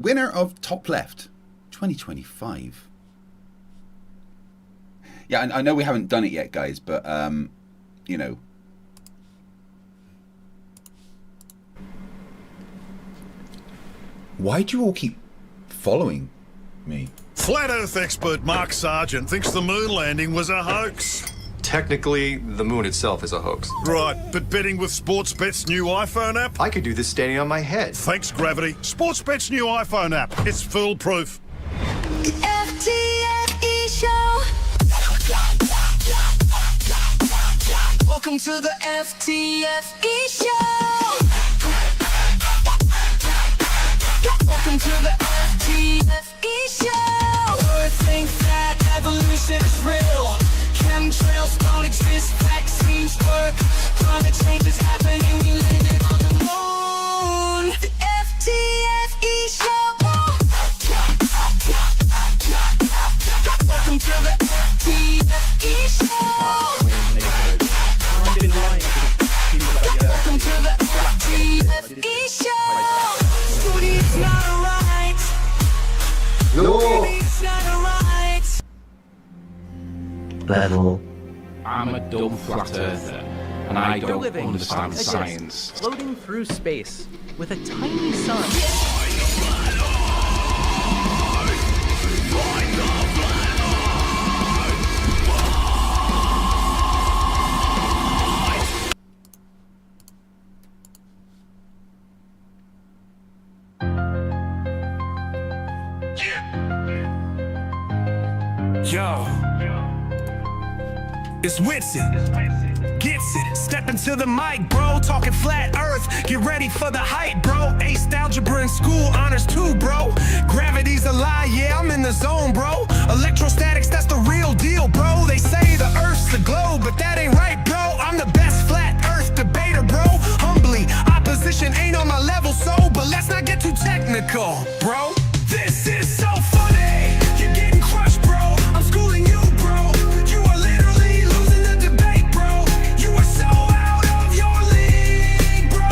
Winner of Top Left 2025. Yeah, I know we haven't done it yet, guys, but, you know. Why do you all keep following me? Flat Earth expert Mark Sargent thinks the moon landing was a hoax. Technically, the moon itself is a hoax. Right, but betting with Sportsbet's new iPhone app? I could do this standing on my head. Thanks, Gravity. Sportsbet's new iPhone app. It's foolproof. The FTFE show. Welcome to the FTFE show. Welcome to the FTFE show. Earth thinks that evolution is real. Chemtrails don't exist, vaccines work. Climate change is happening, we landed on the moon. The FTFE show. Welcome to the FTFE show. Welcome to the FTFE show. Studi's not right. No. Studi's not right. Level. I'm a dumb flat earther, and I don't understand science. Floating through space with a tiny sun. Yo, it's Witsit, gets it, step into the mic, bro, talking flat earth, get ready for the hype, bro, aced algebra in school, honors too, bro, gravity's a lie, yeah, I'm in the zone, bro, electrostatics, that's the real deal, bro, they say the earth's the globe, but that ain't right, bro, I'm the best flat earth debater, bro, humbly, opposition ain't on my level, so, but let's not get too technical, bro, this is so funny, you're getting crushed, bro, I'm schooling you, bro, you are literally losing the debate, bro, you are so out of your league, bro,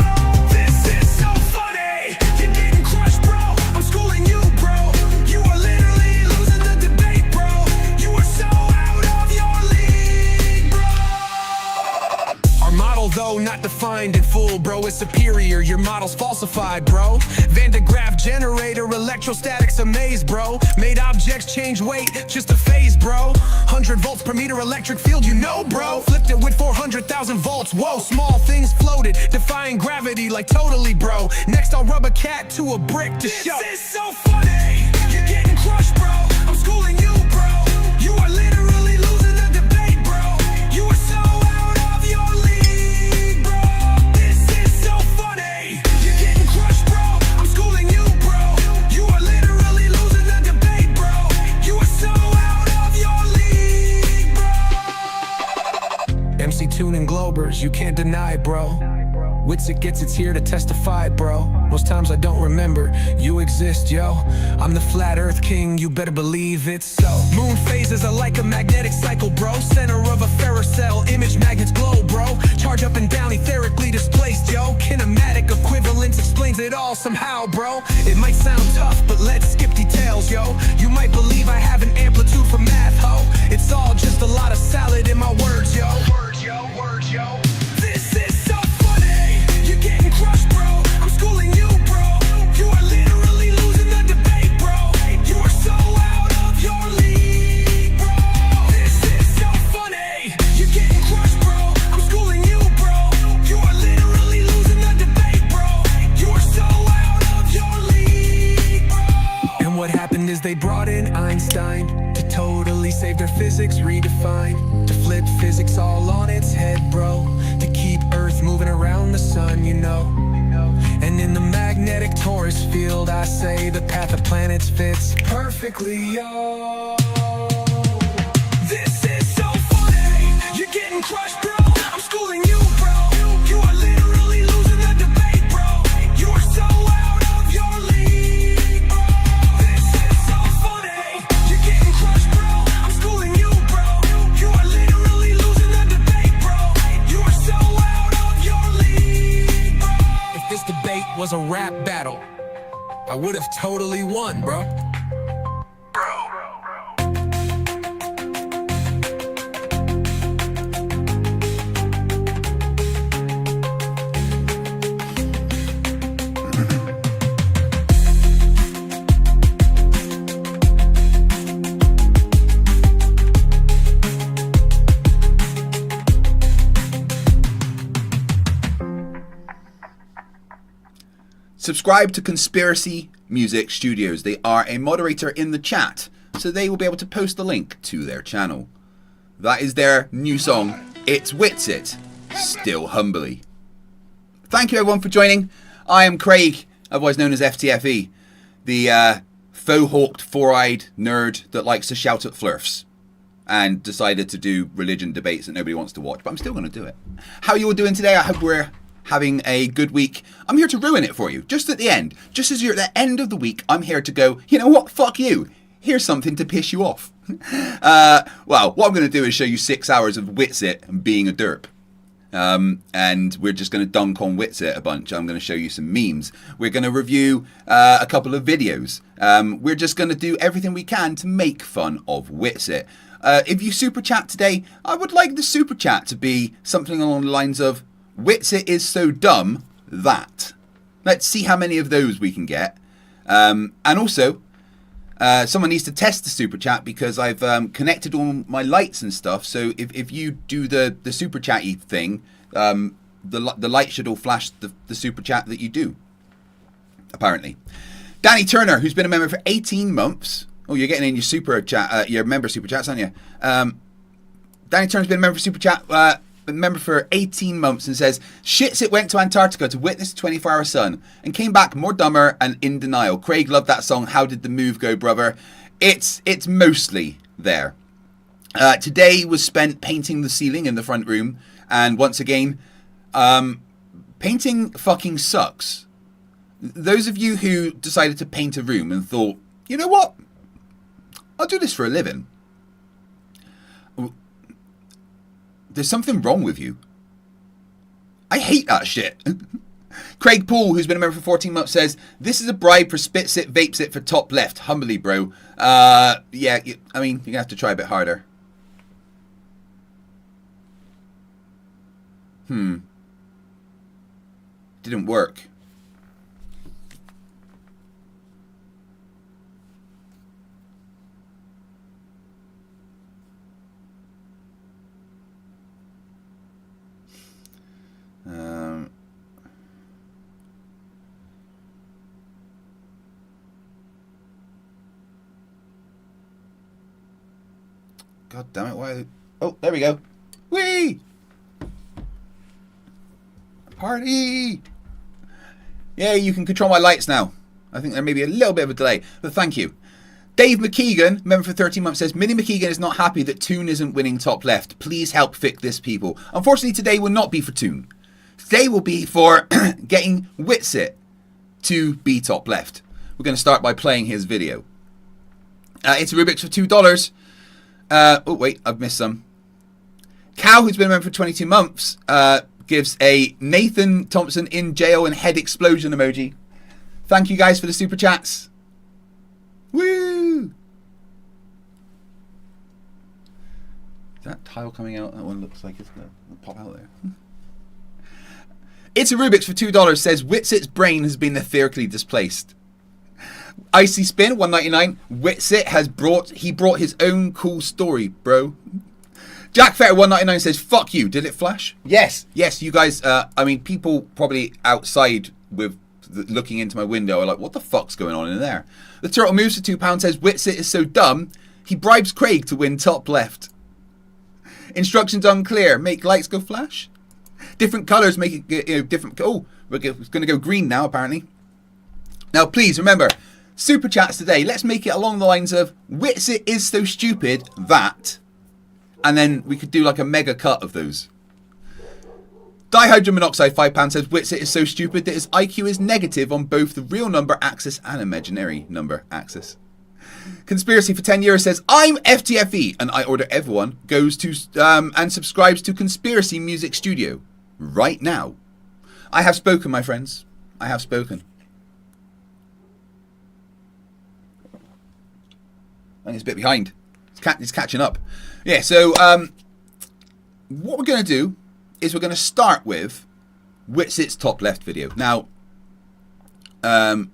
this is so funny, you're getting crushed, bro, I'm schooling you, bro, you are literally losing the debate, bro, you are so out of your league, bro. Our model, though, not defined in full, bro, is superior, your model's falsified, bro, Van de Graaff generator, electrostatics amaze, bro, made objects change weight, just a phase, bro, 100 volts per meter electric field, you know, bro, flipped it with 400,000 volts, whoa, small things floated, defying gravity like totally, bro, next I'll rub a cat to a brick to show. This is so funny, you're getting crushed, bro, I'm schooling you, bro, you are literally losing the debate, bro, you are so out of your league, bro, this is so funny, you're getting crushed, bro, I'm schooling you, bro, you are literally losing the debate, bro, you are so out of your league, bro. MC Tune and Globers, you can't deny, bro. Witsit gets it's here to testify, bro. Most times I don't remember you exist, yo. I'm the flat earth king, you better believe it so. Moon phases are like a magnetic cycle, bro. Center of a ferrocell, image magnets glow, bro. Charge up and down, etherically displaced, yo. Kinematic equivalence explains it all somehow, bro. It might sound tough, but let's skip details, yo. You might believe I have an amplitude for math, ho. It's all just a lot of salad in my words, yo. Words, yo, words, yo. This is so funny, you're getting crushed, bro. I'm schooling you, bro. You are literally losing the debate, bro. You are so out of your league, bro. This is so funny, you're getting crushed, bro. I'm schooling you, bro. You are literally losing the debate, bro. You are so out of your league, bro. And what happened is they brought in Einstein to totally save their physics redefined, to flip physics all on its head, bro, to keep Earth moving around the sun, you know. And in the magnetic torus field, I say the path of planets fits perfectly, yo. This is so funny, you're getting crushed, bro. I'm schooling you, bro. You are literally losing the debate, bro. You are so out of your league, bro. This is so funny, you're getting crushed, bro. I'm schooling you, bro. You are literally losing the debate, bro. You are so out of your league, bro. If this debate was a rap battle, I would have totally won, bro. Subscribe to Conspiracy Music Studios. They are a moderator in the chat, so they will be able to post the link to their channel. That is their new song. It's Witsit, Still Humbly. Thank you everyone for joining. I am Craig, otherwise known as FTFE, the faux-hawked, four-eyed nerd that likes to shout at Flerfs and decided to do religion debates that nobody wants to watch, but I'm still going to do it. How are you all doing today? I hope we're having a good week. I'm here to ruin it for you, just at the end. Just as you're at the end of the week, I'm here to go, you know what, fuck you. Here's something to piss you off. Well, what I'm going to do is show you 6 hours of Witsit and being a derp. And we're just going to dunk on Witsit a bunch. I'm going to show you some memes. We're going to review a couple of videos. We're just going to do everything we can to make fun of Witsit. If you super chat today, I would like the super chat to be something along the lines of, Witsit is so dumb that. Let's see how many of those we can get. And also, someone needs to test the super chat because I've connected all my lights and stuff. So if you do the super chatty thing, the light should all flash the super chat that you do. Apparently, Danny Turner, who's been a member for 18 months. Oh, you're getting in your super chat, your member super chats, aren't you? Danny Turner's been a member for super chat. Member for 18 months and says, Shitsit went to Antarctica to witness the 24-hour sun and came back more dumber and in denial. Craig loved that song. How did the move go, brother? It's mostly there. Today was spent painting the ceiling in the front room, and once again, painting fucking sucks. Those of you who decided to paint a room and thought, you know what, I'll do this for a living, there's something wrong with you. I hate that shit. Craig Paul, who's been a member for 14 months, says, this is a bribe for Spitsit, Vapsit for top left. Humbly, bro. Yeah, I mean, you're going to have to try a bit harder. Didn't work. God damn it, why? Oh, there we go. Whee! Party! Yeah, you can control my lights now. I think there may be a little bit of a delay, but thank you. Dave McKeegan, member for 13 months, says, Minnie McKeegan is not happy that Toon isn't winning top left. Please help fix this, people. Unfortunately, today will not be for Toon. Today will be for getting Witsit to be top left. We're going to start by playing his video. It's a Rubik's for $2. Oh, wait, I've missed some. Cow, who's been a member for 22 months, gives a Nathan Thompson in jail and head explosion emoji. Thank you guys for the super chats. Woo! Is that tile coming out? That one looks like it's going to pop out there. It's a Rubik's for $2 says Witsit's brain has been etherically displaced. Icy Spin 199. Witsit has brought his own cool story, bro. Jack Fetter 199 says fuck you. Did it flash? Yes, you guys. I mean, people probably outside with looking into my window are like, what the fuck's going on in there? The Turtle Moves for £2 says Witsit is so dumb he bribes Craig to win top left. Instructions unclear. Make lights go flash. Different colours make it different. Oh, we're going to go green now apparently. Now please remember, super chats today. Let's make it along the lines of Witsit is so stupid that, and then we could do like a mega cut of those. Dihydrogen monoxide £5 says Witsit is so stupid that his IQ is negative on both the real number axis and imaginary number axis. Conspiracy for 10 euros says I'm FTFE and I order everyone goes to and subscribes to Conspiracy Music Studio right now. I have spoken, my friends. I have spoken. think it's a bit behind. It's catching up. Yeah, so what we're going to do is we're going to start with Witsit's top left video. Now, that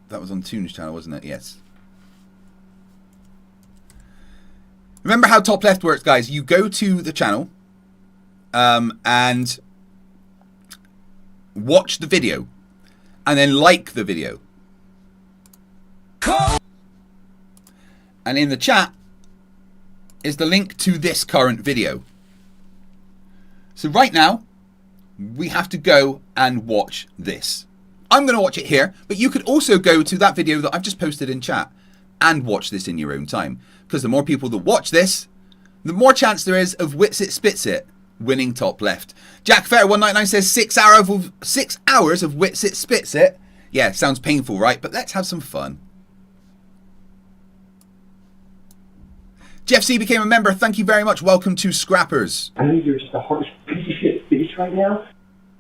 was on Toon's channel, wasn't it? Yes. Remember how top left works, guys. You go to the channel and watch the video and then like the video. And in the chat is the link to this current video. So right now, we have to go and watch this. I'm going to watch it here, but you could also go to that video that I've just posted in chat and watch this in your own time. Because the more people that watch this, the more chance there is of Witsit Spitsit winning top left. Jack Fair 199 says 6 hours of Witsit Spitsit. Yeah, sounds painful, right? But let's have some fun. Jeff C became a member. Thank you very much. Welcome to Scrappers. I know you're just the hardest piece of shit bitch right now.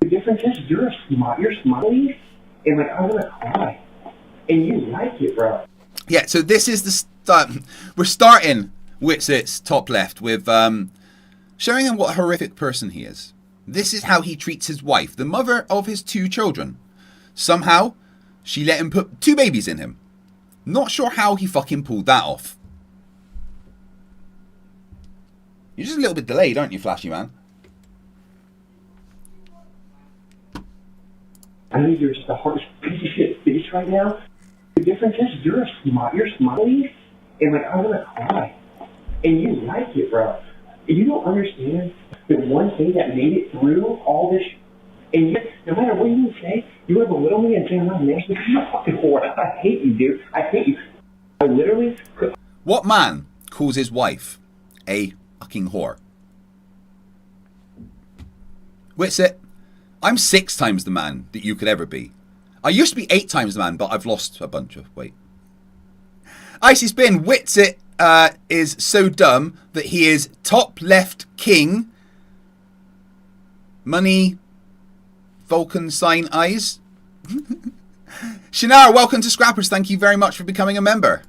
The difference is you're smiling, and like I'm gonna cry, and you like it, bro. Yeah, so this is the start. We're starting Witsit's top left with showing him what a horrific person he is. This is how he treats his wife, the mother of his 2 children. Somehow, she let him put 2 babies in him. Not sure how he fucking pulled that off. You're just a little bit delayed, aren't you, Flashy Man? I know you're just the hardest piece of shit bitch right now. The difference is you're smiling, and like I'm gonna cry, and you like it, bro. And you don't understand the one thing that made it through all this. And yet, no matter what you say, you would belittle me and say I'm not nice because you're a fucking whore. I hate you, dude. I hate you. I literally could. What man calls his wife a fucking whore? Witsit, I'm 6 times the man that you could ever be. I used to be 8 times the man, but I've lost a bunch of weight. Icy Spin, Witsit is so dumb that he is top left king. Money, Vulcan sign eyes. Shannara, welcome to Scrappers. Thank you very much for becoming a member.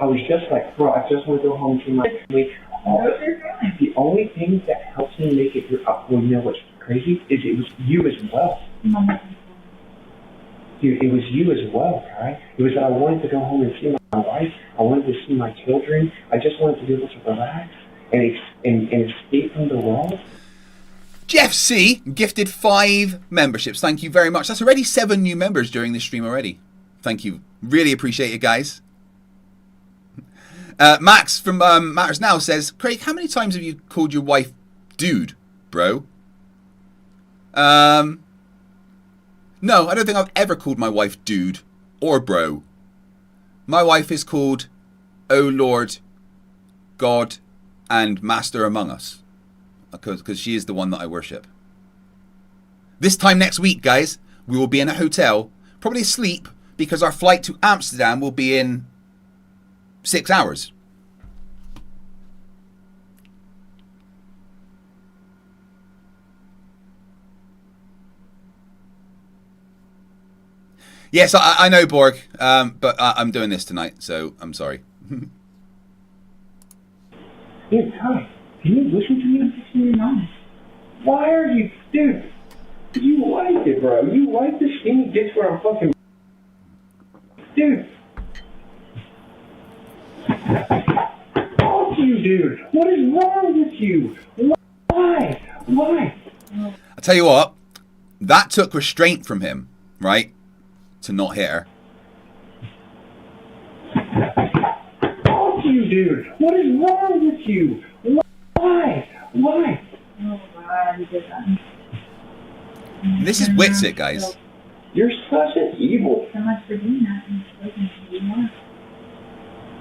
I was just like, bro, I just want to go home to my family. The only thing that helps me make it through, well, you know what's crazy? Is it was you as well. Dude, it was you as well, right? It was that I wanted to go home and see my wife. I wanted to see my children. I just wanted to be able to relax and escape from the world. Jeff C gifted 5 memberships. Thank you very much. That's already 7 new members during this stream already. Thank you. Really appreciate it, guys. Max from Matters Now says, Craig, how many times have you called your wife dude, bro? No, I don't think I've ever called my wife dude or bro. My wife is called O Lord, God, and Master among us. Because she is the one that I worship. This time next week, guys, we will be in a hotel, probably asleep, because our flight to Amsterdam will be in 6 hours. Yes, I know, Borg, but I'm doing this tonight, so I'm sorry. Dude, Ty, can you listen to me? I'm fixing your mom. Why are you, dude? You like it, bro. You like the skinny dicks where I'm fucking. Dude. Fuck you, dude. What is wrong with you? Why? Why? I'll tell you what, that took restraint from him, right? To not hit her. Fuck you, dude. What is wrong with you? Why? Why? Oh, God, you did that. This is Witsit, guys. You're such an evil. So much for doing that. I'm spoken to you more.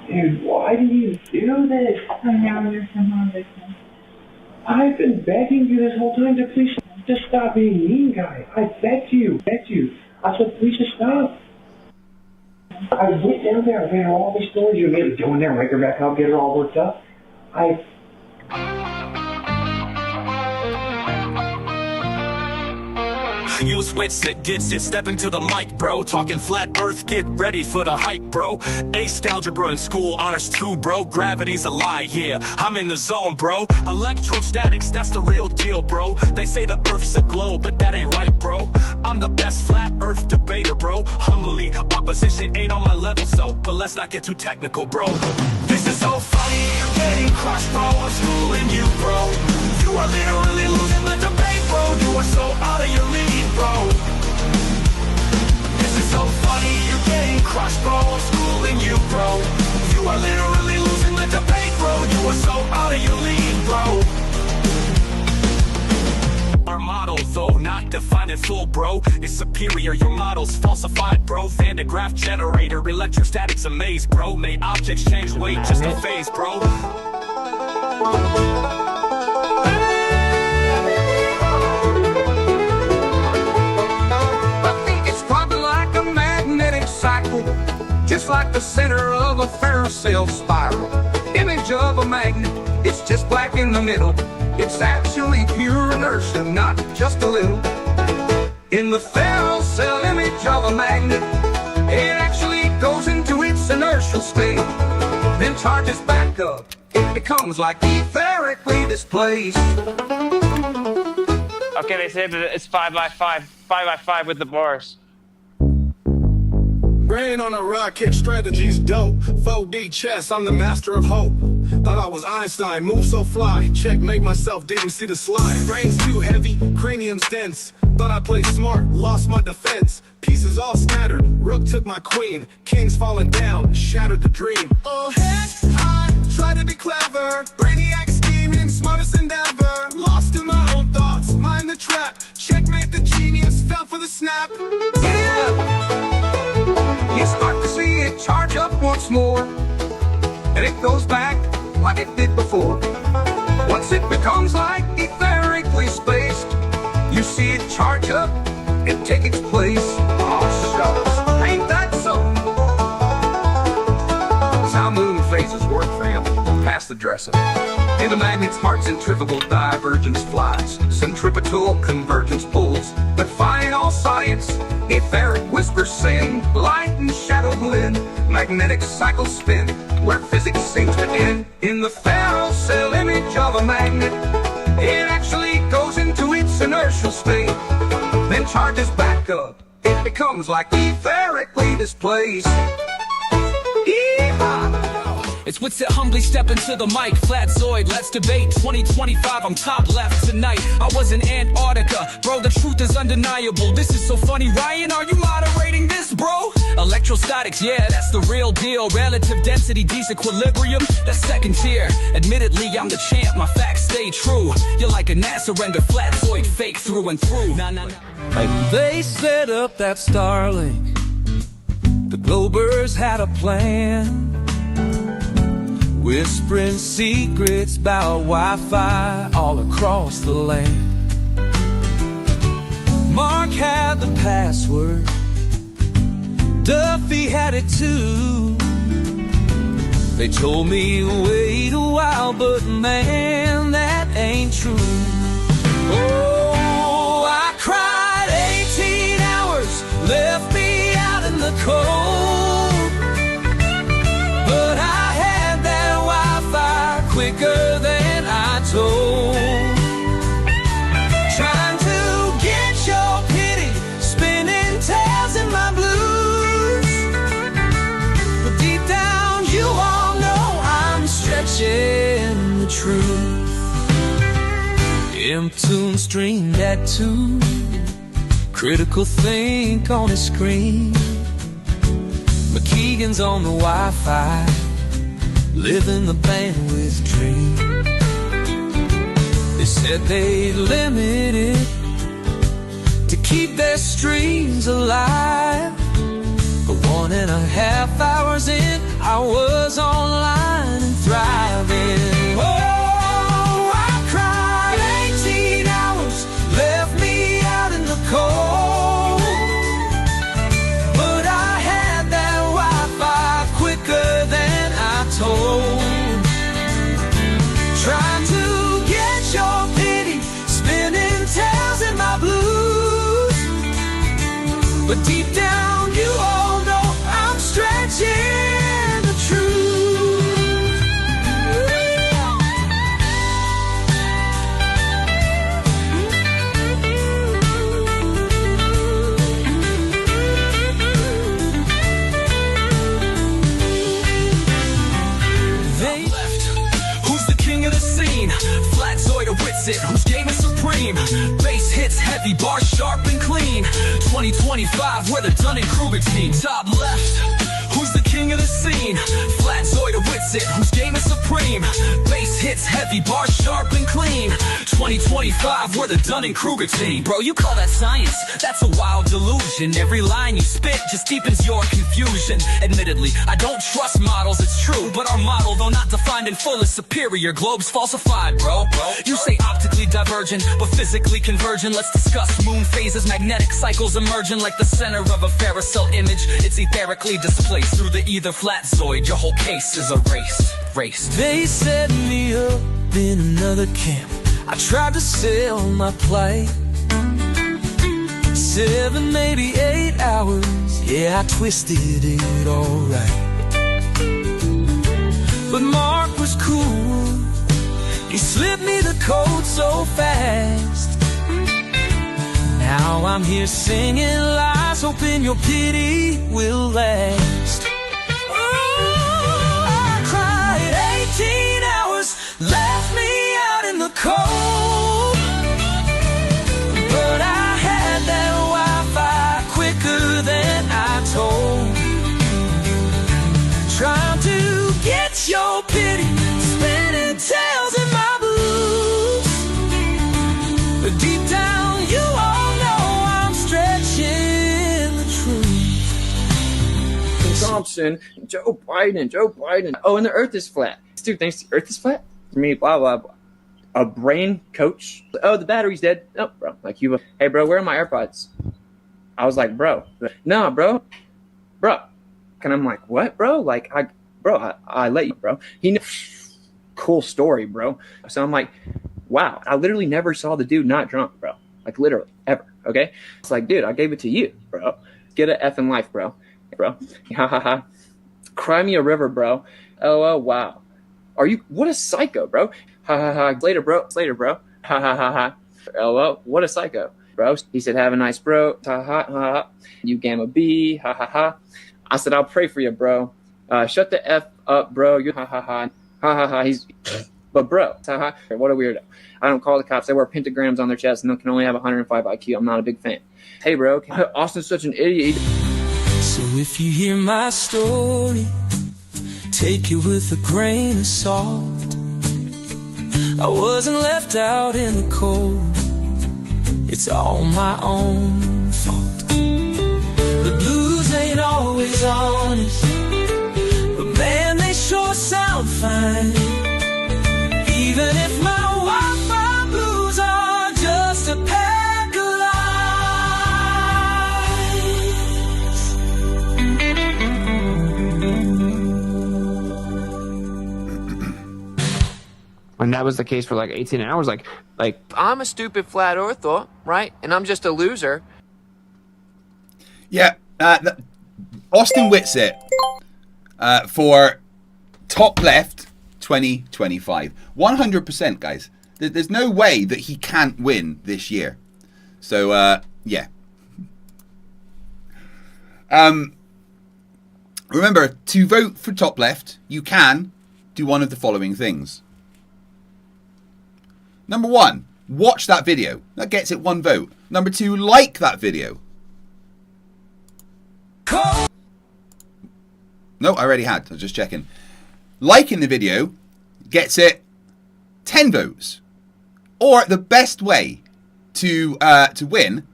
Dude, why do you do this? So now you're somehow a victim. I've been begging you this whole time to please just stop being mean, guy. I begged you. I said, please just stop. I went down there, I ran her all these stories. You made her go in there, wake her back up, get her all worked up. Use Witsit, Gitsit, step into the mic, bro. Talking flat earth, get ready for the hype, bro. Ace algebra in school, honors 2, bro. Gravity's a lie, yeah, I'm in the zone, bro. Electrostatics, that's the real deal, bro. They say the earth's a globe, but that ain't right, bro. I'm the best flat earth debater, bro. Humbly, opposition ain't on my level, so, but let's not get too technical, bro. This is so funny, you're getting crushed, bro. I'm schooling you, bro. You are literally losing the debate, bro. You are so out of your league, bro. This is so funny, you're getting crushed, bro. I'm schooling you, bro. You are literally losing the debate, bro. You are so out of your league, bro. Our model, though not defined in full, bro, is superior. Your model's falsified, bro. Van de Graaff generator, electrostatics amaze, bro. May objects change weight, just a phase, bro. I think it's probably like a magnetic cycle, just like the center of a Flerfs spiral. Image of a magnet, it's just black in the middle. It's actually pure inertia, not just a little. In the Flerfs image of a magnet, it actually goes into its inertial state, then charges back up. It becomes like etherically displaced. Okay, they say that it's 5 by 5, 5 by 5 with the bars. Brain on a rocket, strategies dope. 4D chess, I'm the master of hope. Thought I was Einstein, move so fly. Checkmate myself, didn't see the slide. Brain's too heavy, cranium's dense. Thought I played smart, lost my defense. Pieces all scattered, rook took my queen. King's falling down, shattered the dream. Oh heck, I try to be clever. Brainiac scheming, smartest endeavor. Lost in my own thoughts, mind the trap. Checkmate the genius, fell for the snap. Yeah. You start to see it charge up once more, and it goes back like it did before. Once it becomes like etherically spaced, you see it charge up and take its place. Oh shucks, ain't that so? That's how moon phases work, fam. Pass the dresser. In the magnet's heart, centrifugal divergence flies, centripetal convergence pulls. But fine all science, etheric whispers sing, light and shadow blend, magnetic cycles spin, where physics seems to end. In the Flerfs image of a magnet, it actually goes into its inertial state, then charges back up. It becomes like etherically displaced. Yeehaw! It's Witsit, humbly step into the mic. Flatzoid, let's debate 2025, I'm top left tonight. I was in Antarctica, bro, the truth is undeniable. This is so funny, Ryan, are you moderating this, bro? Electrostatics, yeah, that's the real deal. Relative density, disequilibrium, that's second tier. Admittedly, I'm the champ, my facts stay true. You're like a NASA render, Flatzoid, fake through and through. Like they set up that Starlink, the Globers had a plan, whispering secrets about Wi-Fi all across the land. Mark had the password, Duffy had it too. They told me wait a while, but man, that ain't true. Oh, I cried 18 hours, left me out in the cold, but I had that Wi-Fi quicker than I told. Trying to get your pity, spinning tails in my blues, but deep down you all know I'm stretching the truth. M-Tune streamed at 2, critical think on his screen. McKeegan's on the Wi-Fi, living the bandwidth dream. They said they'd limit it to keep their streams alive, but 1.5 hours in, I was online and thriving. Oh, I cried 18 hours, left me out in the cold, but I had that Wi-Fi quicker than I told. Trying to get your pity, spinning tails in my blues, heavy, bars sharp and clean. 2025, we're the Dunning-Kruger team. Top left, who's the king of the scene? Flatzoid or Witsit, whose game is supreme. Bass hits heavy, bars sharp and clean. 2025, we're the Dunning-Kruger team. Bro, you call that science? That's a wild delusion. Every line you spit just deepens your confusion. Admittedly, I don't trust models, it's true. But our model, though not defined in full, is superior. Globe's falsified, bro. You say optically divergent, but physically convergent. Let's discuss moon phases, magnetic cycles emerging like the center of a Ferrocell image. It's etherically displaced through the ether flatzoid. Your whole case is erased. They set me up in another camp. I tried to sell my plight. 7, maybe 8 hours. Yeah, I twisted it alright. But Mark was cool. He slipped me the code so fast. Now I'm here singing lies, hoping your pity will last. I cried 18 hours, left me out in the cold. But I had that Wi-Fi quicker than I told. Trying to get your pity, spinning tails in my blues. But deep down you all know I'm stretching the truth. Thompson, Joe Biden. Oh, and the earth is flat. Dude thinks the earth is flat? For me, blah, blah, blah. A brain coach. Oh, the battery's dead. Oh, bro. Like you, hey, bro, where are my AirPods? I was like, bro. No, bro. And I'm like, what, bro? Like, I let you, bro. He knows. Cool story, bro. So I'm like, wow. I literally never saw the dude not drunk, bro. Like, literally, ever, okay? It's like, dude, I gave it to you, bro. Get a effing life, bro. Ha, ha, ha. Cry me a river, bro. Oh, wow. What a psycho, bro. Ha, ha, ha. Later, bro. Ha, ha, ha, ha. Oh, what a psycho, bro. He said, have a nice bro. Ha, ha, ha, ha. You gamma B. Ha, ha, ha. I said, I'll pray for you, bro. Shut the F up, bro. You ha, ha, ha. Ha, ha, ha. But, bro. Ha, ha. What a weirdo. I don't call the cops. They wear pentagrams on their chest and they can only have 105 IQ. I'm not a big fan. Hey, bro. Austin's such an idiot. So if you hear my story, take it with a grain of salt. I wasn't left out in the cold. It's all my own fault. The blues ain't always honest, but man, they sure sound fine. Even if my Wi-Fi blues are just a pack of And that was the case for like 18 hours. Like I'm a stupid flat earther, right? And I'm just a loser. Yeah, Austin Witsit for top left 2025. 100%, guys. There's no way that he can't win this year. So, yeah. Remember, to vote for top left, you can do one of the following things. Number 1, watch that video. That gets it 1 vote. Number 2, like that video. No, I already had. I was just checking. Liking the video gets it 10 votes. Or the best way to win,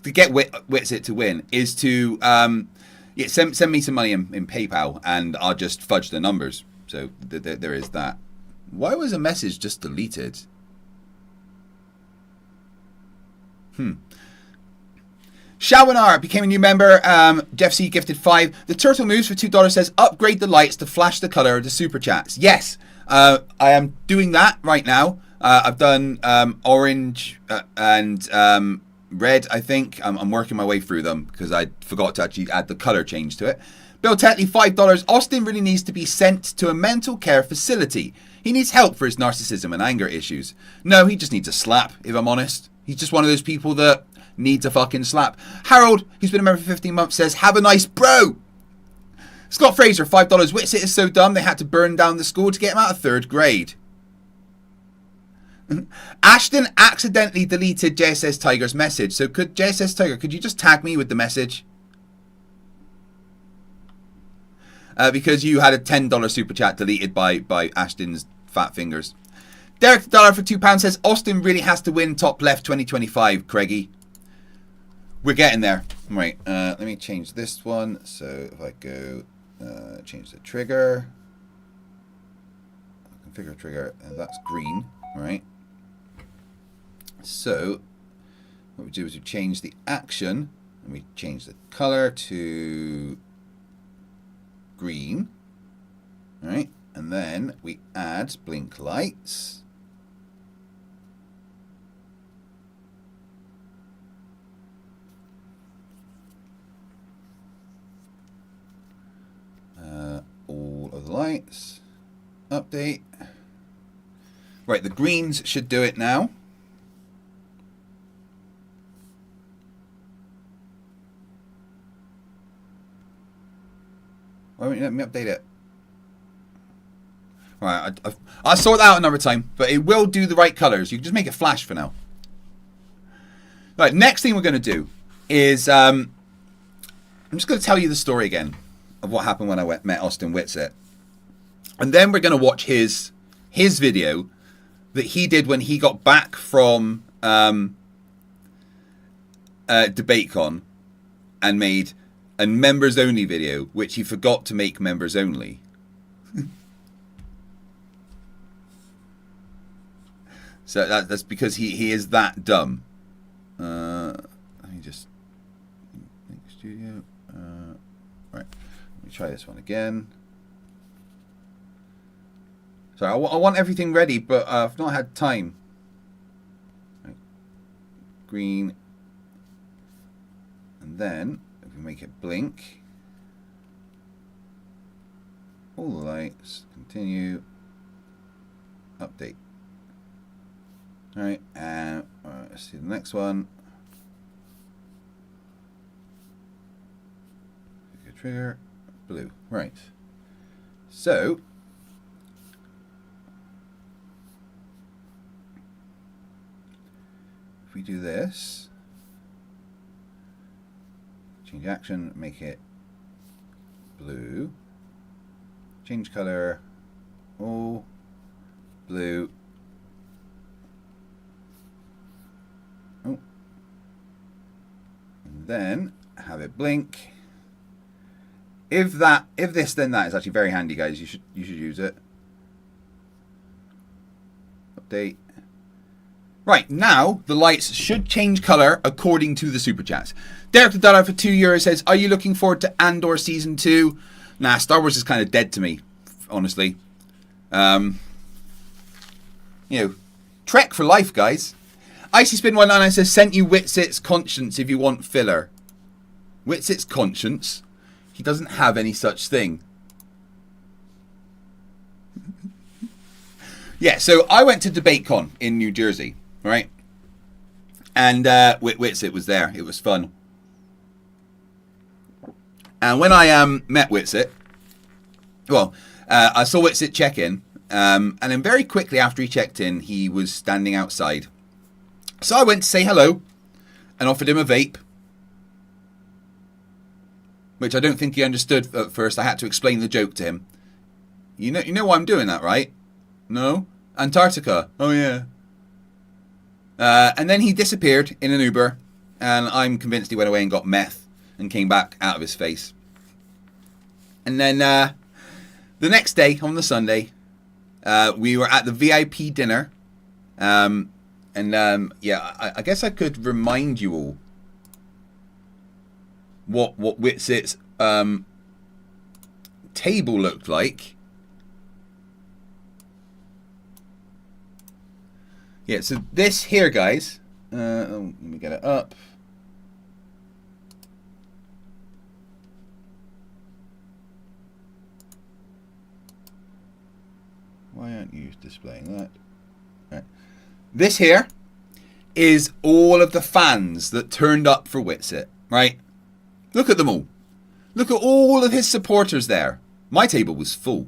to get Witsit to win, is to send me some money in PayPal, and I'll just fudge the numbers. So there is that. Why was a message just deleted? Shawanar became a new member. Jeff C gifted 5. The Turtle Moves for $2 says, upgrade the lights to flash the color of the super chats. Yes, I am doing that right now. I've done orange and red, I think. I'm working my way through them because I forgot to actually add the color change to it. Bill Tetley, $5. Austin really needs to be sent to a mental care facility. He needs help for his narcissism and anger issues. No, he just needs a slap, if I'm honest. He's just one of those people that needs a fucking slap. Harold, who's been a member for 15 months, says, have a nice bro. Scott Fraser, $5. Witsit is so dumb they had to burn down the school to get him out of 3rd grade. Ashton accidentally deleted JSS Tiger's message. So could JSS Tiger, could you just tag me with the message? Because you had a $10 super chat deleted by Ashton's fat fingers. Derek the Dollar for £2 says, Austin really has to win top left 2025, Craigie. We're getting there. Right, let me change this one. So if I go change the trigger. Configure trigger, and that's green, right? So what we do is we change the action, and we change the color to green, right? And then we add blink lights. All of the lights. Update. Right, the greens should do it now. Why won't you let me update it? Right, I'll sort that out another time, but it will do the right colors. You can just make it flash for now. Right, next thing we're going to do is I'm just going to tell you the story again of what happened when I met Austin Witsit. And then we're going to watch his video that he did when he got back from DebateCon and made a members only video, which he forgot to make members only. So that's because he is that dumb. Let me just make studio. Right, let me try this one again. Sorry, I want everything ready, but I've not had time. Right. Green. And then, if we make it blink. All the lights. Continue. Update. Alright, and let's see the next one. Trigger. Blue. Right. So, we do this, change action, make it blue, change color, all blue, oh, and then have it blink. If this then that is actually very handy, guys. You should use it. Update. Right, now the lights should change colour according to the super chats. Derek the Dollar for €2 says, are you looking forward to Andor Season 2? Nah, Star Wars is kind of dead to me, honestly. You know, Trek for life, guys. Icy Spin 199 says, sent you Witsit's conscience if you want filler. Witsit's conscience? He doesn't have any such thing. Yeah, so I went to DebateCon in New Jersey. Right, and Witsit was there. It was fun. And when I met Witsit, well, I saw Witsit check in, and then very quickly after he checked in, he was standing outside. So I went to say hello, and offered him a vape, which I don't think he understood at first. I had to explain the joke to him. You know why I'm doing that, right? No, Antarctica. Oh yeah. And then he disappeared in an Uber, and I'm convinced he went away and got meth and came back out of his face. And then the next day, on the Sunday, we were at the VIP dinner. Yeah, I guess I could remind you all what Witsit's table looked like. Yeah, so this here, guys, let me get it up. Why aren't you displaying that? Right. This here is all of the fans that turned up for Witsit, right? Look at them all. Look at all of his supporters there. My table was full.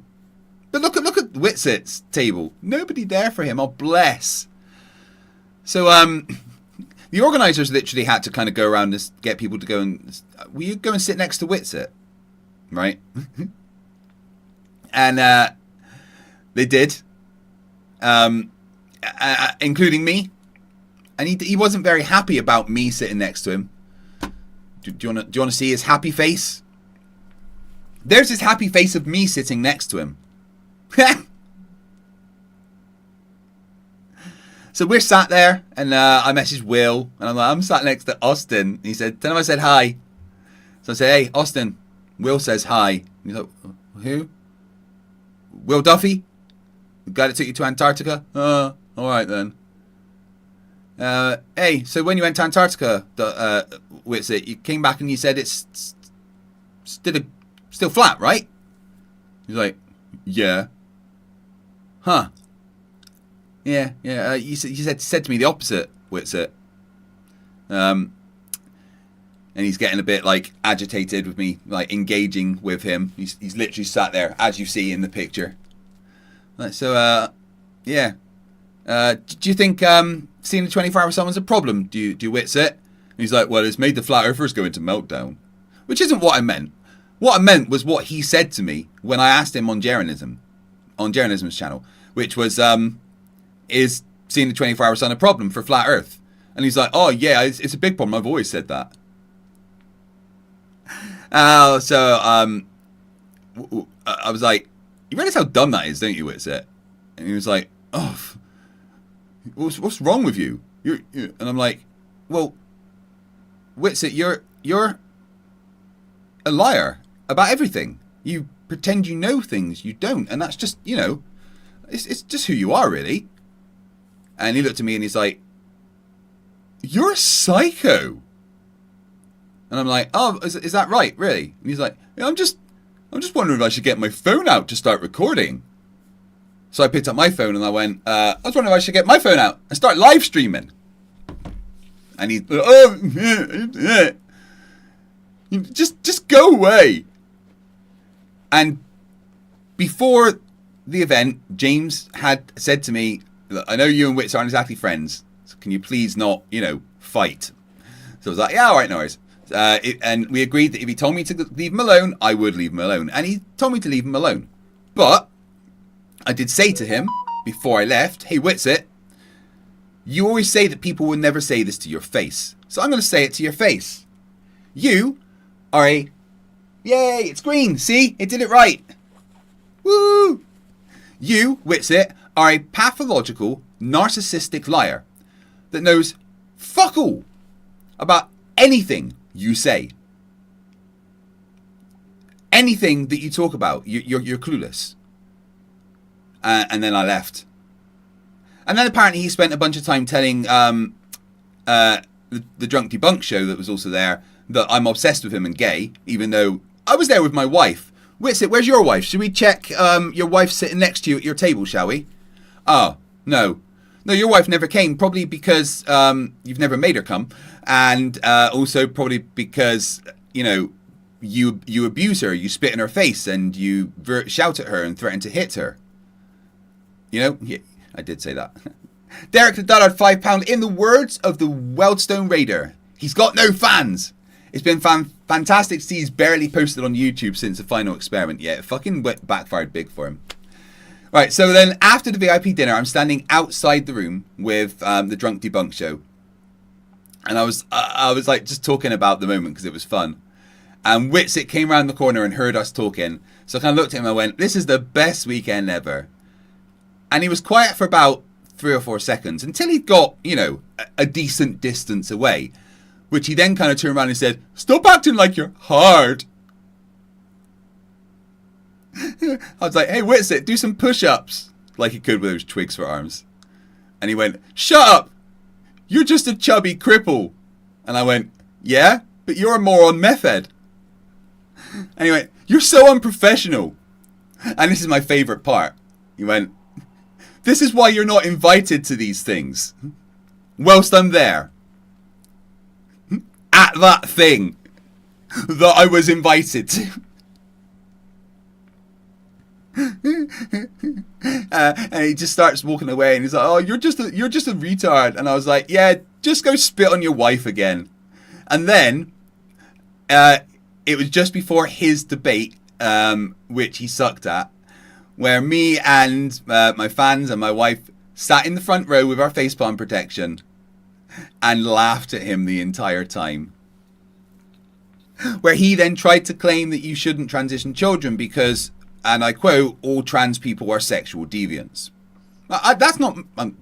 But look at Witsit's table. Nobody there for him. Oh, bless. So, the organisers literally had to kind of go around and get people to go and... Will you go and sit next to Witsit? Right? And they did. Including me. And he wasn't very happy about me sitting next to him. Do you want to see his happy face? There's his happy face of me sitting next to him. So we're sat there, and I messaged Will, and I'm like, I'm sat next to Austin. He said, tell him I said hi. So I said, hey, Austin. Will says hi. And he's like, who? Will Duffy? The guy that took you to Antarctica? Alright then. Hey, so when you went to Antarctica, Witsit, you came back and you said it's still flat, right? He's like, yeah. Huh. Yeah. You said to me the opposite, Witsit. And he's getting a bit like agitated with me, like engaging with him. He's literally sat there, as you see in the picture. So, yeah. Do you think seeing the 24-hour sun is a problem? Do you Witsit? And he's like, well, it's made the flat earthers go into meltdown. Which isn't what I meant. What I meant was what he said to me when I asked him on Jeranism's channel, which was, is seeing the 24-hour sun a problem for flat earth? And he's like, oh yeah, it's a big problem. I've always said that. I was like, you realize how dumb that is, don't you, Witsit? And he was like, oh, what's wrong with you? And I'm like, well, Witsit, you're a liar about everything. You pretend you know things you don't, and that's just, it's just who you are, really. And he looked at me and he's like, you're a psycho. And I'm like, oh, is that right, really? And he's like, yeah, I'm just wondering if I should get my phone out to start recording. So I picked up my phone and I went, I was wondering if I should get my phone out and start live streaming. And he, just go away. And before the event, James had said to me, look, I know you and Witz aren't exactly friends, so can you please not, fight? So I was like, yeah, all right, no worries. And we agreed that if he told me to leave him alone, I would leave him alone. And he told me to leave him alone. But I did say to him before I left, hey, Witsit, you always say that people will never say this to your face. So I'm going to say it to your face. You are a... Yay, it's green. See? It did it right. Woo! You, Witsit, are a pathological, narcissistic liar that knows fuck all about anything you say. Anything that you talk about, you're clueless. And then I left. And then apparently he spent a bunch of time telling the Drunk Debunk show that was also there that I'm obsessed with him and gay, even though I was there with my wife. Witsit, where's your wife? Should we check your wife sitting next to you at your table, shall we? Oh, no. No, your wife never came, probably because you've never made her come. And also probably because, you abuse her, you spit in her face, and you shout at her and threaten to hit her. Yeah, I did say that. Derek the Dullard, £5. In the words of the Weldstone Raider, he's got no fans. It's been fantastic to see he's barely posted on YouTube since the final experiment. Yeah, it fucking backfired big for him. Right, so then after the VIP dinner, I'm standing outside the room with the Drunk Debunk show. And I was like just talking about the moment because it was fun. And Witsit came around the corner and heard us talking. So I kind of looked at him and I went, this is the best weekend ever. And he was quiet for about 3 or 4 seconds until he got, a decent distance away. Which he then kind of turned around and said, stop acting like you're hard. I was like, hey, Witsit, do some push-ups. Like he could with those twigs for arms. And he went, shut up. You're just a chubby cripple. And I went, yeah, but you're a moron meth head. And he went, you're so unprofessional. And this is my favourite part. He went, this is why you're not invited to these things. Whilst I'm there. At that thing that I was invited to. And And he just starts walking away, and he's like, "Oh, you're just a retard." And I was like, "Yeah, just go spit on your wife again." And then it was just before his debate, which he sucked at, where me and my fans and my wife sat in the front row with our facepalm protection and laughed at him the entire time. Where he then tried to claim that you shouldn't transition children because, and I quote, "all trans people are sexual deviants." That's not,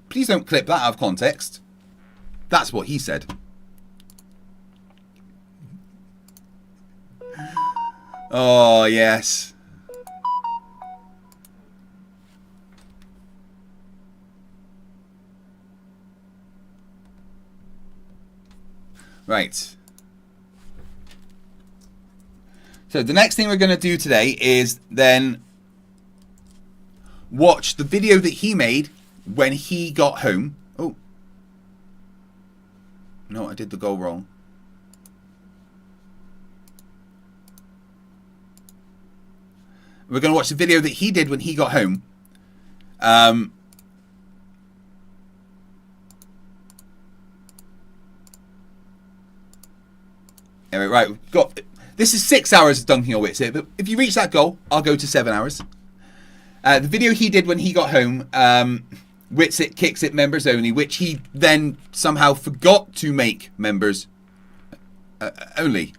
please don't clip that out of context. That's what he said. Oh, yes. Right. So the next thing we're going to do today is then watch the video that he made when he got home. Oh. No, I did the goal wrong. We're going to watch the video that he did when he got home. Anyway, right, we've got... This is 6 hours of dunking on Witsit, but if you reach that goal, I'll go to 7 hours. The video he did when he got home, Witsit Kicks It members only, which he then somehow forgot to make members only.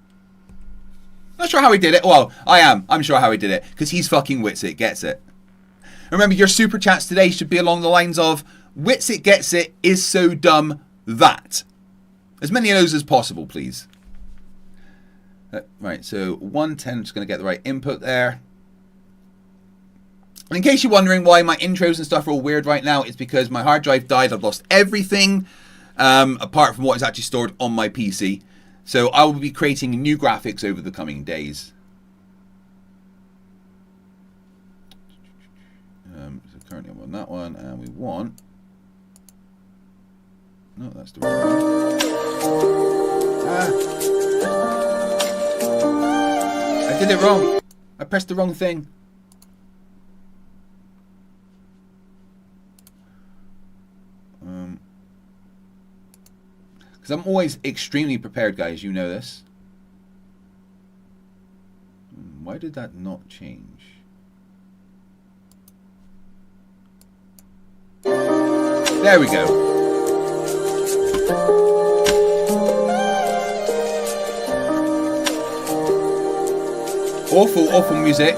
Not sure how he did it. Well, I'm sure how he did it, because he's fucking Witsit Gets It. Remember, your super chats today should be along the lines of, Witsit Gets It is so dumb that. As many of those as possible, please. Right, so 110, just going to get the right input there. And in case you're wondering why my intros and stuff are all weird right now, it's because my hard drive died. I've lost everything apart from what is actually stored on my PC. So I will be creating new graphics over the coming days. So currently I'm on that one, and we want... No, that's the wrong one. I did it wrong. I pressed the wrong thing. Because I'm always extremely prepared, guys. You know this. Why did that not change? There we go. Awful, awful music.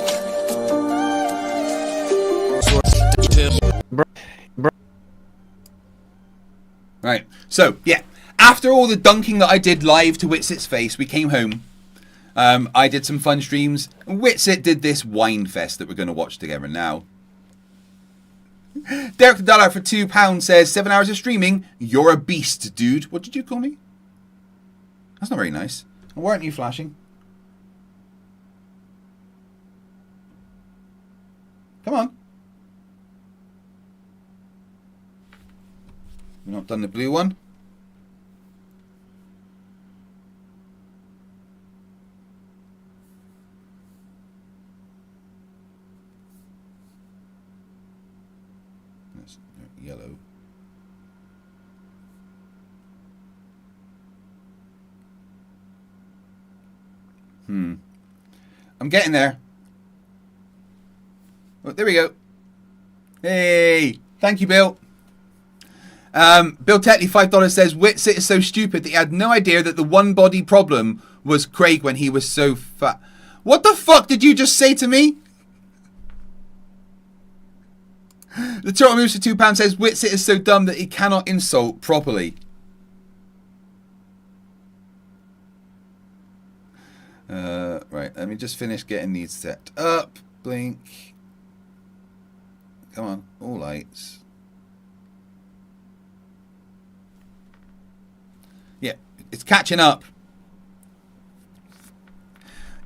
Right, so, yeah. After all the dunking that I did live to Witsit's face, we came home. I did some fun streams. Witsit did this wine fest that we're going to watch together now. Derek the Dollar for £2 says, 7 hours of streaming. You're a beast, dude. What did you call me? That's not very nice. Why aren't you flashing? Come on. We've not done the blue one. That's yellow. I'm getting there. Oh, there we go. Hey, thank you, Bill. Bill Tetley, $5 says, Witsit is so stupid that he had no idea that the one body problem was Craig when he was so fat. What the fuck did you just say to me? The Turtle Moves for £2 says, Witsit is so dumb that he cannot insult properly. Right, let me just finish getting these set up. Blink. Come on, all lights. Yeah, it's catching up.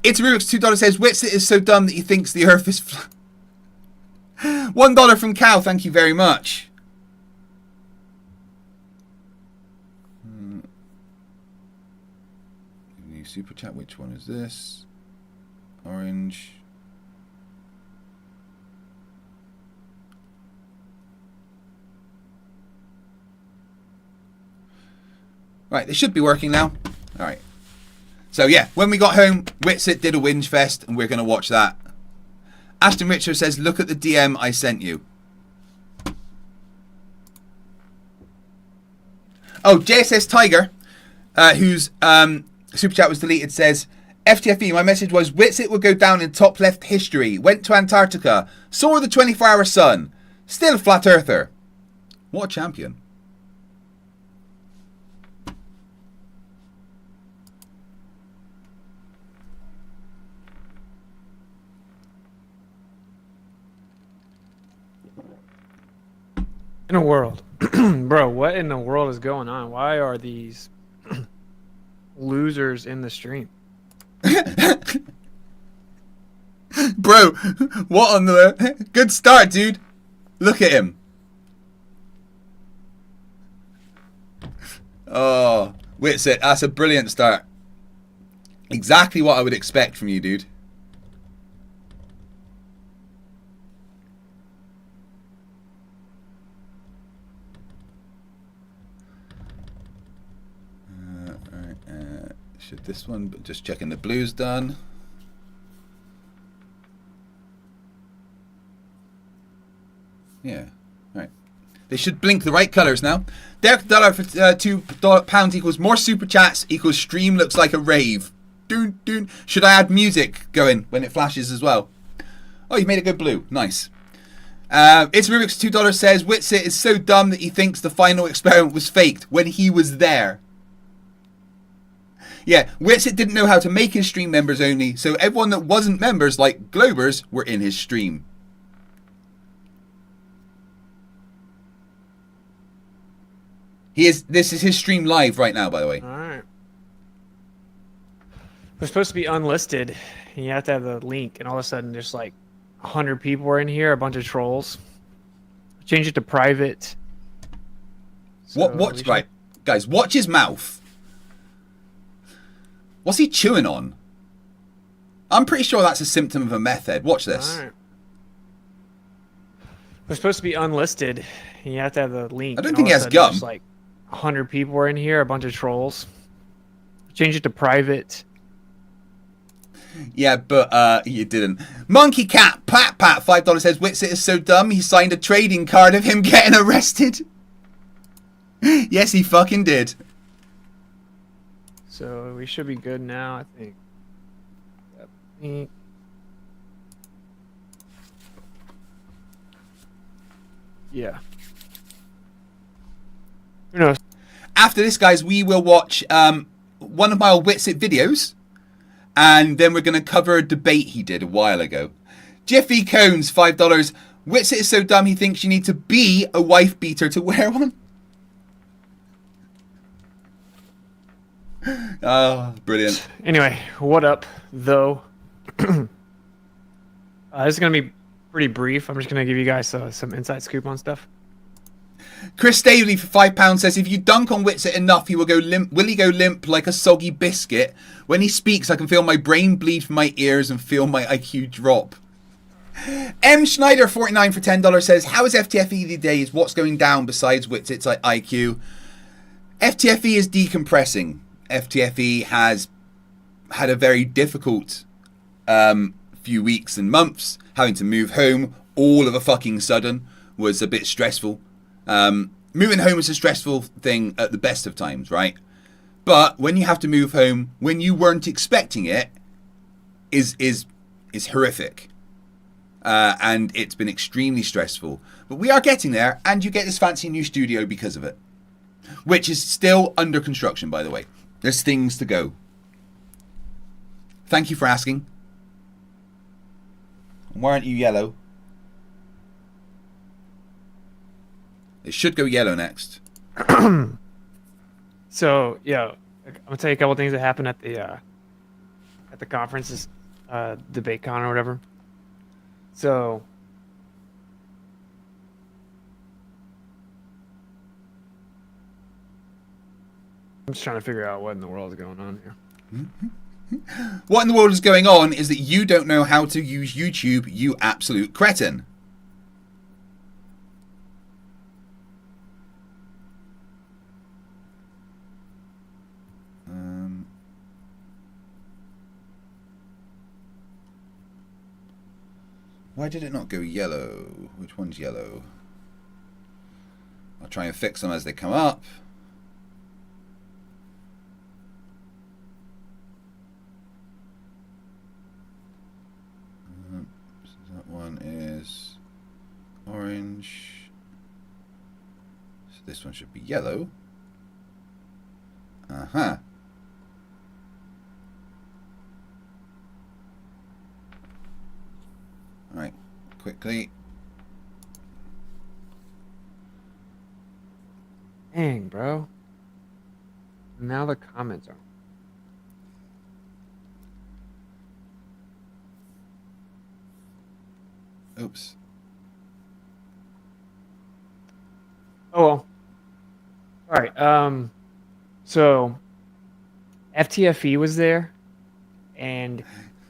It's Rubik's $2 says, Witsit is so dumb that he thinks the earth is flat. $1 from Cal, thank you very much. New super chat, which one is this? Orange. Right, they should be working now. All right. So yeah, when we got home, Witsit did a whinge fest, and we're gonna watch that. Ashton Richard says, "Look at the DM I sent you." Oh, JSS Tiger, whose super chat was deleted, says, "FTFE, my message was Witsit will go down in top left history. Went to Antarctica, saw the 24-hour sun. Still a flat earther. What a champion." In a world. Bro, what in the world is going on? Why are these losers in the stream? Bro, what on the... Good start, dude. Look at him. Oh, Witsit, that's a brilliant start. Exactly what I would expect from you, dude. Should this one, but just checking the blue's done. Yeah, right. They should blink the right colours now. Derek dollar for £2 equals more super chats equals stream looks like a rave. Doon, doon. Should I add music going when it flashes as well? Oh, you made it go blue. Nice. It's Rubik's $2 says Witsit is so dumb that he thinks the final experiment was faked when he was there. Yeah, Witsit didn't know how to make his stream members only, so everyone that wasn't members, like Globers, were in his stream. This is his stream live right now, by the way. Alright. We're supposed to be unlisted. You have to have the link, and all of a sudden there's like 100 people are in here, a bunch of trolls. Change it to private. So Right, guys, watch his mouth. What's he chewing on? I'm pretty sure that's a symptom of a meth head. Watch this. Alright. We're supposed to be unlisted. You have to have the link. I don't think he has gum. Like 100 people are in here, a bunch of trolls. Change it to private. Yeah, but you didn't. Monkey Cat Pat $5 says Witsit is so dumb he signed a trading card of him getting arrested. Yes, he fucking did. So we should be good now, I think. Yeah. Who knows? After this, guys, we will watch one of my old Witsit videos, and then we're going to cover a debate he did a while ago. Jiffy Cones, $5. Witsit is so dumb he thinks you need to be a wife beater to wear one. Oh, brilliant. Anyway, what up, though? This is going to be pretty brief. I'm just going to give you guys some inside scoop on stuff. Chris Staley for £5 says, if you dunk on Witsit enough, he will go limp. Will he go limp like a soggy biscuit? When he speaks, I can feel my brain bleed from my ears and feel my IQ drop. M. Schneider, 49 for $10 says, how is FTFE these days? What's going down besides Witsit's IQ? FTFE is decompressing. FTFE has had a very difficult few weeks and months. Having to move home all of a fucking sudden was a bit stressful. Moving home is a stressful thing at the best of times, right? But when you have to move home when you weren't expecting it is horrific. And it's been extremely stressful. But we are getting there, and you get this fancy new studio because of it. Which is still under construction, by the way. There's things to go. Thank you for asking. Why aren't you yellow? It should go yellow next. So, yeah, I'm going to tell you a couple things that happened at the conferences, debate con or whatever. So, I'm just trying to figure out what in the world is going on here. What in the world is going on is that you don't know how to use YouTube, you absolute cretin. Why did it not go yellow? Which one's yellow? I'll try and fix them as they come up. So that one is orange. So this one should be yellow. Uh-huh. Alright, quickly. Dang, bro. Now the comments are. Oops. Oh well. All right. So FTFE was there, and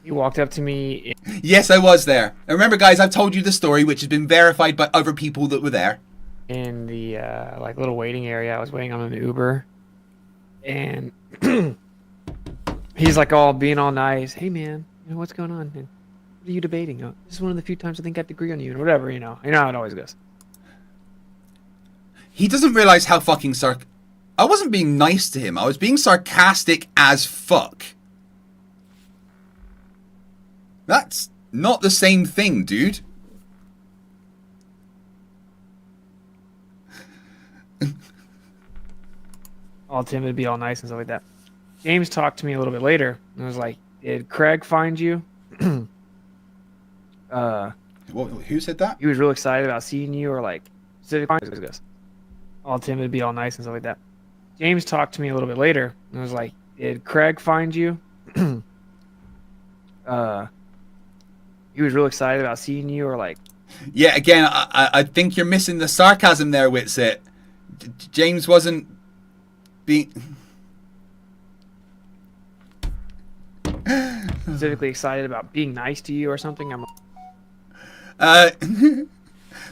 he walked up to me. Yes, I was there. And remember, guys, I've told you the story, which has been verified by other people that were there. In the like little waiting area. I was waiting on an Uber, and he's like all being all nice. Hey man, you know what's going on? Man? What are you debating? Oh, this is one of the few times I think I agree on you, and whatever. You know how it always goes. He doesn't realize how fucking I wasn't being nice to him. I was being sarcastic as fuck. That's not the same thing, dude. All timid, be all nice and stuff like that. James talked to me a little bit later and was like, "Did Craig find you?" Who said that? He was real excited about seeing you, or like specifically. All timid, be all nice and stuff like that. James talked to me a little bit later and was like, "Did Craig find you?" He was real excited about seeing you, or like. Yeah, again, I think you're missing the sarcasm there, Witsit. James wasn't being specifically excited about being nice to you or something.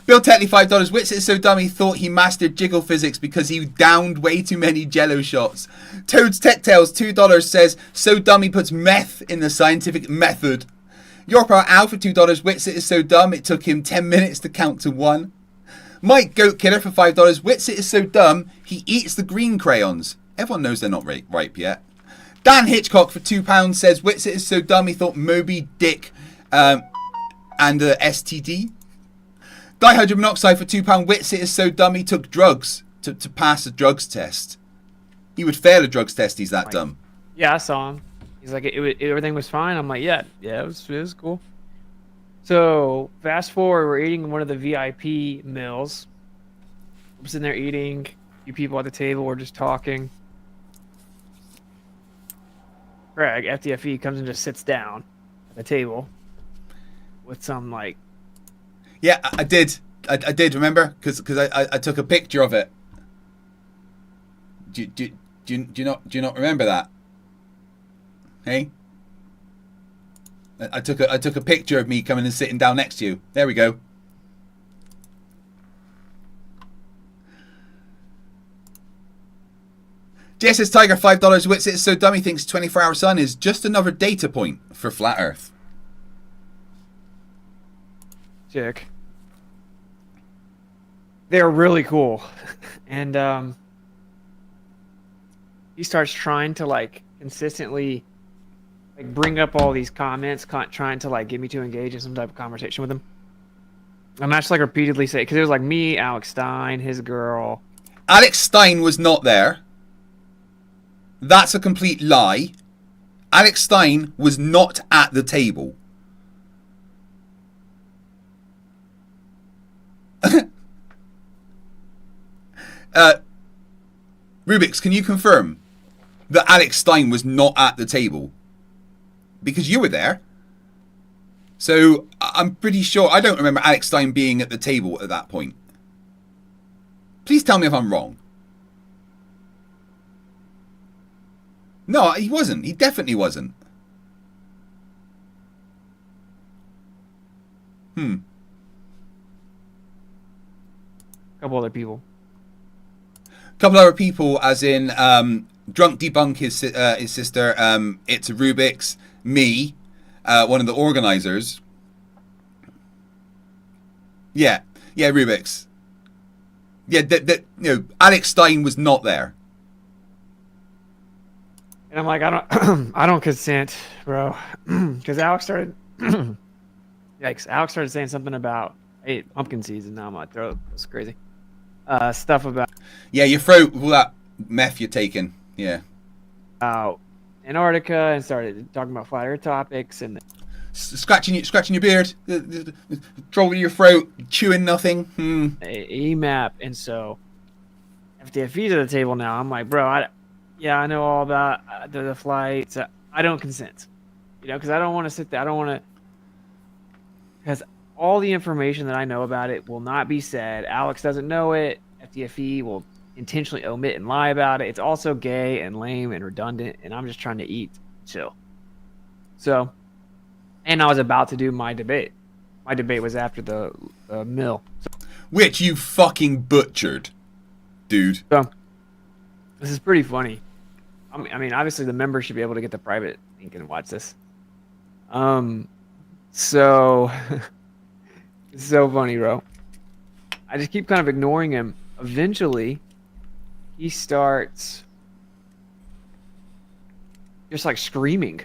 Bill Tetley, $5. Witsit is so dumb he thought he mastered jiggle physics because he downed way too many jello shots. Toad's Tech Tales, $2 says, so dumb he puts meth in the scientific method. Your part Al for $2. Witsit is so dumb it took him 10 minutes to count to 1. Mike Goat Killer for $5. Witsit is so dumb he eats the green crayons. Everyone knows they're not ripe yet. Dan Hitchcock for £2 says Witsit is so dumb he thought Moby Dick and STD. Dihydrogen monoxide for £2. Witsit is so dumb he took drugs to pass a drugs test. He would fail a drugs test. He's that dumb. Yeah, I saw him. He's like, everything was fine. I'm like, yeah, it was cool. So fast forward, we're eating one of the VIP meals. I'm sitting there eating. A few people at the table were just talking. Craig, FTFE, comes and just sits down at the table with some like. Yeah, I did. I did, remember? Because I took a picture of it. Do you not remember that? Hey? I took a picture of me coming and sitting down next to you. There we go. JSS Tiger, $5. Witsit is so dumb he thinks 24-hour sun is just another data point for flat Earth. Chick. They're really cool. And he starts trying to like consistently like bring up all these comments, trying to like get me to engage in some type of conversation with him. I'm not just like repeatedly saying, because it was like me, Alex Stein, his girl. Alex Stein was not there. That's a complete lie. Alex Stein was not at the table. Rubik's, can you confirm that Alex Stein was not at the table? Because you were there. So I'm pretty sure. I don't remember Alex Stein being at the table at that point. Please tell me if I'm wrong. No, he wasn't. He definitely wasn't. A couple other people. Couple other people, as in Drunk Debunk, his sister, it's Rubik's, me, one of the organizers. Yeah, Rubik's. Yeah, Alex Stein was not there. And I'm like, I don't, I don't consent, bro, because Alex started, yikes, Alex started saying something about I ate pumpkin seeds, and now my throat was crazy. Stuff about your throat, all that meth you're taking. Yeah. Antarctica, and started talking about flat Earth topics and scratching your beard, controlling your throat, chewing nothing. EMAP, and so FTFE to the table now. I'm like, bro, I know all about the flights. I don't consent, because I don't want to sit there. I don't want to, because all the information that I know about it will not be said. Alex doesn't know it. FTFE will intentionally omit and lie about it. It's also gay and lame and redundant, and I'm just trying to eat, chill. So, and I was about to do my debate. My debate was after the mill, which you fucking butchered, dude. So, this is pretty funny. I mean, obviously the members should be able to get the private link and watch this. So it's so funny, bro. I just keep kind of ignoring him. Eventually, he starts just like screaming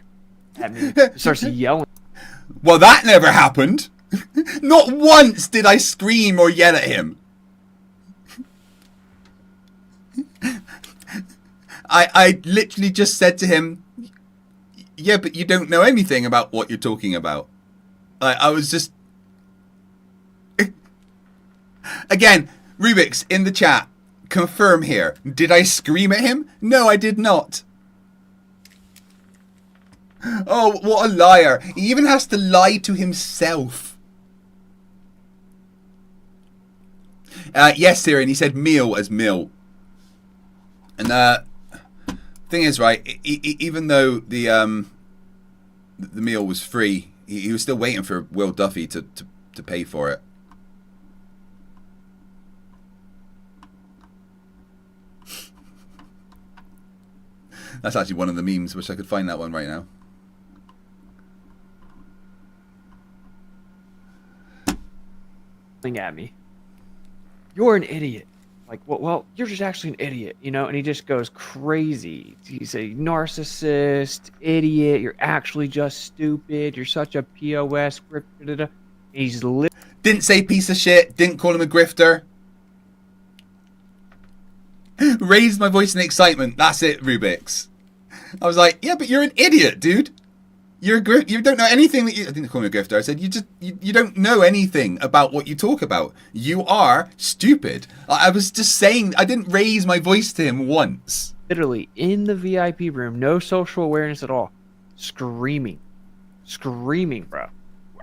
at me. He starts yelling. Well, that never happened. Not once did I scream or yell at him. I literally just said to him, yeah, but you don't know anything about what you're talking about. I was just... Again, Rubik's in the chat, confirm here. Did I scream at him? No, I did not. Oh, what a liar. He even has to lie to himself. Yes, Tyrion, he said meal as mill. And thing is, right, even though the meal was free, he was still waiting for Will Duffy to pay for it. That's actually one of the memes. Wish I could find that one right now. At me, you're an idiot. Like, well, you're just actually an idiot, And he just goes crazy. He's a narcissist, idiot. You're actually just stupid. You're such a POS. He's didn't say piece of shit. Didn't call him a grifter. Raised my voice in excitement. That's it, Rubik's. I was like, yeah, but you're an idiot, dude. You don't know anything that I didn't call me a grifter. I said you don't know anything about what you talk about. You are stupid. I was just saying. I didn't raise my voice to him once. Literally in the VIP room, no social awareness at all, screaming, bro.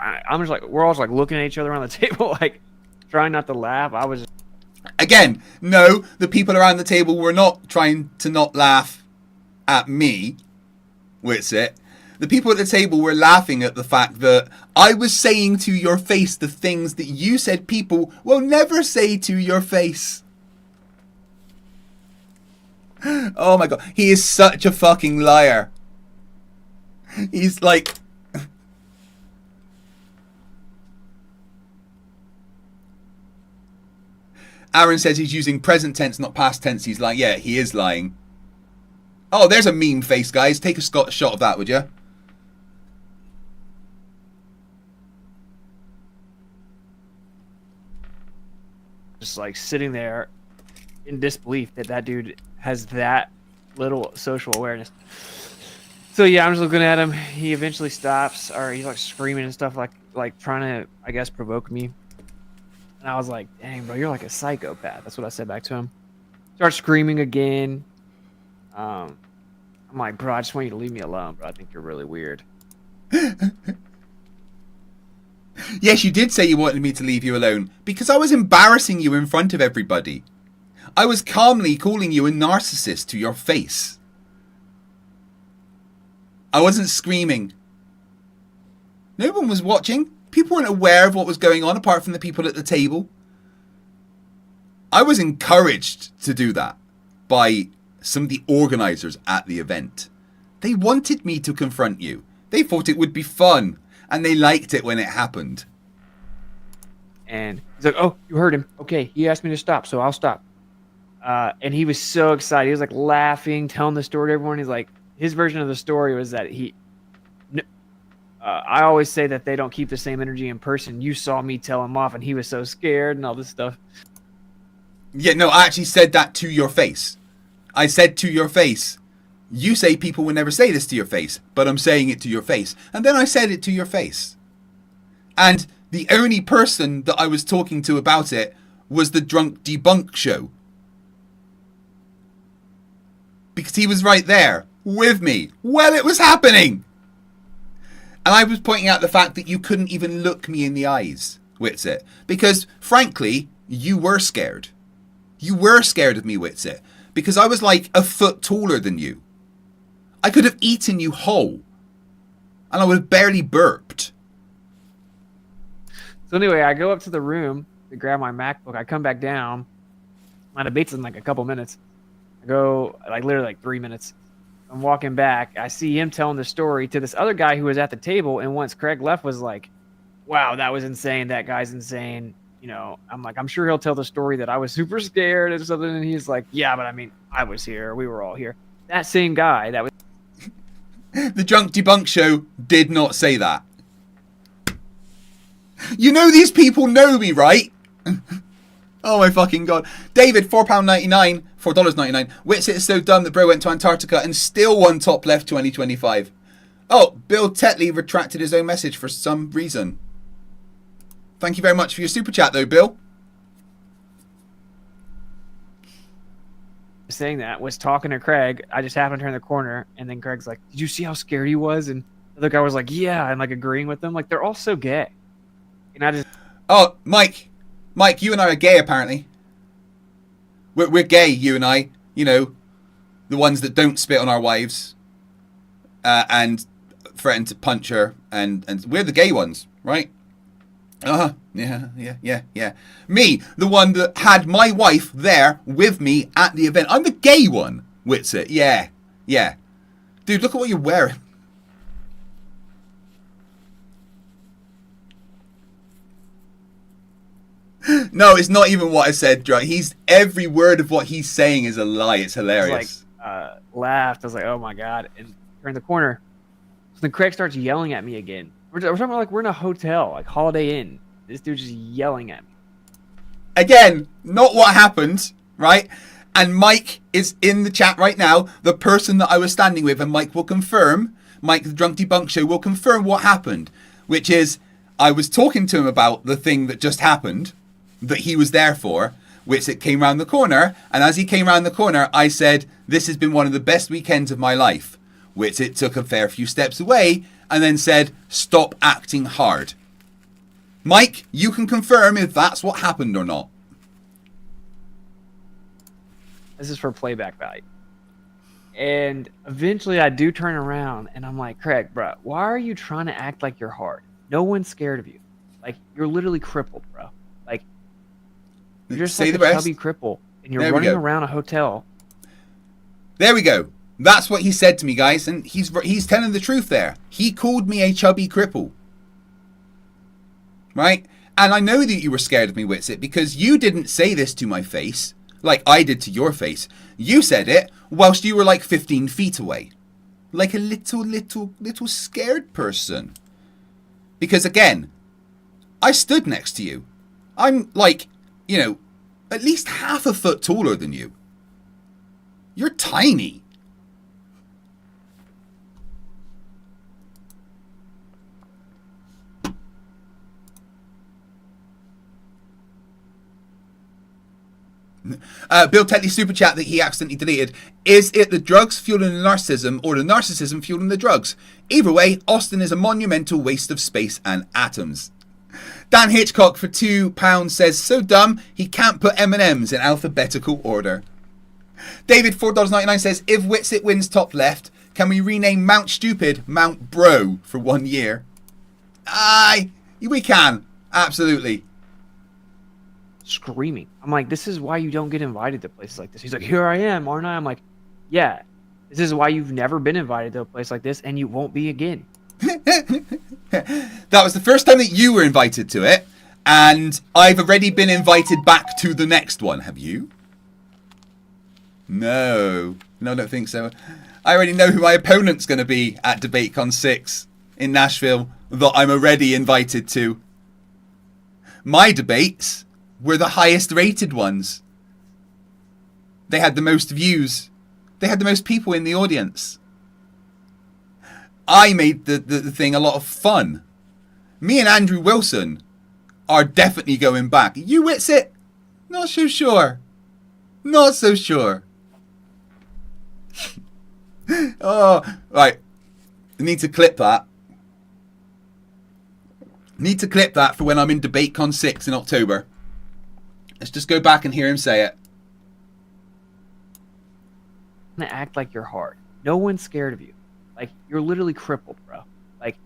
I'm just like, we're all just like looking at each other around the table, like trying not to laugh. I was again, no, the people around the table were not trying to not laugh at me. Witsit. The people at the table were laughing at the fact that I was saying to your face the things that you said people will never say to your face. Oh my god, he is such a fucking liar. He's like... Aaron says he's using present tense, not past tense. He's like, yeah, he is lying. Oh, there's a meme face, guys. Take a shot of that, would you? just like sitting there in disbelief that that dude has that little social awareness. So yeah, I'm just looking at him. He eventually stops, or he's like screaming and stuff, like trying to, I guess, provoke me. And I was like, dang, bro, you're like a psychopath. That's what I said back to him. Start screaming again. I'm like, bro, I just want you to leave me alone, bro. I think you're really weird. Yes, you did say you wanted me to leave you alone because I was embarrassing you in front of everybody. I was calmly calling you a narcissist to your face. I wasn't screaming. No one was watching. People weren't aware of what was going on apart from the people at the table. I was encouraged to do that by some of the organizers at the event. They wanted me to confront you. They thought it would be fun, and they liked it when it happened. And he's like, "Oh, you heard him. Okay, he asked me to stop, so I'll stop." And he was so excited. He was like laughing, telling the story to everyone. He's like, his version of the story was that I always say that they don't keep the same energy in person. You saw me tell him off, and he was so scared and all this stuff. Yeah, no, I actually said that to your face. I said to your face. You say people would never say this to your face, but I'm saying it to your face. And then I said it to your face. And the only person that I was talking to about it was the Drunk Debunk show. Because he was right there with me while it was happening. And I was pointing out the fact that you couldn't even look me in the eyes, Witsit. Because, frankly, you were scared. You were scared of me, Witsit. Because I was like a foot taller than you. I could have eaten you whole. And I would have barely burped. So anyway, I go up to the room to grab my MacBook. I come back down. My debate's in like a couple minutes. I go like literally like 3 minutes. I'm walking back. I see him telling the story to this other guy who was at the table. And once Craig left, was like, "Wow, that was insane. That guy's insane." You know, I'm like, I'm sure he'll tell the story that I was super scared or something. And he's like, "Yeah, but I mean, I was here. We were all here." That same guy that was. The Drunk Debunk show did not say that. You know these people know me, right? Oh my fucking god. David, £4.99, $4.99. Witsit is so dumb that bro went to Antarctica and still won Top Left 2025. Oh, Bill Tetley retracted his own message for some reason. Thank you very much for your super chat though, Bill. Saying that was talking to Craig. I just happened to turn the corner, and then Craig's like, "Did you see how scared he was?" And the other guy was like, "Yeah," and like agreeing with them. Like, they're all so gay. And I just... Oh, Mike, you and I are gay apparently. We're gay, you and I. You know, the ones that don't spit on our wives and threaten to punch her, and we're the gay ones, right? Yeah. Me, the one that had my wife there with me at the event. I'm the gay one, Witsit. Yeah. Dude, look at what you're wearing. No, it's not even what I said, Drunk. Every word of what he's saying is a lie. It's hilarious. Laughed. I was like, "Oh my god!" And turned the corner. So then Craig starts yelling at me again. We're talking about like we're in a hotel, like Holiday Inn. This dude's just yelling at me. Again, not what happened, right? And Mike is in the chat right now, the person that I was standing with, and Mike will confirm, Mike, the Drunk Debunk Show, will confirm what happened, which is I was talking to him about the thing that just happened, that he was there for, which it came round the corner, and as he came round the corner, I said, "This has been one of the best weekends of my life," which it took a fair few steps away, and then said, "Stop acting hard." Mike, you can confirm if that's what happened or not. This is for playback value. And eventually I do turn around and I'm like, "Craig, bro, why are you trying to act like you're hard? No one's scared of you. Like, you're literally crippled, bro. Like, you're just like a chubby cripple and you're running around a hotel." There we go. That's what he said to me, guys. And he's telling the truth there. He called me a chubby cripple. Right? And I know that you were scared of me, Witsit, because you didn't say this to my face like I did to your face. You said it whilst you were like 15 feet away. Like a little scared person. Because again, I stood next to you. I'm like, you know, at least half a foot taller than you. You're tiny. Bill Tetley super chat that he accidentally deleted. Is it the drugs fueling the narcissism or the narcissism fueling the drugs? Either way, Austin is a monumental waste of space and atoms. Dan Hitchcock for £2 says, "So dumb he can't put M&Ms in alphabetical order." David $4.99 says, "If Witsit wins Top Left, can we rename Mount Stupid Mount Bro for 1 year?" Aye, we can. Absolutely. Screaming. I'm like, "This is why you don't get invited to places like this." He's like, "Here I am, aren't I?" I'm like, "Yeah, this is why you've never been invited to a place like this, and you won't be again." That was the first time that you were invited to it, And I've already been invited back to the next one. Have you? No. No, I don't think so. I already know who my opponent's going to be at DebateCon 6 in Nashville that I'm already invited to. My debates were the highest rated ones. They had the most views. They had the most people in the audience. I made the thing a lot of fun. Me and Andrew Wilson are definitely going back. You Witsit? Not so sure. Not so sure. Oh, right. I need to clip that. Need to clip that for when I'm in DebateCon 6 in October. Let's just go back and hear him say it. To act like you're hard. No one's scared of you. Like, you're literally crippled, bro. Like,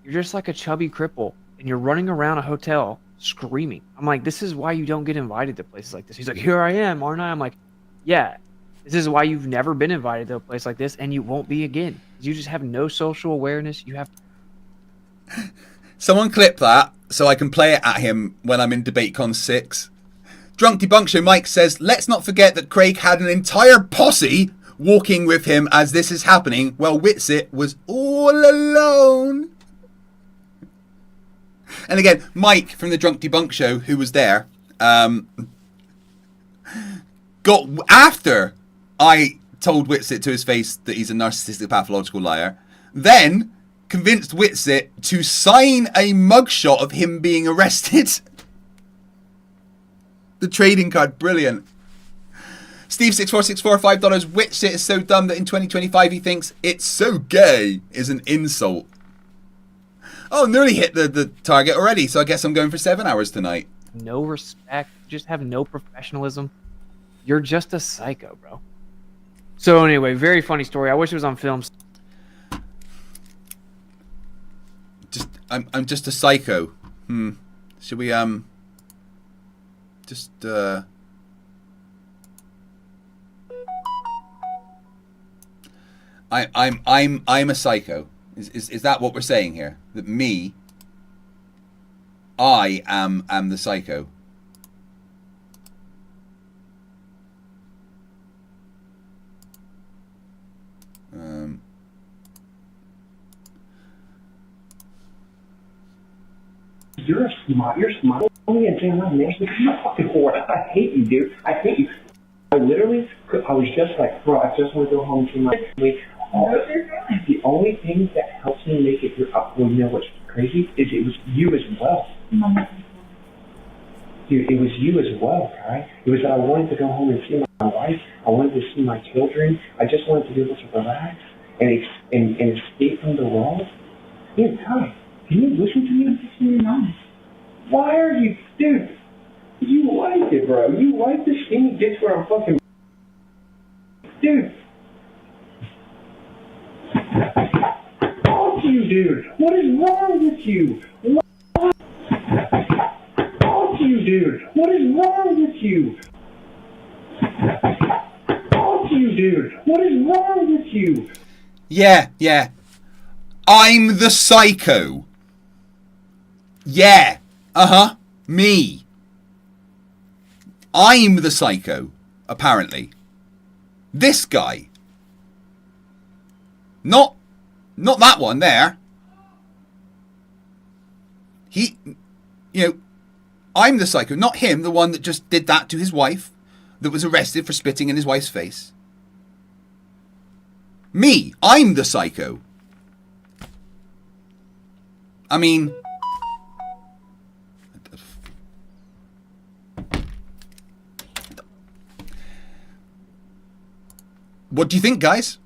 you're just like a chubby cripple, and you're running around a hotel screaming. I'm like, this is why you don't get invited to places like this. He's like, here I am, aren't I? I'm like, yeah, this is why you've never been invited to a place like this, and you won't be again. You just have no social awareness. You have... Someone clip that so I can play it at him when I'm in DebateCon 6. Drunk Debunk Show Mike says, let's not forget that Craig had an entire posse walking with him as this is happening, while Witsit was all alone. And again, Mike from the Drunk Debunk Show, who was there, got after I told Witsit to his face that he's a narcissistic pathological liar, then convinced Witsit to sign a mugshot of him being arrested. The trading card, brilliant. Steve6464, $5. Witsit is so dumb that in 2025 he thinks it's so gay is an insult. Oh, nearly hit the target already, so I guess I'm going for 7 hours tonight. No respect. Just have no professionalism. You're just a psycho, bro. So anyway, very funny story. I wish it was on film. I'm just a psycho. Should we just I'm a psycho. Is that what we're saying here? That me, I am the psycho. You're smiling and saying I'm nice because you're a fucking whore. I hate you, dude. I hate you. I was just like, bro, I just want to go home and see my family. The only thing that helps me make it up, well, you know what's crazy? Is it was you as well. Dude, it was you as well, Kai. It was that I wanted to go home and see my wife. I wanted to see my children. I just wanted to be able to relax and escape from the world. Dude, Kai, can you listen to me? I'm just being honest. Why are you, dude? You like it, bro. You like the skinny dicks where I'm fucking, dude. Fuck you, dude. What is wrong with you? Fuck you, dude. What is wrong with you? Fuck you, dude. What is wrong with you? Yeah. I'm the psycho. Yeah. Me. I'm the psycho, apparently. This guy. Not that one there. I'm the psycho, not him, the one that just did that to his wife, that was arrested for spitting in his wife's face. Me, I'm the psycho. I mean... What do you think, guys?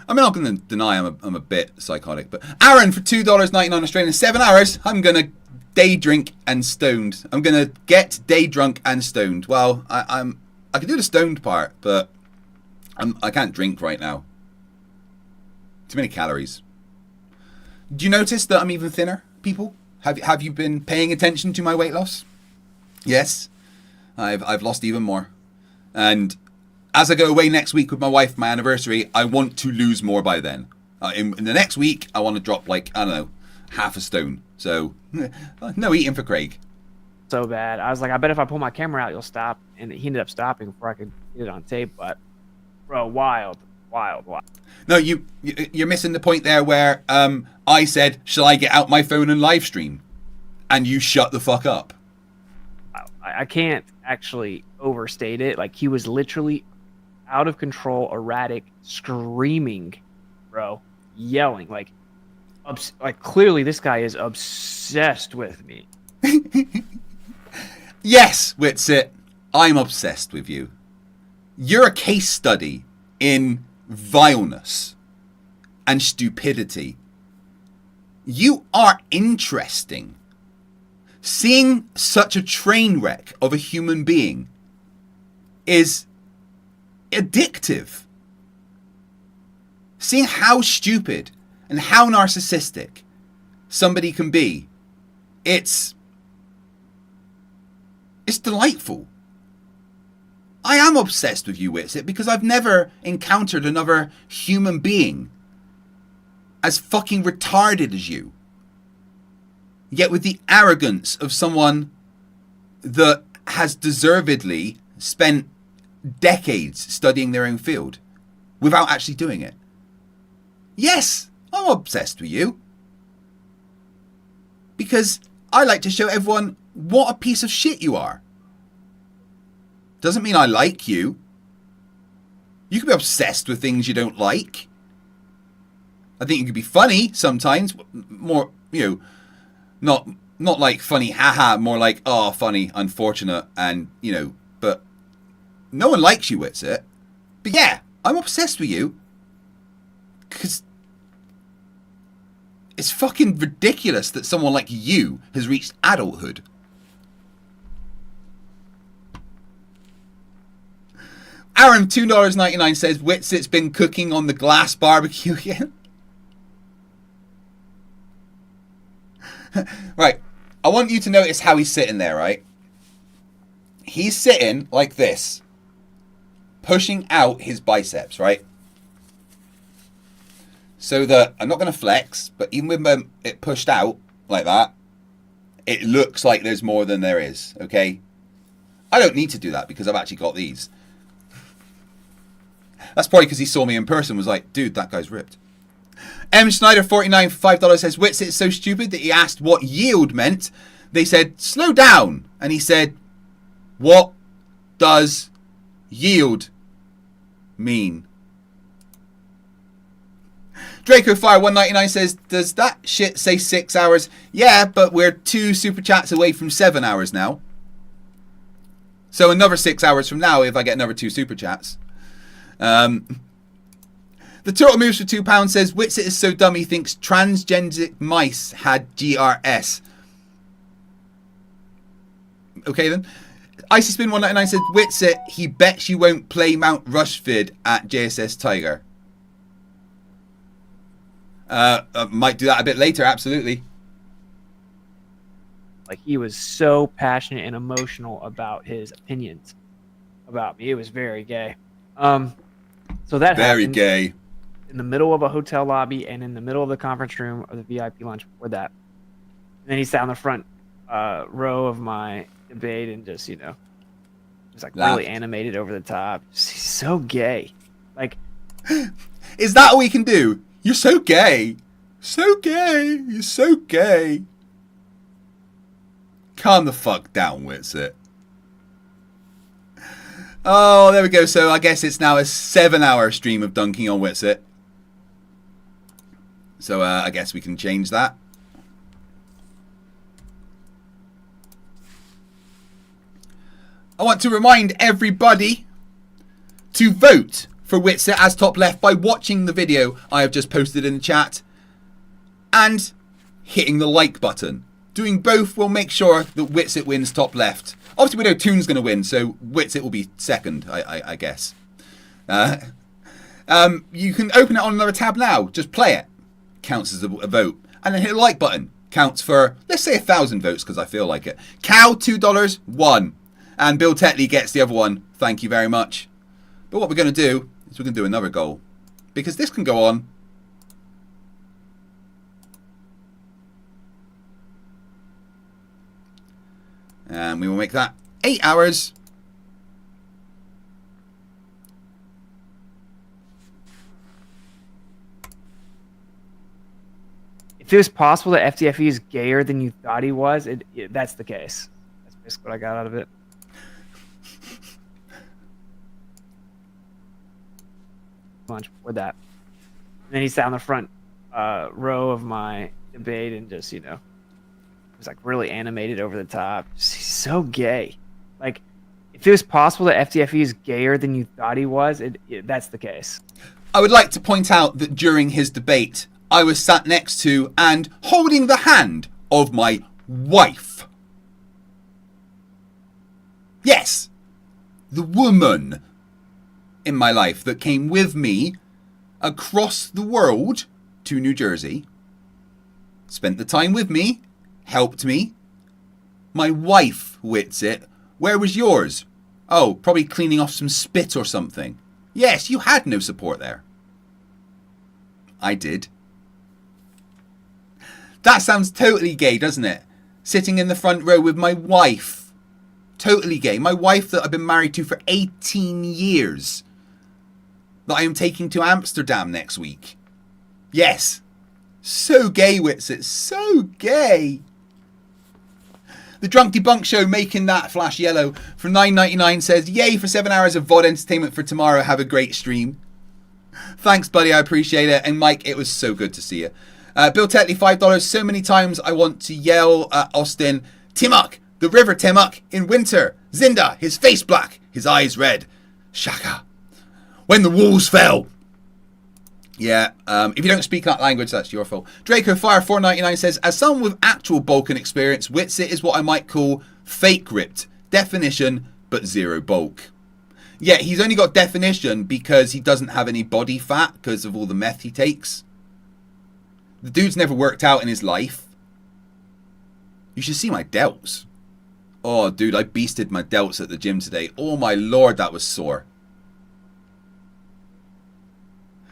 I'm not going to deny I'm a bit psychotic, but Aaron for $2.99 Australian, 7 hours. I'm going to day drink and stoned. I'm going to get day drunk and stoned. Well, I can do the stoned part, but I can't drink right now. Too many calories. Do you notice that I'm even thinner, people? Have you been paying attention to my weight loss? Yes, I've lost even more. And as I go away next week with my wife for my anniversary, I want to lose more by then. In the next week, I want to drop, like, I don't know, half a stone. So, no eating for Craig. So bad. I was like, I bet if I pull my camera out, you'll stop. And he ended up stopping before I could get it on tape. But, bro, wild. No, you're missing the point there where I said, shall I get out my phone and live stream? And you shut the fuck up. I can't actually overstate it. Like, he was literally out of control, erratic, screaming, bro, yelling. Like clearly this guy is obsessed with me. Yes, Witsit, I'm obsessed with you. You're a case study in vileness and stupidity. You are interesting. Seeing such a train wreck of a human being is addictive. Seeing how stupid and how narcissistic somebody can be, it's delightful. I am obsessed with you, Witsit, because I've never encountered another human being as fucking retarded as you. Yet with the arrogance of someone that has deservedly spent decades studying their own field without actually doing it. Yes, I'm obsessed with you. Because I like to show everyone what a piece of shit you are. Doesn't mean I like you. You can be obsessed with things you don't like. I think you can be funny sometimes. More, not like funny, haha, more like, oh, funny, unfortunate, and, but no one likes you, Witsit. But yeah, I'm obsessed with you. Because it's fucking ridiculous that someone like you has reached adulthood. Aaron, $2.99 says, Witsit's been cooking on the glass barbecue again. Right. I want you to notice how he's sitting there, right? He's sitting like this, pushing out his biceps, right? So that, I'm not going to flex, but even with it pushed out like that, it looks like there's more than there is, okay? I don't need to do that because I've actually got these. That's probably because he saw me in person, was like, dude, that guy's ripped. M. Schneider 49 for $5 says, Witsit is so stupid that he asked what yield meant. They said, slow down. And he said, what does yield mean? Draco Fire 199 says, does that shit say 6 hours? Yeah, but we're 2 super chats away from 7 hours now. So another 6 hours from now if I get another 2 super chats. The Turtle Moves for £2 says, Witsit is so dumb he thinks transgenic mice had GRS. Okay then. Icy Spin 199 says, Witsit, he bets you won't play Mount Rushford at JSS Tiger. Might do that a bit later, absolutely. Like, he was so passionate and emotional about his opinions about me. It was very gay. So that very happened gay in the middle of a hotel lobby and in the middle of the conference room or the VIP lunch before that. And then he sat on the front row of my debate and just, just like really animated over the top. He's so gay. Like, is that all we can do? You're so gay. So gay. You're so gay. Calm the fuck down, Witsit. Oh, there we go. So I guess it's now a 7-hour stream of dunking on Witsit. So I guess we can change that. I want to remind everybody to vote for Witsit as top left by watching the video I have just posted in the chat and hitting the like button. Doing both will make sure that Witsit wins top left. Obviously, we know Toon's going to win, so Witsit will be second, I guess. You can open it on another tab now. Just play it. Counts as a vote. And then hit the like button. Counts for, let's say, 1,000 votes, because I feel like it. Cow, $2, 1. And Bill Tetley gets the other one. Thank you very much. But what we're going to do is we're going to do another goal. Because this can go on And we will make that 8 hours. If it was possible that FTFE is gayer than you thought he was, that's the case. That's basically what I got out of it. Lunch for that. And then he sat on the front row of my debate and just, you know, was like really animated over the top. Just, he's so gay. Like, if it was possible that FTFE is gayer than you thought he was, that's the case. I would like to point out that during his debate, I was sat next to and holding the hand of my wife. Yes, the woman in my life that came with me across the world to New Jersey, spent the time with me, helped me. My wife, Witsit. Where was yours? Oh, probably cleaning off some spit or something. Yes, you had no support there. I did. That sounds totally gay, doesn't it? Sitting in the front row with my wife. Totally gay. My wife that I've been married to for 18 years. That I am taking to Amsterdam next week. Yes. So gay, Witsit. So gay. The Drunk Debunk Show making that flash yellow for $9.99 says, yay for 7 hours of VOD entertainment for tomorrow. Have a great stream. Thanks, buddy. I appreciate it. And Mike, it was so good to see you. Bill Tetley, $5. So many times I want to yell at Austin, Timok, the river Timok, in winter. Zinda, his face black, his eyes red. Shaka, when the walls fell. Yeah, if you don't speak that language, that's your fault. Draco Fire 499 says, as someone with actual Balkan experience, Witsit is what I might call fake ripped. Definition, but zero bulk. Yeah, he's only got definition because he doesn't have any body fat because of all the meth he takes. The dude's never worked out in his life. You should see my delts. Oh, dude, I beasted my delts at the gym today. Oh, my lord, that was sore.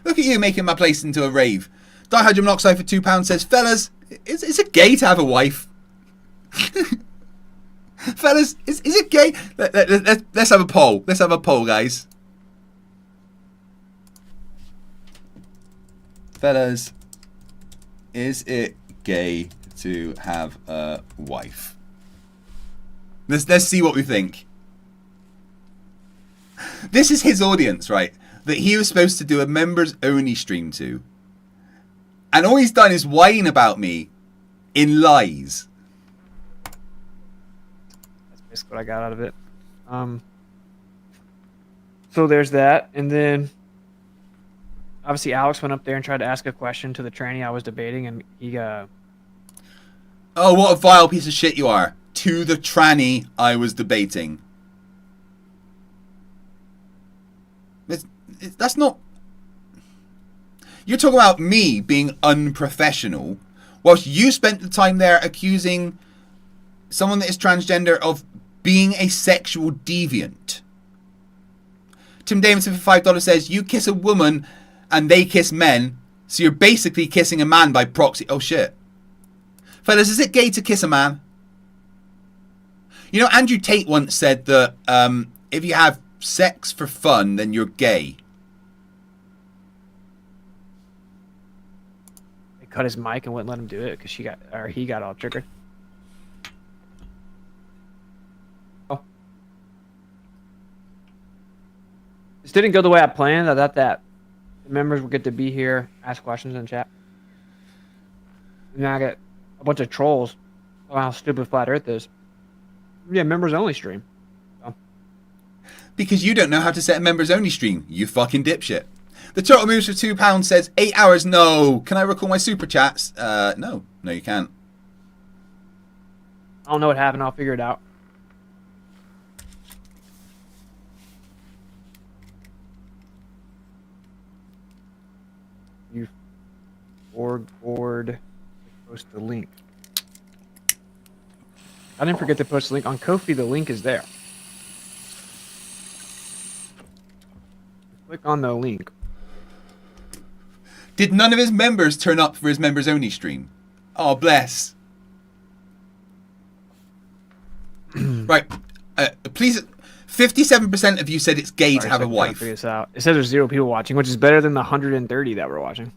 Look at you making my place into a rave. Dihydrogen monoxide for £2 says, fellas, is it gay to have a wife? Fellas, is it gay? Let's have a poll. Let's have a poll, guys. Fellas, is it gay to have a wife? Let's see what we think. This is his audience, right? That he was supposed to do a members only stream to. And all he's done is whine about me in lies. That's basically what I got out of it. So there's that. And then obviously Alex went up there and tried to ask a question to the tranny I was debating, and he oh, what a vile piece of shit you are. To the tranny I was debating. That's not... You're talking about me being unprofessional, whilst you spent the time there accusing someone that is transgender of being a sexual deviant. Tim Davidson for $5 says, you kiss a woman and they kiss men, so you're basically kissing a man by proxy. Oh shit. Fellas, is it gay to kiss a man? You know, Andrew Tate once said that if you have sex for fun, then you're gay. they cut his mic and wouldn't let him do it because he got all triggered. Oh. This didn't go the way I planned. I thought that the members would get to be here, ask questions in chat. And now I get a bunch of trolls about how stupid Flat Earth is. Yeah, members only stream. So. Because you don't know how to set a members only stream, you fucking dipshit. The Turtle Moves for £2 says, 8 hours, no. Can I recall my super chats? No. No, you can't. I don't know what happened. I'll figure it out. You board post the link. I didn't forget to post the link. On Ko-fi, the link is there. Click on the link. Did none of his members turn up for his members only stream? Oh, bless. Right. Please, 57% of you said it's gay to have a wife. Figure this out. It says there's 0 people watching, which is better than the 130 that we're watching.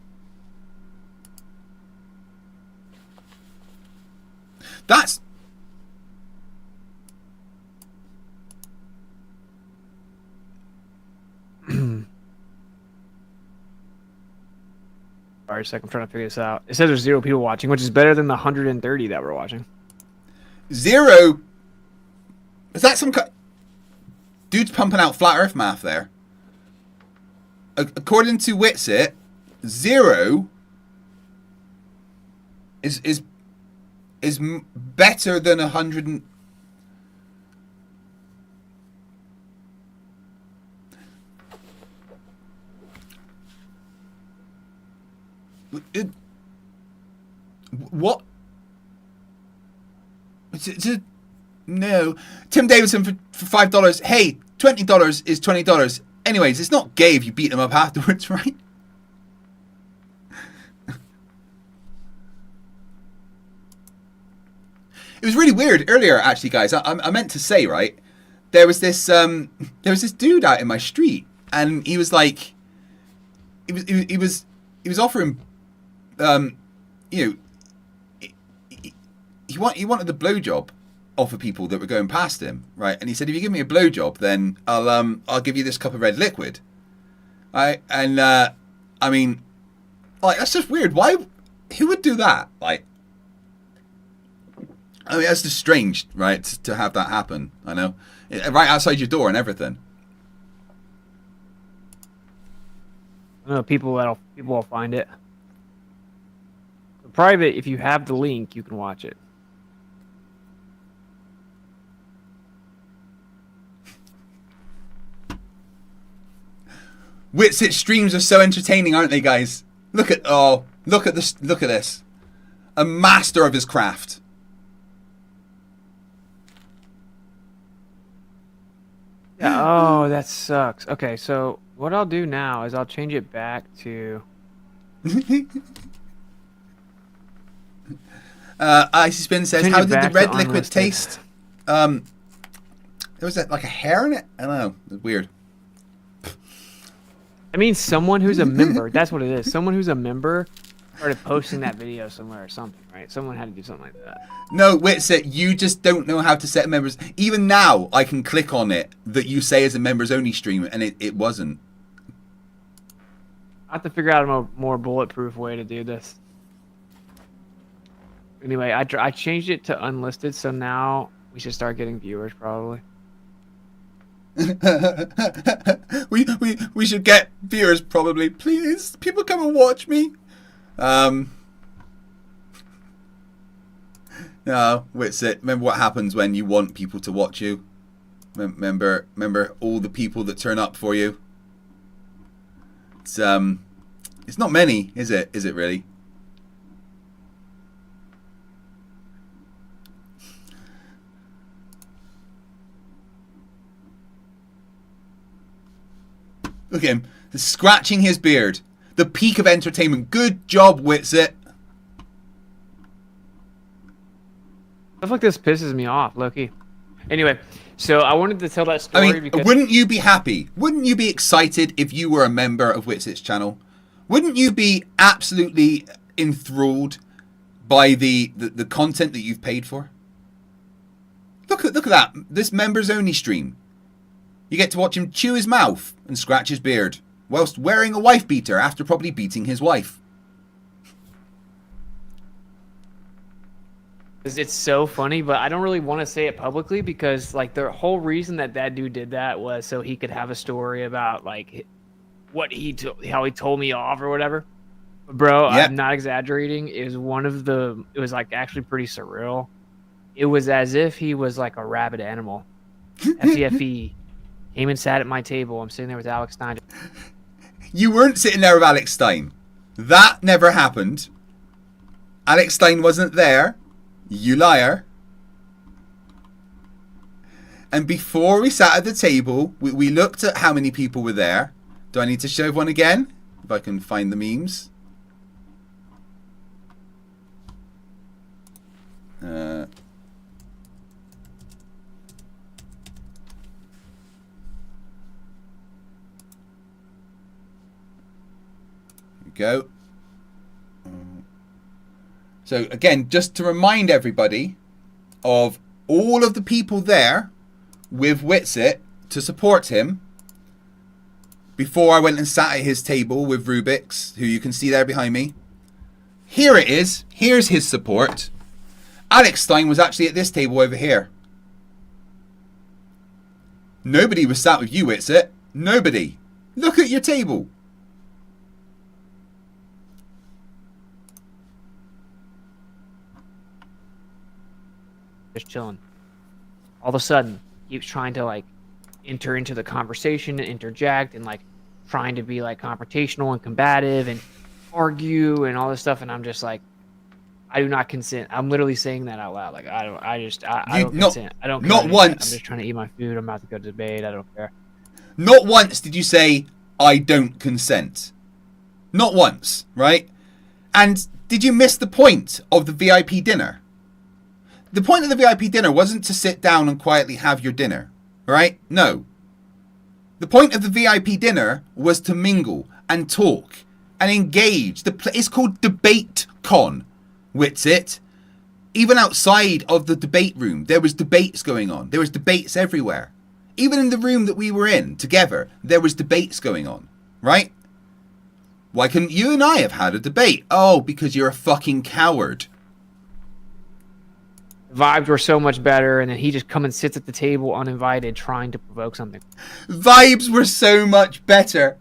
That's... Sorry, a second. I'm trying to figure this out. It says there's 0 people watching, which is better than the 130 that we're watching. 0? Is that some kind... Dude's pumping out flat Earth math there. According to Witsit, 0 is better than 100 and... What? No. Tim Davidson for $5. Hey, $20 is $20. Anyways, it's not gay if you beat them up afterwards, right? It was really weird earlier, actually, guys. I meant to say, right? There was this dude out in my street, and he was like, he was offering, you know, he wanted the blowjob off of people that were going past him, right? And he said, if you give me a blowjob, then I'll give you this cup of red liquid. Right? And I mean, like, that's just weird. Why? Who would do that? Like, I mean, that's just strange, right? To have that happen. I know, right outside your door and everything. I don't know, people will find it. Private, if you have the link, you can watch it. Witsit streams are so entertaining, aren't they, guys? Look at this. Look at this. A master of his craft. Yeah. Oh, that sucks. Okay, so what I'll do now is I'll change it back to. Icy Spin says, "How did the red liquid taste?" There was like a hair in it. I don't know. It's weird. I mean, someone who's a member. That's what it is. Someone who's a member started posting that video somewhere or something, right? Someone had to do something like that. No, Witsit, you just don't know how to set members. Even now, I can click on it that you say is a members only stream, and it wasn't. I have to figure out a more bulletproof way to do this. Anyway, I changed it to unlisted, so now we should start getting viewers probably. we should get viewers probably. Please, people come and watch me. No, Witsit. Remember what happens when you want people to watch you. Remember all the people that turn up for you. It's not many, is it? Is it really? Look at him, scratching his beard. The peak of entertainment. Good job, Witsit. Stuff like this pisses me off, Loki. Anyway, so I wanted to tell that story. I mean, because wouldn't you be happy? Wouldn't you be excited if you were a member of Witsit's channel? Wouldn't you be absolutely enthralled by the content that you've paid for? Look at that. This members only stream. You get to watch him chew his mouth and scratch his beard whilst wearing a wife beater after probably beating his wife. It's so funny, but I don't really want to say it publicly because, like, the whole reason that dude did that was so he could have a story about, like, how he told me off or whatever. But bro, Yep. I'm not exaggerating. It was like actually pretty surreal. It was as if he was like a rabid animal. FTFE came and sat at my table. I'm sitting there with Alex Stein. You weren't sitting there with Alex Stein. That never happened. Alex Stein wasn't there. You liar. And before we sat at the table, we looked at how many people were there. Do I need to show one again? If I can find the memes. go. So again, just to remind everybody of all of the people there with Witsit to support him. Before I went and sat at his table with Rubik's, who you can see there behind me. Here it is. Here's his support. Alex Stein was actually at this table over here. Nobody was sat with you, Witsit. Nobody. Look at your table. Just chilling. All of a sudden, keeps trying to like enter into the conversation and interject and like trying to be like confrontational and combative and argue and all this stuff, and I'm just like, I do not consent. I'm literally saying that out loud. Like I don't consent. I don't care. Not once. I'm just trying to eat my food. I'm about to go to debate. I don't care. Not once did you say I don't consent. Not once, right? And did you miss the point of the VIP dinner? The point of the VIP dinner wasn't to sit down and quietly have your dinner, right? No. The point of the VIP dinner was to mingle and talk and engage. It's called Debate Con, Witsit. Even outside of the debate room, there was debates going on. There was debates everywhere. Even in the room that we were in together, there was debates going on, right? Why couldn't you and I have had a debate? Oh, because you're a fucking coward. Vibes were so much better, and then he just comes and sits at the table uninvited trying to provoke something. Vibes were so much better.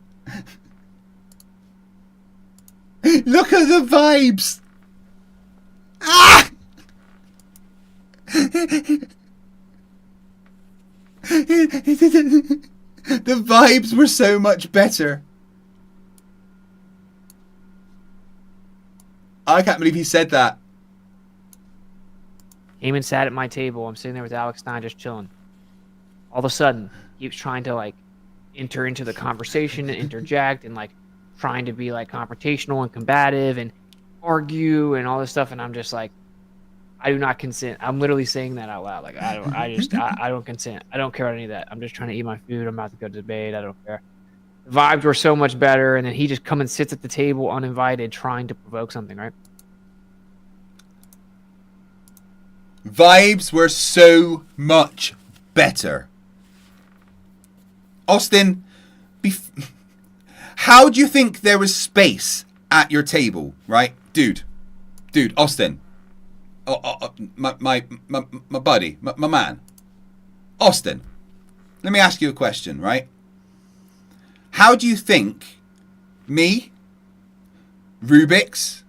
Look at the vibes. Ah! The vibes were so much better. I can't believe he said that. Came and sat at my table. I'm sitting there with Alex Stein just chilling. All of a sudden, keeps trying to like enter into the conversation and interject and like trying to be like confrontational and combative and argue and all this stuff, and I'm just like, I do not consent. I'm literally saying that out loud. Like I don't consent. I don't care about any of that. I'm just trying to eat my food. I'm about to go to debate. I don't care. The vibes were so much better, and then he just comes and sits at the table uninvited trying to provoke something, right? Vibes were so much better. Austin, how do you think there was space at your table, right? Dude, Austin. My buddy, my man. Austin, let me ask you a question, right? How do you think me, Rubik's,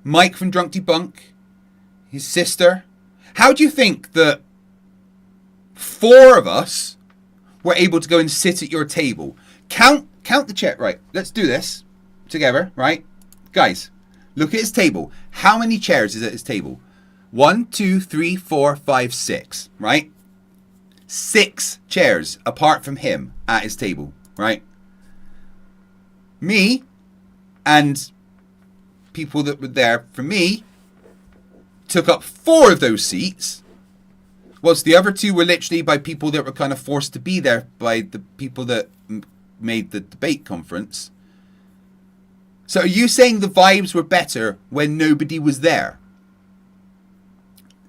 Mike from Drunk Debunk, his sister, how do you think that 4 of us were able to go and sit at your table? Count the chair. Right, let's do this together, right? Guys, look at his table. How many chairs is at his table? 1, 2, 3, 4, 5, 6, right? 6 chairs apart from him at his table, right? Me and people that were there for me took up 4 of those seats, whilst the other 2 were literally by people that were kind of forced to be there by the people that made the debate conference. So are you saying the vibes were better when nobody was there?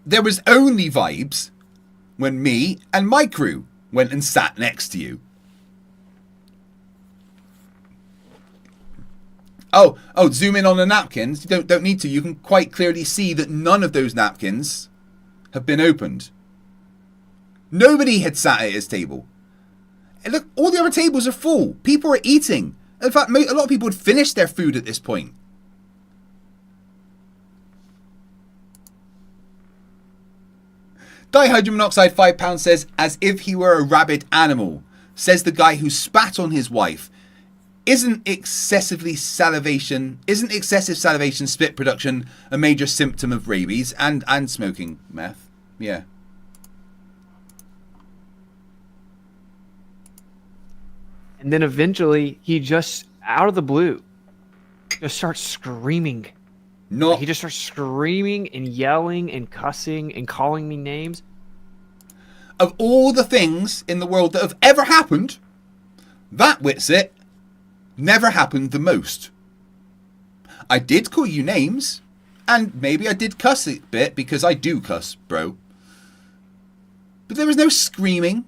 There was only vibes when me and my crew went and sat next to you. Oh, zoom in on the napkins. You don't need to. You can quite clearly see that none of those napkins have been opened. Nobody had sat at his table. And look, all the other tables are full. People are eating. In fact, a lot of people had finished their food at this point. Dihydrogen monoxide £5 says, as if he were a rabid animal. Says the guy who spat on his wife. Isn't excessive salivation spit production a major symptom of rabies and smoking meth? Yeah. And then eventually he just out of the blue just starts screaming. No. He just starts screaming and yelling and cussing and calling me names. Of all the things in the world that have ever happened, that Witsit never happened the most. I did call you names. And maybe I did cuss a bit, because I do cuss, bro. But there was no screaming.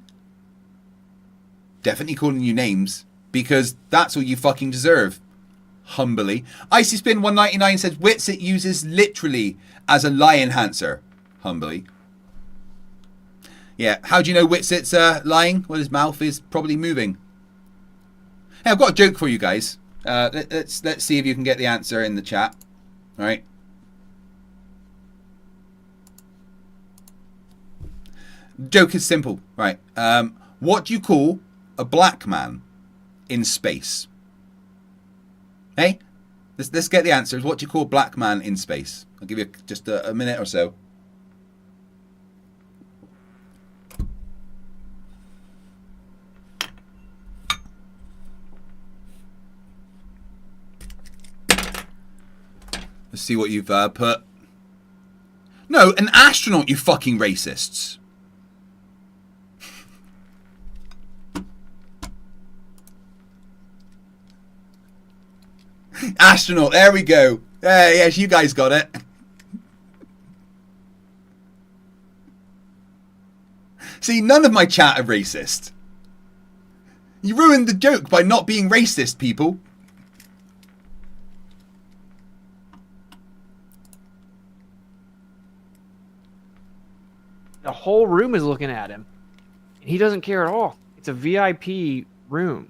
Definitely calling you names, because that's what you fucking deserve. Humbly. Icy Spin 199 says Witsit uses literally as a lie enhancer. Humbly. Yeah, how do you know Witsit's lying? Well, his mouth is probably moving. Hey, I've got a joke for you guys. Let's see if you can get the answer in the chat. All right. Joke is simple, right? What do you call a black man in space? Hey, let's get the answers. What do you call a black man in space? I'll give you just a minute or so. Let's see what you've put. No, an astronaut, you fucking racists. Astronaut, there we go. Yes, you guys got it. See, none of my chat are racist. You ruined the joke by not being racist, people. The whole room is looking at him. And he doesn't care at all. It's a VIP room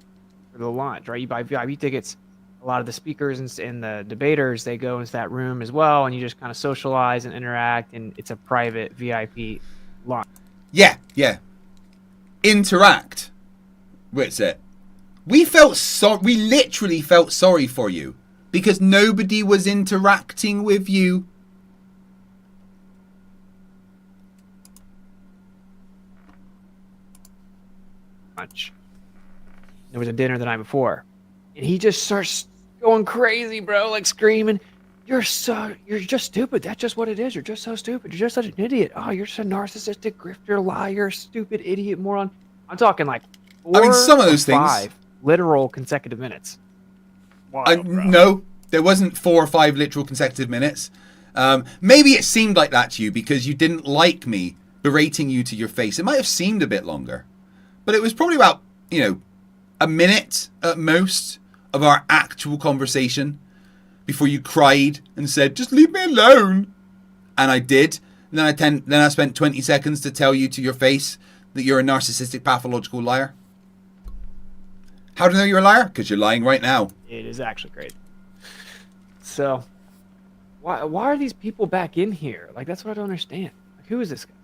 for the launch, right? You buy VIP tickets. A lot of the speakers and the debaters, they go into that room as well, and you just kind of socialize and interact, and it's a private VIP launch. Yeah, yeah. Interact. Witsit. We literally felt sorry for you because nobody was interacting with you. There was a dinner the night before, and he just starts going crazy, bro, like screaming, you're just stupid. That's just what it is. You're just so stupid. You're just such an idiot. Oh, you're just a narcissistic grifter, liar, stupid idiot, moron. I'm talking like some of those five things, literal consecutive minutes. Wild, no, there wasn't 4 or 5 literal consecutive minutes. Maybe it seemed like that to you because you didn't like me berating you to your face. It might have seemed a bit longer, but it was probably about, a minute at most of our actual conversation before you cried and said, just leave me alone. And I did. And then I spent 20 seconds to tell you to your face that you're a narcissistic pathological liar. How do I know you're a liar? Because you're lying right now. It is actually great. So, why are these people back in here? Like, that's what I don't understand. Like, who is this guy?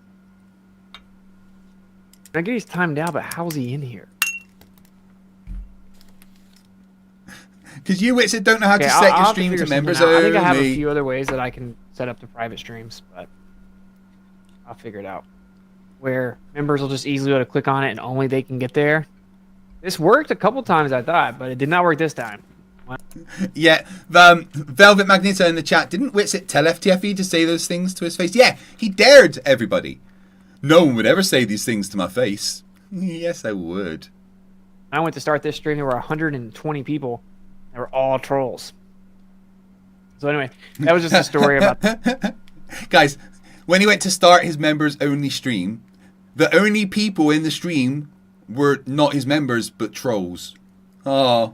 I get he's timed out, but how's he in here? Because you, Witsit, don't know how to set your stream to members only. I think I have a few other ways that I can set up the private streams, but I'll figure it out. Where members will just easily be able to click on it and only they can get there. This worked a couple times, I thought, but it did not work this time. Yeah, Velvet Magneto in the chat, didn't Witsit tell FTFE to say those things to his face? Yeah, he dared everybody. No one would ever say these things to my face. Yes, I would. I went to start this stream, there were 120 people. They were all trolls. So anyway, that was just a story about... Guys, when he went to start his members-only stream, the only people in the stream were not his members, but trolls. Oh.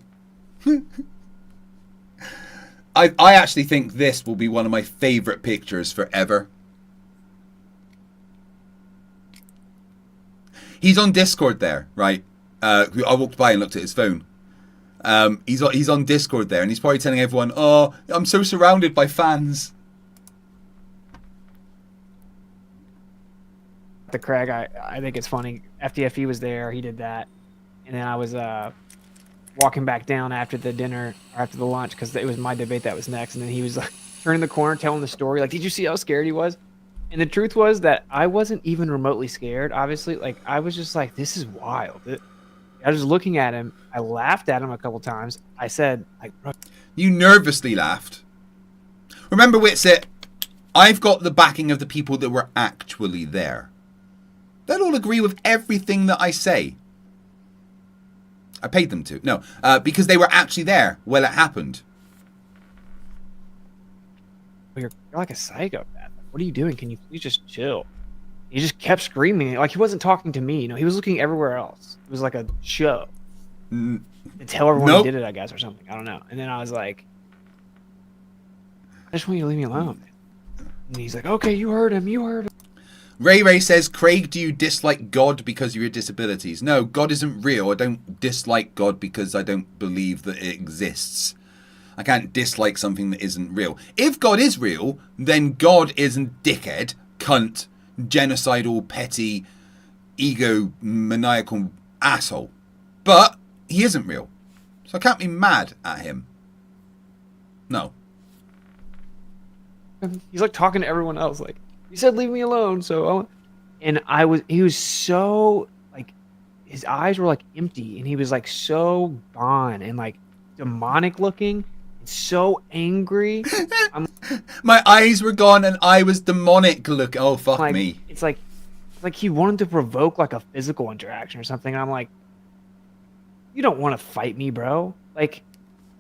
I actually think this will be one of my favourite pictures forever. He's on Discord there, right? I walked by and looked at his phone. He's on Discord there, and he's probably telling everyone, "Oh, I'm so surrounded by fans." The Craig, I think it's funny. FTFE was there, he did that, and then I was walking back down after the dinner, or after the lunch, because it was my debate that was next, and then he was like turning the corner, telling the story, like, "Did you see how scared he was?" And the truth was that I wasn't even remotely scared. Obviously, like I was just like, "This is wild." I was looking at him. I laughed at him a couple times. I said, like, bro. You nervously laughed. Remember, Witsit, I've got the backing of the people that were actually there. They'll all agree with everything that I say. I paid them to. No, because they were actually there when it happened. you're like a psychopath. What are you doing? Can you please just chill? He just kept screaming. Like, he wasn't talking to me. You know, he was looking everywhere else. It was like a show. To tell everyone he did it, I guess, or something. I don't know. And then I was like, I just want you to leave me alone. And he's like, okay, you heard him. You heard him. Ray says, Craig, do you dislike God because of your disabilities? No, God isn't real. I don't dislike God because I don't believe that it exists. I can't dislike something that isn't real. If God is real, then God is a dickhead, cunt, genocidal, petty, egomaniacal asshole. But he isn't real. So I can't be mad at him. No. He's like talking to everyone else. Like, he said, leave me alone. So, he was so, like, his eyes were like empty. And he was like so gone and like demonic looking. So angry. My eyes were gone and I was demonic. Look, oh fuck like, me. It's like he wanted to provoke like a physical interaction or something. And I'm like, you don't want to fight me, bro. Like,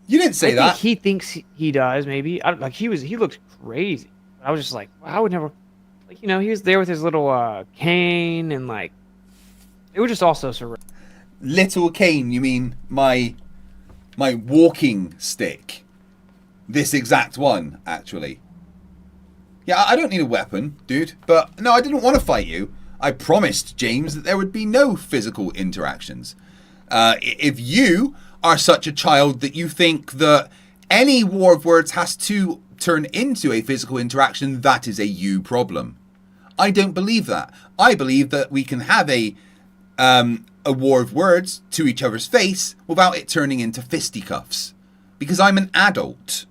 you didn't say that. He thinks he does. Maybe he looked crazy. I was just like, well, I would never. Like, you know, he was there with his little cane and like, it was just also surreal. Little cane? You mean my walking stick? This exact one, actually. Yeah, I don't need a weapon, dude. But no, I didn't want to fight you. I promised James that there would be no physical interactions. If you are such a child that you think that any war of words has to turn into a physical interaction, that is a you problem. I don't believe that. I believe that we can have a war of words to each other's face without it turning into fisticuffs. Because I'm an adult.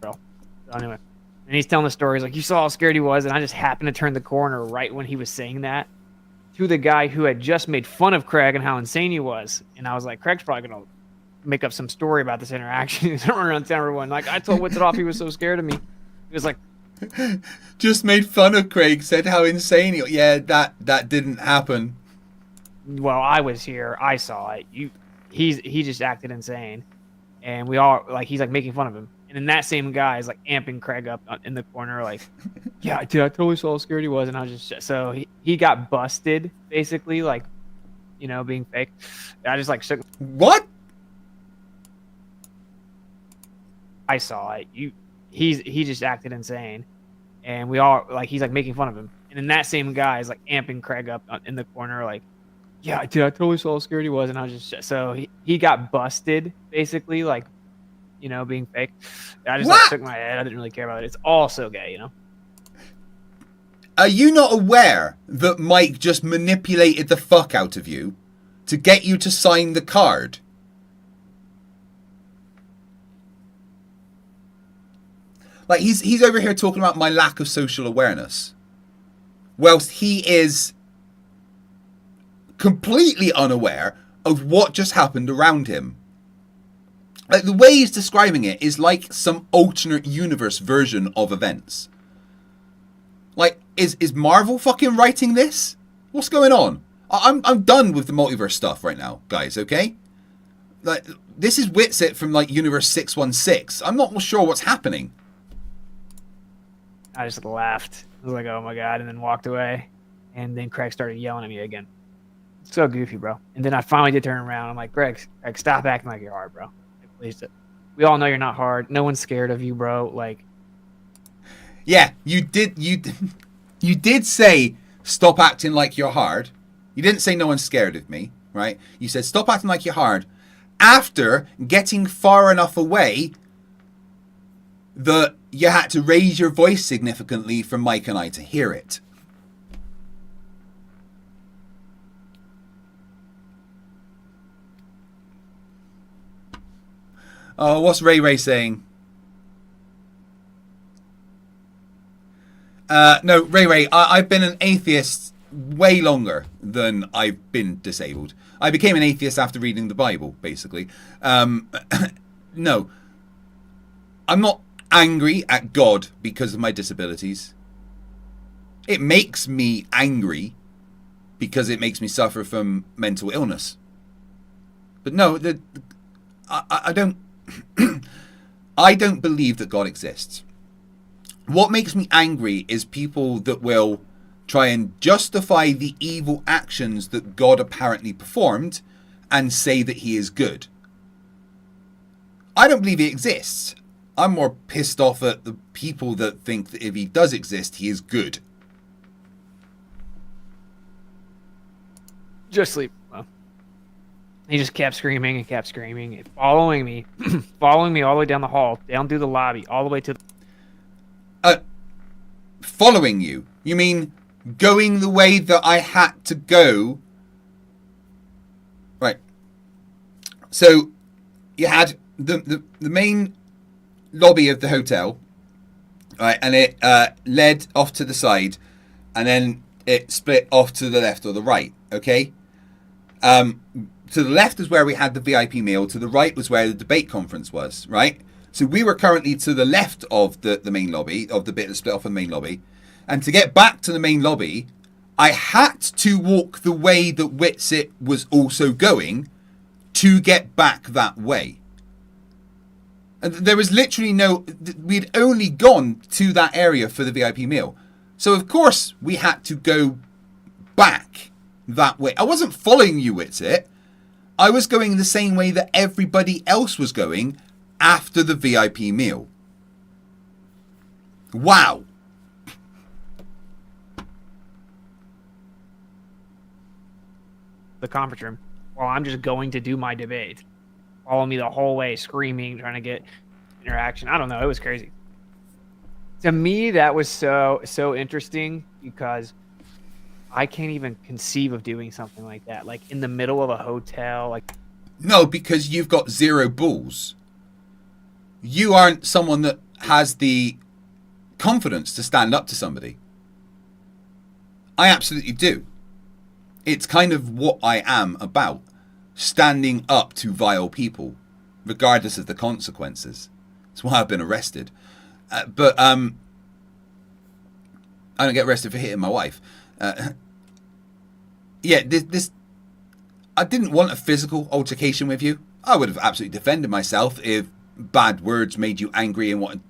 So anyway, and he's telling the story. He's like, you saw how scared he was, and I just happened to turn the corner right when he was saying that to the guy who had just made fun of Craig and how insane he was. And I was like, Craig's probably going to make up some story about this interaction. He's running around telling everyone. Like, I told Witsit off, he was so scared of me. He was like, just made fun of Craig, said how insane he... Yeah, that didn't happen. Well, I was here. I saw it. He just acted insane. And we all, like, he's like making fun of him. And then that same guy is like amping Craig up in the corner, like, yeah, I totally saw how scared he was. And I was just, so he got busted, basically, like, you know, being fake. I just like shook. What? I saw it. He just acted insane. And we all, like, he's like making fun of him. And then that same guy is like amping Craig up in the corner, like, yeah, I totally saw how scared he was. And I was just, so he got busted, basically, like, you know, being fake. I just like shook my head. I didn't really care about it. It's all so gay, you know. Are you not aware that Mike just manipulated the fuck out of you to get you to sign the card? Like, he's over here talking about my lack of social awareness, whilst he is completely unaware of what just happened around him. Like, the way he's describing it is like some alternate universe version of events. Like, is Marvel fucking writing this? What's going on? I'm done with the multiverse stuff right now, guys, okay? Like, this is Witsit from, like, Universe 616. I'm not sure what's happening. I just laughed. I was like, oh my God, and then walked away. And then Craig started yelling at me again. So goofy, bro. And then I finally did turn around. I'm like, Craig, stop acting like you're hard, bro. Please. We all know you're not hard. No one's scared of you, bro. Like, yeah, you did say stop acting like you're hard. You didn't say no one's scared of me, right? You said stop acting like you're hard after getting far enough away that you had to raise your voice significantly for Mike and I to hear it. What's Ray saying? No, Ray, I've been an atheist way longer than I've been disabled. I became an atheist after reading the Bible, basically. No, I'm not angry at God because of my disabilities. It makes me angry because it makes me suffer from mental illness. But no, I don't I don't believe that God exists. What makes me angry is people that will try and justify the evil actions that God apparently performed and say that he is good. I don't believe he exists. I'm more pissed off at the people that think that if he does exist, he is good. Just sleep. Well, he just kept screaming and kept screaming, and following me, following me all the way down the hall, down through the lobby, all the way to the... Following you? You mean going the way that I had to go? Right. So you had the main lobby of the hotel, right, and it led off to the side, and then it split off to the left or the right. Okay. To the left is where we had the VIP meal. To the right was where the debate conference was. Right. So we were currently to the left of the main lobby, of the bit that split off from the main lobby. And to get back to the main lobby, I had to walk the way that Witsit was also going to get back that way. And there was literally no... We'd only gone to that area for the VIP meal. So, of course, we had to go back that way. I wasn't following you, Witsit. I was going the same way that everybody else was going after the VIP meal. Wow. the conference room while I'm just going to do my debate. Follow me the whole way, screaming, trying to get interaction. I don't know. It was crazy. To me, that was so interesting because I can't even conceive of doing something like that. Like in the middle of a hotel. Like no, because you've got zero balls. You aren't someone that has the confidence to stand up to somebody. I absolutely do. It's kind of what I am about. Standing up to vile people, regardless of the consequences. That's why I've been arrested. But I don't get arrested for hitting my wife. Yeah, this. I didn't want a physical altercation with you. I would have absolutely defended myself if bad words made you angry and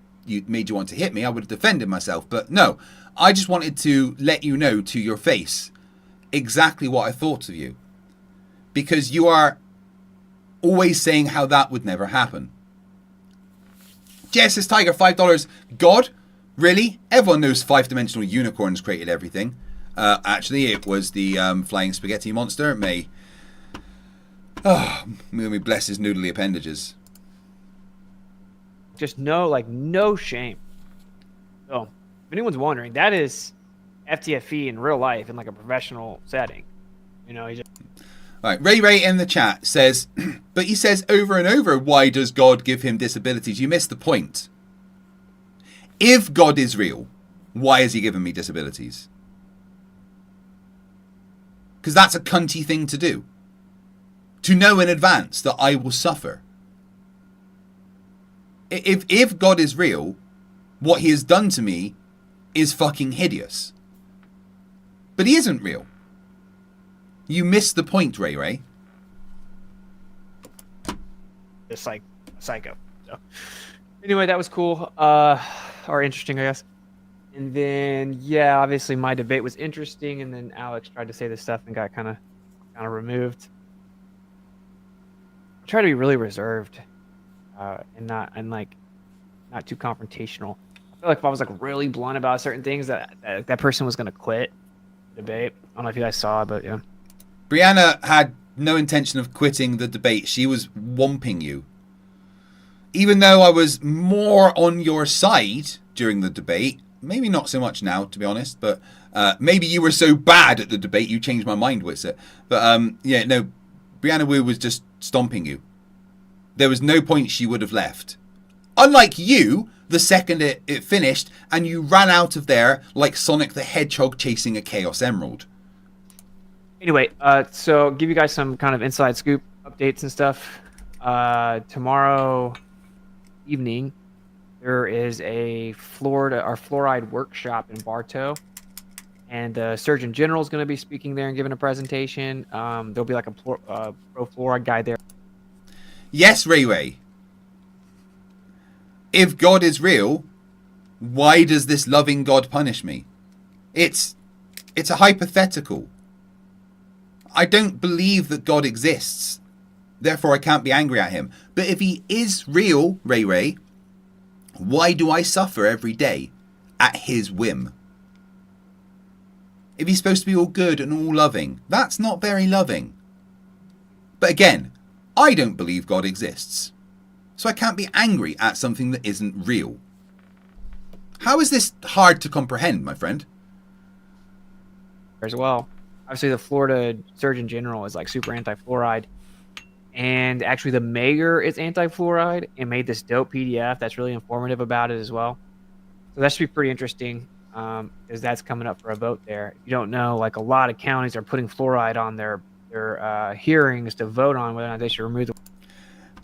made you want to hit me. I would have defended myself. But no, I just wanted to let you know to your face exactly what I thought of you. Because you are always saying how that would never happen. Jess says, Tiger, $5. God? Really? Everyone knows 5-dimensional unicorns created everything. Actually, it was the flying spaghetti monster. May we bless his noodly appendages. just no shame. So, if anyone's wondering, that is FTFE in real life in like a professional setting. You know, he just... Right, Ray in the chat says, but he says over and over, why does God give him disabilities? You missed the point. If God is real, why has he given me disabilities? Because that's a cunty thing to do. To know in advance that I will suffer. If God is real, what he has done to me is fucking hideous. But he isn't real. You missed the point, Ray. Just like a psycho. So, anyway, that was cool. Or interesting, I guess. And then, yeah, obviously my debate was interesting, and then Alex tried to say this stuff and got kind of removed. I try to be really reserved, and not too confrontational. I feel like if I was like really blunt about certain things, that person was gonna quit the debate. I don't know if you guys saw it, but yeah. Brianna had no intention of quitting the debate. She was womping you. Even though I was more on your side during the debate, maybe not so much now, to be honest, but maybe you were so bad at the debate you changed my mind, Witsit. But yeah, no, Brianna Wu was just stomping you. There was no point she would have left. Unlike you, the second it finished, and you ran out of there like Sonic the Hedgehog chasing a Chaos Emerald. Anyway, so give you guys some kind of inside scoop updates and stuff. Tomorrow evening, there is a fluoride workshop in Bartow, and the Surgeon General is going to be speaking there and giving a presentation. There'll be like a pro fluoride guy there. Yes, Ray Ray. If God is real, why does this loving God punish me? It's a hypothetical. I don't believe that God exists. Therefore, I can't be angry at him. But if he is real, Ray Ray, why do I suffer every day at his whim? If he's supposed to be all good and all loving, that's not very loving. But again, I don't believe God exists. So I can't be angry at something that isn't real. How is this hard to comprehend, my friend? As well. Obviously, the Florida Surgeon General is like super anti-fluoride. And actually, the mayor is anti-fluoride and made this dope PDF that's really informative about it as well. So that should be pretty interesting because that's coming up for a vote there. If you don't know, like a lot of counties are putting fluoride on their hearings to vote on whether or not they should remove the.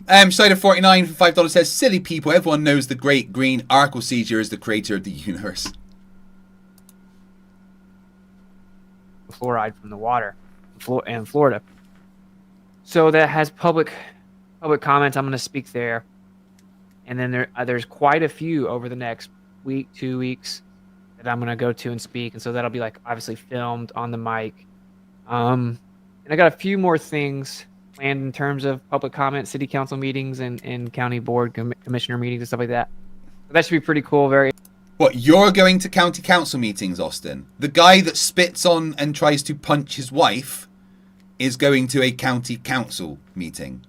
Cider49 for $5 says, silly people, everyone knows the great green Arkle Seizure is the creator of the universe. Fluoride from the water in Florida. So that has public comments. I'm going to speak there. And then there's quite a few over the next week, 2 weeks that I'm going to go to and speak. And so that'll be like obviously filmed on the mic. And I got a few more things planned in terms of public comment, city council meetings and county board commissioner meetings and stuff like that. So that should be pretty cool. What, you're going to county council meetings, Austin? The guy that spits on and tries to punch his wife is going to a county council meeting.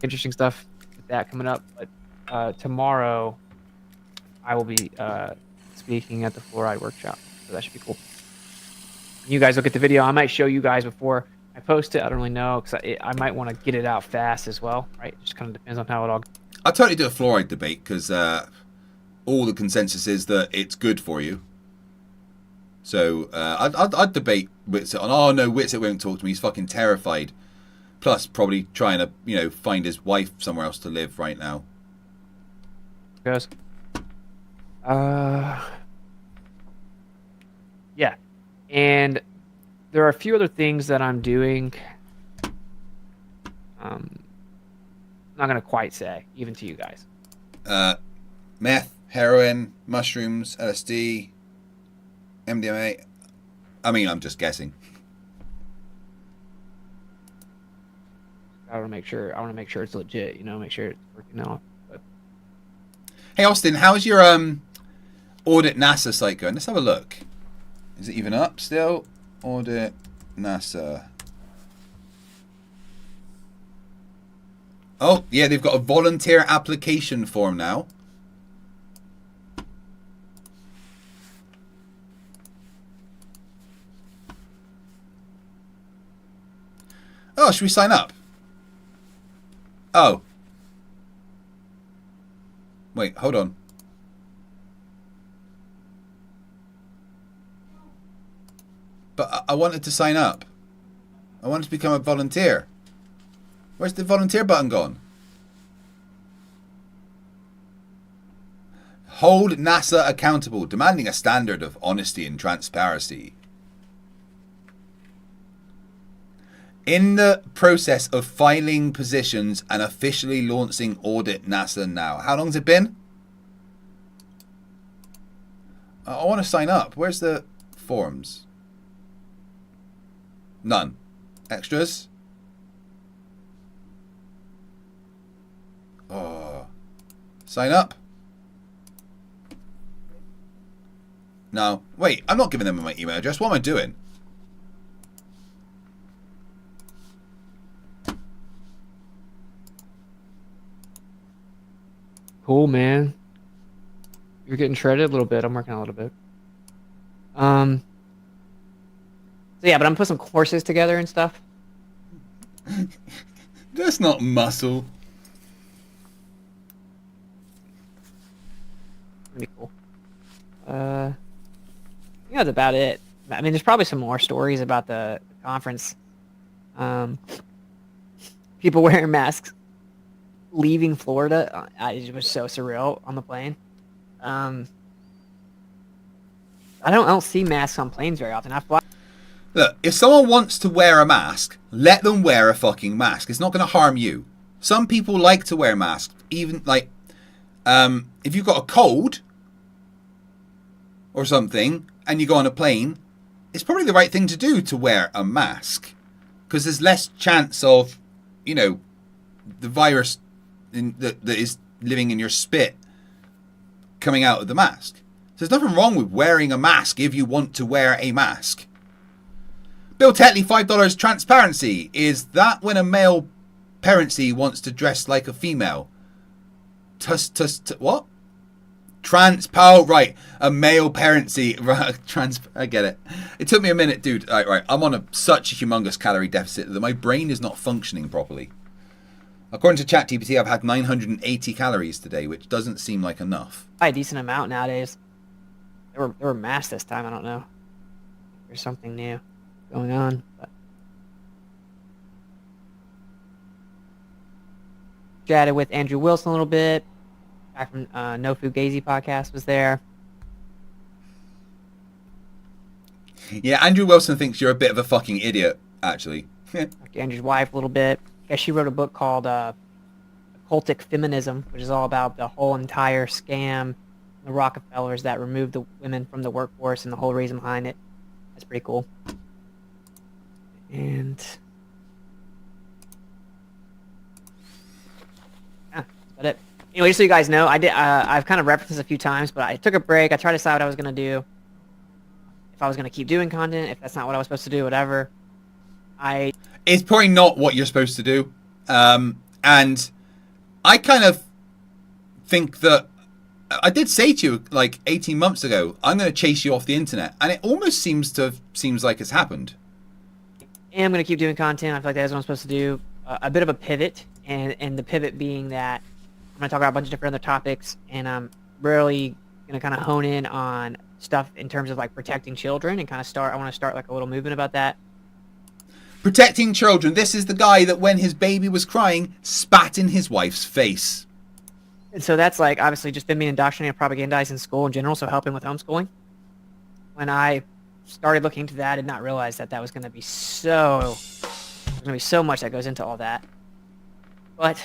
Interesting stuff with that coming up. But tomorrow I will be speaking at the fluoride workshop. So that should be cool. You guys look at the video. I might show you guys before I post it. I don't really know because I might want to get it out fast as well. Right? It just kind of depends on how it all goes. I'll totally do a fluoride debate because all the consensus is that it's good for you. So I'd debate Witsit on, oh no, Witsit won't talk to me. He's fucking terrified. Plus probably trying to, find his wife somewhere else to live right now. Goes. Yeah. And there are a few other things that I'm doing. I'm not going to quite say, even to you guys. Meth, heroin, mushrooms, LSD, MDMA. I mean, I'm just guessing. I want to make sure it's legit, make sure it's working out. But... Hey, Austin, how's your Audit NASA site going? Let's have a look. Is it even up still? Audit NASA. Oh, yeah, they've got a volunteer application form now. Oh, should we sign up? Oh. Wait, hold on. But I wanted to sign up. I wanted to become a volunteer. Where's the volunteer button gone? Hold NASA accountable, demanding a standard of honesty and transparency. In the process of filing positions and officially launching Audit NASA now. How long's it been? I want to sign up. Where's the forms? None. Extras? Oh. Sign up? No. Wait, I'm not giving them my email address. What am I doing? Cool, man. You're getting shredded a little bit. I'm working on a little bit. So yeah, but I'm putting some courses together and stuff. That's not muscle. Pretty cool. That's about it. I mean, there's probably some more stories about the conference. People wearing masks, leaving Florida. It was so surreal on the plane. I don't see masks on planes very often. I fly. Look, if someone wants to wear a mask, let them wear a fucking mask. It's not going to harm you. Some people like to wear masks, even like if you've got a cold or something and you go on a plane, it's probably the right thing to do to wear a mask because there's less chance of, you know, the virus that is living in your spit coming out of the mask. So there's nothing wrong with wearing a mask if you want to wear a mask. Bill Tetley, $5. Transparency. Is that when a male parency wants to dress like a female? What? Right. A male parency. Right. I get it. It took me a minute, dude. Right. I'm on such a humongous calorie deficit that my brain is not functioning properly. According to ChatGPT, I've had 980 calories today, which doesn't seem like enough. A decent amount nowadays. They were masked this time. I don't know. There's something new going on, but chatted with Andrew Wilson a little bit. Back from No Fugazi podcast was there. Yeah, Andrew Wilson thinks you're a bit of a fucking idiot, actually. Talked to Andrew's wife a little bit. Yeah, she wrote a book called Occultic Feminism, which is all about the whole entire scam, the Rockefellers that removed the women from the workforce and the whole reason behind it. That's pretty cool. And yeah, that's about it. Anyway, just so you guys know, I've kind of referenced this a few times, but I took a break. I tried to decide what I was going to do. If I was going to keep doing content, if that's not what I was supposed to do, whatever. It's probably not what you're supposed to do. And I kind of think that I did say to you like 18 months ago, I'm going to chase you off the internet. And it almost seems like it's happened. I am going to keep doing content. I feel like that's what I'm supposed to do. A bit of a pivot. And the pivot being that I'm going to talk about a bunch of different other topics. And I'm really going to kind of hone in on stuff in terms of like protecting children and kind of I want to start like a little movement about that. Protecting children. This is the guy that when his baby was crying, spat in his wife's face. And so that's like obviously just been being indoctrinated and propagandized in school in general, so helping with homeschooling. When I started looking into that, I did not realize that was going to be there's going to be so much that goes into all that. But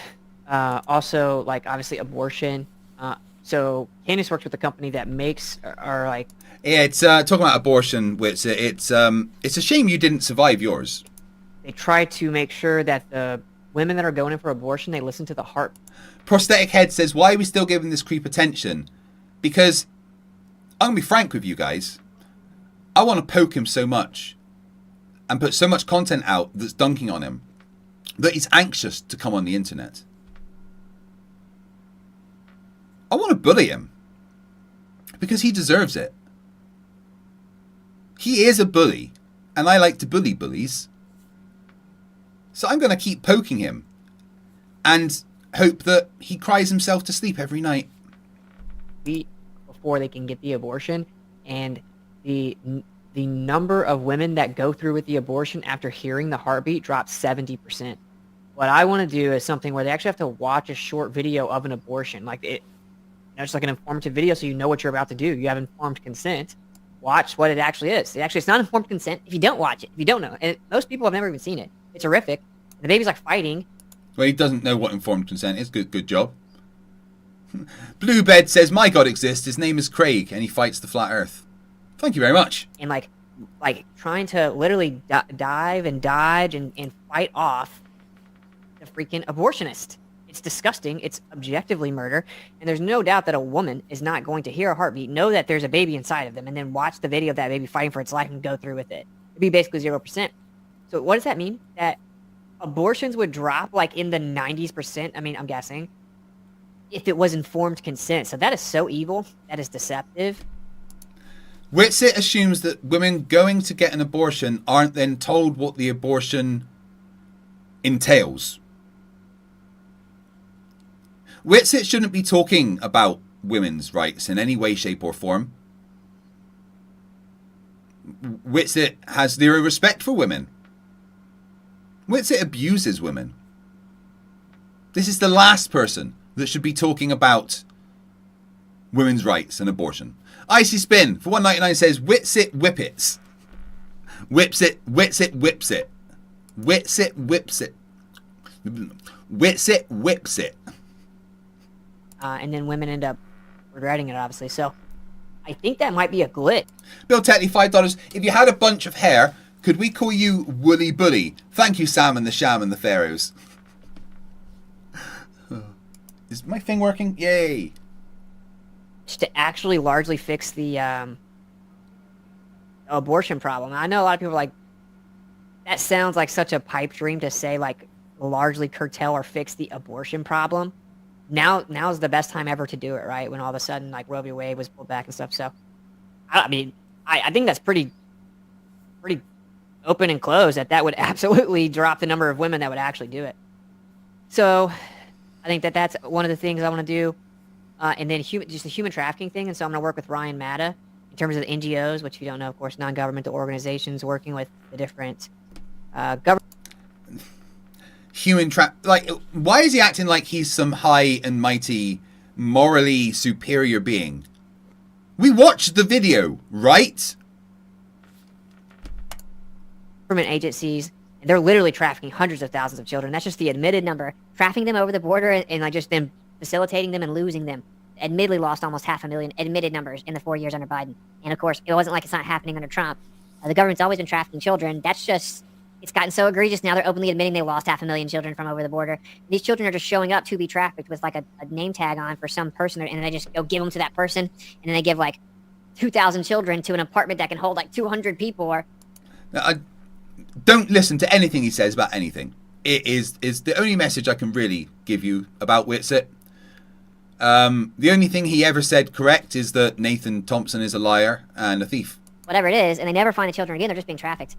also like obviously abortion. So Candace works with a company that makes or like. Yeah, it's talking about abortion. It's a shame you didn't survive yours. They try to make sure that the women that are going in for abortion, they listen to the heart. Prosthetic Head says, why are we still giving this creep attention? Because, I'm going to be frank with you guys, I want to poke him so much and put so much content out that's dunking on him that he's anxious to come on the internet. I want to bully him because he deserves it. He is a bully, and I like to bully bullies. So I'm going to keep poking him and hope that he cries himself to sleep every night. Before they can get the abortion, and the number of women that go through with the abortion after hearing the heartbeat drops 70%. What I want to do is something where they actually have to watch a short video of an abortion, like just like an informative video, so you know what you're about to do. You have informed consent. Watch what it actually is. It's not informed consent if you don't watch it, if you don't know. And most people have never even seen it. It's horrific. The baby's like fighting. Well, he doesn't know what informed consent is. Good job. Bluebed says, my God exists. His name is Craig, and he fights the flat earth. Thank you very much. And like trying to literally dive and dodge and fight off the freaking abortionist. It's disgusting. It's objectively murder. And there's no doubt that a woman is not going to hear a heartbeat, know that there's a baby inside of them, and then watch the video of that baby fighting for its life and go through with it. It'd be basically 0%. So what does that mean? That abortions would drop like in the 90s%, I mean, I'm guessing, if it was informed consent. So that is so evil. That is deceptive. Witsit assumes that women going to get an abortion aren't then told what the abortion entails. Witsit shouldn't be talking about women's rights in any way, shape, or form. Witsit has zero respect for women. Witsit abuses women. This is the last person that should be talking about women's rights and abortion. Icy Spin for 1.99 says Witsit Whippets. Whipsit, Witsit, Whipsit. Witsit, Whipsit. Witsit, Whipsit. And then women end up regretting it, obviously. So I think that might be a glitch. Bill Tetley, $5. If you had a bunch of hair, could we call you Woolly Bully? Thank you, Sam and the Sham and the Pharaohs. Is my thing working? Yay. To actually largely fix the abortion problem. I know a lot of people are like, that sounds like such a pipe dream to say, like, largely curtail or fix the abortion problem. Now's the best time ever to do it, right? When all of a sudden, like, Roe v. Wade was pulled back and stuff. So, I mean, I think that's pretty open and closed that would absolutely drop the number of women that would actually do it. So, I think that's one of the things I want to do. And then just the human trafficking thing. And so I'm going to work with Ryan Matta in terms of the NGOs, which if you don't know, of course, non-governmental organizations working with the different government. Like, why is he acting like he's some high and mighty, morally superior being? We watched the video, right? Government agencies, they're literally trafficking hundreds of thousands of children. That's just the admitted number. Trafficking them over the border and like just them facilitating them and losing them. Admittedly lost almost 500,000 admitted numbers in the 4 years under Biden. And of course, it wasn't like it's not happening under Trump. The government's always been trafficking children. That's just, it's gotten so egregious now they're openly admitting they lost 500,000 children from over the border. These children are just showing up to be trafficked with like a name tag on for some person, and then they just go give them to that person, and then they give like 2,000 children to an apartment that can hold like 200 people. Or I don't listen to anything he says about anything. It is the only message I can really give you about Witsit. The only thing he ever said correct is that Nathan Thompson is a liar and a thief. Whatever it is, and they never find the children again. They're just being trafficked.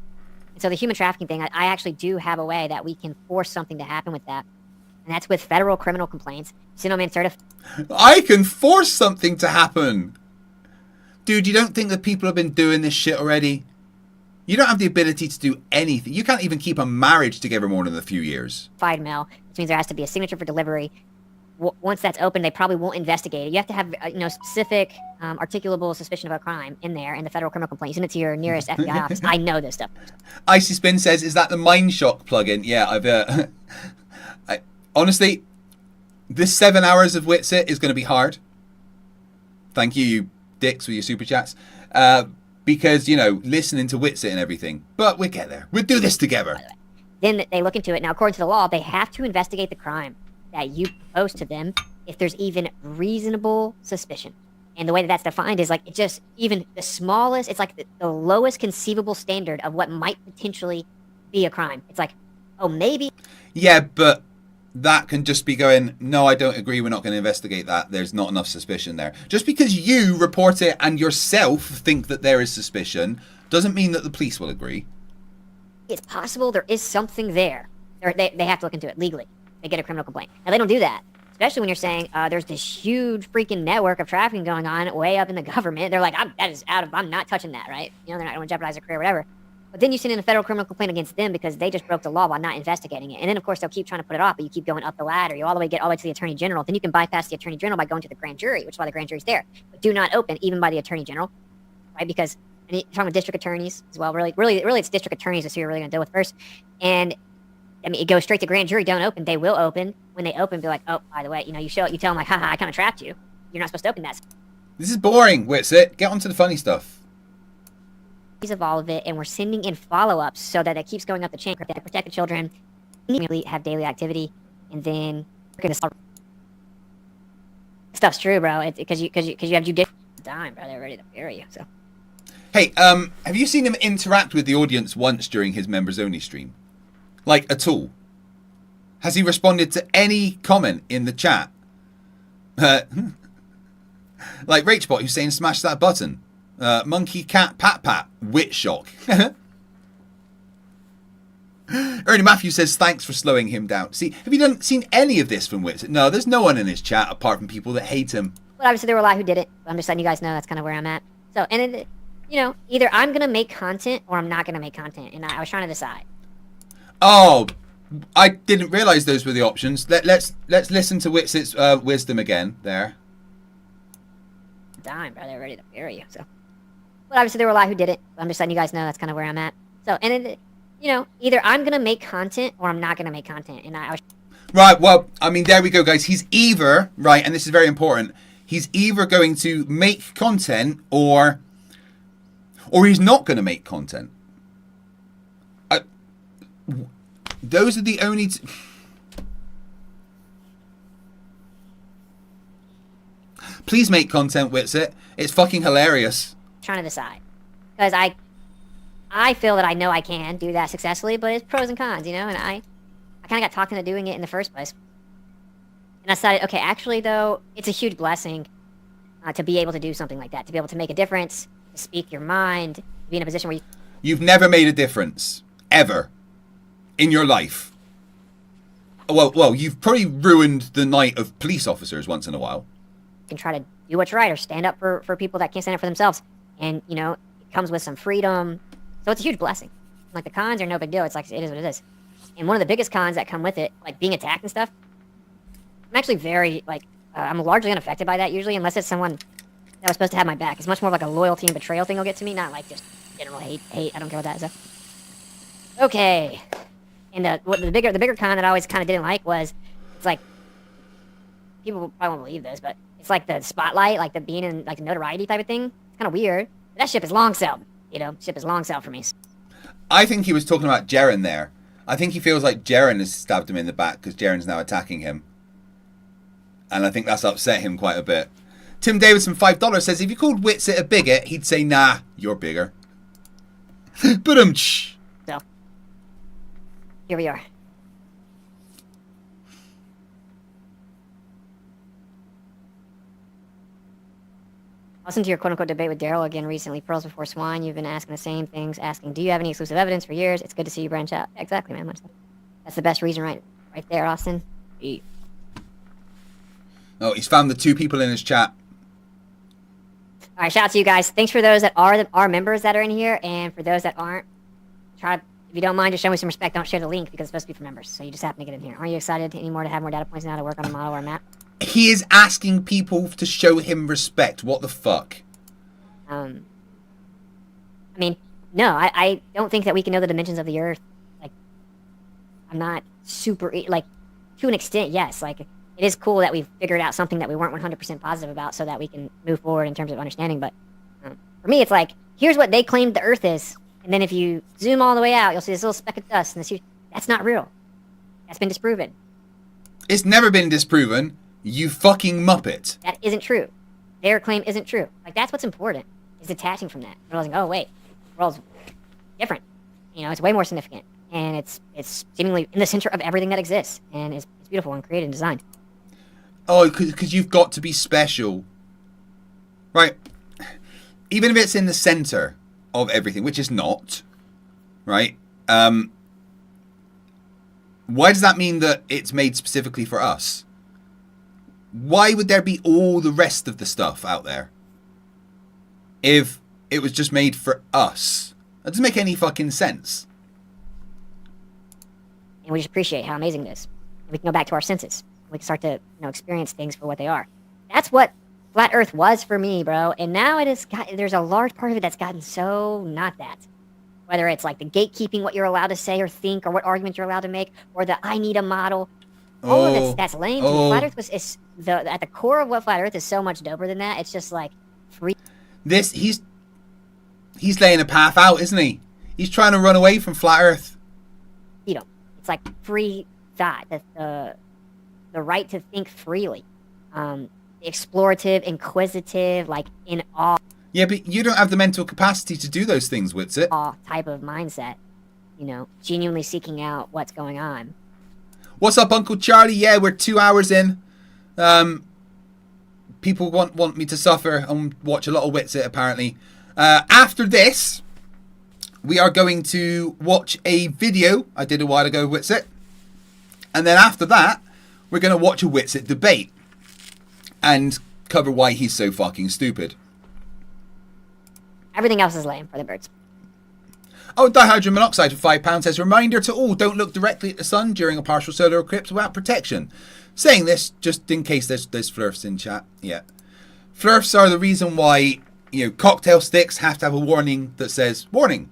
And so the human trafficking thing, I actually do have a way that we can force something to happen with that. And that's with federal criminal complaints. I can force something to happen. Dude, you don't think that people have been doing this shit already? You don't have the ability to do anything. You can't even keep a marriage together more than a few years. Mail, which means there has to be a signature for delivery. Once that's open, they probably won't investigate it. You have to have, specific, articulable suspicion of a crime in there in the federal criminal complaint. You send it to your nearest FBI office. I know this stuff. Icy Spin says, "Is that the Mind Shock plugin?" Yeah, I've. Honestly, this 7 hours of Witsit is going to be hard. Thank you, you dicks, for your super chats. Because listening to Witsit and everything. But we'll get there. We'll do this together. Then they look into it. Now, according to the law, they have to investigate the crime that you propose to them if there's even reasonable suspicion. And the way that that's defined is like, it just, even the smallest, it's like the lowest conceivable standard of what might potentially be a crime. It's like, oh, maybe. Yeah, but that can just be going, no, I don't agree, we're not going to investigate that. There's not enough suspicion there. Just because you report it and yourself think that there is suspicion doesn't mean that the police will agree. It's possible there is something there. They have to look into it legally. They get a criminal complaint. Now, they don't do that, especially when you're saying there's this huge freaking network of trafficking going on way up in the government. They're like, I'm not touching that, right? They're not going to jeopardize their career, whatever. But then you send in a federal criminal complaint against them because they just broke the law by not investigating it. And then, of course, they'll keep trying to put it off, but you keep going up the ladder. You get all the way to the attorney general. Then you can bypass the attorney general by going to the grand jury, which is why the grand jury's there. But do not open even by the attorney general, right? Because you're talking about district attorneys as well. Really, it's district attorneys is who you're really going to deal with first. And I mean, it goes straight to grand jury. Don't open. They will open. When they open, be like, oh, by the way, you tell them like, haha, I kind of trapped you. You're not supposed to open that. This is boring, Witsit. Get on to the funny stuff. Of all of it, and we're sending in follow-ups so that it keeps going up the chain. Protect the children, have daily activity, and then we're gonna start. Stuff's true, bro. Because you have judicial time, bro. They're ready to bury you. So. Hey, have you seen him interact with the audience once during his members only stream? Like, at all? Has he responded to any comment in the chat? Like Rachbot, who's saying smash that button. Monkey cat pat pat. Wit shock. Ernie Matthews says thanks for slowing him down. See, have you seen any of this from Witsit? No, there's no one in his chat apart from people that hate him. Well, obviously there were a lot who did it. I'm just letting you guys know that's kind of where I'm at. So, and either I'm gonna make content or I'm not gonna make content, and I was trying to decide. Oh, I didn't realize those were the options. Let's listen to Witsit's wisdom again there. dime, bro. They're ready to bury you. So, but obviously there were a lot who did it. I'm just letting you guys know that's kind of where I'm at. So, and it, you know, either I'm gonna make content or I'm not gonna make content. And I was Right, well, I mean, there we go, guys. He's either, right, and this is very important, he's either going to make content or he's not going to make content. Those are the only... Please make content, Witsit. It's fucking hilarious. trying to decide. Because I feel that I know I can do that successfully, but it's pros and cons, you know? And I kind of got talked into doing it in the first place. And I decided, okay, actually, though, it's a huge blessing to be able to do something like that, to be able to make a difference, to speak your mind, to be in a position where You've never made a difference, ever, in your life. Well, you've probably ruined the night of police officers once in a while. you can try to do what's right or stand up for people that can't stand up for themselves. And, you know, it comes with some freedom. So it's a huge blessing. Like, the cons are no big deal. It's like, it is what it is. And one of the biggest cons that come with it, like being attacked and stuff, I'm actually very, like, I'm largely unaffected by that usually, unless it's someone that was supposed to have my back. It's much more like a loyalty and betrayal thing will get to me, not like just general hate. I don't care what that is. Okay. And the bigger con that I always kind of didn't like was, it's like, people probably won't believe this, but it's like the spotlight, like the being in like the notoriety type of thing. It's kind of weird. But that ship is long sailed. You know, ship is long sailed for me. I think he was talking about Jaren there. I think he feels like Jaren has stabbed him in the back because Jaren's now attacking him. And I think that's upset him quite a bit. Tim Davidson, $5, says, if you called Witsit a bigot, he'd say, nah, you're bigger. But So, here we are. I listened to your quote-unquote debate with Daryl again recently, Pearls Before Swine. You've been asking the same things, asking, do you have any exclusive evidence for years? It's good to see you branch out. Exactly, man. Much so. That's the best reason right there, Austin. Yeah. Oh, he's found the two people in his chat. All right, shout out to you guys. Thanks for those that are members that are in here, and for those that aren't, try to, if you don't mind, just show me some respect. Don't share the link because it's supposed to be for members, so you just happen to get in here. Aren't you excited anymore to have more data points now to work on a model or a map? He is asking people to show him respect. What the fuck? I mean, no, I don't think that we can know the dimensions of the Earth. Like, I'm not super, like, to an extent, yes. Like, it is cool that we've figured out something that we weren't 100% positive about so that we can move forward in terms of understanding. But for me, it's like, here's what they claimed the Earth is. And then if you zoom all the way out, you'll see this little speck of dust. And that's not real. That's been disproven. It's never been disproven. You fucking muppet. That isn't true. Their claim isn't true. Like, that's what's important, is detaching from that. Realizing, oh, wait, the world's different. You know, it's way more significant. And it's seemingly in the center of everything that exists. And it's beautiful and created and designed. Oh, because you've got to be special. Right. Even if it's in the center of everything, which is not. Right. Why does that mean that it's made specifically for us? Why would there be all the rest of the stuff out there if it was just made for us? That doesn't make any fucking sense. And we just appreciate how amazing it is. And we can go back to our senses. We can start to, experience things for what they are. That's what Flat Earth was for me, bro. And now there's a large part of it that's gotten so not that. Whether it's like the gatekeeping, what you're allowed to say or think, or what arguments you're allowed to make, or the I need a model. All of it, that's lame. Flat Earth is at the core of what Flat Earth is so much doper than that. It's just like free. He's laying a path out, isn't he? He's trying to run away from Flat Earth. It's like free thought, the right to think freely, explorative, inquisitive, like in awe. Yeah, but you don't have the mental capacity to do those things, Witsit. Type of mindset, genuinely seeking out what's going on. What's up, Uncle Charlie? Yeah, we're 2 hours in. People want me to suffer and watch a lot of Witsit, apparently. After this, we are going to watch a video I did a while ago, Witsit. And then after that, we're going to watch a Witsit debate. And cover why he's so fucking stupid. Everything else is lame for the birds. Oh, dihydrogen monoxide for £5 says, reminder to all, don't look directly at the sun during a partial solar eclipse without protection. Saying this just in case there's Flerfs in chat. Yeah. Flerfs are the reason why, you know, cocktail sticks have to have a warning that says, warning,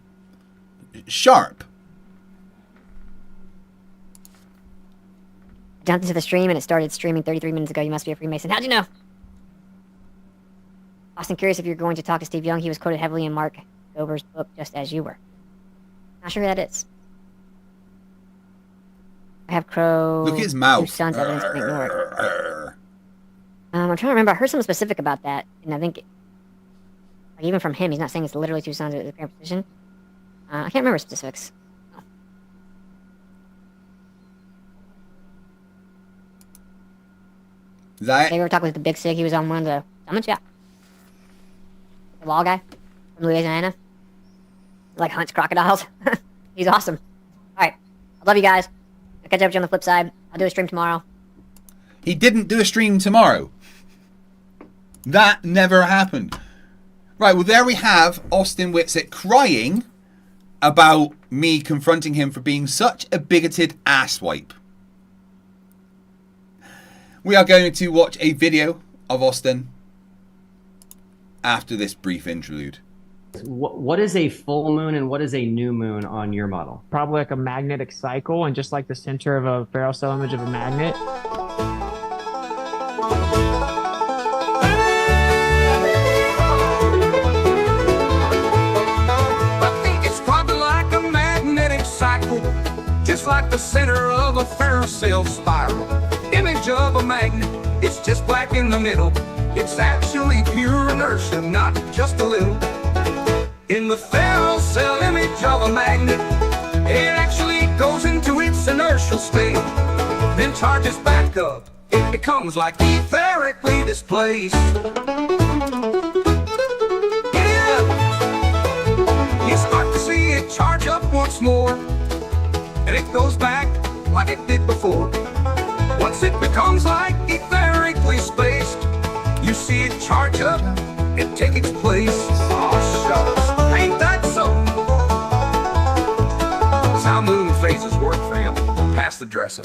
sharp. Jumped into the stream and it started streaming 33 minutes ago. You must be a Freemason. How'd you know? Austin, curious if you're going to talk to Steve Young. He was quoted heavily in Mark Dover's book, just as you were. Not sure who that is. I have Crow. Look at his mouth. 2 sons, evidence to ignore. I'm trying to remember. I heard something specific about that, and I think, like, even from him, he's not saying it's literally 2 sons of the parent position. I can't remember specifics. Is that it? They were talking with the Big Sig. He was on one of the summits, yeah. The wall guy from Louisiana. Like hunts crocodiles. He's awesome. Alright. I love you guys. I'll catch up with you on the flip side. I'll do a stream tomorrow. He didn't do a stream tomorrow. That never happened. Right, well there we have Austin Witsit crying about me confronting him for being such a bigoted asswipe. We are going to watch a video of Austin after this brief interlude. What is a full moon and what is a new moon on your model? Probably like a magnetic cycle, and just like the center of a barrel cell image of a magnet. I think it's probably like a magnetic cycle, just like the center of a Flerfs cell spiral. Image of a magnet, it's just black in the middle. It's actually pure inertia, not just a little. In the Flerfs cell image of a magnet, it actually goes into its inertial state, then charges back up. It becomes like etherically displaced. Yeah, you start to see it charge up once more, and it goes back like it did before. Once it becomes like etherically spaced, you see it charge up and take its place. Oh, shucks, ain't that so? That's how moon phases work, fam. Pass the dresser.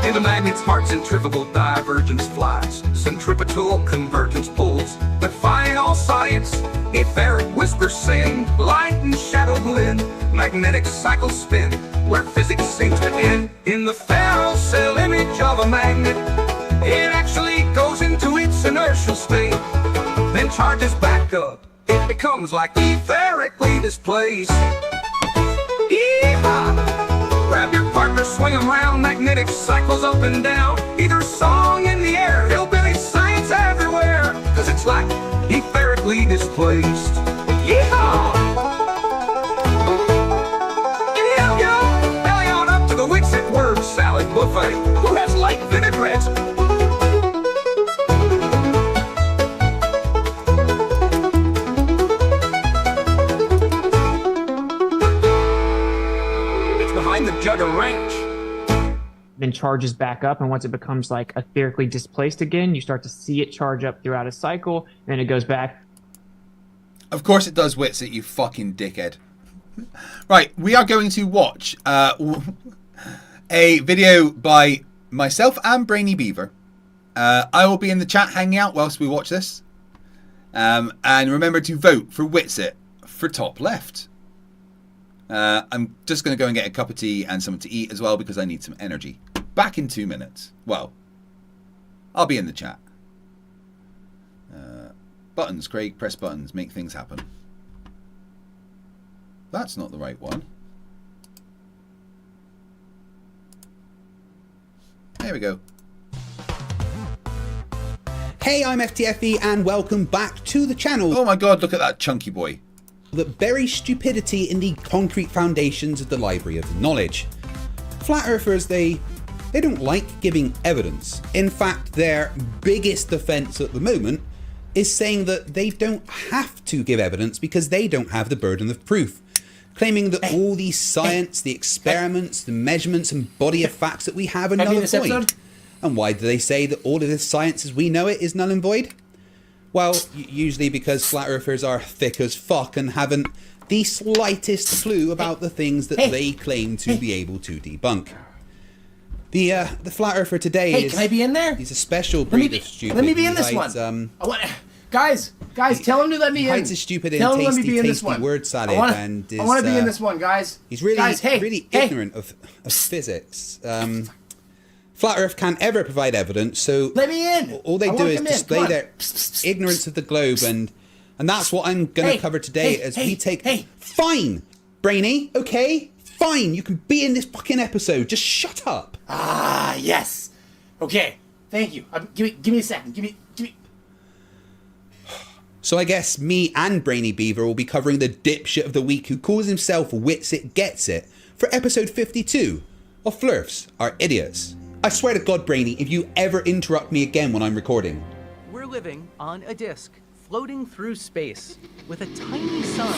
In the magnet's heart, centrifugal divergence flies, centripetal convergence pulls, defying all science. Etheric whispers sing, light and shadow blend, magnetic cycles spin, where physics seems to end. In the Flerfs cell image of a magnet, it actually goes into its inertial state, then charges back up. It becomes like etherically displaced. Yeehaw! Grab your partner, swing around, magnetic cycles up and down. Either song in the air, hillbilly science everywhere, cause it's like etherically displaced. Yeehaw! Yo, belly on up to the Witsit word salad buffet. Who has light vinaigrette? Behind the Jugger Ranch. Then charges back up, and once it becomes like etherically displaced again, you start to see it charge up throughout a cycle, and then it goes back. Of course it does, Witsit, you fucking dickhead. Right, we are going to watch a video by myself and Brainy Beaver. I will be in the chat hanging out whilst we watch this. And remember to vote for Witsit for top left. I'm just going to go and get a cup of tea and something to eat as well because I need some energy. Back in 2 minutes. Well, I'll be in the chat. Buttons, Craig. Press buttons. Make things happen. That's not the right one. There we go. Hey, I'm FTFE and welcome back to the channel. Oh my god, look at that chunky boy. That buries stupidity in the concrete foundations of the library of knowledge. Flat earthers, they don't like giving evidence. In fact, their biggest defense at the moment is saying that they don't have to give evidence because they don't have the burden of proof. Claiming that all the science, the experiments, the measurements and body of facts that we have are null and void. And why do they say that all of this science as we know it is null and void? Well, usually because flat earthers are thick as fuck and haven't the slightest clue about the things that they claim to be able to debunk. The flat earther today is... can I be in there? He's a special breed of stupid. Let me be in this one. Guys, tell him to let me in. Hides his stupid and Tell him to let me tasty, be in this tasty one. word salad, I wanna and be in this one, guys. He's really, Guys, hey, really hey. ignorant of physics. Flat Earth can't ever provide evidence, so let me in. All they I do wanna is come in. display Come on. their ignorance of the globe, and that's what I'm going to cover today. We take. Fine, Brainy. Okay, fine. You can be in this fucking episode. Just shut up. Ah, yes. Okay, thank you. Give me a second. Give me. So I guess me and Brainy Beaver will be covering the dipshit of the week who calls himself Witsit Gets It for episode 52 of Flerfs Are Idiots. I swear to God, Brainy, if you ever interrupt me again when I'm recording. We're living on a disk, floating through space, with a tiny sun.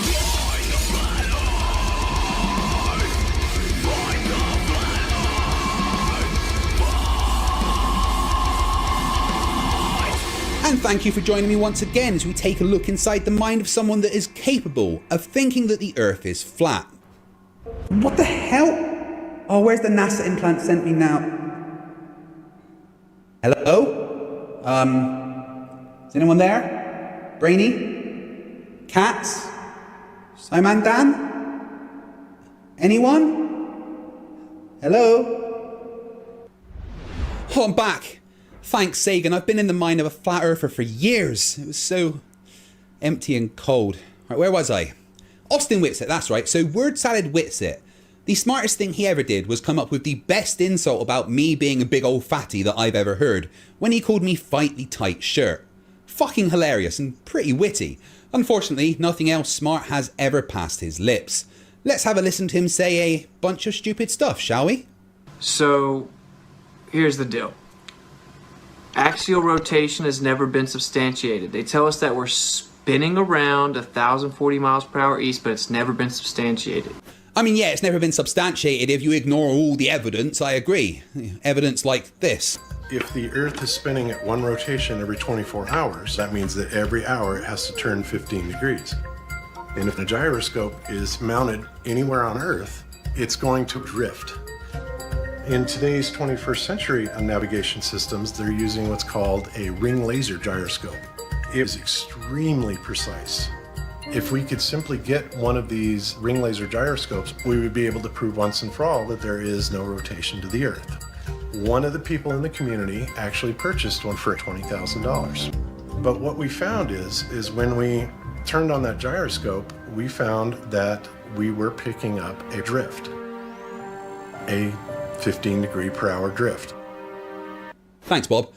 And thank you for joining me once again as we take a look inside the mind of someone that is capable of thinking that the Earth is flat. What the hell? Oh, where's the NASA implant sent me now? Hello? Is anyone there? Brainy? Cats? Simon Dan? Anyone? Hello? Oh, I'm back. Thanks, Sagan. I've been in the mind of a flat earther for years. It was so empty and cold. Right, where was I? Austin Witsit, that's right. So word salad Witsit. The smartest thing he ever did was come up with the best insult about me being a big old fatty that I've ever heard when he called me fight the tight shirt. Fucking hilarious and pretty witty. Unfortunately, nothing else smart has ever passed his lips. Let's have a listen to him say a bunch of stupid stuff, shall we? So, here's the deal. Axial rotation has never been substantiated. They tell us that we're spinning around 1,040 miles per hour east, but it's never been substantiated. I mean, yeah, it's never been substantiated if you ignore all the evidence, I agree. Evidence like this. If the Earth is spinning at one rotation every 24 hours, that means that every hour it has to turn 15 degrees. And if the gyroscope is mounted anywhere on Earth, it's going to drift. In today's 21st century navigation systems, they're using what's called a ring laser gyroscope. It is extremely precise. If we could simply get one of these ring laser gyroscopes, we would be able to prove once and for all that there is no rotation to the Earth. One of the people in the community actually purchased one for $20,000. But what we found is when we turned on that gyroscope, we found that we were picking up a drift, a 15-degree-per-hour drift. Thanks, Bob.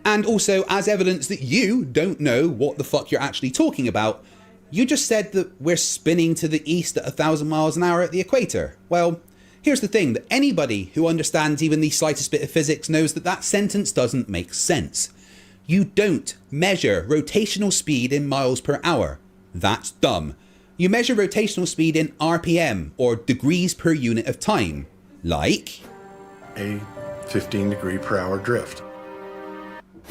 And also, as evidence that you don't know what the fuck you're actually talking about, you just said that we're spinning to the east at 1,000 miles an hour at the equator. Well, here's the thing, that anybody who understands even the slightest bit of physics knows that that sentence doesn't make sense. You don't measure rotational speed in miles per hour. That's dumb. You measure rotational speed in RPM, or degrees per unit of time. Like? A 15-degree-per-hour drift.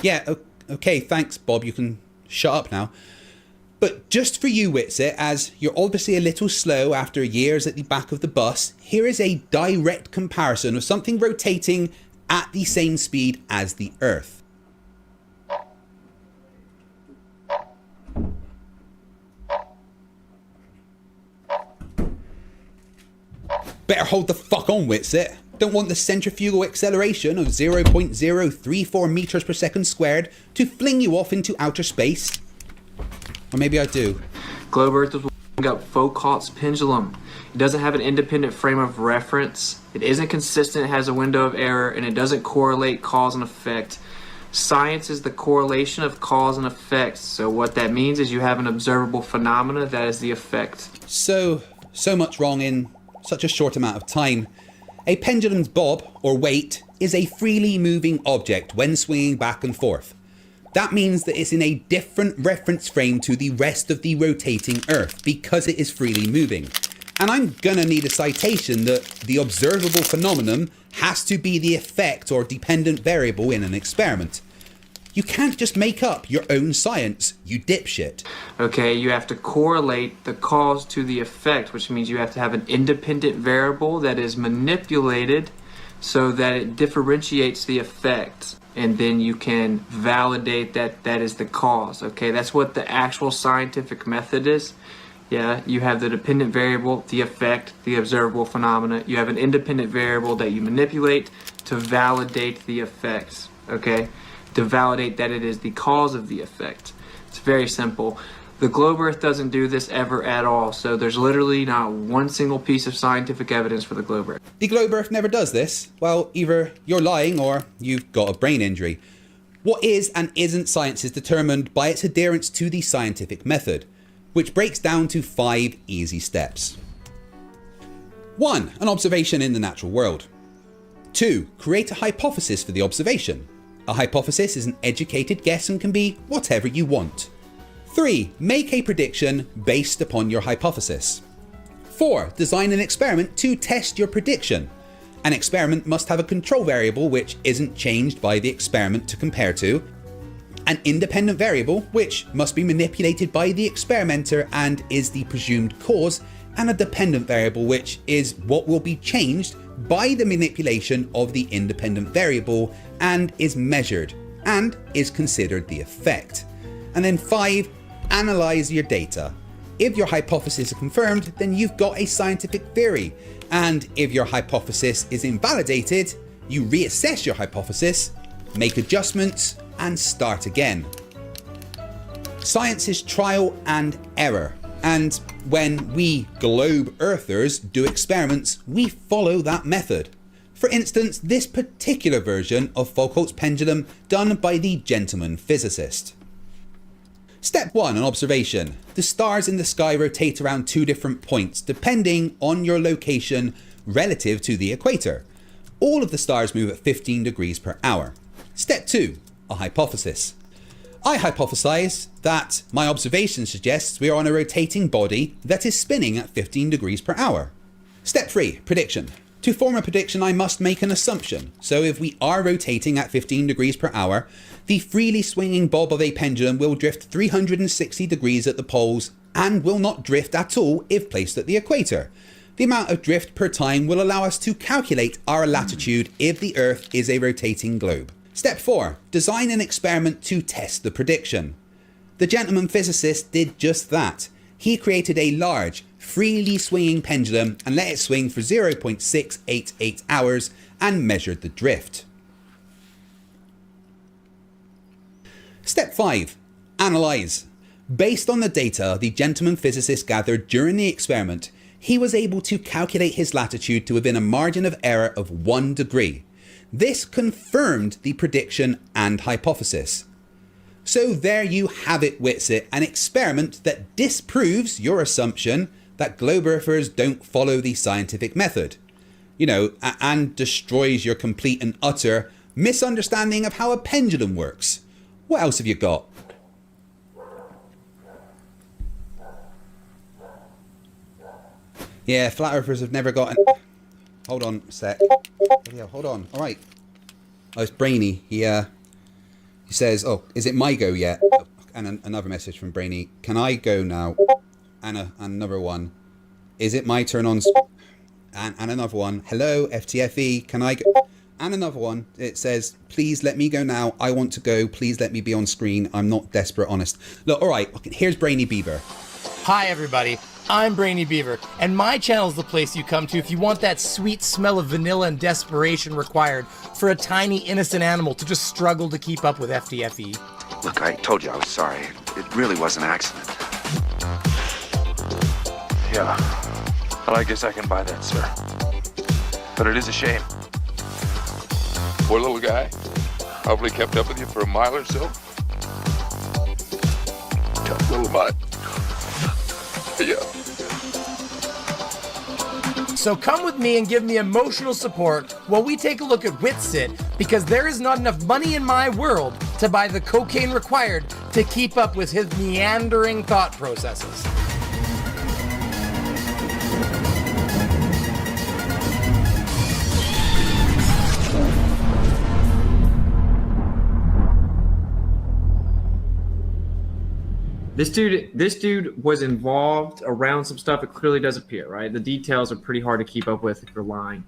Yeah, okay, thanks, Bob. You can shut up now. But just for you, Witsit, as you're obviously a little slow after years at the back of the bus, here is a direct comparison of something rotating at the same speed as the Earth. Better hold the fuck on, Witsit. Don't want the centrifugal acceleration of 0.034 meters per second squared to fling you off into outer space. Or maybe I do. Globe Earth is got Foucault's pendulum. It doesn't have an independent frame of reference. It isn't consistent, it has a window of error, and it doesn't correlate cause and effect. Science is the correlation of cause and effect. So what that means is you have an observable phenomena that is the effect. So much wrong in such a short amount of time. A pendulum's bob, or weight, is a freely moving object when swinging back and forth. That means that it's in a different reference frame to the rest of the rotating Earth because it is freely moving. And I'm gonna need a citation that the observable phenomenon has to be the effect or dependent variable in an experiment. You can't just make up your own science, you dipshit. Okay, you have to correlate the cause to the effect, which means you have to have an independent variable that is manipulated so that it differentiates the effect. and then you can validate that that is the cause. Okay, that's what the actual scientific method is. Yeah, you have the dependent variable, the effect, the observable phenomena. You have an independent variable that you manipulate to validate the effects, okay? To validate that it is the cause of the effect. It's very simple. The globe Earth doesn't do this ever at all, so there's literally not one single piece of scientific evidence for the globe Earth. The globe Earth never does this. Well, either you're lying or you've got a brain injury. What is and isn't science is determined by its adherence to the scientific method, which breaks down to 5 easy steps. 1. An observation in the natural world. 2. Create a hypothesis for the observation. A hypothesis is an educated guess and can be whatever you want. 3. Make a prediction based upon your hypothesis. 4. Design an experiment to test your prediction. An experiment must have a control variable which isn't changed by the experiment to compare to, an independent variable which must be manipulated by the experimenter and is the presumed cause, and a dependent variable which is what will be changed by the manipulation of the independent variable and is measured and is considered the effect. And then 5, analyze your data. If your hypothesis is confirmed, then you've got a scientific theory, and if your hypothesis is invalidated, you reassess your hypothesis, make adjustments, and start again. Science is trial and error, and when we globe earthers do experiments, we follow that method. For instance, this particular version of Foucault's pendulum done by the gentleman physicist. Step 1, an observation. The stars in the sky rotate around 2 different points depending on your location relative to the equator. All of the stars move at 15 degrees per hour. Step 2, a hypothesis. I hypothesize that my observation suggests we are on a rotating body that is spinning at 15 degrees per hour. Step 3, prediction. To form a prediction, I must make an assumption. So if we are rotating at 15 degrees per hour, the freely swinging bob of a pendulum will drift 360 degrees at the poles and will not drift at all if placed at the equator. The amount of drift per time will allow us to calculate our latitude if the Earth is a rotating globe. Step 4. Design an experiment to test the prediction. The gentleman physicist did just that. He created a large, freely swinging pendulum and let it swing for 0.688 hours and measured the drift. Step 5. Analyze. Based on the data the gentleman physicist gathered during the experiment, he was able to calculate his latitude to within a margin of error of 1 degree. This confirmed the prediction and hypothesis. So there you have it, Witsit, an experiment that disproves your assumption that globe earthers don't follow the scientific method. And destroys your complete and utter misunderstanding of how a pendulum works. What else have you got? Yeah, flat earthers have never gotten... Hold on a sec. Yeah, hold on. All right. Oh, it's Brainy. He says, "Oh, is it my go yet?" And another message from Brainy. "Can I go now?" And another one. "Is it my turn on?" And another one. "Hello, FTFE. Can I go?" And another one. It says, "Please let me go now. I want to go. Please let me be on screen. I'm not desperate, honest." Look, all right. Here's Brainy Beaver. Hi, everybody. I'm Brainy Beaver, and my channel is the place you come to if you want that sweet smell of vanilla and desperation required for a tiny, innocent animal to just struggle to keep up with FTFE. Look, I told you I was sorry. It really was an accident. Yeah, well, I guess I can buy that, sir. But it is a shame. Poor little guy. Probably kept up with you for a mile or so. Tough little mutt. Yeah. So come with me and give me emotional support while we take a look at Witsit, because there is not enough money in my world to buy the cocaine required to keep up with his meandering thought processes. This dude was involved around some stuff. It clearly does appear, right? The details are pretty hard to keep up with if you're lying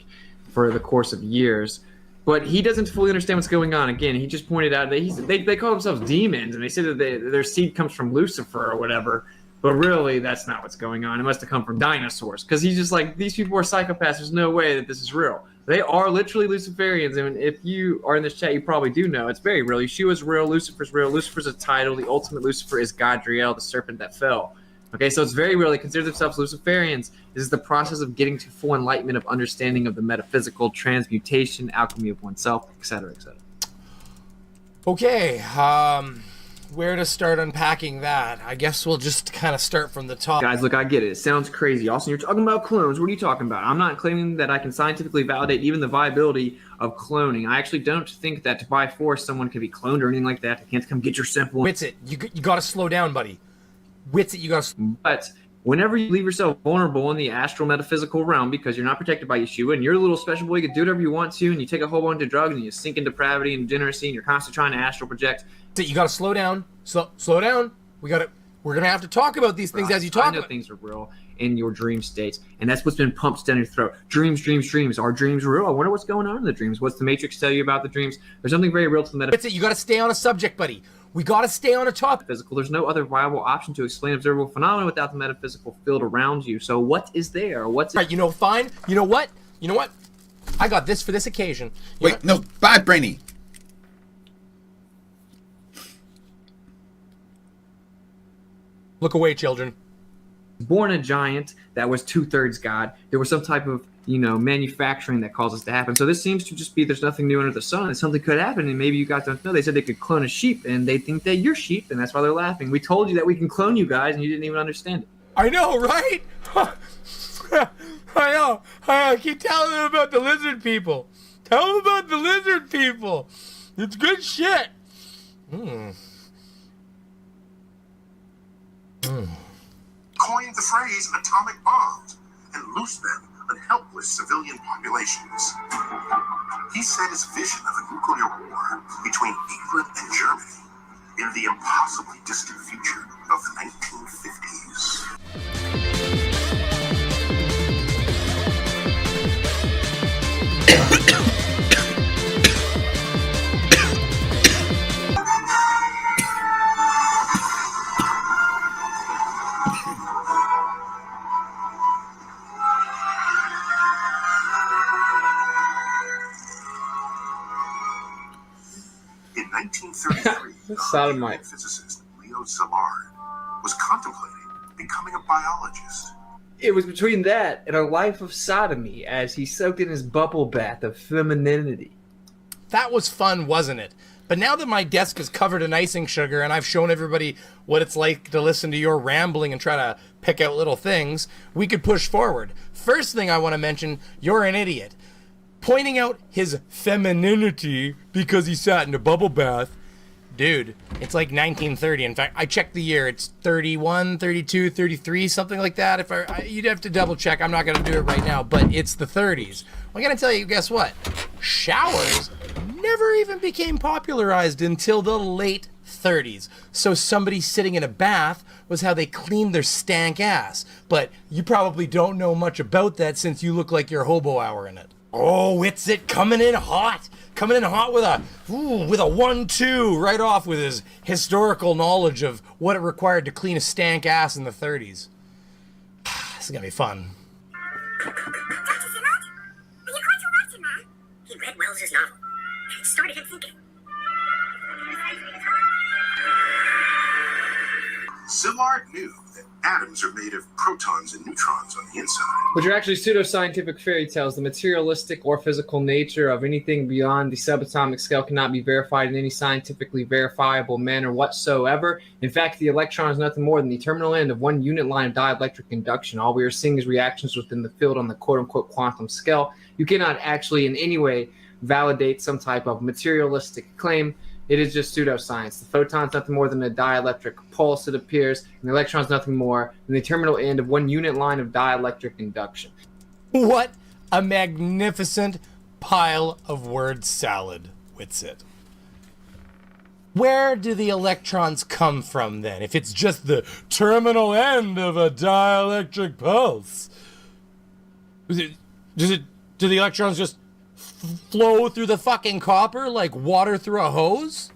for the course of years. But he doesn't fully understand what's going on. Again, he just pointed out that they call themselves demons, and they say that their seed comes from Lucifer or whatever. But really, that's not what's going on. It must have come from dinosaurs. Because he's just like, these people are psychopaths. There's no way that this is real. They are literally Luciferians. And if you are in this chat, you probably do know. It's very real. Yeshua's real. Lucifer's real. Lucifer's a title. The ultimate Lucifer is Gadriel, the serpent that fell. Okay, so it's very real. They consider themselves Luciferians. This is the process of getting to full enlightenment of understanding of the metaphysical, transmutation, alchemy of oneself, etc., etc. Okay, where to start unpacking that? I guess we'll just kind of start from the top. Guys, look, I get it. It sounds crazy. Also, you're talking about clones. What are you talking about? I'm not claiming that I can scientifically validate even the viability of cloning. I actually don't think that by force someone can be cloned or anything like that. I can't come get your sample. Witsit, you got to slow down, buddy. Witsit, you got to... But whenever you leave yourself vulnerable in the astral metaphysical realm because you're not protected by Yeshua and you're a little special boy, you can do whatever you want to, and you take a whole bunch of drugs and you sink in depravity and degeneracy and you're constantly trying to astral project. You got to slow down. Slow down. We're going to have to talk about these things as you talk. I know things are real in your dream states, and that's what's been pumped down your throat. Dreams. Are dreams real? I wonder what's going on in the dreams. What's the Matrix tell you about the dreams? There's something very real to the metaphysical. You got to stay on a subject, buddy. We got to stay on a topic. There's no other viable option to explain observable phenomena without the metaphysical field around you. So what is there? What's right? You know, fine. You know what? I got this for this occasion. Wait, no, bad brainy. Look away, children. Born a giant that was 2/3 God. There was some type of, manufacturing that caused this to happen. So this seems to just be there's nothing new under the sun. And something could happen, and maybe you guys don't know. They said they could clone a sheep, and they think that you're sheep, and that's why they're laughing. We told you that we can clone you guys, and you didn't even understand it. I know, right? I know. I keep telling them about the lizard people. Tell them about the lizard people. It's good shit. Coined the phrase atomic bombs and loosed them on helpless civilian populations. He said his vision of a nuclear war between England and Germany in the impossibly distant future of the 1950s. In 1933, Sodomite. physicist Leo Szilard was contemplating becoming a biologist. It was between that and a life of sodomy as he soaked in his bubble bath of femininity. That was fun, wasn't it? But now that my desk is covered in icing sugar and I've shown everybody what it's like to listen to your rambling and try to pick out little things, we could push forward. First thing I want to mention, you're an idiot. Pointing out his femininity because he sat in a bubble bath. Dude, it's like 1930. In fact, I checked the year. It's 31, 32, 33, something like that. You'd have to double check. I'm not going to do it right now, but it's the 30s. I'm going to tell you, guess what? Showers never even became popularized until the late 30s. So somebody sitting in a bath was how they cleaned their stank ass. But you probably don't know much about that since you look like you're hobo hour in it. Oh, Witsit coming in hot with a 1-2 right off with his historical knowledge of what it required to clean a stank ass in the 30s. This is gonna be fun. Dr. Szilard? Are you going to write him, man? He read Wells's novel, and it started him thinking. Szilard knew that atoms are made of protons and neutrons on the inside. Which are actually pseudoscientific fairy tales. The materialistic or physical nature of anything beyond the subatomic scale cannot be verified in any scientifically verifiable manner whatsoever. In fact, the electron is nothing more than the terminal end of one unit line of dielectric induction. All we are seeing is reactions within the field on the quote-unquote quantum scale. You cannot actually in any way validate some type of materialistic claim. It is just pseudoscience. The photon's nothing more than a dielectric pulse, it appears, and the electron's nothing more than the terminal end of one unit line of dielectric induction. What a magnificent pile of word salad, Witsit. Where do the electrons come from then, if it's just the terminal end of a dielectric pulse? Do the electrons just flow through the fucking copper like water through a hose?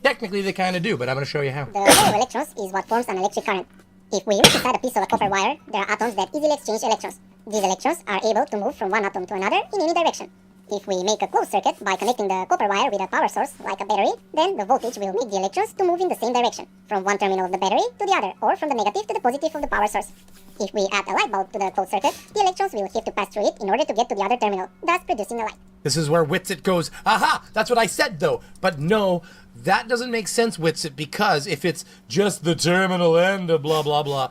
Technically, they kind of do, but I'm going to show you how. The flow of electrons is what forms an electric current. If we look inside a piece of a copper wire, there are atoms that easily exchange electrons. These electrons are able to move from one atom to another in any direction. If we make a closed circuit by connecting the copper wire with a power source, like a battery, then the voltage will make the electrons to move in the same direction, from one terminal of the battery to the other, or from the negative to the positive of the power source. If we add a light bulb to the closed circuit, the electrons will have to pass through it in order to get to the other terminal, thus producing the light. This is where Witsit goes, aha, that's what I said though. But no, that doesn't make sense, Witsit, because if it's just the terminal end of blah, blah, blah,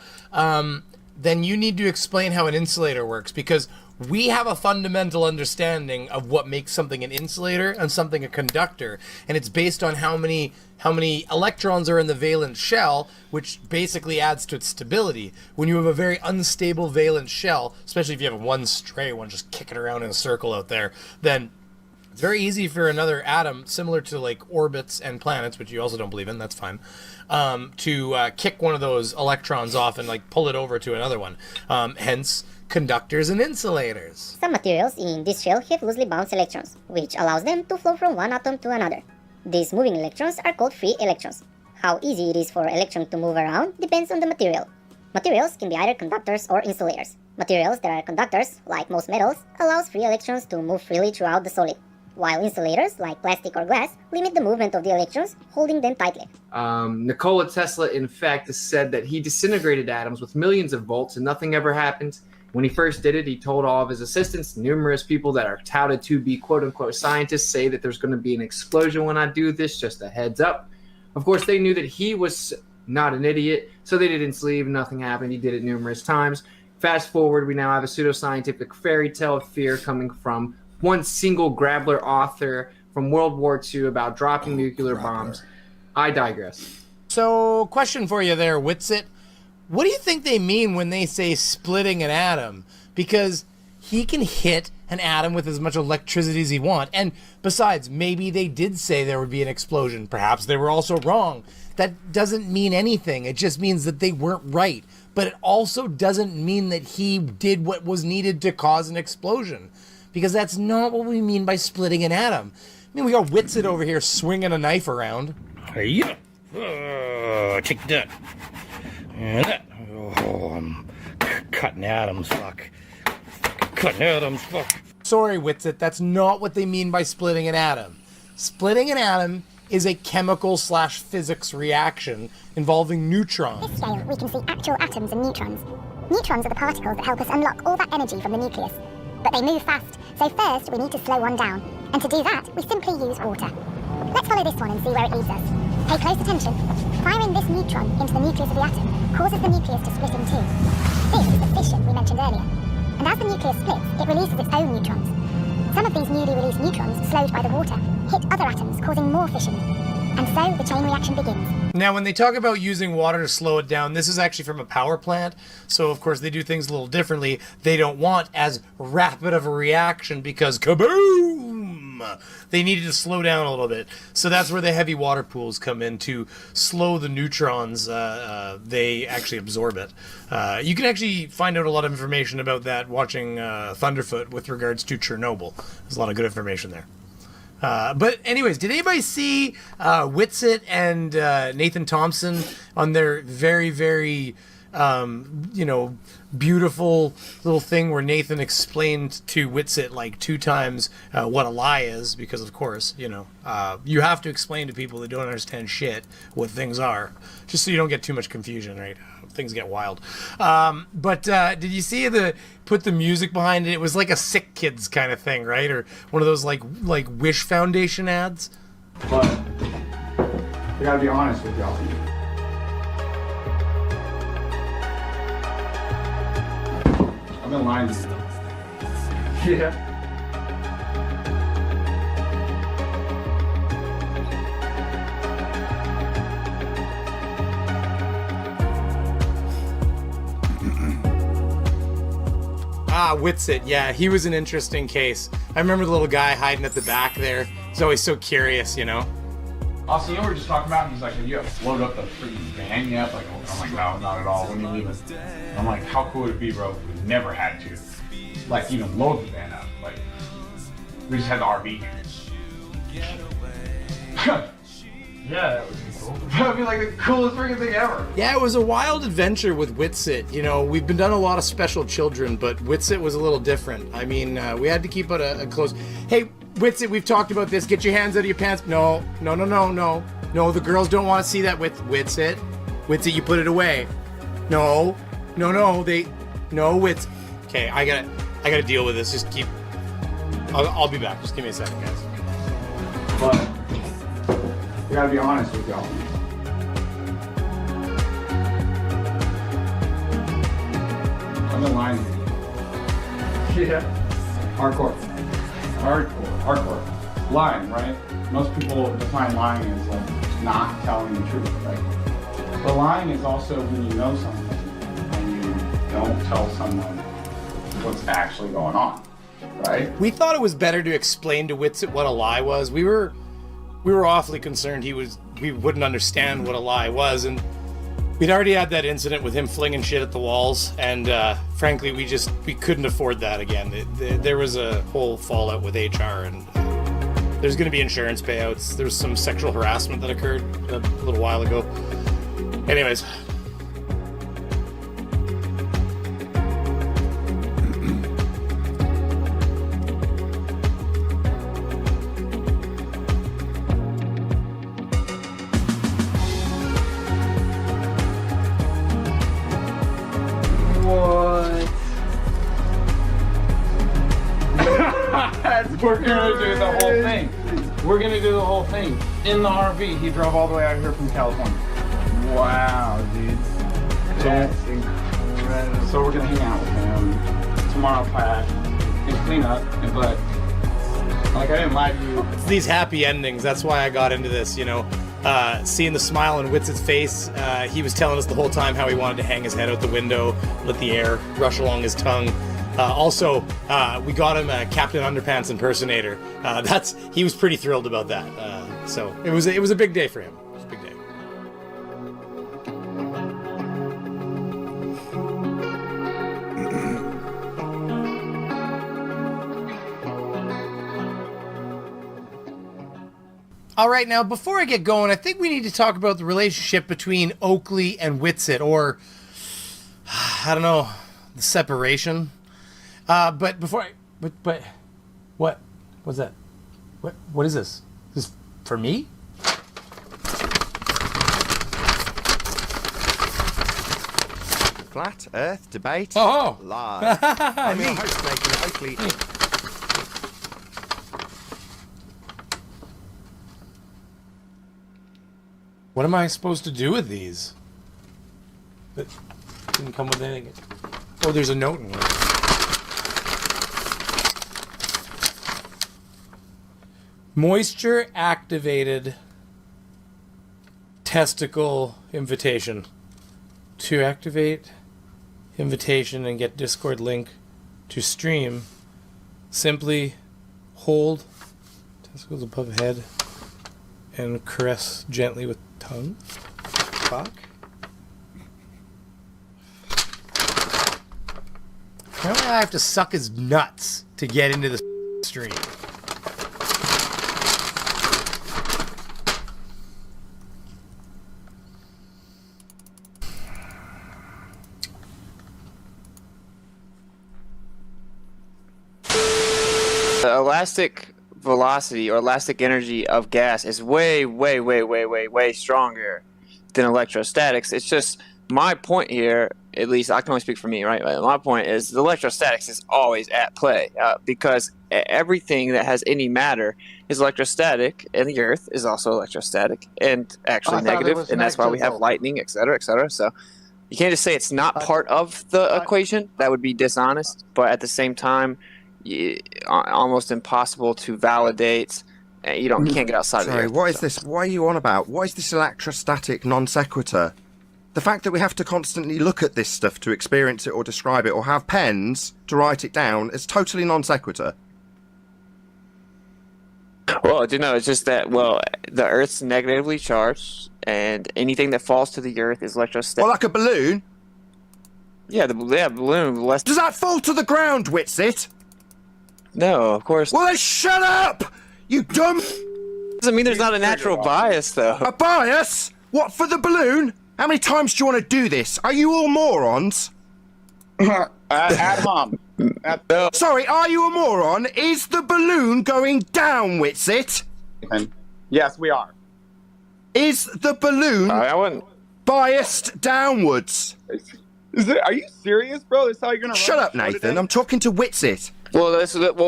then you need to explain how an insulator works, because we have a fundamental understanding of what makes something an insulator and something a conductor, and it's based on how many electrons are in the valence shell, which basically adds to its stability. When you have a very unstable valence shell, especially if you have one stray one just kicking around in a circle out there, then it's very easy for another atom, similar to like orbits and planets, which you also don't believe in, that's fine, to kick one of those electrons off and like pull it over to another one. Hence, conductors and insulators. Some materials in this shell have loosely bound electrons, which allows them to flow from one atom to another. These moving electrons are called free electrons. How easy it is for an electron to move around depends on the material. Materials can be either conductors or insulators. Materials that are conductors, like most metals, allows free electrons to move freely throughout the solid, while insulators, like plastic or glass, limit the movement of the electrons, holding them tightly. Nikola Tesla, in fact, said that he disintegrated atoms with millions of volts and nothing ever happened. When he first did it, he told all of his assistants. Numerous people that are touted to be quote-unquote scientists say that there's going to be an explosion when I do this, just a heads up. Of course, they knew that he was not an idiot, so they didn't sleep, nothing happened. He did it numerous times. Fast forward, we now have a pseudoscientific fairy tale of fear coming from one single Grabler author from World War II about dropping nuclear bombs. I digress. So, question for you there, Witsit. What do you think they mean when they say splitting an atom? Because he can hit an atom with as much electricity as he wants. And besides, maybe they did say there would be an explosion. Perhaps they were also wrong. That doesn't mean anything. It just means that they weren't right. But it also doesn't mean that he did what was needed to cause an explosion. Because that's not what we mean by splitting an atom. I mean, we got Witsit over here swinging a knife around. Hey, take that. And that. Oh, I'm cutting atoms, fuck. Cutting atoms, fuck. Sorry, Witsit, that's not what they mean by splitting an atom. Splitting an atom is a chemical/physics reaction involving neutrons. On this scale, we can see actual atoms and neutrons. Neutrons are the particles that help us unlock all that energy from the nucleus. But they move fast, so first we need to slow one down. And to do that, we simply use water. Let's follow this one and see where it leads us. Pay close attention. Firing this neutron into the nucleus of the atom causes the nucleus to split in two. This is the fission we mentioned earlier. And as the nucleus splits, it releases its own neutrons. Some of these newly released neutrons, slowed by the water, hit other atoms, causing more fission. And so the chain reaction begins. Now, when they talk about using water to slow it down, this is actually from a power plant. So, of course, they do things a little differently. They don't want as rapid of a reaction because kaboom! They needed to slow down a little bit. So that's where the heavy water pools come in to slow the neutrons. They actually absorb it. You can actually find out a lot of information about that watching Thunderfoot with regards to Chernobyl. There's a lot of good information there. But anyways, did anybody see Witsit and Nathan Thompson on their very, very, beautiful little thing where Nathan explained to Witsit like 2 times what a lie is? Because, of course, you have to explain to people that don't understand shit what things are, just so you don't get too much confusion, right? Things get wild. But did you see put the music behind it? It was like a Sick Kids kind of thing, right? Or one of those like Wish Foundation ads. But I gotta be honest with y'all. I'm in line. Yeah. Witsit, yeah, he was an interesting case. I remember the little guy hiding at the back there. He's always so curious, Also, we were just talking about, and he's like, have you ever floated up the freaking van yet? Like, I'm like, no, not at all. When you leave it, I'm like, how cool would it be, bro, if we never had to? Like, even load the van up. Like, We just had the RV. Yeah, that would be cool. That would be like the coolest freaking thing ever. Yeah, it was a wild adventure with Witsit. You know, we've been done a lot of special children, but Witsit was a little different. I mean, we had to keep it a close. Hey, Witsit, we've talked about this. Get your hands out of your pants. No, the girls don't want to see that with Witsit. Witsit, you put it away. No, Wits. Okay, I gotta deal with this. Just keep. I'll be back. Just give me a second, guys. But we gotta be honest with y'all. I'm in line. Yeah. Hardcore. Lying, right? Most people define lying as like not telling the truth, right? But lying is also when you know something and you don't tell someone what's actually going on, right? We thought it was better to explain to Witsit what a lie was. We were awfully concerned we wouldn't understand what a lie was, and we'd already had that incident with him flinging shit at the walls, and frankly, we couldn't afford that again. There was a whole fallout with HR, and there's going to be insurance payouts. There's some sexual harassment that occurred a little while ago. Anyways. We're gonna do the whole thing. We're gonna do the whole thing in the RV. He drove all the way out here from California. Wow, dude. That's incredible. So we're gonna hang out with him tomorrow, Pat, and clean up. But like, I didn't lie to you. It's these happy endings. That's why I got into this. You know, seeing the smile on Witsit's face. He was telling us the whole time how he wanted to hang his head out the window, let the air rush along his tongue. Also, we got him a Captain Underpants impersonator. He was pretty thrilled about that. So it was a big day for him. It was a big day. All right, now before I get going, I think we need to talk about the relationship between Oakley and Witsit, or I don't know, the separation. But before what was that? What is this? Is this for me? Flat Earth debate live. I'm your host, Nathan Oakley. What am I supposed to do with these? That didn't come with anything. Oh, there's a note in here. Moisture activated testicle invitation. To activate invitation and get Discord link to stream, simply hold testicles above head and caress gently with tongue. Fuck. Apparently I have to suck his nuts to get into the stream. The elastic velocity or elastic energy of gas is way stronger than electrostatics. It's just my point here, at least I can only speak for me, right? My point is the electrostatics is always at play because everything that has any matter is electrostatic, and the Earth is also electrostatic and actually negative, and that's why we have lightning, etc., etc. So you can't just say it's not part of the equation. That would be dishonest. But at the same time, almost impossible to validate. You can't get outside of the Earth. What is this? What are you on about? What is this electrostatic non sequitur? The fact that we have to constantly look at this stuff to experience it or describe it or have pens to write it down is totally non sequitur. Well, it's just that, the Earth's negatively charged, and anything that falls to the Earth is electrostatic. Well, like a balloon? Yeah, the balloon. Does that fall to the ground, Witsit? No, of course. Well, then shut up! You dumb... Doesn't mean there's not a natural bias, though. A bias? What, for the balloon? How many times do you want to do this? Are you all morons? At home. Sorry, are you a moron? Is the balloon going down, Witsit? Yes, we are. Is the balloon I wouldn't. biased downwards? Are you serious, bro? This is how you're gonna Shut up, Nathan. I'm talking to Witsit. Well,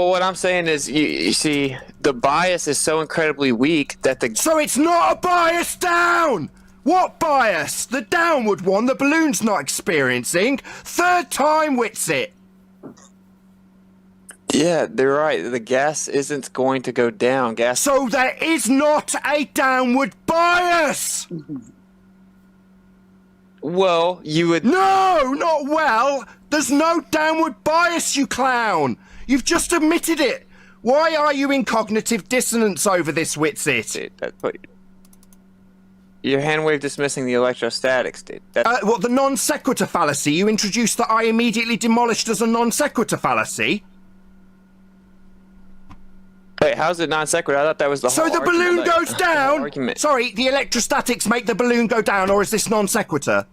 what I'm saying is, you see, the bias is so incredibly weak that the... So it's not a bias down! What bias? The downward one the balloon's not experiencing? Third time, Witsit. Yeah, they're right. The gas isn't going to go down. So there is not a downward bias! Well, you would... No, not well! There's no downward bias, you clown! You've just admitted it! Why are you in cognitive dissonance over this, Witsit? That's what... Your hand wave dismissing the electrostatics, dude. What, the non sequitur fallacy you introduced that I immediately demolished as a non sequitur fallacy? Wait, how's it non sequitur? I thought that was the whole So the balloon argument. goes down? Argument. Sorry, the electrostatics make the balloon go down, or is this non sequitur?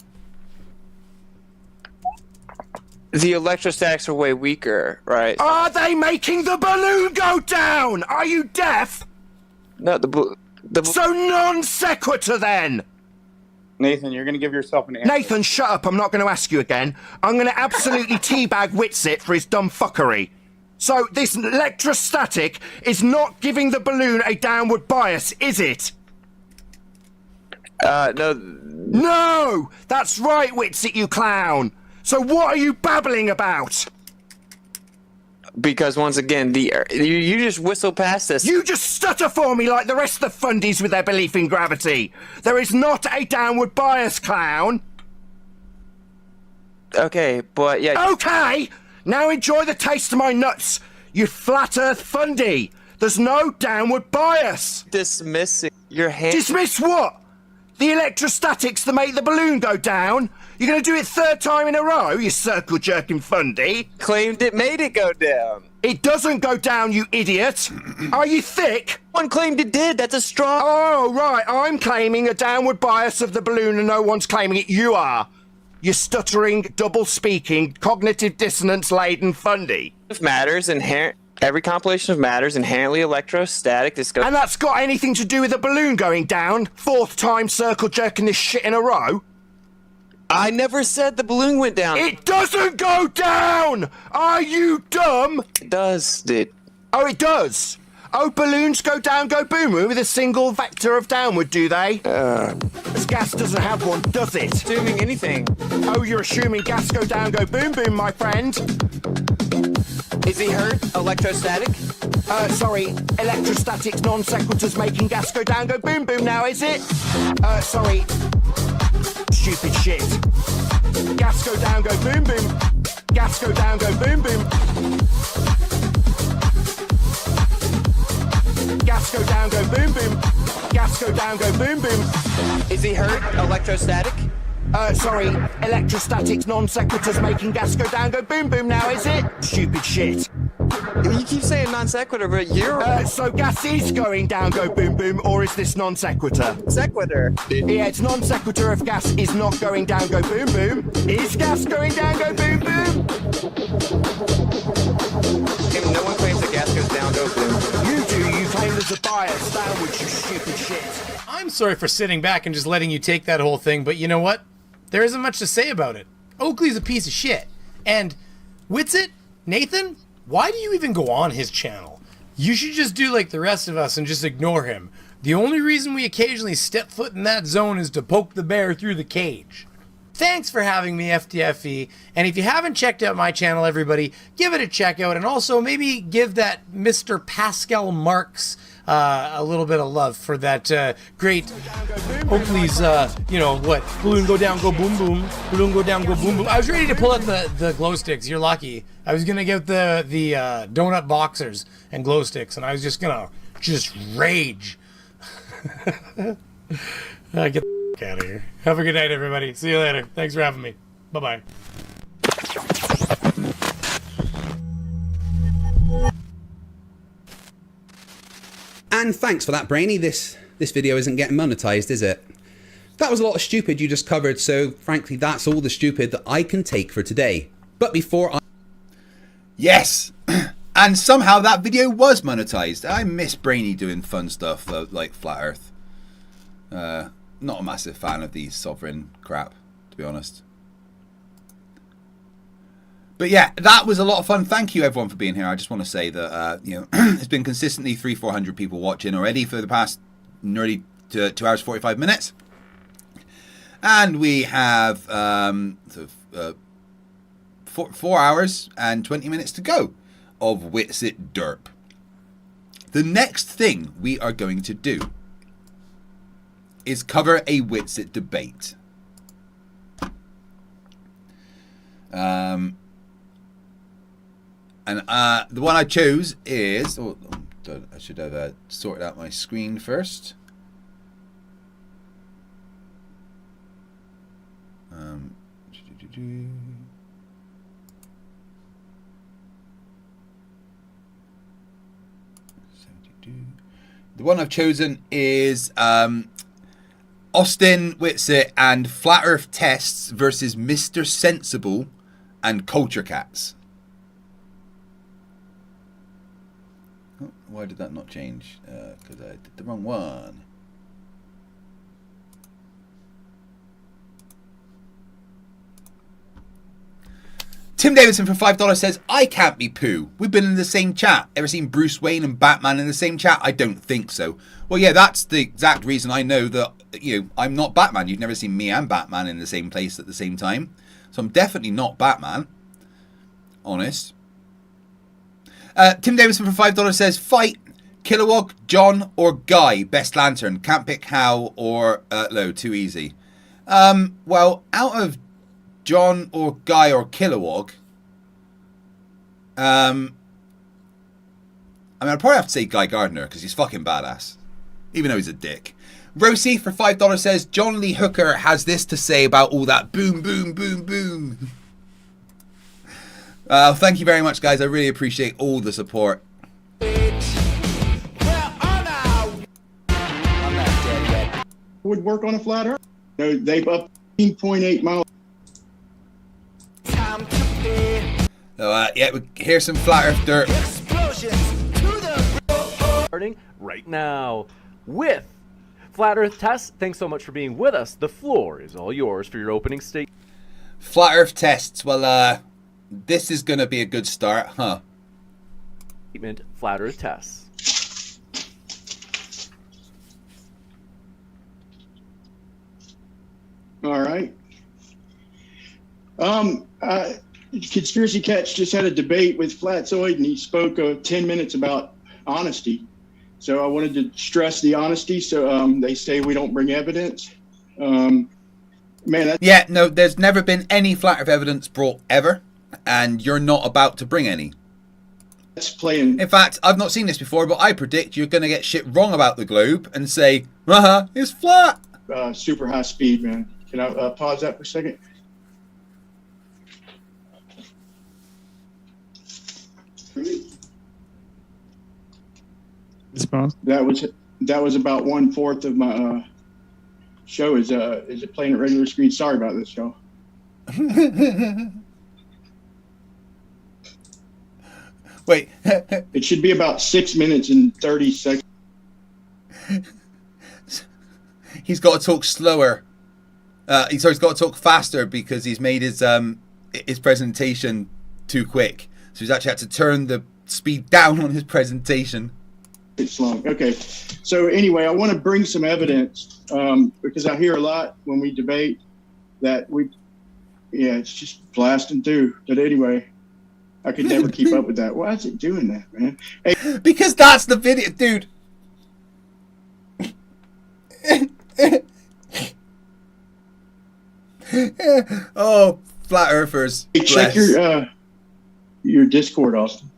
The electrostatics are way weaker, right? Are they making the balloon go down? Are you deaf? No, So non sequitur then! Nathan, you're gonna give yourself an answer. Nathan, shut up, I'm not going to ask you again. I'm going to absolutely teabag Witsit for his dumb fuckery. So this electrostatic is not giving the balloon a downward bias, is it? No. No! That's right, Witsit, you clown! So what are you babbling about? Because once again, you just whistle past this. You just stutter for me like the rest of the fundies with their belief in gravity. There is not a downward bias, clown. Okay, but yeah. Okay! Now enjoy the taste of my nuts, you flat earth fundy. There's no downward bias. Dismissing your hand. Dismiss what? The electrostatics that make the balloon go down? You're going to do it third time in a row, you circle-jerking fundy? Claimed it made it go down. It doesn't go down, you idiot. Are you thick? One claimed it did. That's a strong... Oh, right. I'm claiming a downward bias of the balloon and no one's claiming it. You are. You stuttering, double-speaking, cognitive dissonance-laden fundy. Matters inherent... Every compilation of matters inherently electrostatic. And that's got anything to do with the balloon going down? Fourth time circle-jerking this shit in a row? I never said the balloon went down. It doesn't go down! Are you dumb? It does, dude. Oh, it does? Oh, balloons go down, go boom with a single vector of downward, do they? As gas doesn't have one, does it? Assuming anything. Oh, you're assuming gas go down, go boom, my friend. Is he hurt? Electrostatic? Sorry, electrostatics non sequiturs making gas go down, go boom now, is it? Sorry. Stupid shit. Gas go down, go boom. Gas go down, go boom. Gas go down, go boom. Gas go down, go boom. Is he hurt? Electrostatic? Sorry, electrostatics non sequiturs making gas go down, go boom now, is it? Stupid shit. You keep saying non sequitur, but you're... So gas is going down, go boom, or is this non sequitur? Sequitur. Yeah, it's non sequitur if gas is not going down, go boom. Is gas going down, go boom? No one claims that gas goes down, go boom. You do, you claim there's a bias downwards, you stupid shit. I'm sorry for sitting back and just letting you take that whole thing, but you know what? There isn't much to say about it. Oakley's a piece of shit. And Witsit, Nathan, why do you even go on his channel? You should just do like the rest of us and just ignore him. The only reason we occasionally step foot in that zone is to poke the bear through the cage. Thanks for having me, FTFE. And if you haven't checked out my channel, everybody, give it a check out. And also maybe give that Mr. Pascal Marks a little bit of love for that great Oakley's, balloon go down, go boom, balloon go down, go boom, boom. I was ready to pull out the glow sticks. You're lucky. I was gonna get the donut boxers and glow sticks, and I was just gonna rage. Get the out of here. Have a good night, everybody. See you later. Thanks for having me. Bye-bye. And thanks for that, Brainy. This video isn't getting monetized, is it? That was a lot of stupid you just covered, so frankly that's all the stupid that I can take for today. But before I... Yes! And somehow that video was monetized. I miss Brainy doing fun stuff like Flat Earth. Not a massive fan of the sovereign crap, to be honest. But yeah, that was a lot of fun. Thank you everyone for being here. I just want to say that you know, it's been consistently 300-400 people watching already for the past nearly 2 hours 45 minutes. And we have 4 hours and 20 minutes to go of Witsit Derp. The next thing we are going to do is cover a Witsit debate. And the one I chose is... Oh, I should have sorted out my screen first. The one I've chosen is Austin Witsit and Flat Earth Tests versus Mr. Sensible and Culture Cats. Oh, why did that not change? Because I did the wrong one. Tim Davidson for $5 says, I can't be Pooh. We've been in the same chat. Ever seen Bruce Wayne and Batman in the same chat? I don't think so. Well, yeah, that's the exact reason I know that, you know, I'm not Batman. You've never seen me and Batman in the same place at the same time. So I'm definitely not Batman. Honest. Tim Davidson for $5 says, fight Kilowog, John, or Guy. Best Lantern. Can't pick How or Low. Too easy. Well, out of John or Guy or Kilowog, I mean, I'd probably have to say Guy Gardner because he's fucking badass, even though he's a dick. Rosie for $5 says, John Lee Hooker has this to say about all that boom, boom, boom, boom. Thank you very much, guys. I really appreciate all the support. Would work on a flat earth. They've up 15.8 miles. So, yeah, here's some Flat Earth dirt. Starting right now with Flat Earth Tests. Thanks so much for being with us. The floor is all yours for your opening statement. Flat Earth Tests. Well, this is going to be a good start, huh? Flat Earth Tests. All right. Conspiracy Catch just had a debate with Flatzoid, and he spoke 10 minutes about honesty. So I wanted to stress the honesty. So they say we don't bring evidence. Yeah, no, there's never been any Flat Earth evidence brought ever, and you're not about to bring any. That's playing. In fact, I've not seen this before, but I predict you're going to get shit wrong about the globe and say, it's flat. Super high speed, man. Can I pause that for a second? That was about 1/4 of my show. Is it playing at regular speed? Sorry about this, y'all. Wait. It should be about 6 minutes and 30 seconds. He's got to talk slower. He's got to talk faster because he's made his presentation too quick. So he's actually had to turn the speed down on his presentation. It's long. Okay. So anyway, I want to bring some evidence because I hear a lot when we debate that it's just blasting through. But anyway, I could never keep up with that. Why is it doing that, man? Hey. Because that's the video, dude. Oh, flat earthers. Hey, check your Discord, Austin.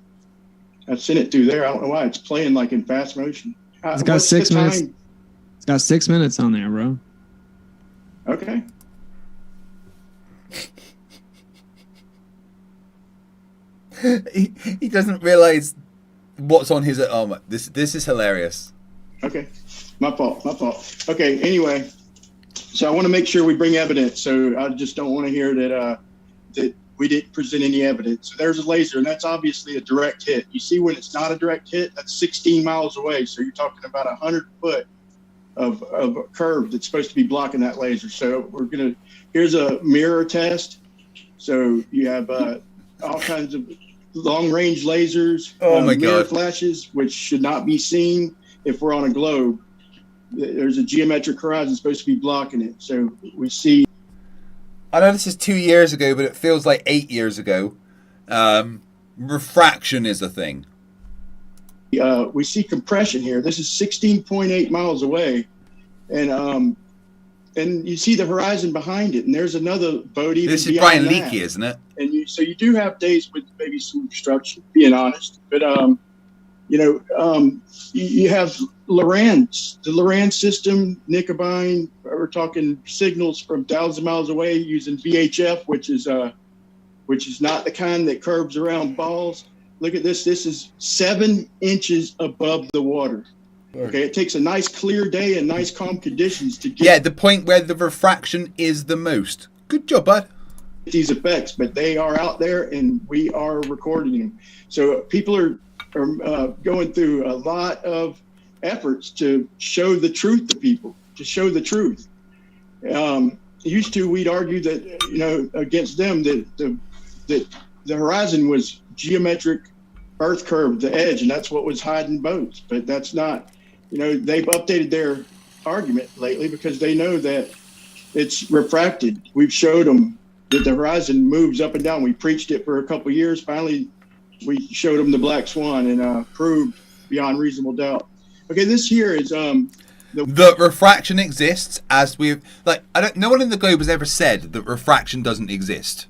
I sent it through there. I don't know why it's playing like in fast motion. It's got 6 minutes. It's got 6 minutes on there, bro. Okay. He doesn't realize what's on his. Oh my! This is hilarious. Okay, my fault. Okay, anyway, so I want to make sure we bring evidence. So I just don't want to hear that that we didn't present any evidence. So there's a laser, and that's obviously a direct hit. You see when it's not a direct hit, that's 16 miles away. So you're talking about 100 foot of a curve that's supposed to be blocking that laser. So here's a mirror test. So you have all kinds of long-range lasers, mirror flashes, which should not be seen if we're on a globe. There's a geometric horizon supposed to be blocking it. So we see. I know this is 2 years ago, but it feels like 8 years ago. Refraction is a thing. We see compression here. This is 16.8 miles away, and you see the horizon behind it. And there's another boat even This is beyond Brian that. Leakey, isn't it? And so you do have days with maybe some obstruction, being honest. But you have Lorentz, the Lorentz system, Nicobine. We're talking signals from thousands of miles away using VHF, which is not the kind that curves around balls. Look at this. This is 7 inches above the water. Okay, it takes a nice clear day and nice calm conditions to get the point where the refraction is the most. Good job, bud. These effects, but they are out there and we are recording them. So people are going through a lot of efforts to show the truth to people, to show the truth. Used to, we'd argue that, against them that the horizon was geometric earth curve, the edge, and that's what was hiding boats. But that's not, they've updated their argument lately because they know that it's refracted. We've showed them that the horizon moves up and down. We preached it for a couple of years. Finally, we showed them the black swan and proved beyond reasonable doubt. Okay, this here is the refraction exists, as we've no one in the globe has ever said that refraction doesn't exist.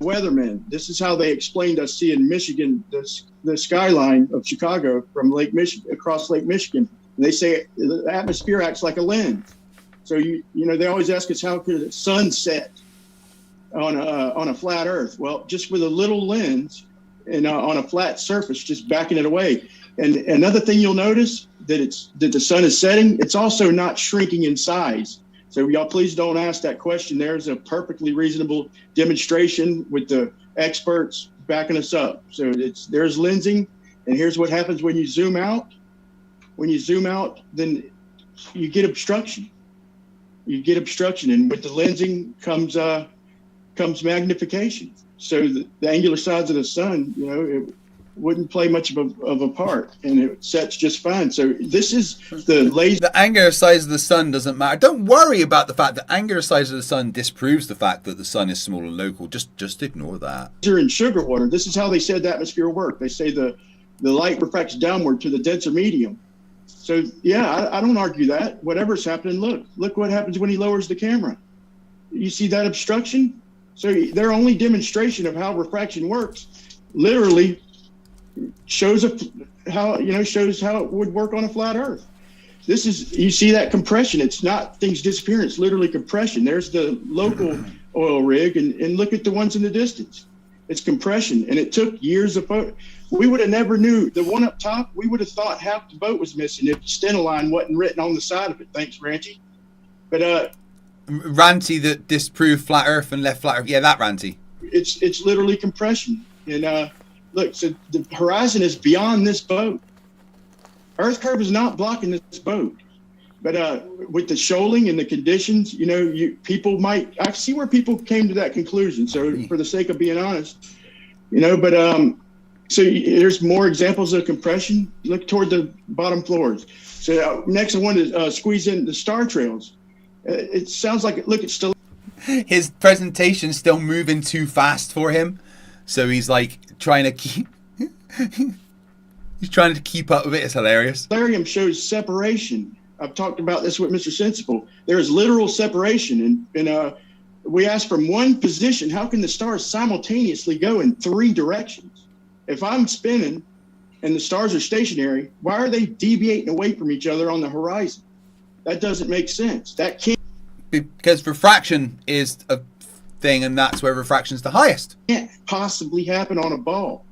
Weathermen. This is how they explained us seeing Michigan, the skyline of Chicago from Lake Michigan across Lake Michigan. And they say the atmosphere acts like a lens. So they always ask us how could the sun set on a flat Earth? Well, just with a little lens and on a flat surface, just backing it away. And another thing you'll notice that the sun is setting. It's also not shrinking in size. So y'all please don't ask that question. There's a perfectly reasonable demonstration with the experts backing us up. So there's lensing, and here's what happens when you zoom out. When you zoom out, then you get obstruction. And with the lensing comes magnification. So the angular size of the sun, it wouldn't play much of a part, and it sets just fine. So this is the laser. The angular size of the sun doesn't matter. Don't worry about the fact that angular size of the sun disproves the fact that the sun is small and local. Just ignore that. In sugar water, this is how they said the atmosphere worked. They say the light refracts downward to the denser medium. So yeah, I don't argue that. Whatever's happening, look what happens when he lowers the camera. You see that obstruction? So their only demonstration of how refraction works literally shows how it would work on a flat Earth. You see that compression. It's not things disappearing. It's literally compression. There's the local oil rig, and look at the ones in the distance. It's compression, and it took years of photo. We would have never knew. The one up top, we would have thought half the boat was missing if Stenoline wasn't written on the side of it. Thanks, Ranty. But Ranty that disproved flat Earth and left flat Earth. Yeah, that Ranty. It's literally compression. And look, so the horizon is beyond this boat. Earth curve is not blocking this boat. But with the shoaling and the conditions, people might. I see where people came to that conclusion. So for the sake of being honest, so there's more examples of compression. Look toward the bottom floors. So next I want to squeeze in the star trails. It sounds like it's still. His presentation's still moving too fast for him, so he's like trying to keep. He's trying to keep up with it. It's hilarious. Stellarium shows separation. I've talked about this with Mr. Sensible. There is literal separation, and we asked from one position, how can the stars simultaneously go in 3 directions? If I'm spinning and the stars are stationary, why are they deviating away from each other on the horizon? That doesn't make sense. That can't. Because refraction is a thing, and that's where refraction's the highest. Can't possibly happen on a ball.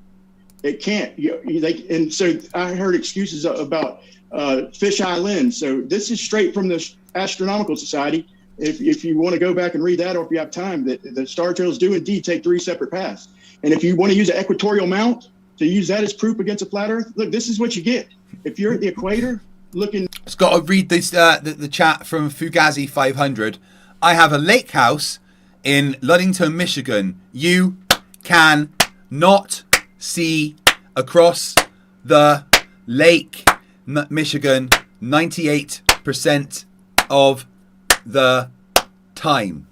It can't. And so I heard excuses about fisheye lens. So this is straight from the Astronomical Society. If you want to go back and read that, or if you have time, that the star trails do indeed take 3 separate paths. And if you want to use an equatorial mount to use that as proof against a flat Earth, look, this is what you get. If you're at the equator looking. It's got to read this the chat from Fugazi 500. I have a lake house in Ludington, Michigan. You can not see across the lake, Michigan, 98% of the time.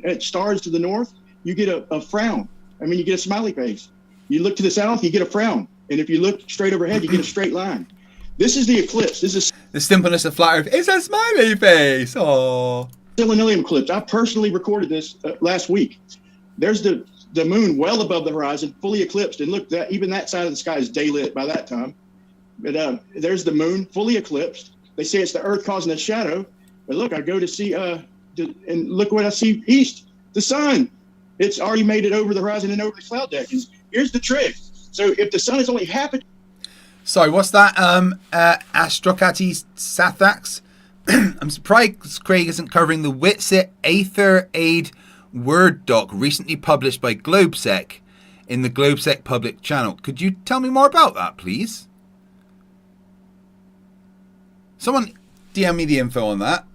At stars to the north, you get a frown. I mean, you get a smiley face. You look to the south, you get a frown. And if you look straight overhead, you get a straight line. This is the eclipse. This is the simpleness of flat Earth. It's a smiley face. Oh, Selenium eclipse. I personally recorded this last week. There's the moon well above the horizon, fully eclipsed. And look, even that side of the sky is daylit by that time. But there's the moon fully eclipsed. They say it's the Earth causing a shadow. But look, I go to see, and look what I see east, the sun. It's already made it over the horizon and over the cloud deck. And here's the trick. So if the sun is only half a... Sorry, what's that? Astrocati Sathax? I'm surprised Craig isn't covering the Witsit Aether Aid Word doc recently published by Globsec in the Globsec public channel. Could you tell me more about that, please? Someone DM me the info on that.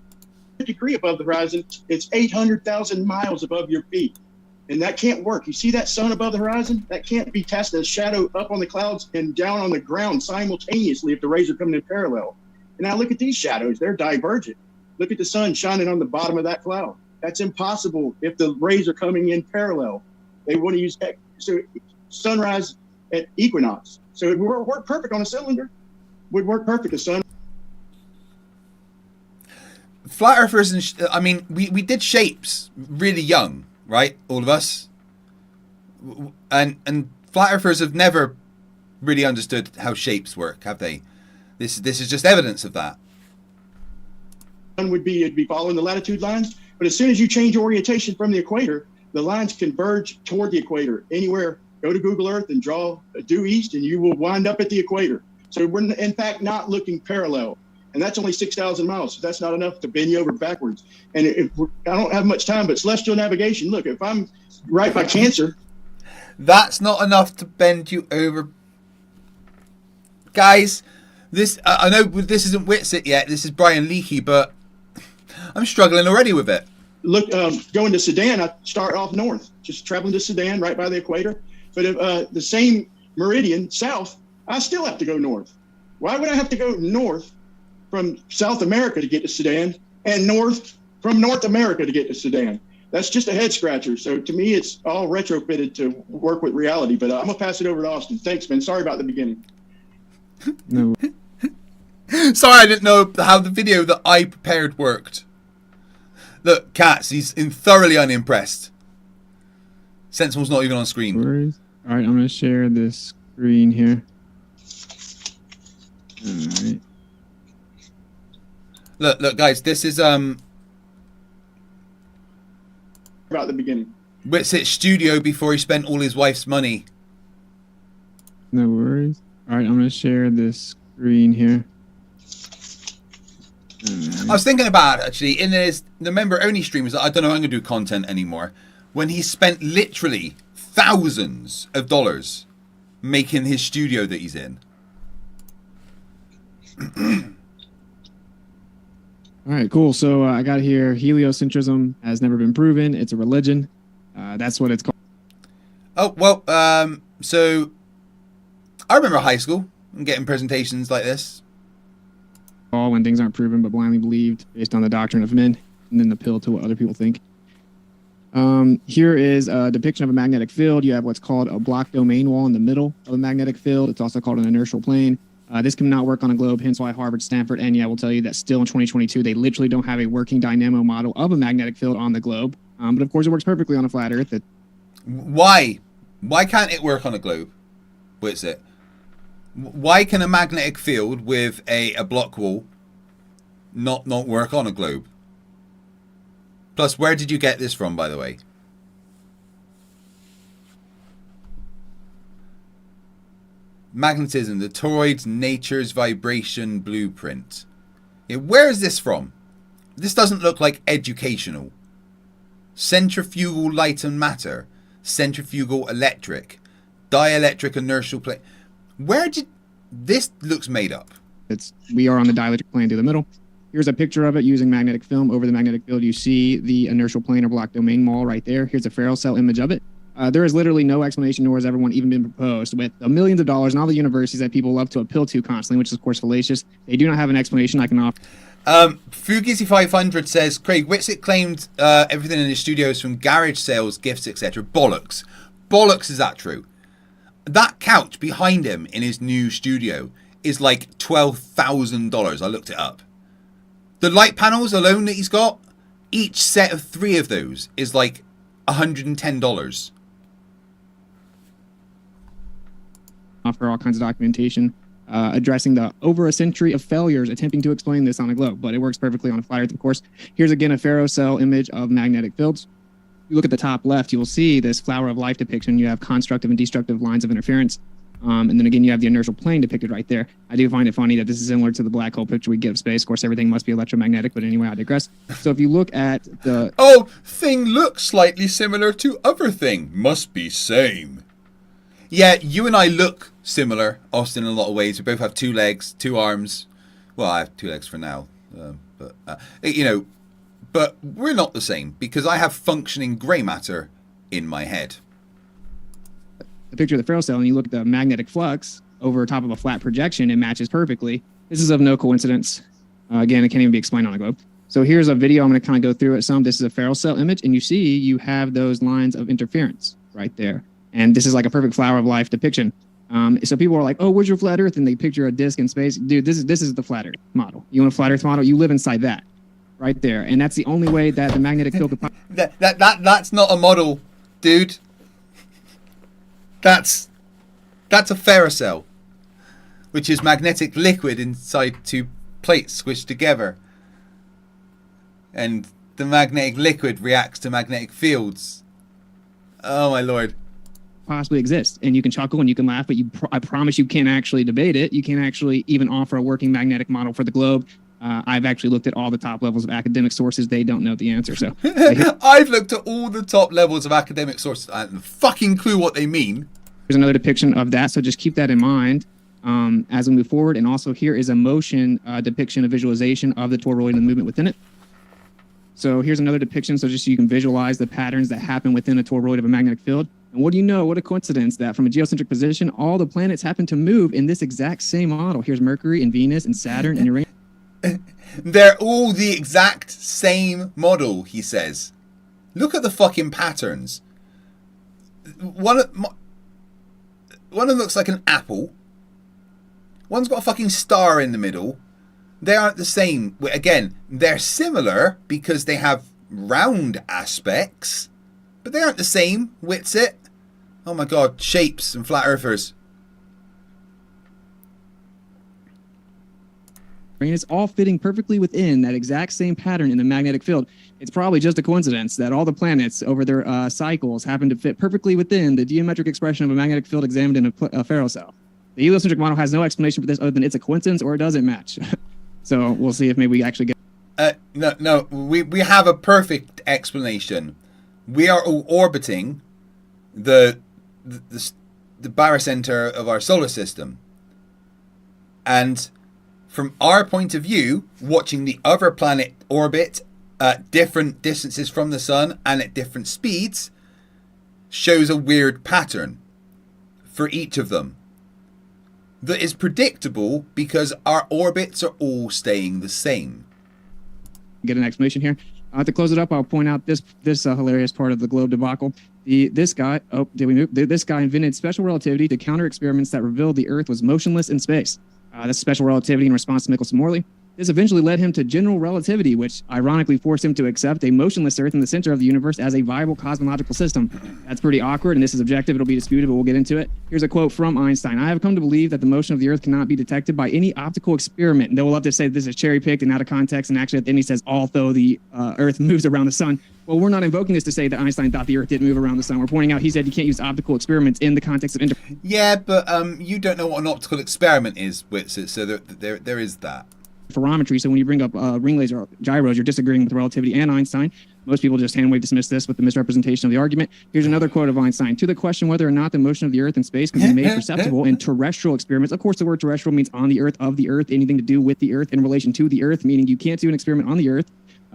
Degree above the horizon, it's 800,000 miles above your feet. And that can't work. You see that sun above the horizon? That can't be casting a shadow up on the clouds and down on the ground simultaneously if the rays are coming in parallel. And now look at these shadows. They're divergent. Look at the sun shining on the bottom of that cloud. That's impossible if the rays are coming in parallel. They want to use sunrise at equinox. So it would work perfect on a cylinder. Would work perfect. The sun. Flat Earthers, I mean, we did shapes really young. Right, all of us, and flat earthers have never really understood how shapes work, have they? This is just evidence of that. It'd be following the latitude lines, but as soon as you change orientation from the equator, the lines converge toward the equator. Anywhere, go to Google Earth and draw due east, and you will wind up at the equator. So we're in fact not looking parallel. And that's only 6,000 miles. So that's not enough to bend you over backwards. And I don't have much time, but celestial navigation, look, if I'm right by Cancer. That's not enough to bend you over. Guys, this I know this isn't Witsit yet. This is Brian Leakey, but I'm struggling already with it. Look, going to Sudan, I start off north, just traveling to Sudan right by the equator. But if the same meridian south, I still have to go north. Why would I have to go north from South America to get to Sudan and north from North America to get to Sudan? That's just a head scratcher. So to me, it's all retrofitted to work with reality. But I'm gonna pass it over to Austin. Thanks, man. Sorry about the beginning. No. Sorry, I didn't know how the video that I prepared worked. Look, Katz, he's thoroughly unimpressed. Sensible's not even on screen. All right, I'm gonna share this screen here. All right. Look, guys, this is about the beginning. Witsit studio before he spent all his wife's money. No worries. All right, I'm gonna share this screen here. I was thinking about actually in the member only streamers that I don't know if I'm gonna do content anymore. When he spent literally thousands of dollars making his studio that he's in. All right, cool. So I got here, heliocentrism has never been proven. It's a religion. That's what it's called. Oh, well, so I remember high school and getting presentations like this. When things aren't proven but blindly believed based on the doctrine of men, and then the pill to what other people think. Here is a depiction of a magnetic field. You have what's called a block domain wall in the middle of a magnetic field. It's also called an inertial plane. This cannot work on a globe, hence why Harvard, Stanford, and will tell you that still in 2022, they literally don't have a working dynamo model of a magnetic field on the globe. But of course, it works perfectly on a flat Earth. Why? Why can't it work on a globe? What's it? Why can a magnetic field with a block wall not work on a globe? Plus, where did you get this from, by the way? magnetism, the toroid's nature's vibration blueprint. Yeah, where is this from? This doesn't look like educational. Centrifugal light and matter, centrifugal electric, dielectric inertial plane. Where did this looks made up? We are on the dielectric plane through the middle. Here's a picture of it using magnetic film. Over the magnetic field, you see the inertial plane or block domain wall right there. Here's a ferrocell cell image of it. There is literally no explanation, nor has ever one even been proposed, with millions of dollars and all the universities that people love to appeal to constantly, which is, of course, fallacious. They do not have an explanation I can offer. Fugazi 500 says, Craig, Witsit claimed everything in his studios from garage sales, gifts, etc. Bollocks. Bollocks, is that true? That couch behind him in his new studio is like $12,000. I looked it up. The light panels alone that he's got, each set of 3 of those is like $110. Offer all kinds of documentation addressing the over a century of failures attempting to explain this on a globe, but it works perfectly on a flat Earth, of course. Here's again a ferrocell image of magnetic fields. You look at the top left, you will see this flower of life depiction. You have constructive and destructive lines of interference. And then again, you have the inertial plane depicted right there. I do find it funny that this is similar to the black hole picture we get of space. Of course, everything must be electromagnetic, but anyway, I digress. So if you look at the... Oh, thing looks slightly similar to other thing. Must be same. Yeah, you and I look similar, Austin, in a lot of ways. We both have 2 legs, 2 arms. Well, I have 2 legs for now. But we're not the same because I have functioning grey matter in my head. The picture of the ferrocell, and you look at the magnetic flux over top of a flat projection, it matches perfectly. This is of no coincidence. Again, it can't even be explained on a globe. So here's a video. I'm going to kind of go through it some. This is a ferrocell image, and you see you have those lines of interference right there. And this is like a perfect flower of life depiction. So people are like, oh, where's your flat Earth? And they picture a disc in space. Dude, this is the flat Earth model. You want a flat Earth model? You live inside that right there. And that's the only way that the magnetic field could... That's not a model, dude. That's a ferrocell, which is magnetic liquid inside 2 plates squished together. And the magnetic liquid reacts to magnetic fields. Oh my lord. Possibly exist, and you can chuckle and you can laugh, but I promise you can't actually debate it. You can't actually even offer a working magnetic model for the globe. I've actually looked at all the top levels of academic sources. They don't know the answer. So I've looked at all the top levels of academic sources. I have no fucking clue what they mean. Here's another depiction of that, so just keep that in mind as we move forward. And also here is a motion depiction, a visualization of the toroid and the movement within it. So here's another depiction, so just so you can visualize the patterns that happen within a toroid of a magnetic field. And what do you know? What a coincidence that from a geocentric position, all the planets happen to move in this exact same model. Here's Mercury and Venus and Saturn and Uranus. They're all the exact same model, he says. Look at the fucking patterns. One of them looks like an apple. One's got a fucking star in the middle. They aren't the same. Again, they're similar because they have round aspects, but they aren't the same. Witsit. Oh my god, shapes and flat earthers. And it's all fitting perfectly within that exact same pattern in the magnetic field. It's probably just a coincidence that all the planets over their cycles happen to fit perfectly within the geometric expression of a magnetic field examined in a ferrocell. The heliocentric model has no explanation for this other than it's a coincidence or it doesn't match. So we'll see if maybe we actually get... No, we have a perfect explanation. We are all orbiting the barycenter of our solar system. And from our point of view, watching the other planet orbit at different distances from the sun and at different speeds shows a weird pattern for each of them that is predictable because our orbits are all staying the same. Get an explanation here. To close it up, I'll point out this hilarious part of the globe debacle. This guy invented special relativity to counter experiments that revealed the Earth was motionless in space. That's special relativity in response to Michelson-Morley. This eventually led him to general relativity, which ironically forced him to accept a motionless Earth in the center of the universe as a viable cosmological system. That's pretty awkward, and this is objective. It'll be disputed, but we'll get into it. Here's a quote from Einstein. I have come to believe that the motion of the Earth cannot be detected by any optical experiment. And they will love to say this is cherry-picked and out of context, and actually at the end he says, although the Earth moves around the sun. Well, we're not invoking this to say that Einstein thought the Earth didn't move around the sun. We're pointing out he said you can't use optical experiments in the context of Yeah, but you don't know what an optical experiment is, Witsit, so there is that. Interferometry. So when you bring up ring laser gyros, you're disagreeing with relativity and Einstein. Most people just hand-wave dismiss this with the misrepresentation of the argument. Here's another quote of Einstein. To the question whether or not the motion of the Earth in space can be made perceptible in terrestrial experiments. Of course, the word terrestrial means on the Earth, of the Earth, anything to do with the Earth in relation to the Earth, meaning you can't do an experiment on the Earth.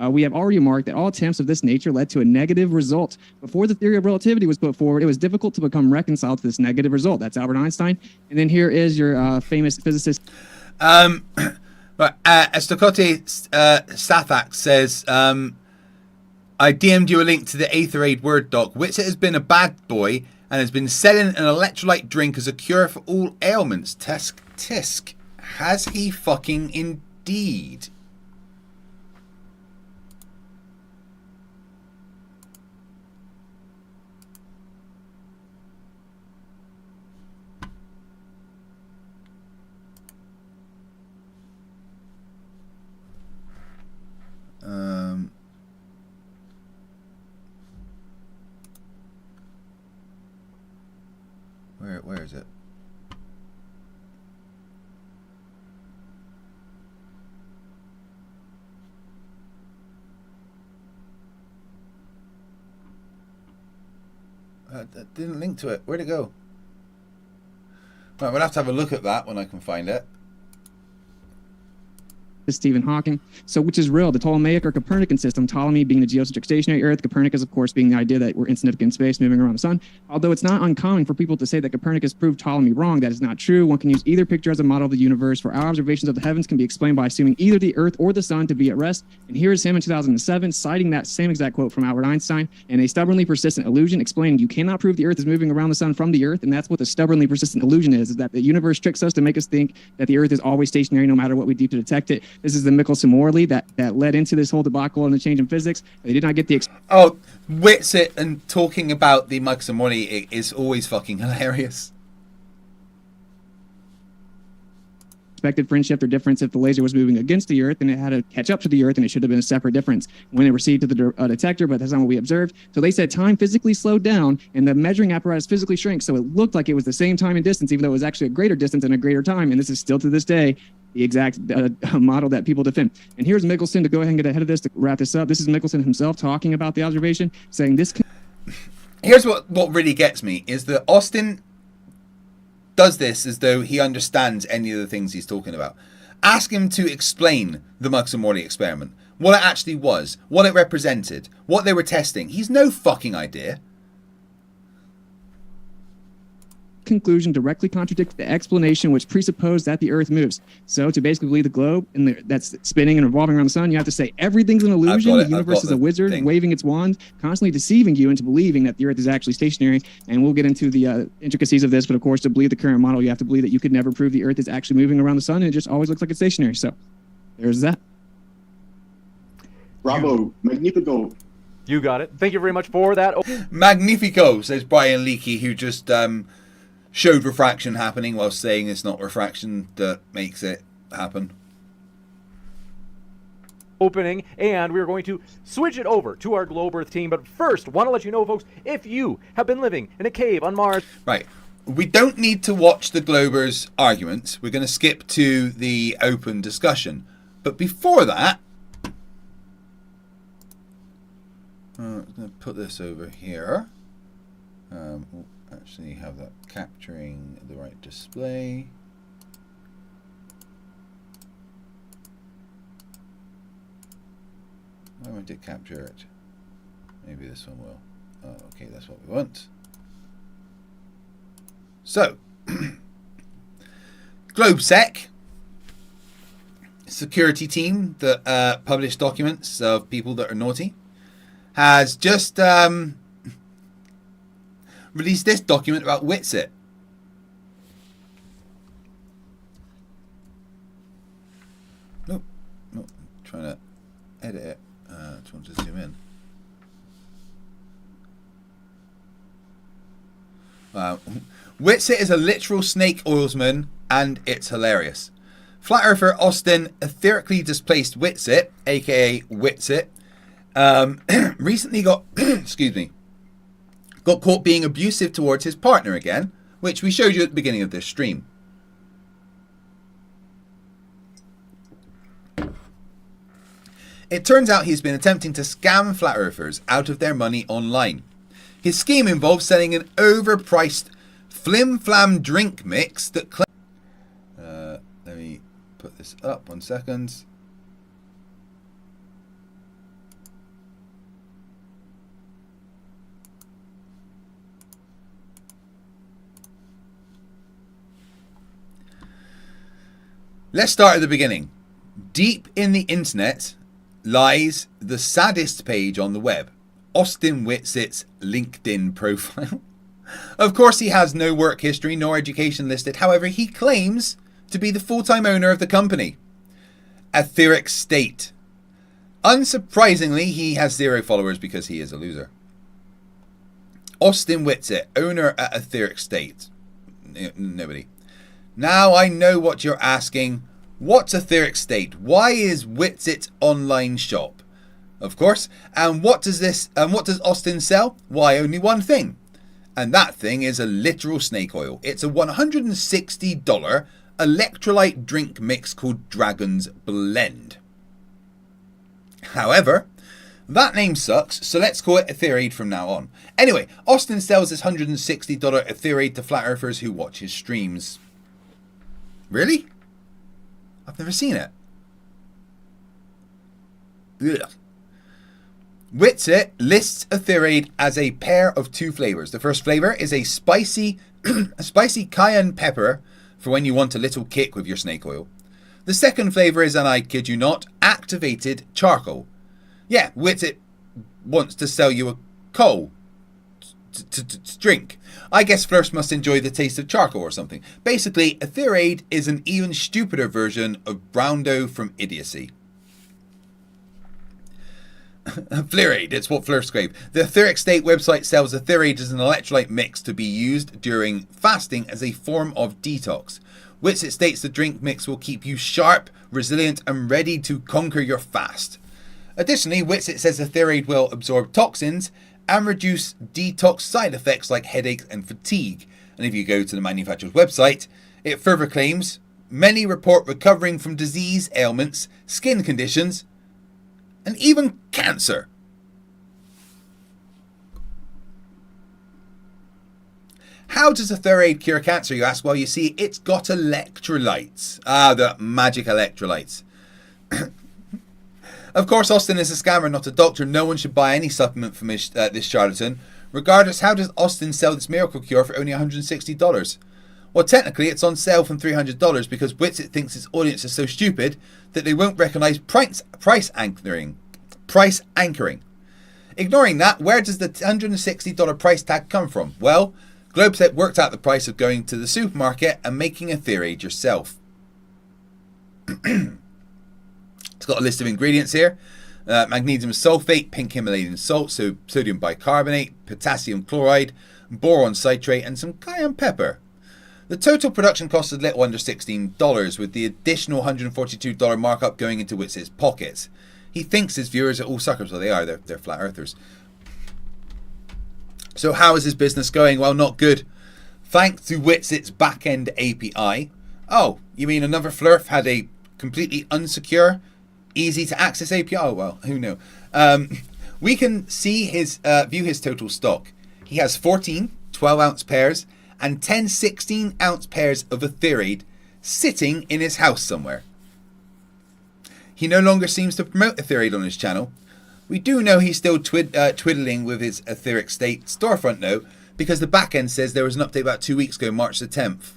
We have already remarked that all attempts of this nature led to a negative result. Before the theory of relativity was put forward, it was difficult to become reconciled to this negative result. That's Albert Einstein. And then here is your famous physicist. Stokote Sathak says, I DM'd you a link to the Aether Aid Word doc. Witsit has been a bad boy and has been selling an electrolyte drink as a cure for all ailments. Tisk tisk. Has he fucking indeed? Where is it? That didn't link to it. Where'd it go? Right, we'll have to have a look at that when I can find it. Stephen Hawking. So which is real, the Ptolemaic or Copernican system, Ptolemy being the geocentric stationary Earth, Copernicus, of course, being the idea that we're insignificant in space moving around the sun. Although it's not uncommon for people to say that Copernicus proved Ptolemy wrong, that is not true. One can use either picture as a model of the universe, for our observations of the heavens can be explained by assuming either the Earth or the sun to be at rest. And here is him in 2007 citing that same exact quote from Albert Einstein, and a stubbornly persistent illusion, explaining you cannot prove the Earth is moving around the sun from the Earth, and that's what the stubbornly persistent illusion is that the universe tricks us to make us think that the Earth is always stationary no matter what we do to detect it. This is the Michelson-Morley that led into this whole debacle and the change in physics. They did not get the... Witsit and talking about the Michelson-Morley is always fucking hilarious. Expected friendship or difference if the laser was moving against the Earth and it had to catch up to the Earth, and it should have been a separate difference when it received to the detector, but that's not what we observed. So they said time physically slowed down and the measuring apparatus physically shrank, so it looked like it was the same time and distance, even though it was actually a greater distance and a greater time. And this is still to this day the exact model that people defend. And here's Michelson to go ahead and get ahead of this to wrap this up. This is Michelson himself talking about the observation, saying this. Here's what really gets me is that Austin does this as though he understands any of the things he's talking about. Ask him to explain the Michelson-Morley experiment, what it actually was, what it represented, what they were testing. He's no fucking idea. Conclusion directly contradicts the explanation which presupposed that the Earth moves. So to basically believe the globe and that's spinning and revolving around the sun, you have to say everything's an illusion. The universe is a wizard waving its wand, constantly deceiving you into believing that the Earth is actually stationary. And we'll get into the intricacies of this, but of course, to believe the current model, you have to believe that you could never prove the Earth is actually moving around the sun, and it just always looks like it's stationary. So there's that. Bravo, magnifico. You got it. Thank you very much for that. Magnifico, says Brian Leakey, who just showed refraction happening while saying it's not refraction that makes it happen. Opening, and we're going to switch it over to our Globe Earth team. But first, want to let you know, folks, if you have been living in a cave on Mars... Right. We don't need to watch the Globers' arguments. We're going to skip to the open discussion. But before that... I'm going to put this over here. We'll actually have that capturing the right display. I won't it capture it. Maybe this one will. Oh, okay, that's what we want. So, GlobeSec, security team that publish documents of people that are naughty, has just released this document about Witsit. Oh, trying to edit it. Just want to zoom in. Wow. Witsit is a literal snake oilsman, and it's hilarious. Flat Earther Austin etherically displaced Witsit, aka Witsit, recently got got caught being abusive towards his partner again, which we showed you at the beginning of this stream. It turns out he's been attempting to scam flat earthers out of their money online. His scheme involves selling an overpriced flim-flam drink mix that let me put this up 1 second. Let's start at the beginning. Deep in the internet lies the saddest page on the web, Austin Witsit's LinkedIn profile. Of course, he has no work history nor education listed. However, he claims to be the full-time owner of the company, Etheric State. Unsurprisingly, he has 0 followers because he is a loser. Austin Witsit, owner at Etheric State. Nobody. Now I know what you're asking. What's Etheric State? Why is Witsit's online shop? Of course. And what does Austin sell? Why, only one thing. And that thing is a literal snake oil. It's a $160 electrolyte drink mix called Dragon's Blend. However, that name sucks, so let's call it Ethereid from now on. Anyway, Austin sells this $160 Ethereid to flat earthers who watch his streams. Really? I've never seen it. Ugh. Witsit lists Ethereid as a pair of 2 flavors. The first flavor is a spicy cayenne pepper for when you want a little kick with your snake oil. The second flavor is, and I kid you not, activated charcoal. Yeah, Witsit wants to sell you a coal to drink. I guess Flerfs must enjoy the taste of charcoal or something. Basically, Ethereid is an even stupider version of Browndo from Idiocy. Flerfs, it's what Flerfs crave. The Etheric State website sells Ethereid as an electrolyte mix to be used during fasting as a form of detox. Witsit states the drink mix will keep you sharp, resilient, and ready to conquer your fast. Additionally, Witsit says Ethereid will absorb toxins and reduce detox side effects like headaches and fatigue. And if you go to the manufacturer's website, it further claims many report recovering from disease, ailments, skin conditions, and even cancer. How does Ethereid cure cancer, you ask? Well, you see, it's got electrolytes. Ah, the magic electrolytes. Of course, Austin is a scammer, not a doctor. No one should buy any supplement from this charlatan. Regardless, how does Austin sell this miracle cure for only $160? Well, technically, it's on sale from $300 because Witsit thinks its audience is so stupid that they won't recognize price anchoring. Ignoring that, where does the $160 price tag come from? Well, Globset worked out the price of going to the supermarket and making Ethereid yourself. It's got a list of ingredients here. Magnesium sulfate, pink Himalayan salt, so sodium bicarbonate, potassium chloride, boron citrate, and some cayenne pepper. The total production cost is a little under $16, with the additional $142 markup going into Witsit's pockets. He thinks his viewers are all suckers. Well, they are. They're flat earthers. So how is his business going? Well, not good. Thanks to Witsit's back-end API. Oh, you mean another Flerf had a completely unsecure, easy to access API? Oh, well, who knows? We can see view his total stock. He has 14 12-ounce pairs and 10 16-ounce pairs of Ethereid sitting in his house somewhere. He no longer seems to promote Ethereid on his channel. We do know he's still twiddling with his Etheric State storefront though, because the backend says there was an update about 2 weeks ago, March the 10th.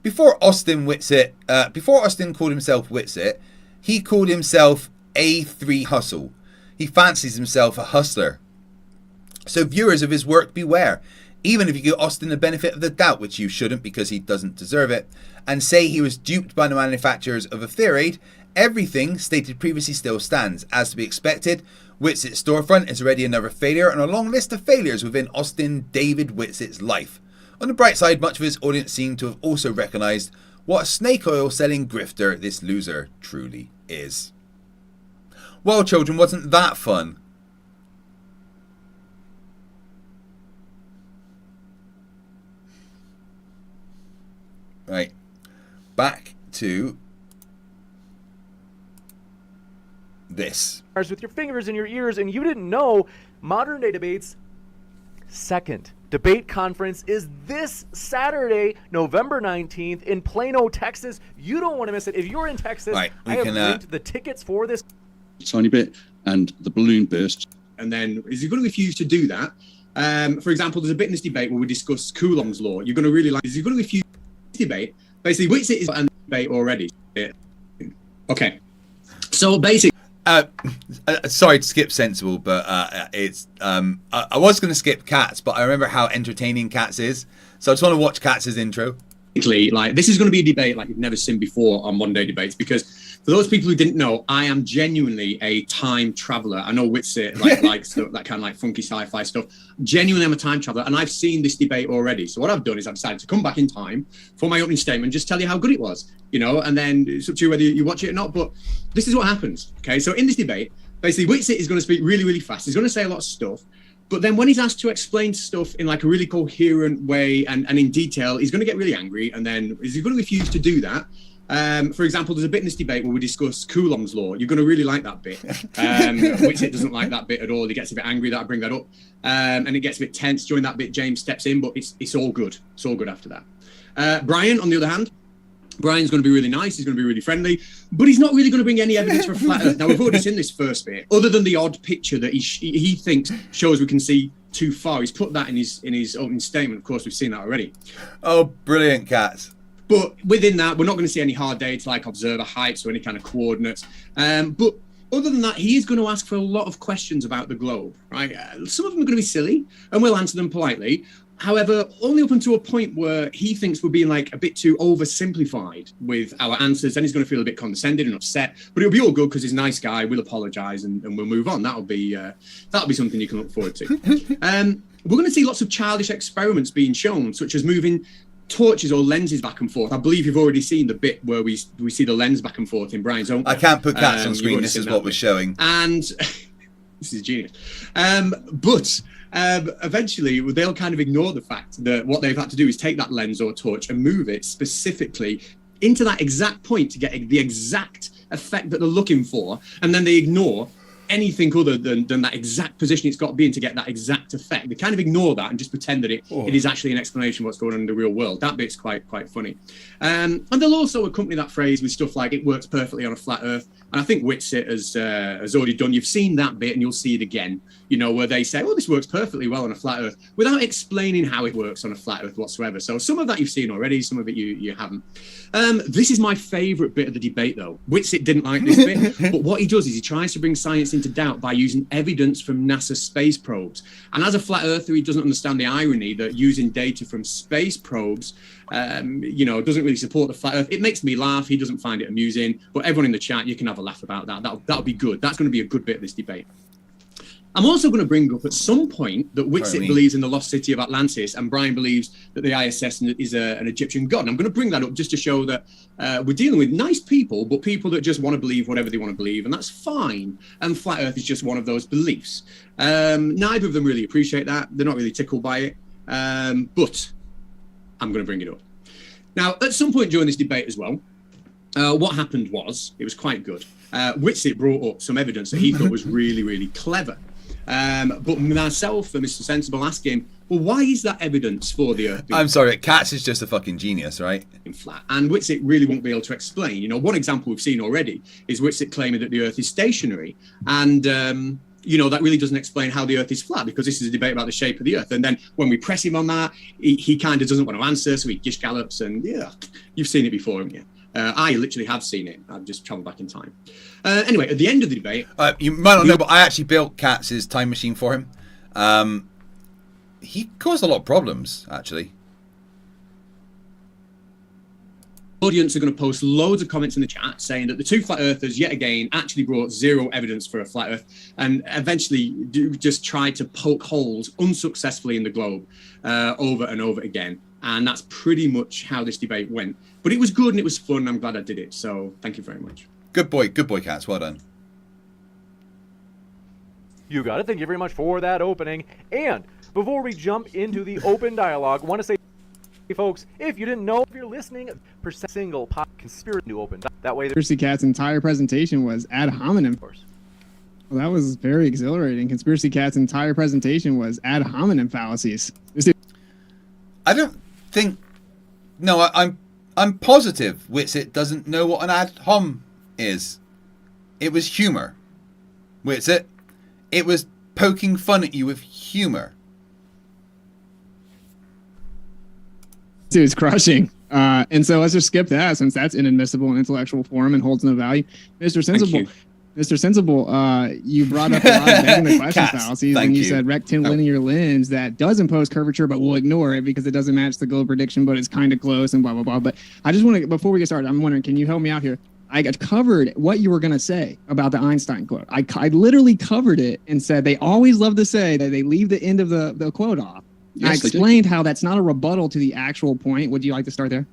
Before Austin called himself Witsit, he called himself A3 Hustle. He fancies himself a hustler. So viewers of his work beware. Even if you give Austin the benefit of the doubt, which you shouldn't because he doesn't deserve it, and say he was duped by the manufacturers of a Theoraid, everything stated previously still stands. As to be expected, Witsit's storefront is already another failure on a long list of failures within Austin David Witsit's life. On the bright side, much of his audience seemed to have also recognised what a snake oil selling grifter this loser truly is. Well, children, wasn't that fun? Right, back to this. With your fingers in your ears, and you didn't know, Modern Day Debate's second debate conference is this Saturday, November 19th in Plano, Texas. You don't want to miss it. If you're in Texas, right, I have linked the tickets for this. Tiny bit, and the balloon bursts. And then, is he going to refuse to do that? For example, there's a bit in this debate where we discuss Coulomb's law. You're going to really like. Is he going to refuse this debate? Basically, Witsit is on the debate already. Okay, so basically. Sorry to skip Sensible, but it's I was going to skip Cats, but I remember how entertaining Cats is, so I just want to watch Cats' intro. Like, this is going to be a debate like you've never seen before on Modern Day Debates, because for those people who didn't know, I am genuinely a time traveler. I know Witsit likes that kind of like funky sci-fi stuff. Genuinely, I'm a time traveler, and I've seen this debate already. So what I've done is I've decided to come back in time for my opening statement, just tell you how good it was, you know, and then it's up to you whether you watch it or not. But this is what happens. Okay, so in this debate, basically, Witsit is going to speak really, really fast. He's going to say a lot of stuff. But then when he's asked to explain stuff in like a really coherent way and in detail, he's going to get really angry. And then is he going to refuse to do that? For example, there's a bit in this debate where we discuss Coulomb's law. You're going to really like that bit. Witsit doesn't like that bit at all. He gets a bit angry that I bring that up. And it gets a bit tense. During that bit, James steps in, but it's all good. It's all good after that. Brian, on the other hand, Brian's going to be really nice. He's going to be really friendly, but he's not really going to bring any evidence for a flat Earth. Now, we've already seen this first bit, other than the odd picture that he thinks shows we can see too far. He's put that in his opening statement. Of course, we've seen that already. Oh, brilliant, Cats. But within that, we're not going to see any hard data like observer heights or any kind of coordinates. But other than that, he is going to ask for a lot of questions about the globe, right? Some of them are going to be silly, and we'll answer them politely. However, only up until a point where he thinks we're being like a bit too oversimplified with our answers, and he's going to feel a bit condescended and upset. But it'll be all good because he's a nice guy. We'll apologise and we'll move on. That'll be something you can look forward to. We're going to see lots of childish experiments being shown, such as moving torches or lenses back and forth. I believe you've already seen the bit where we see the lens back and forth in Brian's own. I can't put Cats on screen. This is what we're showing. And this is genius. But eventually they'll kind of ignore the fact that what they've had to do is take that lens or torch and move it specifically into that exact point to get the exact effect that they're looking for, and then they ignore anything other than that exact position it's got to be in to get that exact effect. They kind of ignore that and just pretend that it is actually an explanation of what's going on in the real world. That bit's quite funny. And they'll also accompany that phrase with stuff like it works perfectly on a flat Earth. And I think Witsit has already done. You've seen that bit and you'll see it again, you know, where they say, oh, this works perfectly well on a flat Earth without explaining how it works on a flat Earth whatsoever. So some of that you've seen already, some of it you haven't. This is my favourite bit of the debate, though. Witsit didn't like this bit, but what he does is he tries to bring science into doubt by using evidence from NASA space probes. And as a flat earther, he doesn't understand the irony that using data from space probes, you know, doesn't really support the flat Earth. It makes me laugh. He doesn't find it amusing. But everyone in the chat, you can have a laugh about that. That'll be good. That's going to be a good bit of this debate. I'm also going to bring up at some point that Witsit believes in the lost city of Atlantis and Brian believes that the ISS is an Egyptian god. And I'm going to bring that up just to show that we're dealing with nice people, but people that just want to believe whatever they want to believe, and that's fine. And Flat Earth is just one of those beliefs. Neither of them really appreciate that. They're not really tickled by it. But I'm going to bring it up. Now, at some point during this debate as well, what happened was, it was quite good. Witsit brought up some evidence that he thought was really, really clever. But myself and Mr. Sensible asked him, well, why is that evidence for the Earth? I'm sorry, Cats is just a fucking genius, right? Flat. And Witsit really won't be able to explain. You know, one example we've seen already is Witsit claiming that the Earth is stationary. And, you know, that really doesn't explain how the Earth is flat, because this is a debate about the shape of the Earth. And then when we press him on that, he kind of doesn't want to answer, so he gish gallops. And yeah, you've seen it before, haven't you? I literally have seen it. I've just travelled back in time. Anyway, at the end of the debate... you might not know, but I actually built Cats' time machine for him. he caused a lot of problems, actually. Audience are going to post loads of comments in the chat saying that the two flat earthers yet again actually brought zero evidence for a flat earth and eventually just tried to poke holes unsuccessfully in the globe over and over again. And that's pretty much how this debate went. But it was good and it was fun. I'm glad I did it. So thank you very much. Good boy, Cats. Well done. You got it. Thank you very much for that opening. And before we jump into the open dialogue, I want to say, folks, if you didn't know, if you're listening, percent single pop conspiracy to open. That way, Conspiracy Cat's entire presentation was ad hominem. Well, that was very exhilarating. Conspiracy Cat's entire presentation was ad hominem fallacies. I don't think. No, I'm positive Witsit doesn't know what an ad hom is. It was humor. Witsit. It was poking fun at you with humor. Dude's crushing. And so let's just skip that since that's inadmissible in intellectual form and holds no value. Mr. Sensible, you brought up a lot of begging the question fallacies when you said rectilinear lens that does impose curvature, but we'll ignore it because it doesn't match the globe prediction, but it's kind of close and blah, blah, blah. But I just want to, before we get started, I'm wondering, can you help me out here? I covered what you were going to say about the Einstein quote. I literally covered it and said they always love to say that they leave the end of the quote off. Yes, I explained how that's not a rebuttal to the actual point. Would you like to start there?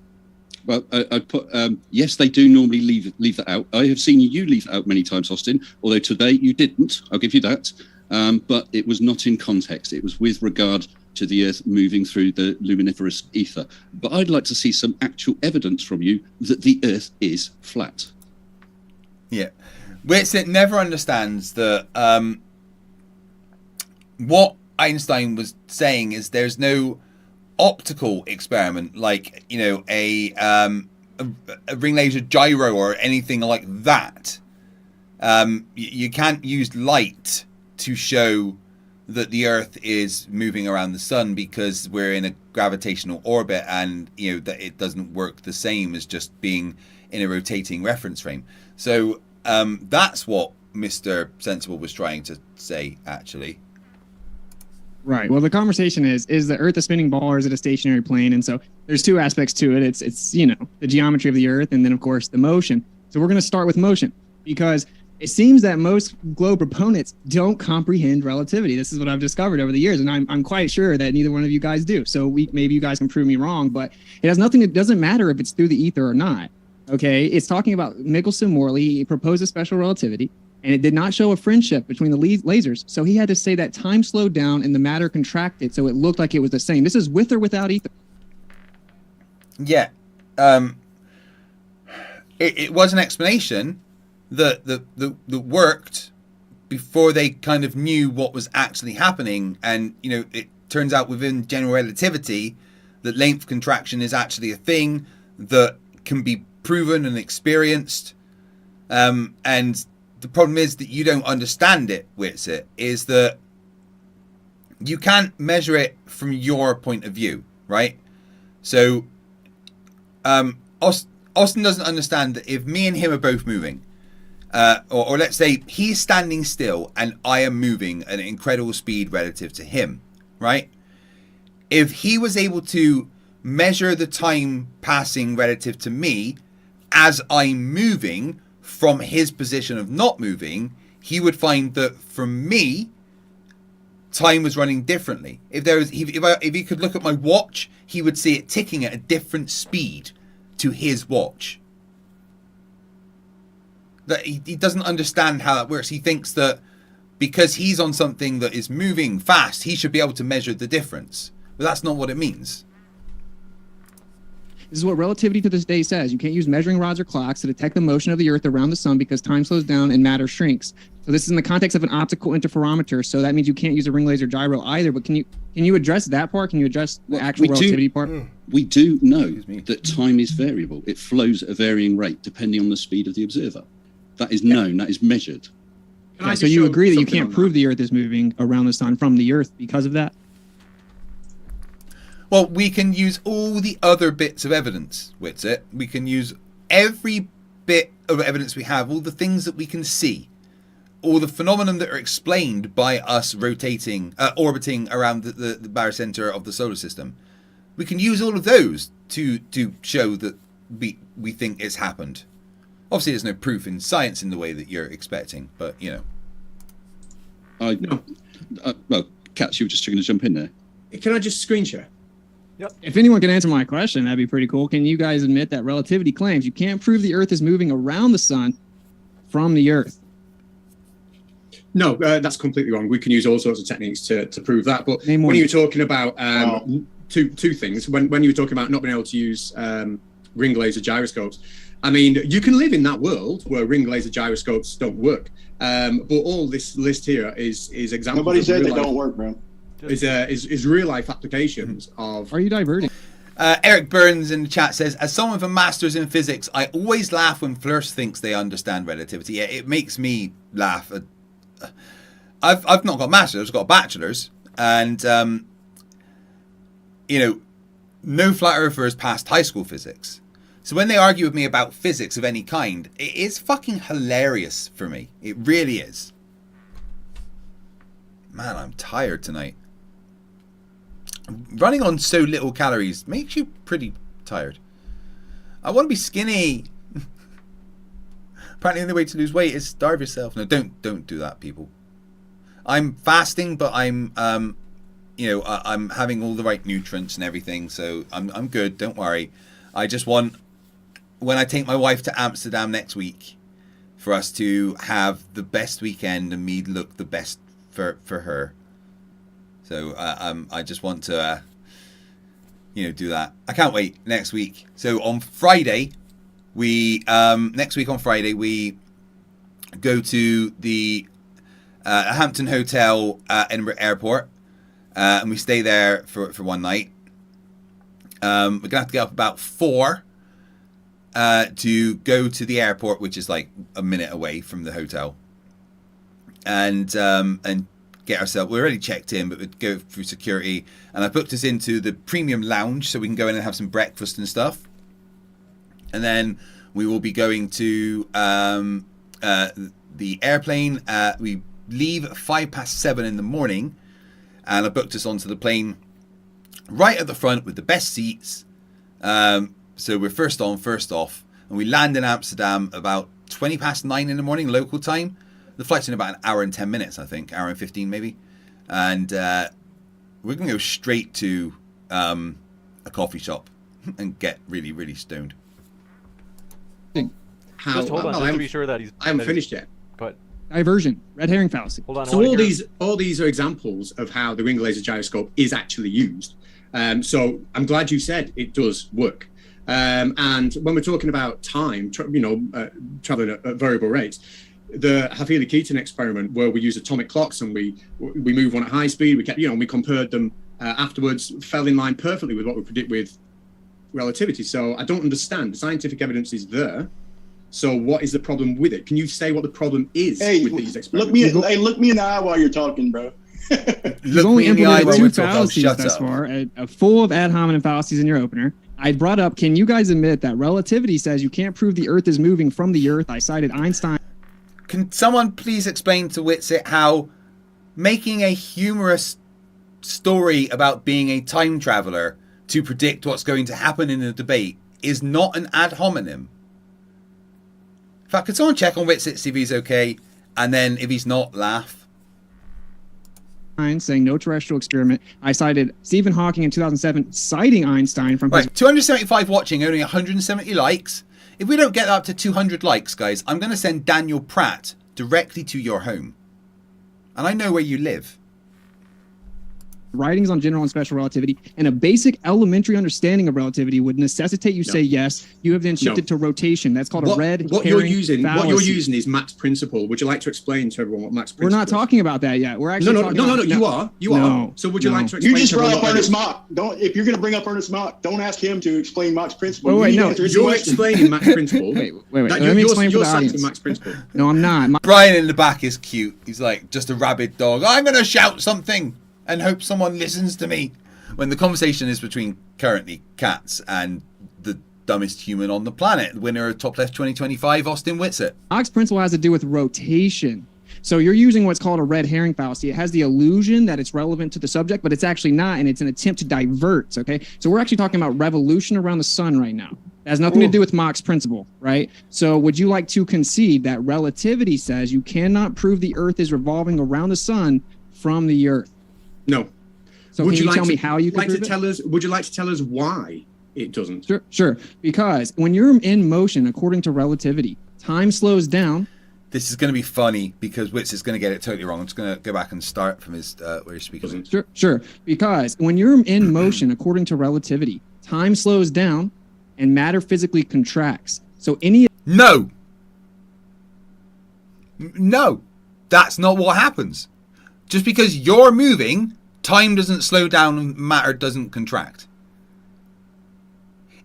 Well, I'd put, yes, they do normally leave that out. I have seen you leave that out many times, Austin, although today you didn't. I'll give you that. But it was not in context. It was with regard to the Earth moving through the luminiferous ether. But I'd like to see some actual evidence from you that the Earth is flat. Yeah. Witsit never understands that what Einstein was saying is there's no optical experiment like, you know, a ring laser gyro or anything like that. You can't use light to show that the Earth is moving around the sun because we're in a gravitational orbit, and you know that it doesn't work the same as just being in a rotating reference frame. So that's what Mr. Sensible was trying to say, actually. Right. Well, the conversation is the Earth a spinning ball or is it a stationary plane? And so there's two aspects to it. It's you know, the geometry of the Earth and then, of course, the motion. So we're going to start with motion because it seems that most globe proponents don't comprehend relativity. This is what I've discovered over the years, and I'm quite sure that neither one of you guys do. So maybe you guys can prove me wrong, but it has nothing. It doesn't matter if it's through the ether or not. Okay, it's talking about Michelson-Morley. He proposed a special relativity, and it did not show a friendship between the lasers. So he had to say that time slowed down and the matter contracted, so it looked like it was the same. This is with or without ether. Yeah, it was an explanation that worked before they kind of knew what was actually happening, and you know, it turns out within general relativity that length contraction is actually a thing that can be proven and experienced, and the problem is that you don't understand it, Witsit, is that you can't measure it from your point of view, right? So Austin doesn't understand that if me and him are both moving, or let's say he's standing still and I am moving at an incredible speed relative to him, right? If he was able to measure the time passing relative to me as I'm moving from his position of not moving, he would find that for me, time was running differently. If he could look at my watch, he would see it ticking at a different speed to his watch. That he doesn't understand how that works. He thinks that because he's on something that is moving fast, he should be able to measure the difference. But that's not what it means. This is what relativity to this day says. You can't use measuring rods or clocks to detect the motion of the Earth around the sun because time slows down and matter shrinks. So this is in the context of an optical interferometer. So that means you can't use a ring laser gyro either. But can you address that part? Can you address the actual relativity part? We do know that time is variable. It flows at a varying rate depending on the speed of the observer. That is known. That is measured. Yeah, so you agree that you can't prove the Earth is moving around the sun from the Earth because of that? Well, we can use all the other bits of evidence, Witsit. We can use every bit of evidence we have, all the things that we can see. all the phenomenon that are explained by us rotating, orbiting around the barycenter of the solar system. We can use all of those to show that we think it's happened. Obviously, there's no proof in science in the way that you're expecting, but you know. Well, Katz, you were just going to jump in there. Can I just screen share? Yep. If anyone can answer my question, that'd be pretty cool. Can you guys admit that relativity claims you can't prove the Earth is moving around the sun from the Earth? No, that's completely wrong. We can use all sorts of techniques to prove that. But when you were talking about two things, when you were talking about not being able to use ring laser gyroscopes, I mean, you can live in that world where ring laser gyroscopes don't work. But all this list here is examples. Nobody said they life, don't work, bro. Is real life applications of. Are you diverting? Eric Burns in the chat says, as someone with a master's in physics, I always laugh when Flerfs thinks they understand relativity. Yeah, it makes me laugh. I've not got a master's, I've got a bachelor's, and you know, no flat earthers passed high school physics. So when they argue with me about physics of any kind, it is fucking hilarious for me. It really is. Man, I'm tired tonight. Running on so little calories makes you pretty tired. I want to be skinny. Apparently the only way to lose weight is starve yourself. No, don't do that, people. I'm fasting, but I'm you know, I'm having all the right nutrients and everything, so I'm good, don't worry. I just want, when I take my wife to Amsterdam next week, for us to have the best weekend and me look the best for her. So I just want to you know, do that. I can't wait next week. So on Friday, next week on Friday we go to the Hampton Hotel at Edinburgh Airport, and we stay there for one night. We're gonna have to get up about 4 to go to the airport, which is like a minute away from the hotel, and get ourselves. We're already checked in, but we'd go through security, and I booked us into the premium lounge so we can go in and have some breakfast and stuff. And then we will be going to the airplane. We leave at 7:05 in the morning, and I booked us onto the plane right at the front with the best seats. So we're first on, first off, and we land in Amsterdam about 9:20 in the morning local time. The flight's in about an hour and 10 minutes, I think, hour and 15 maybe, and we're gonna go straight to a coffee shop and get really, really stoned. Just hold on, just to be sure that he's. I haven't finished yet. But diversion, red herring fallacy. Hold on. So all these are examples of how the ring laser gyroscope is actually used. So I'm glad you said it does work. And when we're talking about time, traveling at variable rates, the Hafele-Keaton experiment, where we use atomic clocks and we move one at high speed, we kept, we compared them afterwards, fell in line perfectly with what we predict with relativity. So I don't understand. The scientific evidence is there. So what is the problem with it? Can you say what the problem is with these experiments? Look me in the eye while you're talking, bro. You've only implemented 2 fallacies thus far, full of ad hominem fallacies in your opener. I brought up, can you guys admit that relativity says you can't prove the Earth is moving from the Earth? I cited Einstein. Can someone please explain to Witsit how making a humorous story about being a time traveler to predict what's going to happen in a debate is not an ad hominem? In fact, could someone check on Witsit, see if he's okay, and then if he's not, laugh? Saying no terrestrial experiment. I cited Stephen Hawking in 2007 citing Einstein from... Right, 275 watching, only 170 likes. If we don't get up to 200 likes, guys, I'm going to send Daniel Pratt directly to your home. And I know where you live. Writings on general and special relativity, and a basic elementary understanding of relativity would necessitate you say yes. You have then shifted to rotation. That's called a red what herring you're using. fallacy. What you're using is Mach's principle. Would you like to explain to everyone what Mach's principle? We're not talking about that yet. We're actually No. You are. No. So would you like to explain? You just brought up what Ernest Mach. If you're going to bring up Ernest Mach, don't ask him to explain Mach's principle. Wait, no. You're explaining Mach's principle. Wait. Let me explain for the audience. Mach's principle. No, I'm not. Brian in the back is cute. He's like just a rabid dog. I'm going to shout something and hope someone listens to me. When the conversation is between currently Katz and the dumbest human on the planet, winner of Top Left 2025, Austin Witsit. Mach's principle has to do with rotation. So you're using what's called a red herring fallacy. It has the illusion that it's relevant to the subject, but it's actually not, and it's an attempt to divert, okay? So we're actually talking about revolution around the sun right now. It has nothing to do with Mach's principle, right? So would you like to concede that relativity says you cannot prove the Earth is revolving around the sun from the Earth? No. So Would can you like tell to- me how you can like to prove it? tell us? Would you like to tell us why it doesn't? Sure. Because when you're in motion, according to relativity, time slows down. This is going to be funny because Witz is going to get it totally wrong. I'm just going to go back and start from his where he's speaking. Sure. Because when you're in motion, according to relativity, time slows down and matter physically contracts. So No, that's not what happens. Just because you're moving, time doesn't slow down and matter doesn't contract.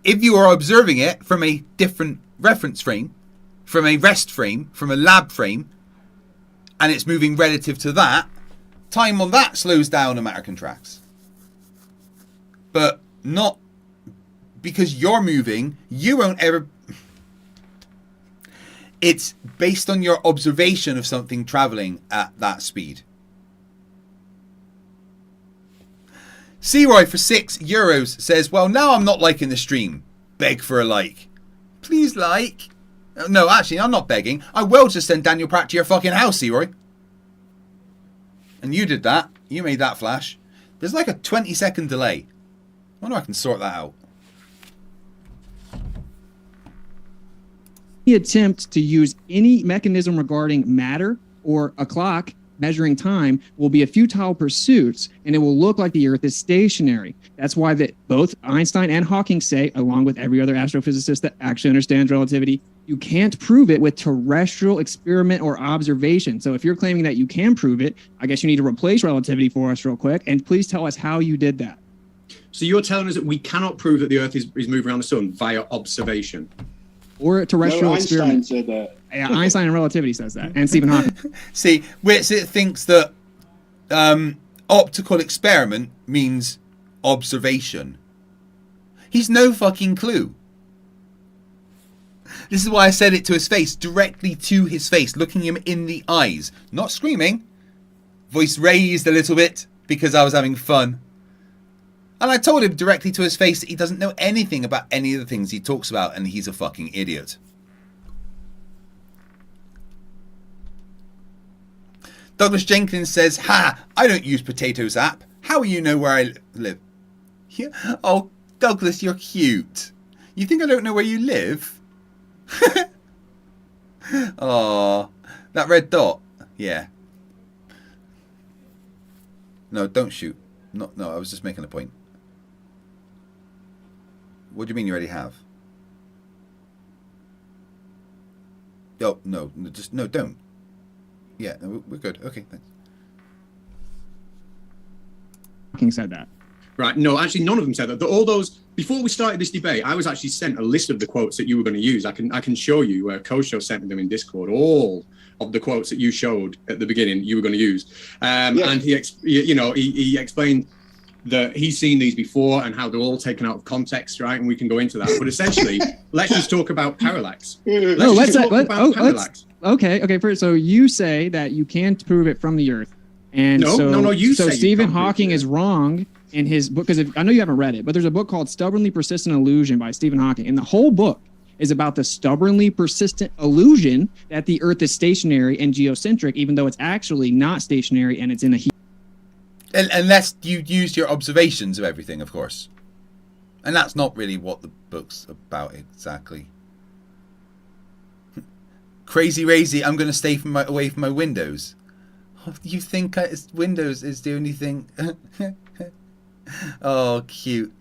If you are observing it from a different reference frame, from a rest frame, from a lab frame, and it's moving relative to that, time on that slows down and matter contracts. But not because you're moving, you won't ever... It's based on your observation of something traveling at that speed. Searoy for €6 says, well, now I'm not liking the stream. Beg for a like. Please like. No, actually, I'm not begging. I will just send Daniel Pratt to your fucking house, Searoy. And you did that. You made that flash. There's like a 20-second delay. I wonder if I can sort that out. attempt to use any mechanism regarding matter or a clock measuring time will be a futile pursuit, and it will look like the Earth is stationary. That's why that both Einstein and Hawking say, along with every other astrophysicist that actually understands relativity, you can't prove it with terrestrial experiment or observation. So if you're claiming that you can prove it, I guess you need to replace relativity for us real quick, and please tell us how you did that. So you're telling us that we cannot prove that the Earth is moving around the sun via observation? Or a terrestrial Einstein experiment. said that. Yeah, Einstein and relativity says that, and Stephen Hawking. See, Witsit thinks that optical experiment means observation. He's no fucking clue. This is why I said it to his face, directly to his face, looking him in the eyes. Not screaming. Voice raised a little bit because I was having fun. And I told him directly to his face that he doesn't know anything about any of the things he talks about, and he's a fucking idiot. Douglas Jenkins says, "Ha! I don't use Potatoes app. How will you know where I live?" Yeah. Oh, Douglas, you're cute. You think I don't know where you live? Oh, that red dot. Yeah. No, don't shoot. No, I was just making a point. What do you mean you already have? Oh, no, just no, don't. Yeah, no, we're good. Okay, thanks. Hawking said that. Right, no, actually none of them said that. All those, before we started this debate, I was actually sent a list of the quotes that you were going to use. I can show you where Kosho sent them in Discord, all of the quotes that you showed at the beginning you were going to use. And he explained that he's seen these before and how they're all taken out of context, right? And we can go into that. But essentially, let's just talk about parallax. Okay. First, so you say that you can't prove it from the Earth, and No, you so say you Stephen can't prove Hawking it. is wrong in his book, because I know you haven't read it, but there's a book called Stubbornly Persistent Illusion by Stephen Hawking, and the whole book is about the stubbornly persistent illusion that the Earth is stationary and geocentric, even though it's actually not stationary and it's in a heat. Unless you used your observations of everything, of course. And that's not really what the book's about exactly. Crazy Razy, I'm going to stay away from my windows. Oh, you think Windows is the only thing? Oh, cute.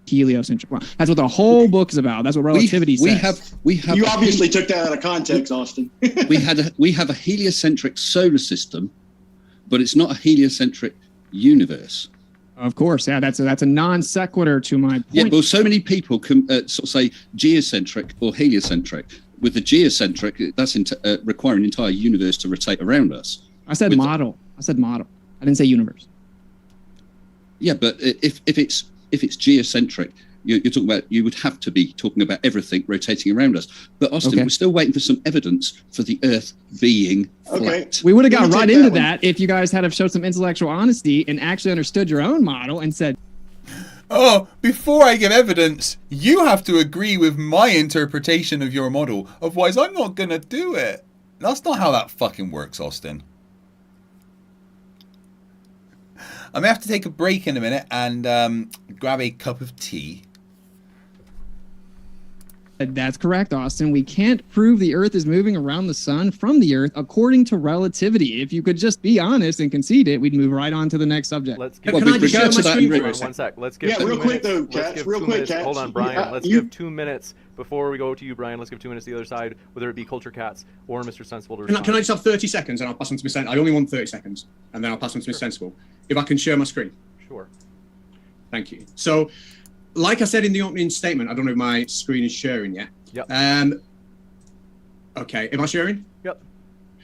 Heliocentric. Well, that's what the whole book is about. That's what relativity says. We have. You obviously took that out of context, Austin. we have a heliocentric solar system, but it's not a heliocentric universe. Of course, yeah, that's a non sequitur to my point. Yeah, well, so many people can sort of say geocentric or heliocentric. With the geocentric, that's require an entire universe to rotate around us. I said model. I didn't say universe. Yeah, but if it's geocentric, You're talking about, you would have to be talking about everything rotating around us. But Austin, Okay. we're still waiting for some evidence for the Earth being flat. We would have got right into that if you guys had have showed some intellectual honesty and actually understood your own model and said, Oh, before I give evidence, you have to agree with my interpretation of your model. Otherwise, I'm not going to do it. That's not how that fucking works, Austin. I may have to take a break in a minute and grab a cup of tea. That's correct, Austin. We can't prove the Earth is moving around the sun from the Earth according to relativity. If you could just be honest and concede it, we'd move right on to the next subject. Let's give Can I just share my screen for one sec? Let's give 2 real quick minutes. though, Let's Cats. give Real 2 quick, minutes. Cats. Hold on, Brian. Let's You- give 2 minutes before we go to you, Brian. Let's give 2 minutes to the other side, whether it be Culture Cats or Mr. Sensible to Can respond. I just have 30 seconds and I'll pass on to Miss Sensible? I only want 30 seconds and then I'll pass on to Miss Sensible. If I can share my screen. Sure. Thank you. So, like I said in the opening statement, I don't know if my screen is sharing yet. Yep. Okay, am I sharing? Yep.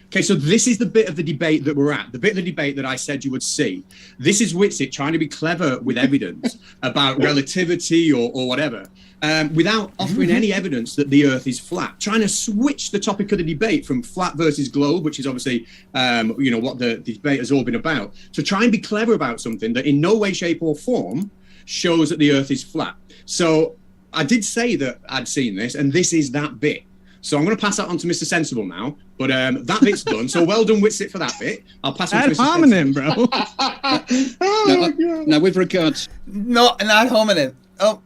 Okay, so this is the bit of the debate that we're at, the bit of the debate that I said you would see. This is Witsit trying to be clever with evidence about relativity or whatever, without offering any evidence that the Earth is flat, trying to switch the topic of the debate from flat versus globe, which is obviously, what the debate has all been about, to try and be clever about something that in no way, shape or form shows that the Earth is flat. So I did say that I'd seen this, and this is that bit. So I'm going to pass that on to Mr. Sensible now, but that bit's done. So well done, Witsit, for that bit. I'll pass on to Mr. hominem, Sensible. bro. Now, with regards... Not an ad hominem. Oh.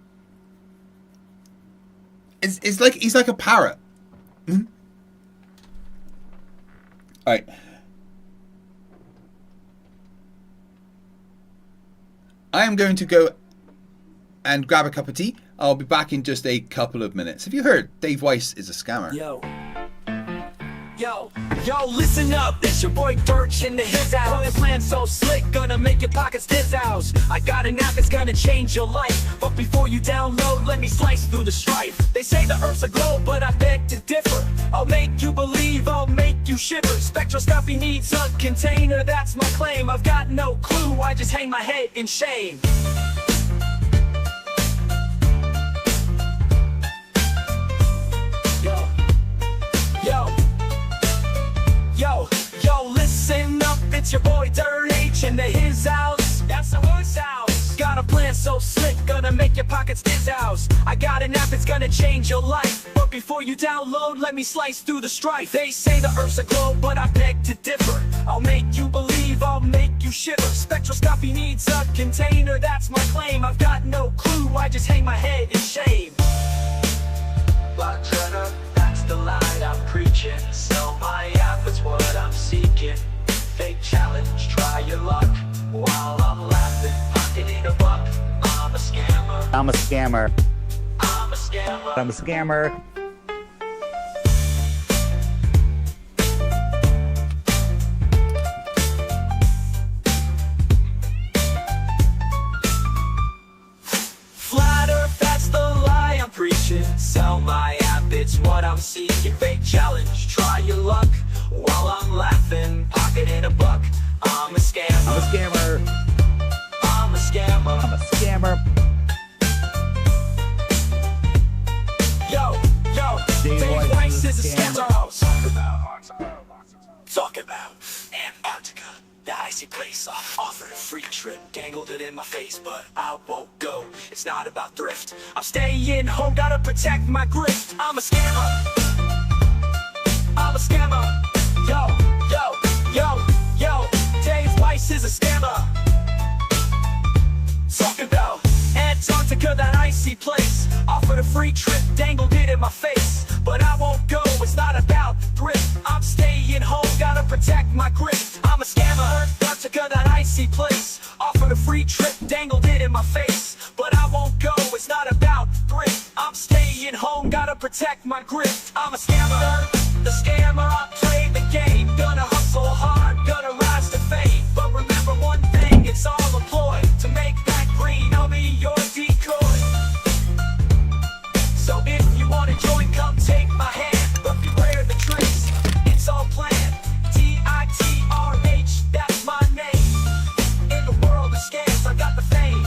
It's like, he's like a parrot. Hmm? Alright. I am going to go and grab a cup of tea. I'll be back in just a couple of minutes. Have you heard? Dave Weiss is a scammer. Yo, listen up, it's your boy Birch in the his house. Plan so slick, gonna make your pockets house. I got an app that's gonna change your life. But before you download, let me slice through the strife. They say the Earth's a globe, but I beg to differ. I'll make you believe, I'll make you shiver. Spectroscopy needs a container, that's my claim. I've got no clue, I just hang my head in shame. Yo, listen up, it's your boy Dirt H in the his house. That's the hood's house. Got a plan so slick, gonna make your pockets house. I got an app that's gonna change your life. But before you download, let me slice through the strife. They say the Earth's a globe, but I beg to differ. I'll make you believe, I'll make you shiver. Spectroscopy needs a container, that's my claim. I've got no clue, I just hang my head in shame. Bartender, that's the line I'm preaching. Sell my app, it's what I'm seeking. Fake challenge, try your luck. While I'm laughing, pocketing a buck. I'm a scammer. I'm a scammer. I'm a scammer. I'm a scammer. Flat Earth, that's the lie I'm preaching. Sell my app, it's what I'm seeking. Fake challenge, try your luck. While I'm laughing, pocketing a buck. I'm a scammer. I'm a scammer. I'm a scammer. I'm a scammer. Yo, Dave Weiss is a scammer. Talk about Antarctica, the icy place. Offered a free trip, dangled it in my face, but I won't go. It's not about thrift. I'm staying home, gotta protect my grift. I'm a scammer. I'm a scammer. Yo, Dave Weiss is a scammer. Talk about Antarctica, that icy place. Offered a free trip, dangled it in my face, but I won't go, it's not about the thrift. I'm staying home, gotta protect my grift. I'm a scammer. Antarctica, that icy place. Offered a free trip, dangled it in my face, but I won't go, it's not about the thrift. I'm staying home, gotta protect my grift. I'm a scammer. The scammer, I play the game. Gonna hustle hard, gonna rise to fame. But remember one thing, it's all a ploy to make that green, I'll be your decoy. So if you wanna join, come take my hand. But beware the tricks, it's all planned. TITRH, that's my name. In the world of scams, I got the fame.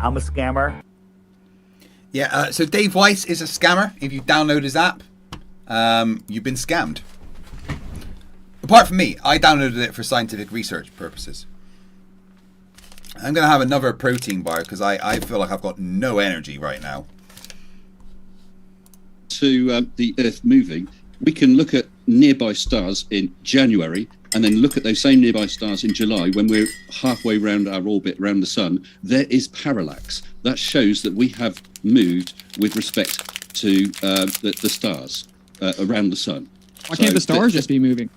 I'm a scammer. Yeah, so Dave Weiss is a scammer. If you download his app, you've been scammed. Apart from me, I downloaded it for scientific research purposes. I'm going to have another protein bar because I feel like I've got no energy right now. To the Earth moving, we can look at nearby stars in January and then look at those same nearby stars in July when we're halfway round our orbit around the sun. There is parallax. That shows that we have moved with respect to the stars around the sun. Why can't the stars just be moving?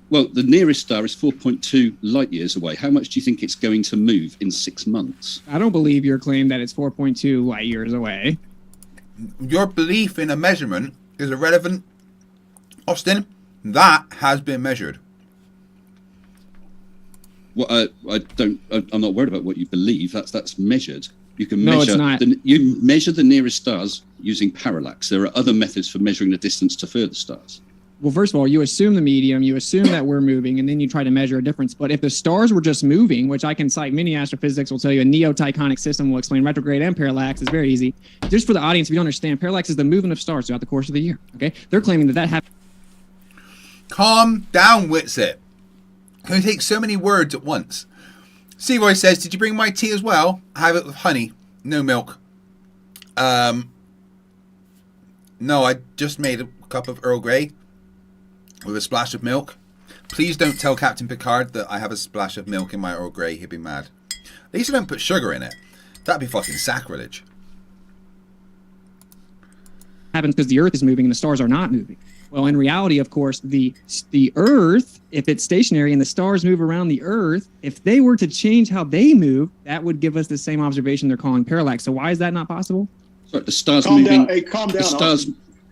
Well, the nearest star is 4.2 light years away. How much do you think it's going to move in 6 months? I don't believe your claim that it's 4.2 light years away. Your belief in a measurement is irrelevant, Austin. That has been measured. Well, I'm not worried about what you believe. That's measured. You can No, measure. it's not. You measure the nearest stars using parallax. There are other methods for measuring the distance to further stars. Well, first of all, you assume the medium, you assume that we're moving, and then you try to measure a difference. But if the stars were just moving, which I can cite many astrophysics will tell you, a neo-Tychonic system will explain retrograde and parallax. It's very easy. Just for the audience, if you don't understand, parallax is the movement of stars throughout the course of the year. Okay, they're claiming that happens. Calm down, Witsit. You take so many words at once. Seaboy says, "Did you bring my tea as well? I have it with honey, no milk." No, I just made a cup of Earl Grey with a splash of milk. Please don't tell Captain Picard that I have a splash of milk in my Earl Grey. He'd be mad. At least I don't put sugar in it. That'd be fucking sacrilege. Happens because the Earth is moving and the stars are not moving. Well, in reality, of course, the Earth, if it's stationary and the stars move around the Earth, if they were to change how they move, that would give us the same observation they're calling parallax. So why is that not possible? Sorry, the stars Calm moving. down. Hey, calm down,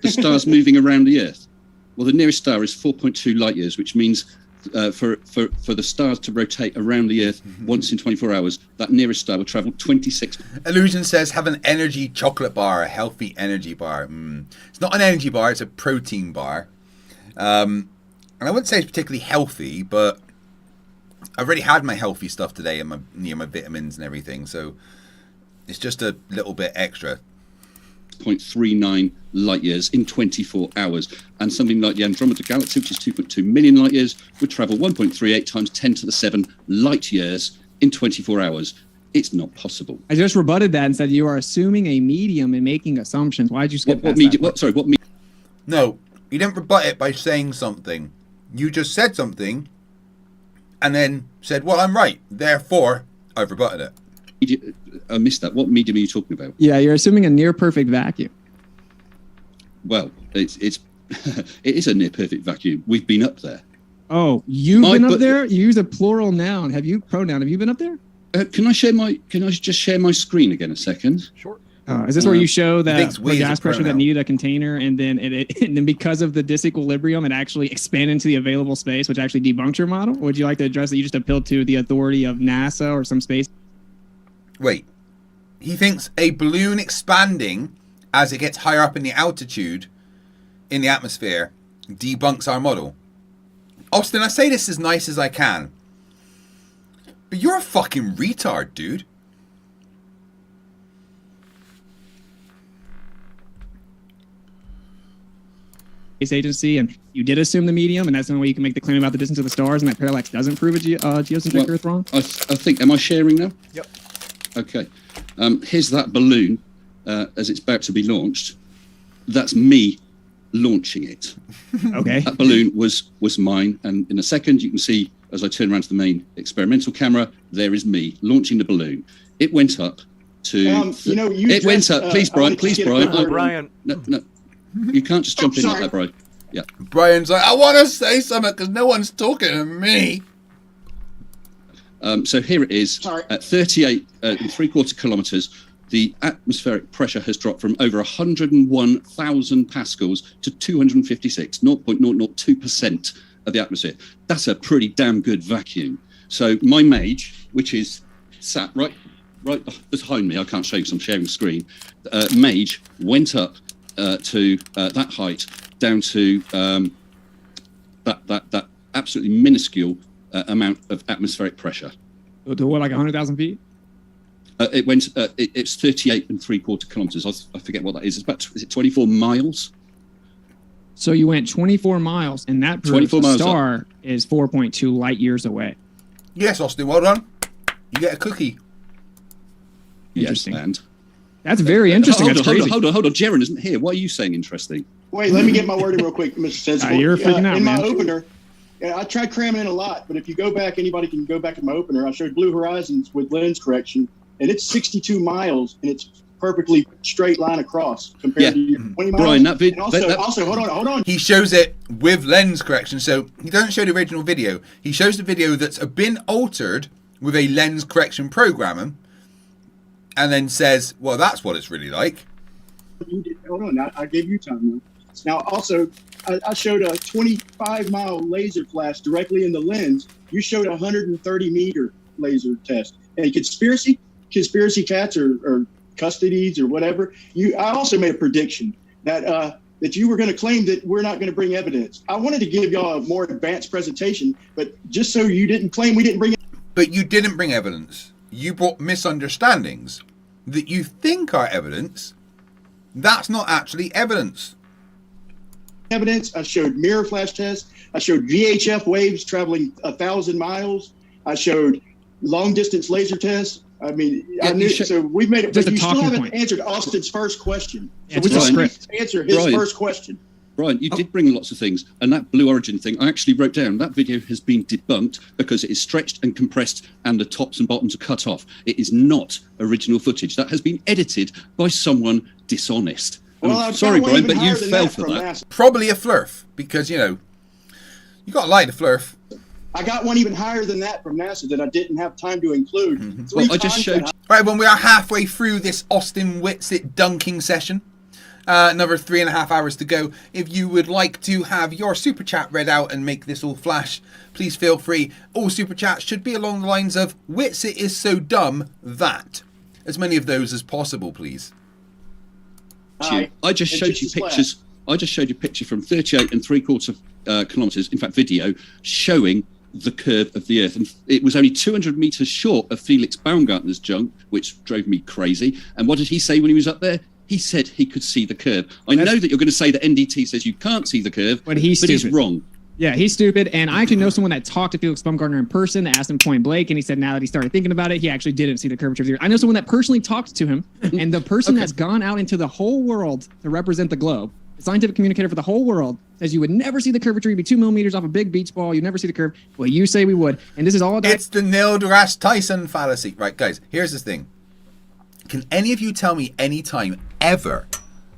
The stars moving around the Earth. Well, the nearest star is 4.2 light years, which means for the stars to rotate around the Earth once in 24 hours, that nearest star will travel 26. Illusion says, have an energy chocolate bar, a healthy energy bar. It's not an energy bar, it's a protein bar. And I wouldn't say it's particularly healthy, but I've already had my healthy stuff today and my vitamins and everything, so it's just a little bit extra. 0.39 light years in 24 hours, and something like the Andromeda Galaxy, which is 2.2 million light years, would travel 1.38 times 10 to the 7 light years in 24 hours. It's not possible. I just rebutted that and said you are assuming a medium and making assumptions. Why did you skip what medium? What medium? No, you didn't rebut it by saying something. You just said something, and then said, "Well, I'm right. Therefore, I've rebutted it." I missed that. What medium are you talking about? Yeah, you're assuming a near perfect vacuum. Well, it's it is a near perfect vacuum. We've been up there. Oh, you've been up there? You use a plural noun. Have you been up there? Can I just share my screen again a second? Sure. Is this where you show that we gas pressure that needed a container, and then and then because of the disequilibrium, it actually expanded into the available space, which actually debunks your model? Or would you like to address that you just appealed to the authority of NASA or some space? Wait. He thinks a balloon expanding as it gets higher up in the altitude in the atmosphere debunks our model. Austin, I say this as nice as I can, but you're a fucking retard, dude. Space agency, and you did assume the medium, and that's the only way you can make the claim about the distance of the stars, and that parallax doesn't prove a geocentric Earth wrong? I think, am I sharing now? Yep. Okay. Here's that balloon as it's about to be launched. That's me launching it. Okay. That balloon was mine, and in a second you can see as I turn around to the main experimental camera, there is me launching the balloon. It went up to. It went up. Please, Brian. Please, Brian. Brian. No. You can't just jump in like that, Brian. Yeah. Brian's like, I want to say something because no one's talking to me. So here it is. At 38 3/4 kilometers, the atmospheric pressure has dropped from over 101,000 pascals to 256, 0.002% of the atmosphere. That's a pretty damn good vacuum. So my Mage, which is sat right behind me, I can't show you because I'm sharing the screen. Mage went up to that height down to that absolutely minuscule amount of atmospheric pressure. To what, like 100,000 feet? It went. It's 38.75 kilometers. I forget what that is. It's about. Is it 24 miles? So you went 24 miles, and that proves 24 the miles star is 4.2 light years away. Yes, Austin, well done. You get a cookie. Yes, and that's very interesting. Hold That's on, crazy. hold on. Jaren isn't here. What are you saying? Interesting. Wait, let me get my wording real quick, Mr. Sensible. You're freaking out, in my man. opener, I tried cramming in a lot, but if you go back, anybody can go back to my opener. I showed Blue Horizons with lens correction, and it's 62 miles, and it's perfectly straight line across compared to your 20 miles. Brian, that vid- And also, hold on. He shows it with lens correction, so he doesn't show the original video. He shows the video that's been altered with a lens correction program, and then says, well, that's what it's really like. Hold on, I gave you time now. Also, I showed a 25-mile laser flash directly in the lens. You showed a 130-meter laser test. And conspiracy cats or custodies or whatever. I also made a prediction that you were going to claim that we're not going to bring evidence. I wanted to give y'all a more advanced presentation, but just so you didn't claim we didn't bring. But you didn't bring evidence. You brought misunderstandings that you think are evidence. That's not actually evidence. Evidence. I showed mirror flash tests. I showed VHF waves traveling 1,000 miles. I showed long distance laser tests. I mean, so we've made it. But you still haven't answered Austin's first question. So we just need to answer his first question. Brian, you did bring lots of things, and that Blue Origin thing, I actually wrote down, that video has been debunked because it is stretched and compressed and the tops and bottoms are cut off. It is not original footage. That has been edited by someone dishonest. Well, I'm sorry, Brian, but you fell for that. Probably a Flerf, because, you got to lie to Flerf. I got one even higher than that from NASA that I didn't have time to include. Well, I just showed you. Right, when we are halfway through this Austin Witsit dunking session, another 3.5 hours to go. If you would like to have your super chat read out and make this all flash, please feel free. All super chats should be along the lines of Witsit is so dumb that. As many of those as possible, please. I just showed you pictures. I just showed you a picture from 38.75 kilometers, in fact, video showing the curve of the Earth, and it was only 200 meters short of Felix Baumgartner's junk, which drove me crazy. And what did he say when he was up there? He said he could see the curve. I know that you're going to say that NDT says you can't see the curve, but he's wrong. Yeah, he's stupid. And I actually know someone that talked to Felix Baumgartner in person, that asked him point blank, and he said now that he started thinking about it, he actually didn't see the curvature of the Earth. I know someone that personally talked to him, and the person that's gone out into the whole world to represent the globe, the scientific communicator for the whole world, says you would never see the curvature. You'd be 2 millimeters off a big beach ball. You'd never see the curve. Well, you say we would. And this is all... It's the Neil deGrasse Tyson fallacy. Right, guys, here's the thing. Can any of you tell me any time ever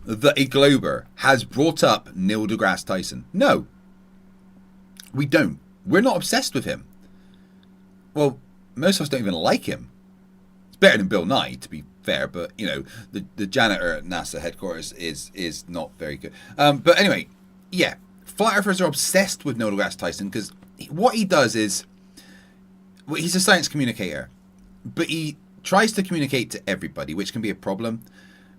that a Glober has brought up Neil deGrasse Tyson? No. We don't. We're not obsessed with him. Well, most of us don't even like him. It's better than Bill Nye, to be fair, but, the janitor at NASA headquarters is not very good. But anyway, yeah, flat earthers are obsessed with Neil deGrasse Tyson because what he does is, he's a science communicator, but he tries to communicate to everybody, which can be a problem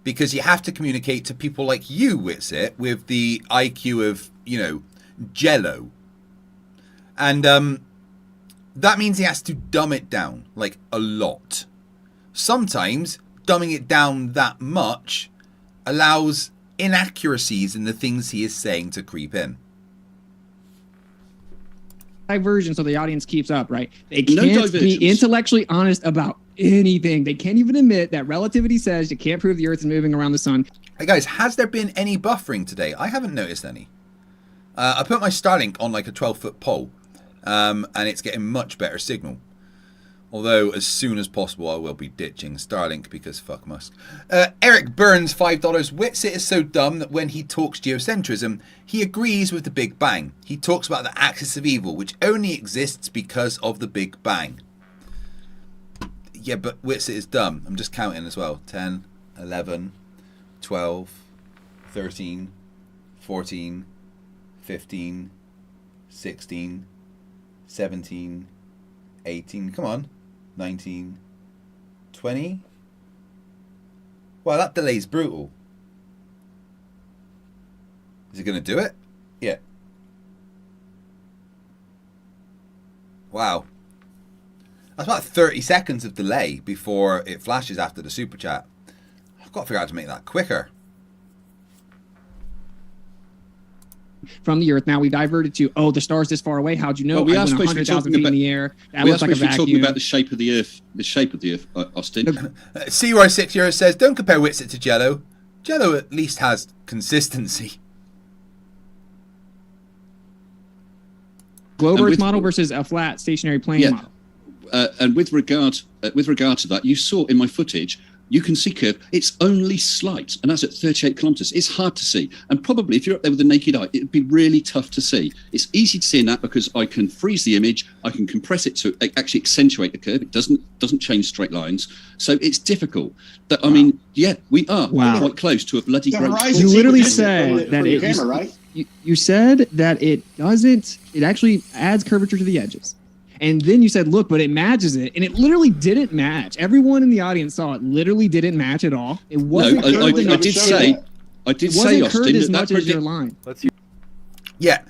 because you have to communicate to people like you, Witsit, with the IQ of, Jello. And that means he has to dumb it down, like, a lot. Sometimes dumbing it down that much allows inaccuracies in the things he is saying to creep in. Diversion so the audience keeps up, right? They can't be intellectually honest about anything. They can't even admit that relativity says you can't prove the Earth is moving around the sun. Hey guys, has there been any buffering today? I haven't noticed any. I put my Starlink on like a 12-foot pole, and it's getting much better signal. Although, as soon as possible, I will be ditching Starlink because fuck Musk. Eric Burns, $5. Witsit is so dumb that when he talks geocentrism, he agrees with the Big Bang. He talks about the axis of evil, which only exists because of the Big Bang. Yeah, but Witsit is dumb. I'm just counting as well. 10, 11, 12, 13, 14, 15, 16, 17, 18, come on, 19, 20. Wow, that delay's brutal. Is it going to do it? Yeah. Wow. That's about 30 seconds of delay before it flashes after the super chat. I've got to figure out how to make that quicker. From the Earth. Now we diverted to, oh, the star's this far away. How'd you know? Well, we I are went supposed to be 100,000 talking feet about in the air. That we are looks like a supposed to be talking vacuum. about the shape of the Earth. The shape of the Earth, Austin. CY6 says, don't compare Witsit to Jello. Jello at least has consistency. Globe And Earth with- model versus a flat stationary plane model. And with regard to that, you saw in my footage, you can see curve. It's only slight, and that's at 38 kilometers. It's hard to see, and probably if you're up there with the naked eye, it'd be really tough to see. It's easy to see in that because I can freeze the image, I can compress it to actually accentuate the curve. It doesn't change straight lines, so it's difficult. That I mean, yeah, we are quite close to a bloody great. You literally said that the camera, right? You said that it doesn't. It actually adds curvature to the edges. And then you said, look, but it matches it. And it literally didn't match. Everyone in the audience saw it literally didn't match at all. It wasn't No, I did say, Austin, as that much as your line. Let's hear. Yeah,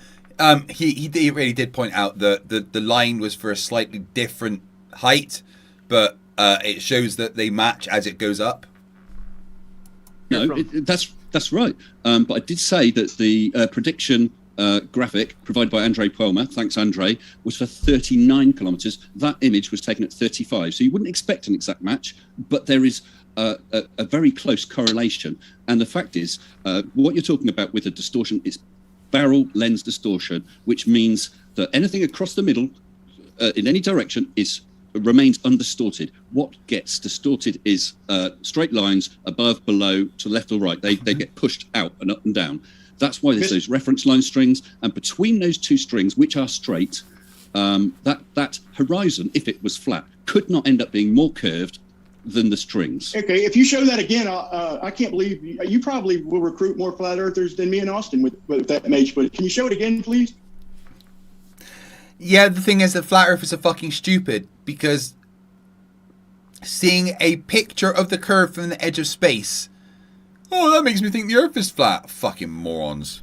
he really did point out that the line was for a slightly different height, but it shows that they match as it goes up. No, that's right. But I did say that the prediction graphic provided by Andre Puelma, thanks Andre, was for 39 kilometers. That image was taken at 35. So you wouldn't expect an exact match, but there is a very close correlation. And the fact is, what you're talking about with a distortion is barrel lens distortion, which means that anything across the middle in any direction remains undistorted. What gets distorted is straight lines above, below, to left or right. They get pushed out and up and down. That's why there's those reference line strings, and between those two strings, which are straight, that horizon, if it was flat, could not end up being more curved than the strings. Okay, if you show that again, I can't believe you probably will recruit more flat earthers than me and Austin with that image. But can you show it again, please? Yeah, the thing is that flat earthers are fucking stupid, because seeing a picture of the curve from the edge of space, oh, that makes me think the Earth is flat. Fucking morons.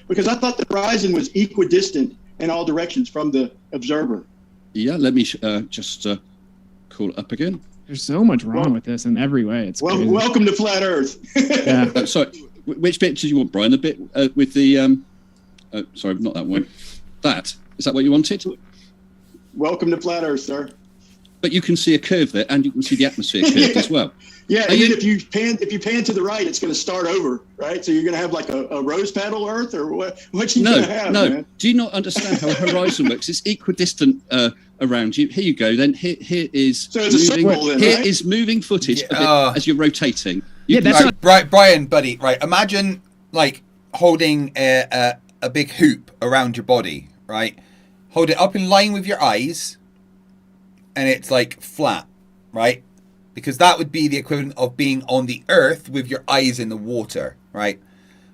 Because I thought the horizon was equidistant in all directions from the observer. Yeah, let me just call it up again. There's so much wrong with this in every way. It's crazy. Welcome to flat Earth. Yeah. Sorry, which bit did you want, Brian? The bit with the sorry, not that one. Is that what you wanted? Welcome to flat Earth, sir. But you can see a curve there, and you can see the atmosphere curved as well. Yeah, and then if you pan to the right, it's going to start over, right? So you're going to have like a rose petal Earth, or what you going to have, man? Do you not understand how a horizon works? It's equidistant around you. Here you go. Then here is so it's moving, a circle, then, here right? is moving footage of it as you're rotating. Right, Brian, buddy. Right, imagine like holding a big hoop around your body. Right, hold it up in line with your eyes, and it's like flat, right? Because that would be the equivalent of being on the earth with your eyes in the water, right?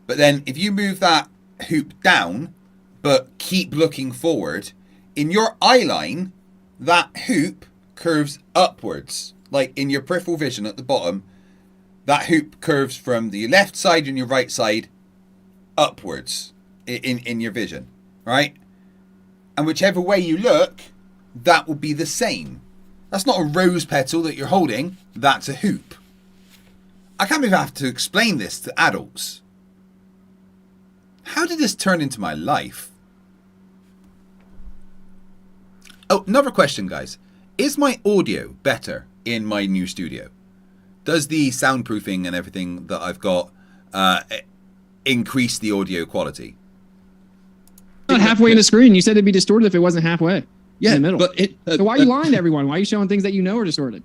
But then if you move that hoop down, but keep looking forward, in your eye line, that hoop curves upwards. Like in your peripheral vision at the bottom, that hoop curves from the left side and your right side upwards in your vision, right? And whichever way you look, that will be the same. That's not a rose petal that you're holding. That's a hoop. I can't believe I have to explain this to adults. How did this turn into my life? Oh, another question, guys. Is my audio better in my new studio? Does the soundproofing and everything that I've got increase the audio quality? Not halfway in the screen. You said it'd be distorted if it wasn't halfway. Yeah, in the middle. but so why are you lying to everyone? Why are you showing things that you know are distorted?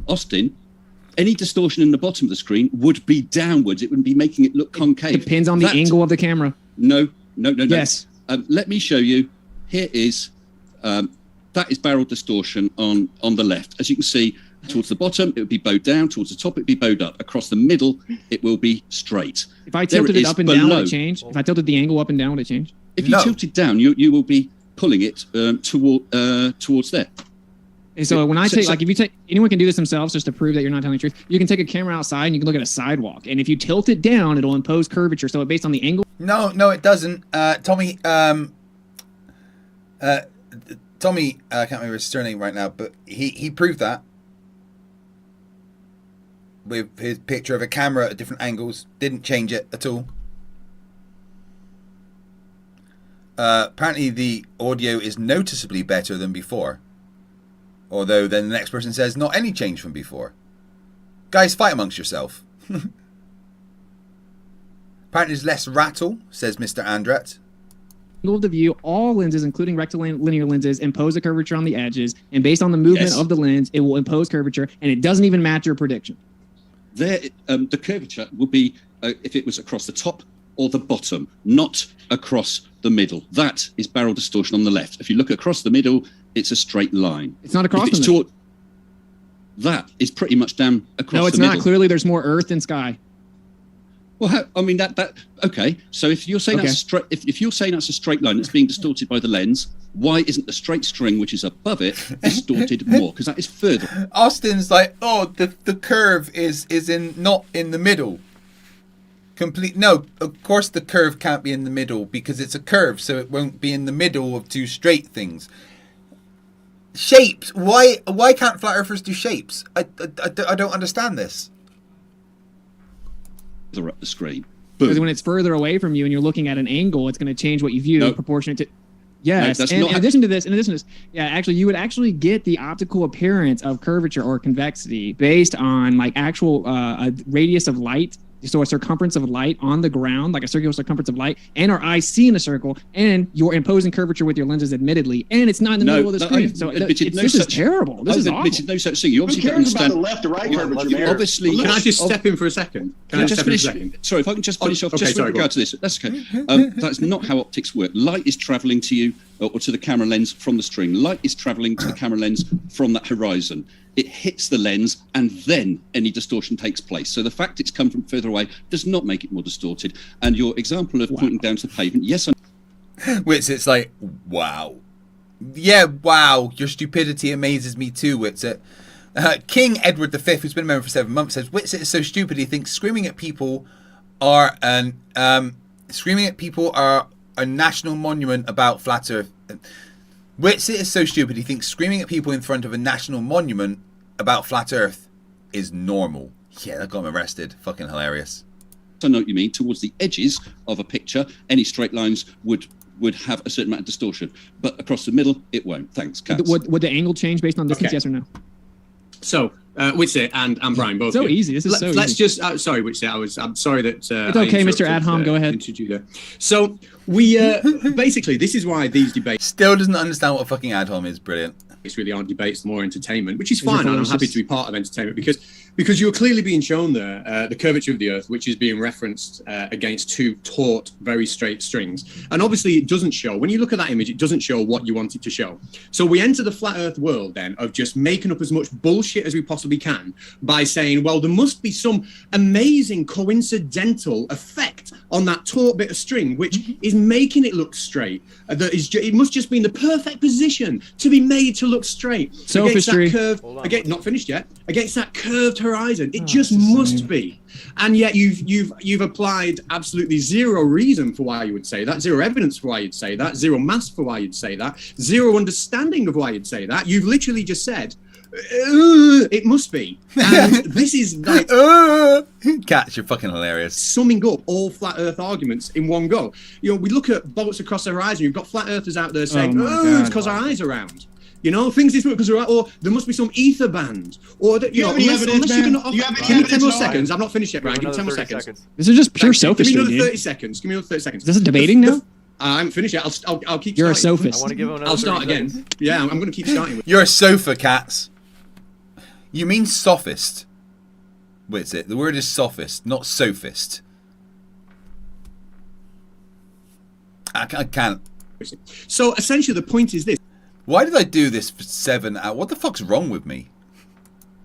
Austin, any distortion in the bottom of the screen would be downwards. It wouldn't be making it look concave. Depends on the angle of the camera. No. Yes. Let me show you. Here is that is barrel distortion on the left. As you can see, towards the bottom it would be bowed down. Towards the top it would be bowed up. Across the middle it will be straight. If I tilted it up and down, would it change? If I tilted the angle up and down, would it change? If you tilt it down, you will be pulling it towards there. And so when I take, like, if you take, anyone can do this themselves just to prove that you're not telling the truth. You can take a camera outside and you can look at a sidewalk, and if you tilt it down, it'll impose curvature. So based on the angle. No, it doesn't. Tommy Tommy, I can't remember his surname right now, but he proved that with his picture of a camera at different angles. Didn't change it at all. Apparently the audio is noticeably better than before. Although then the next person says not any change from before. Guys, fight amongst yourself. Apparently there's less rattle, says Mr. Andret. Angle of the view, all lenses, including rectilinear lenses, impose a curvature on the edges, and based on the movement of the lens, it will impose curvature, and it doesn't even match your prediction. The curvature would be if it was across the top or the bottom, not across the middle. That is barrel distortion on the left. If you look across the middle, it's a straight line. It's not across the middle. That is pretty much down across the middle. No, it's not. Clearly, there's more earth than sky. Well, I mean that. Okay, so if you're saying that's straight, if you're saying that's a straight line that's being distorted by the lens, why isn't the straight string which is above it distorted more? Because that is further. Austin's like, oh, the curve is not in the middle. No, of course the curve can't be in the middle because it's a curve, so it won't be in the middle of two straight things. Shapes. Why can't flat earthers do shapes? I don't understand this. Up the screen. Because when it's further away from you and you're looking at an angle, it's going to change what you view proportionate to. Yes, no, and in addition to this, yeah, actually, you would actually get the optical appearance of curvature or convexity based on like actual a radius of light. So a circumference of light on the ground, like a circular circumference of light, and our eyes see in a circle, and you're imposing curvature with your lenses, admittedly, and it's not in the middle of the screen. This is terrible. This is awful. No such thing. You obviously don't understand. About the left or right curvature, obviously, can I just step in for a second? Can I just finish? Sorry, if I can just finish off just with regard to this. That's okay. That's not how optics work. Light is travelling to you or to the camera lens from the string. Light is travelling to the camera lens from that horizon. It hits the lens and then any distortion takes place. So the fact it's come from further away does not make it more distorted. And your example of pointing down to the pavement, yes, Witsit, like, wow. Yeah, wow. Your stupidity amazes me too, Witsit. King Edward V, who's been a member for 7 months, says Witsit is so stupid he thinks screaming at people are a national monument about flat earth. Witsit is so stupid he thinks screaming at people in front of a national monument about flat earth is normal. Yeah, that got him arrested. Fucking hilarious. I know what you mean. Towards the edges of a picture, any straight lines would have a certain amount of distortion, but across the middle, it won't. Thanks, Katz. Would the angle change based on distance, yes or no? So, Witsit and Brian both. So easy. This is so easy. Let's just. Sorry, Witsit. I'm sorry that. It's okay, Mr. Adham. Go ahead. You there. So we basically this is why these debates still doesn't understand what fucking Adham is. Brilliant. It's really aren't debates, more entertainment, which is fine, and I'm happy to be part of entertainment because you're clearly being shown there the curvature of the Earth, which is being referenced against two taut, very straight strings, and obviously it doesn't show. When you look at that image, it doesn't show what you want it to show. So we enter the flat Earth world then of just making up as much bullshit as we possibly can by saying, well, there must be some amazing coincidental effect on that taut bit of string, which is making it look straight. It must just be in the perfect position to be made to look straight. Sophistry. Not finished yet. Against that curved horizon, it just must be. And yet you've applied absolutely zero reason for why you would say that, zero evidence for why you'd say that, zero maths for why you'd say that, zero understanding of why you'd say that. You've literally just said, it must be. And this is like Cats, you're fucking hilarious. Summing up all flat earth arguments in one go. You know, we look at bolts across the horizon, you've got flat earthers out there saying, it's because our eyes are round. You know, things this way because or there must be some ether band, or that you know, unless you're gonna give me 10 more seconds. I'm not finished yet, Brian. Give me 10 more seconds. This is just pure sophistry. Give me another 30 seconds. Give me another 30 seconds. Is this debating now? I haven't finished yet. I'll keep. You're starting. a sophist. I want to give him another I'll start 30 again. seconds. Yeah, I'm going to keep starting. You're a sofa, Cats. You mean sophist? Witsit. The word is sophist, not sophist. I can't. So essentially, the point is this. Why did I do this for 7 hours? What the fuck's wrong with me?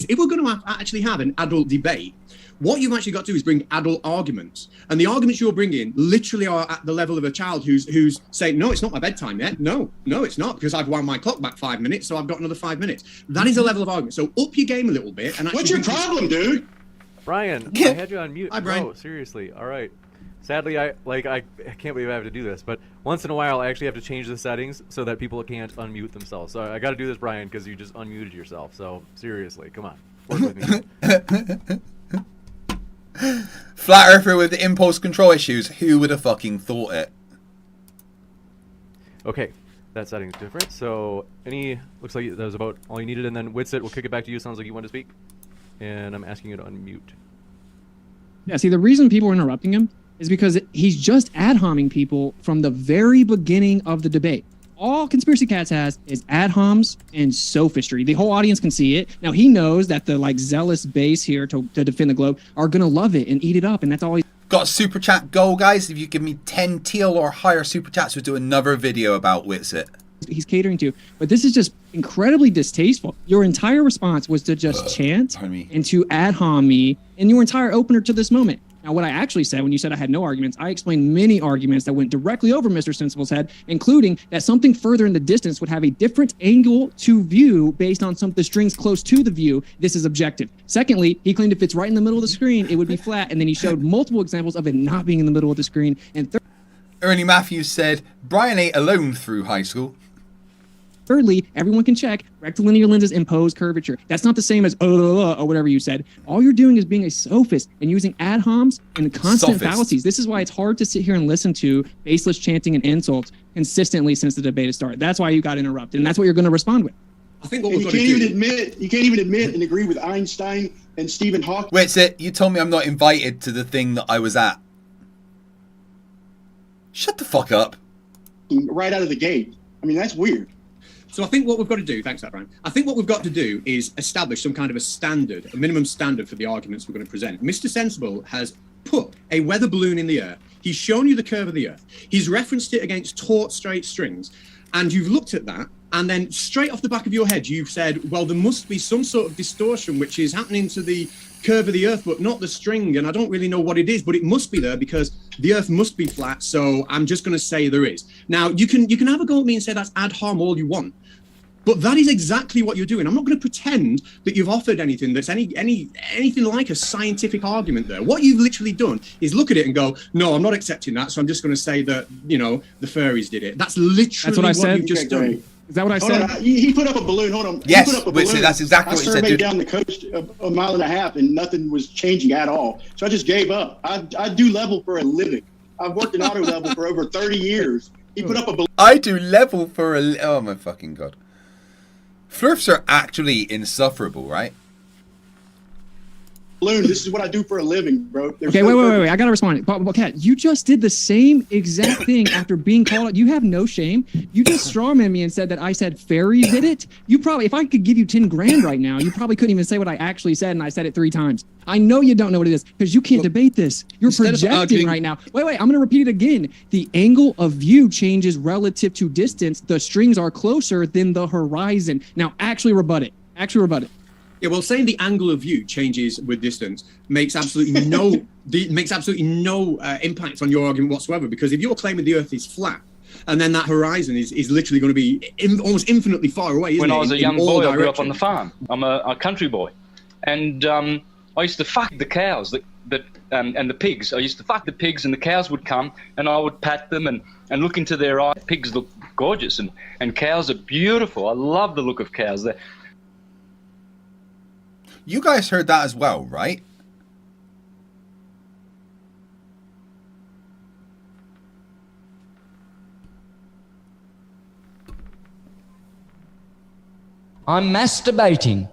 If we're going to actually have an adult debate, what you've actually got to do is bring adult arguments. And the arguments you're bringing literally are at the level of a child who's saying, no, it's not my bedtime yet. No, it's not, because I've wound my clock back 5 minutes, so I've got another 5 minutes. That is a level of argument. So up your game a little bit. And what's your problem, dude? Brian, I had you on mute. Hi, Brian. Oh, seriously. All right. Sadly, I can't believe I have to do this, but once in a while I actually have to change the settings so that people can't unmute themselves. So I got to do this, Brian, because you just unmuted yourself. So seriously, come on, work with me. Flat Earther with the impulse control issues. Who would have fucking thought it? Okay, that setting's different. So looks like that was about all you needed, and then Witsit, we'll kick it back to you. Sounds like you want to speak, and I'm asking you to unmute. Yeah, see, the reason people are interrupting him is because he's just ad homing people from the very beginning of the debate. All Conspiracy Cats has is ad homs and sophistry. The whole audience can see it. Now, he knows that the zealous base here to defend the globe are going to love it and eat it up, and that's always... Got a super chat goal, guys. If you give me 10 teal or higher super chats, we'll do another video about Witsit. He's catering to. But this is just incredibly distasteful. Your entire response was to just chant and to ad hom me, and your entire opener to this moment. Now, what I actually said when you said I had no arguments, I explained many arguments that went directly over Mr. Sensible's head, including that something further in the distance would have a different angle to view based on the strings close to the view. This is objective. Secondly, he claimed if it's right in the middle of the screen, it would be flat, and then he showed multiple examples of it not being in the middle of the screen. And Ernie Matthews said, Brian ate alone through high school. Thirdly, everyone can check rectilinear lenses impose curvature. That's not the same as or whatever you said. All you're doing is being a sophist and using ad homs and constant fallacies. This is why it's hard to sit here and listen to baseless chanting and insults consistently since the debate has started. That's why you got interrupted, and that's what you're going to respond with. I think what you can't even admit and agree with Einstein and Stephen Hawking. Witsit, you told me I'm not invited to the thing that I was at. Shut the fuck up. Right out of the gate. I mean, that's weird. So I think what we've got to do, thanks for that, Brian. I think what we've got to do is establish some kind of a standard, a minimum standard for the arguments we're going to present. Mr. Sensible has put a weather balloon in the air. He's shown you the curve of the earth. He's referenced it against taut, straight strings. And you've looked at that, and then straight off the back of your head, you've said, well, there must be some sort of distortion which is happening to the curve of the earth, but not the string. And I don't really know what it is, but it must be there because the earth must be flat. So I'm just going to say there is. Now, you can have a go at me and say that's ad hom all you want. But that is exactly what you're doing. I'm not going to pretend that you've offered anything that's anything like a scientific argument there. What you've literally done is look at it and go, no, I'm not accepting that. So I'm just going to say that, the furries did it. That's literally what you've just done. Is that what I said? He put up a balloon. Hold on. Yes, he put up a balloon. that's exactly what he said. I surveyed Dude. down the coast a mile and a half, and nothing was changing at all. So I just gave up. I do level for a living. I've worked in auto level for over 30 years. He put up a balloon. I do level for a... Oh, my fucking God. Flerfs are actually insufferable, right? This is what I do for a living, bro. Okay, wait. I gotta respond. But Kat, you just did the same exact thing after being called out. You have no shame. You just strawman me and said that I said fairies did it. You probably, if I could give you 10 grand right now, you probably couldn't even say what I actually said, and I said it 3 times. I know you don't know what it is because you can't debate this. You're projecting right now. Wait. I'm gonna repeat it again. The angle of view changes relative to distance. The strings are closer than the horizon. Now, actually rebut it. Yeah, well, saying the angle of view changes with distance makes absolutely no impact on your argument whatsoever. Because if you're claiming the Earth is flat, and then that horizon is literally going to be almost infinitely far away, isn't when it? I was a young boy, I grew up on the directions. farm. I'm a country boy, and I used to fuck the cows and the pigs. I used to fuck the pigs, and the cows would come, and I would pat them and look into their eyes. Pigs look gorgeous, and cows are beautiful. I love the look of cows. You guys heard that as well, right? I'm masturbating.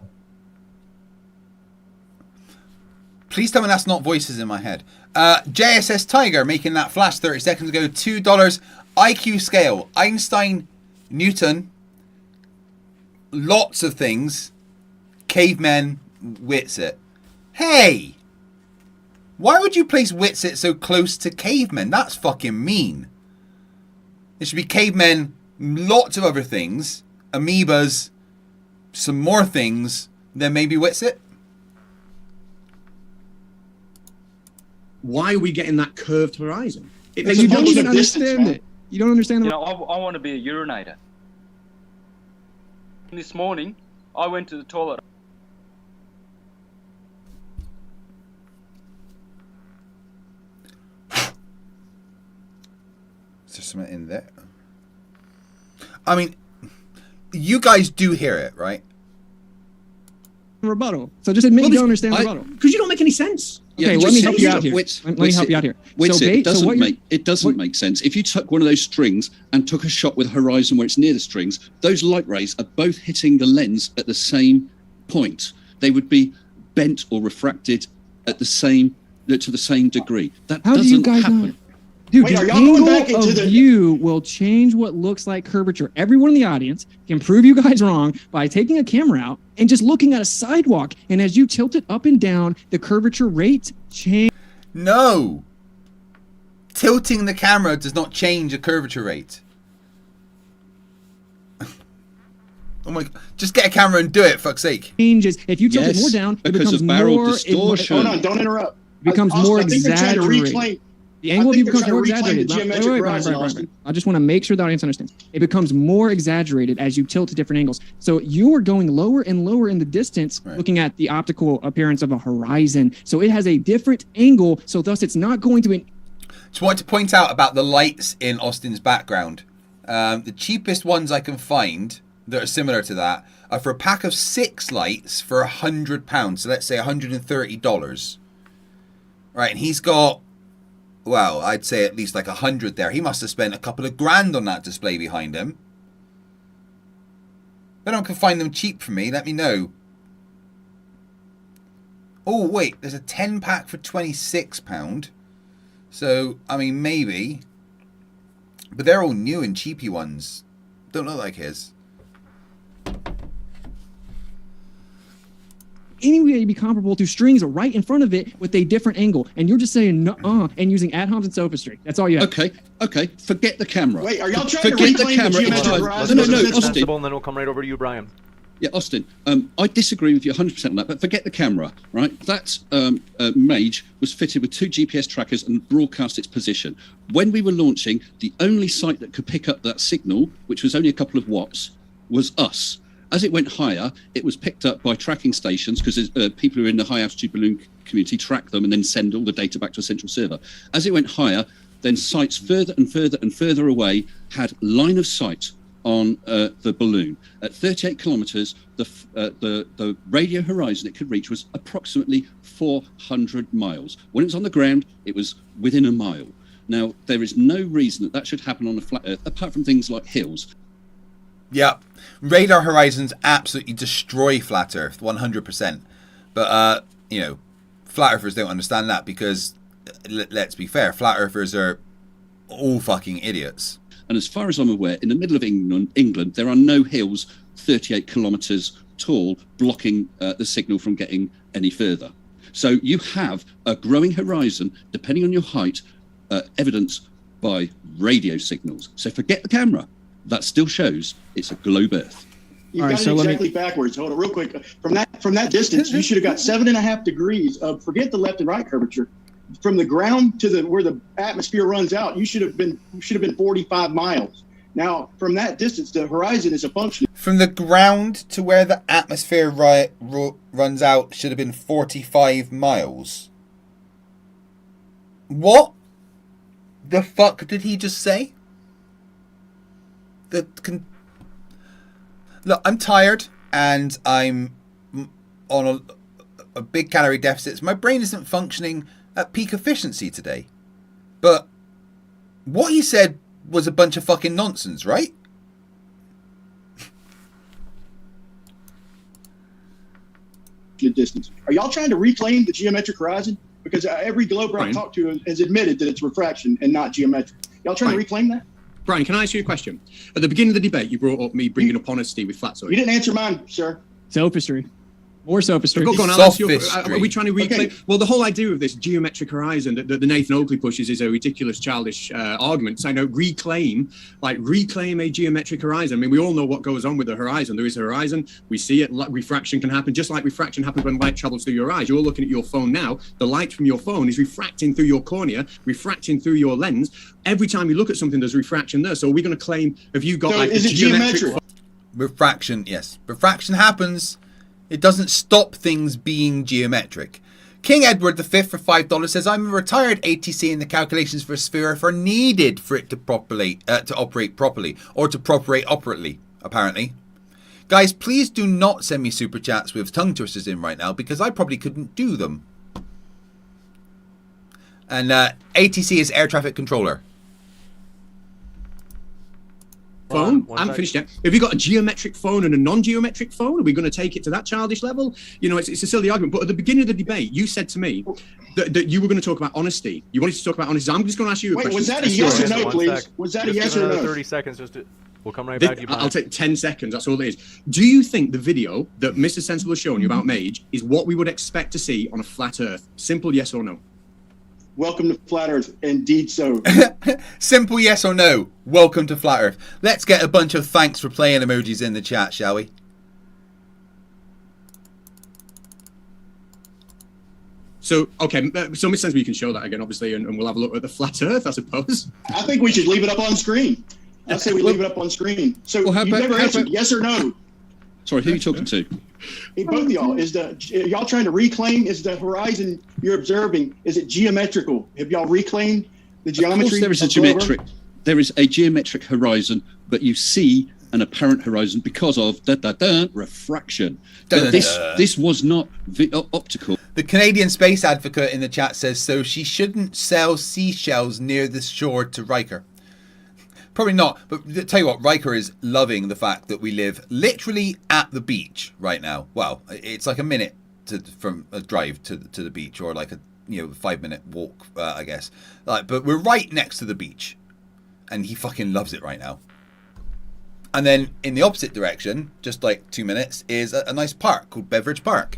Please tell me that's not voices in my head. JSS Tiger making that flash 30 seconds ago. $2. IQ scale. Einstein, Newton. Lots of things. Cavemen. Witsit. Hey! Why would you place Witsit so close to cavemen? That's fucking mean. It should be cavemen, lots of other things, amoebas, some more things, then maybe Witsit. Why are we getting that curved horizon? You don't even understand it. You don't understand I want to be a urinator. This morning, I went to the toilet. something in there. I mean, you guys do hear it, right? Rebuttal. So just admit you don't understand the rebuttal. Because you don't make any sense. Okay, let me help you out here. Let me help you out here. It doesn't make sense. If you took one of those strings and took a shot with a horizon where it's near the strings, those light rays are both hitting the lens at the same point. They would be bent or refracted at the same to the same degree. That doesn't happen. Dude, the angle of view will change what looks like curvature. Everyone in the audience can prove you guys wrong by taking a camera out and just looking at a sidewalk. And as you tilt it up and down, the curvature rate change. No. Tilting the camera does not change a curvature rate. Oh my! Just get a camera and do it, fuck's sake. Changes. If you tilt it more down, it becomes more distortion. Hold on, don't interrupt. It becomes more exaggerated. The angle of view becomes more exaggerated. Wait. I just want to make sure the audience understands. It becomes more exaggerated as you tilt to different angles. So you are going lower and lower in the distance, looking at the optical appearance of a horizon. So it has a different angle. So thus, it's not going to be. Just want to point out about the lights in Austin's background. The cheapest ones I can find that are similar to that are for a pack of 6 lights for £100. So let's say $130. Right, and he's got, well, I'd say at least like 100 there. He must have spent a couple of grand on that display behind him. If anyone can find them cheap for me, let me know. Oh, wait, there's a 10 pack for £26. So, I mean, maybe. But they're all new and cheapy ones. Don't look like his. Anyway, you'd be comparable to strings right in front of it with a different angle. And you're just saying no and using ad-homs and sophistry. That's all you have. Okay. Forget the camera. Wait, are y'all trying to reclaim the geometric horizon? No, Austin. And then we'll come right over to you, Brian. Yeah, Austin, I disagree with you 100% on that, but forget the camera, right? That Mage was fitted with 2 GPS trackers and broadcast its position. When we were launching, the only site that could pick up that signal, which was only a couple of watts, was us. As it went higher, it was picked up by tracking stations because people who are in the high-altitude balloon community track them and then send all the data back to a central server. As it went higher, then sites further and further and further away had line of sight on the balloon. At 38 kilometers, the radio horizon it could reach was approximately 400 miles. When it was on the ground, it was within a mile. Now, there is no reason that should happen on a flat Earth, apart from things like hills. Yeah, radar horizons absolutely destroy flat Earth, 100%. But, you know, flat earthers don't understand that because, let's be fair, flat earthers are all fucking idiots. And as far as I'm aware, in the middle of England, there are no hills 38 kilometres tall blocking the signal from getting any further. So you have a growing horizon, depending on your height, evidenced by radio signals. So forget the camera. That still shows it's a globe Earth. You've got it exactly backwards. Hold on, real quick. From that distance, you should have got 7.5 degrees of, forget the left and right curvature. From the ground to where the atmosphere runs out, you should have been 45 miles. Now, from that distance, the horizon is a function. From the ground to where the atmosphere runs out should have been 45 miles. What the fuck did he just say? Look, I'm tired and I'm on a big calorie deficit. So my brain isn't functioning at peak efficiency today. But what he said was a bunch of fucking nonsense, right? Distance. Are y'all trying to reclaim the geometric horizon? Because every glober I've talked to has admitted that it's refraction and not geometric. Y'all trying to reclaim that? Brian, can I ask you a question? At the beginning of the debate, you brought up me bringing up honesty with flat soil. You didn't answer mine, sir. Sophistry. More sophistry. Go on, are we trying to reclaim? Okay. Well, the whole idea of this geometric horizon that the Nathan Oakley pushes is a ridiculous, childish argument. So I know reclaim a geometric horizon. I mean, we all know what goes on with the horizon. There is a horizon. We see it. Refraction can happen, just like refraction happens when light travels through your eyes. You're looking at your phone now. The light from your phone is refracting through your cornea, refracting through your lens. Every time you look at something, there's refraction there. So are we going to claim, have you got is it geometric? Refraction, yes. Refraction happens. It doesn't stop things being geometric. King Edward V for $5 says, I'm a retired ATC and the calculations for Sphere are needed for it to operate properly, or to operate operately, apparently. Guys, please do not send me super chats with tongue twisters in right now, because I probably couldn't do them. And ATC is air traffic controller. Phone? I haven't finished yet. Have you got a geometric phone and a non-geometric phone? Are we going to take it to that childish level? You know, it's a silly argument. But at the beginning of the debate, you said to me that you were going to talk about honesty. You wanted to talk about honesty. I'm just going to ask you a question. Was that a yes or no, please? Was that a yes or no? 30 seconds. We'll come right back to you. I'll take 10 seconds. That's all it is. Do you think the video that Mr. Sensible has shown you about Mage is what we would expect to see on a flat Earth? Simple yes or no? Welcome to Flat Earth. Indeed so. Simple yes or no. Welcome to Flat Earth. Let's get a bunch of thanks for playing emojis in the chat, shall we? So, okay, so Miss Sensible, you can show that again, obviously, and we'll have a look at the flat Earth, I suppose. I think we should leave it up on screen. I say we leave it up on screen. So you never answered yes or no. Sorry, who are you talking to? Hey, both of y'all, y'all trying to reclaim, is the horizon you're observing, is it geometrical? Have y'all reclaimed the geometry? Of course there is a geometric horizon, but you see an apparent horizon because of refraction. This was not optical. The Canadian space advocate in the chat says, so she shouldn't sell seashells near the shore to Riker. Probably not, but tell you what, Riker is loving the fact that we live literally at the beach right now. Well, it's like a minute from a drive to the beach, or like a 5-minute walk, I guess. But we're right next to the beach, and he fucking loves it right now. And then in the opposite direction, just like 2 minutes, is a nice park called Beveridge Park.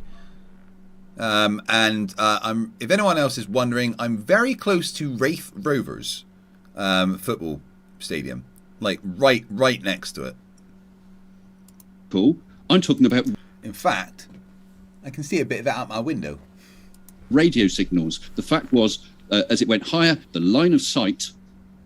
If anyone else is wondering, I'm very close to Wraith Rovers football stadium, like right next to it. Cool. I'm talking about. In fact, I can see a bit of it out my window. Radio signals. The fact was, as it went higher, the line of sight.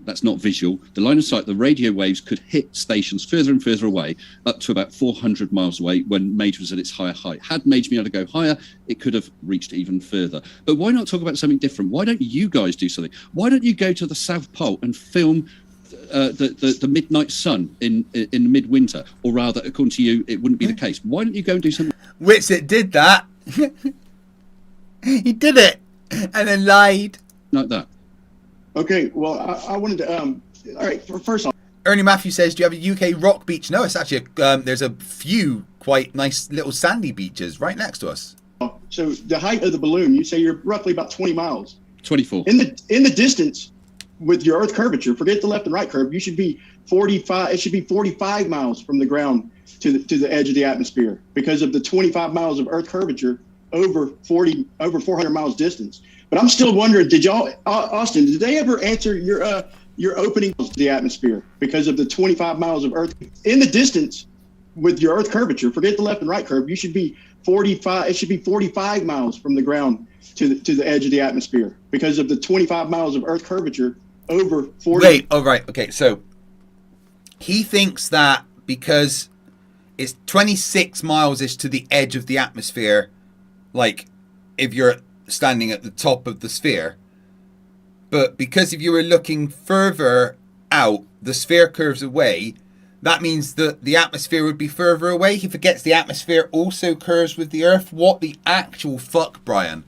That's not visual. The line of sight, the radio waves could hit stations further and further away, up to about 400 miles away when Mage was at its higher height. Had Mage been able to go higher, it could have reached even further. But why not talk about something different? Why don't you guys do something? Why don't you go to the South Pole and film the midnight sun in midwinter? Or rather, according to you, it wouldn't be the case. Why don't you go and do something? Witsit did that. He did it and then lied. Like that. Okay, well, I wanted to, all right, first off. Ernie Matthews says, do you have a UK rock beach? No, it's actually, there's a few quite nice little sandy beaches right next to us. So the height of the balloon, you say you're roughly about 20 miles. 24. In the distance with your Earth curvature, forget the left and right curve, you should be 45, it should be 45 miles from the ground to the edge of the atmosphere because of the 25 miles of Earth curvature over 400 miles distance. But I'm still wondering, did y'all, Austin, did they ever answer your opening to the atmosphere because of the 25 miles of Earth in the distance with your Earth curvature? Forget the left and right curve. You should be 45. It should be 45 miles from the ground to the edge of the atmosphere because of the 25 miles of Earth curvature over 40. Wait. Oh, right. Okay. So he thinks that because it's 26 miles ish to the edge of the atmosphere, like if you're standing at the top of the sphere, but because if you were looking further out, the sphere curves away, that means that the atmosphere would be further away. He forgets the atmosphere also curves with the Earth. What the actual fuck, Brian?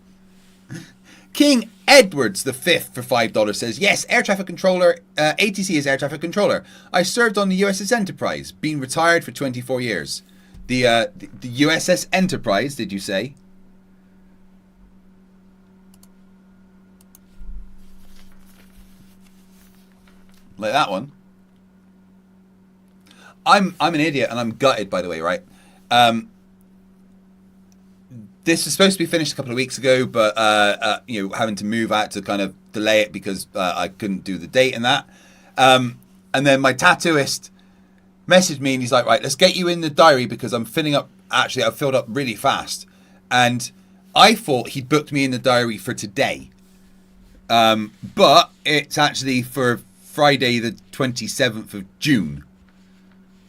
King Edwards V for $5 says, yes, air traffic controller, ATC is air traffic controller. I served on the USS Enterprise, been retired for 24 years. The USS Enterprise, did you say? Like that one. I'm an idiot and I'm gutted, by the way, right? This was supposed to be finished a couple of weeks ago, but having to move out to kind of delay it because I couldn't do the date and that. And then my tattooist messaged me and he's like, right, let's get you in the diary because I'm filling up. Actually, I've filled up really fast. And I thought he'd booked me in the diary for today. But it's actually for Friday the 27th of June.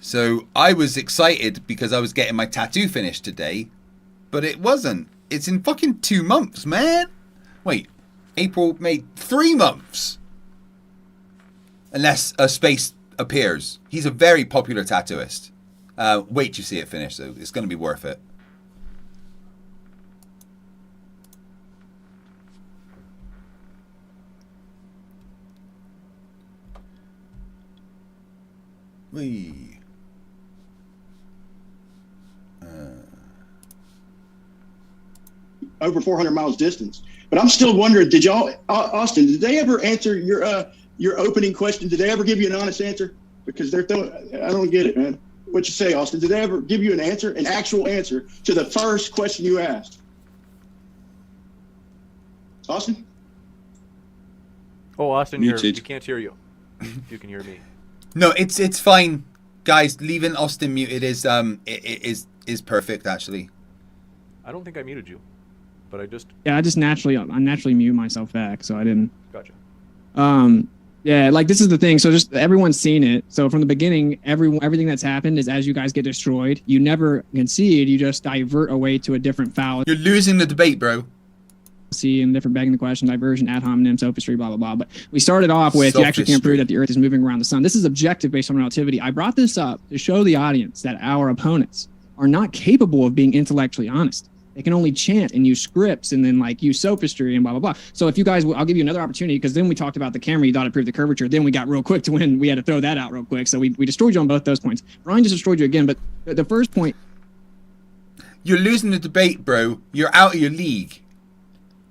So I was excited because I was getting my tattoo finished today, but it wasn't. It's in fucking 2 months, man. Wait, April, May, 3 months. Unless a space appears. He's a very popular tattooist. Wait till you see it finish, though. It's going to be worth it. Wee. Over 400 miles distance. But I'm still wondering, did y'all, Austin, did they ever answer your opening question? Did they ever give you an honest answer? Because they're throwing, I don't get it, man. What'd you say, Austin? Did they ever give you an answer, an actual answer to the first question you asked? Austin? Oh, Austin, Muted. you can't hear you. You can hear me. No, it's fine, guys. Leaving Austin muted is perfect, actually. I don't think I muted you, but I just. Yeah, I naturally mute myself back, so I didn't. Gotcha. Yeah, like this is the thing. So just everyone's seen it. So from the beginning, everything that's happened is as you guys get destroyed, you never concede. You just divert away to a different fallacy. You're losing the debate, bro. And different begging the question, diversion, ad hominem, sophistry, blah, blah, blah. But we started off with you actually can't prove that the Earth is moving around the sun. This is objective based on relativity. I brought this up to show the audience that our opponents are not capable of being intellectually honest. They can only chant and use scripts and then like use sophistry and blah, blah, blah. So if you guys, I'll give you another opportunity because then we talked about the camera. You thought it proved the curvature. Then we got real quick to when we had to throw that out real quick. So we destroyed you on both those points. Brian just destroyed you again. But the first point. You're losing the debate, bro. You're out of your league,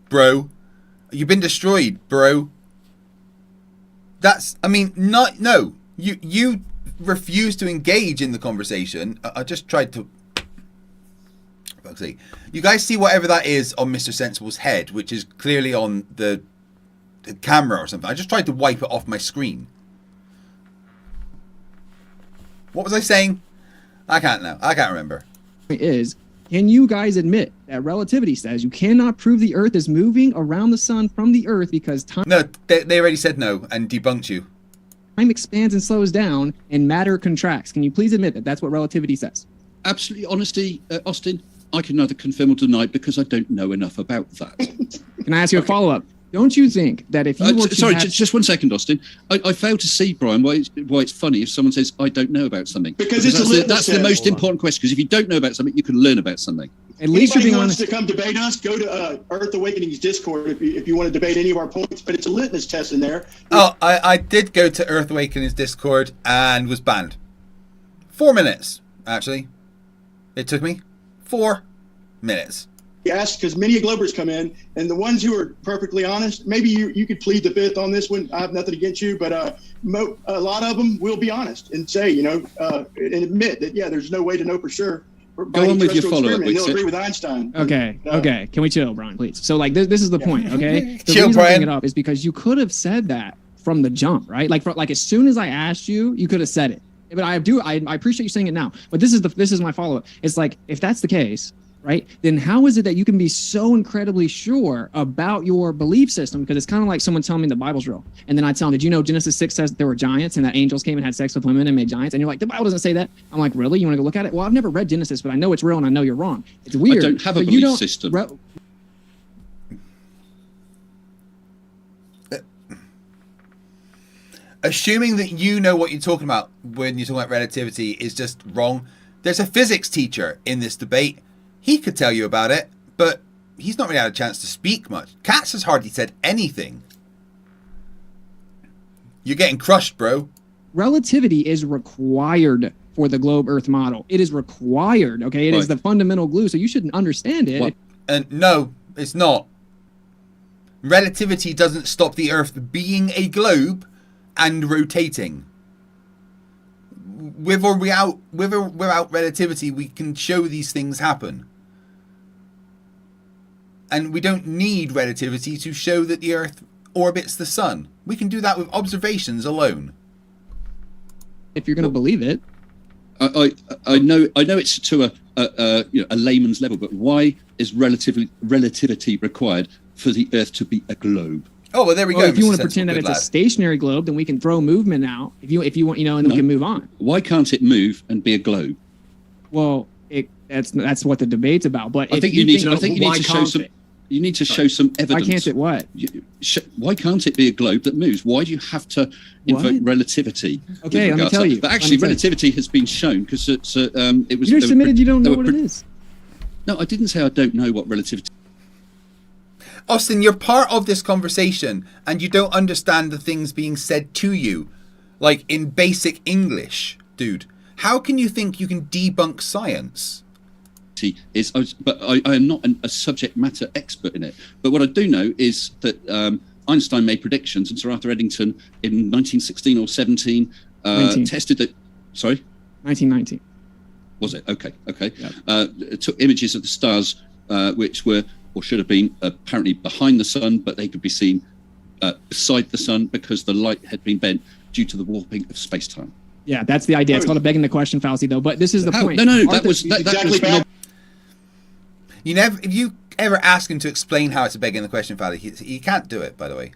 bro. You've been destroyed, bro. That's, I mean, no. You refuse to engage in the conversation. I just tried to. See, you guys see whatever that is on Mr. Sensible's head, which is clearly on the camera or something. I just tried to wipe it off my screen. What was I saying? I can't remember. Can you guys admit that relativity says you cannot prove the Earth is moving around the sun from the Earth because time... No, they already said no and debunked you. Time expands and slows down and matter contracts. Can you please admit that that's what relativity says? Absolutely, honesty, Austin, I can neither confirm or deny because I don't know enough about that. Can I ask you a follow-up? Don't you think that if you were to sorry, have... just 1 second, Austin. I fail to see, Brian, why it's funny if someone says, I don't know about something. Because it's that's the most important question, because if you don't know about something, you can learn about something. At least you're being wants honest. to come debate us, go to Earth Awakening's Discord if you want to debate any of our points, but it's a litmus test in there. Oh, I did go to Earth Awakening's Discord and was banned. 4 minutes, actually. It took me 4 minutes. Asked because many Globers come in, and the ones who are perfectly honest, maybe you could plead the fifth on this one. I have nothing against you, but a lot of them will be honest and say, and admit that, yeah, there's no way to know for sure. Go on with your follow-up. They'll agree with Einstein. Okay. Can we chill, Brian, please? So, like, this is the point, okay? The Chill, reason I Brian. bring it up is because you could have said that from the jump, right? Like, as soon as I asked you, you could have said it. But I appreciate you saying it now. But this is my follow-up. It's like, if that's the case, right, then how is it that you can be so incredibly sure about your belief system? Because it's kind of like someone telling me the Bible's real. And then I tell them, did you know Genesis 6 says that there were giants and that angels came and had sex with women and made giants? And you're like, the Bible doesn't say that. I'm like, really? You want to go look at it? Well, I've never read Genesis, but I know it's real and I know you're wrong. It's weird. I don't have a belief system. Assuming that you know what you're talking about when you're talking about relativity is just wrong. There's a physics teacher in this debate. He could tell you about it, but he's not really had a chance to speak much. Katz has hardly said anything. You're getting crushed, bro. Relativity is required for the globe Earth model. It is required, okay? It is the fundamental glue, so you shouldn't understand it. And no, it's not. Relativity doesn't stop the Earth being a globe and rotating. With or without relativity, we can show these things happen. And we don't need relativity to show that the Earth orbits the sun. We can do that with observations alone. If you're going to believe it. I know it's to a layman's level, but why is relativity required for the Earth to be a globe? Oh, well, there we go. If you want to pretend that it's a stationary globe, then we can throw movement out. If you want, and then we can move on. Why can't it move and be a globe? Well, that's what the debate's about. But I think you need to show some. You need to show some evidence. Why can't it what? Why can't it be a globe that moves? Why do you have to invoke relativity? Okay, let me tell you. But actually, relativity has been shown because it was. You submitted. You don't know what it is. No, I didn't say I don't know what relativity. Austin, you're part of this conversation and you don't understand the things being said to you, like in basic English, dude. How can you think you can debunk science? But I am not a subject matter expert in it. But what I do know is that Einstein made predictions, and Sir Arthur Eddington in 1916 or 17 tested that. Sorry, 1919. Was it? Okay. Took images of the stars, which were or should have been apparently behind the sun, but they could be seen beside the sun because the light had been bent due to the warping of space-time. Yeah, that's the idea. It's called a begging the question fallacy, though. But this is the point. No, that was not. If you ever ask him to explain how it's a begging the question fallacy, he can't do it. By the way,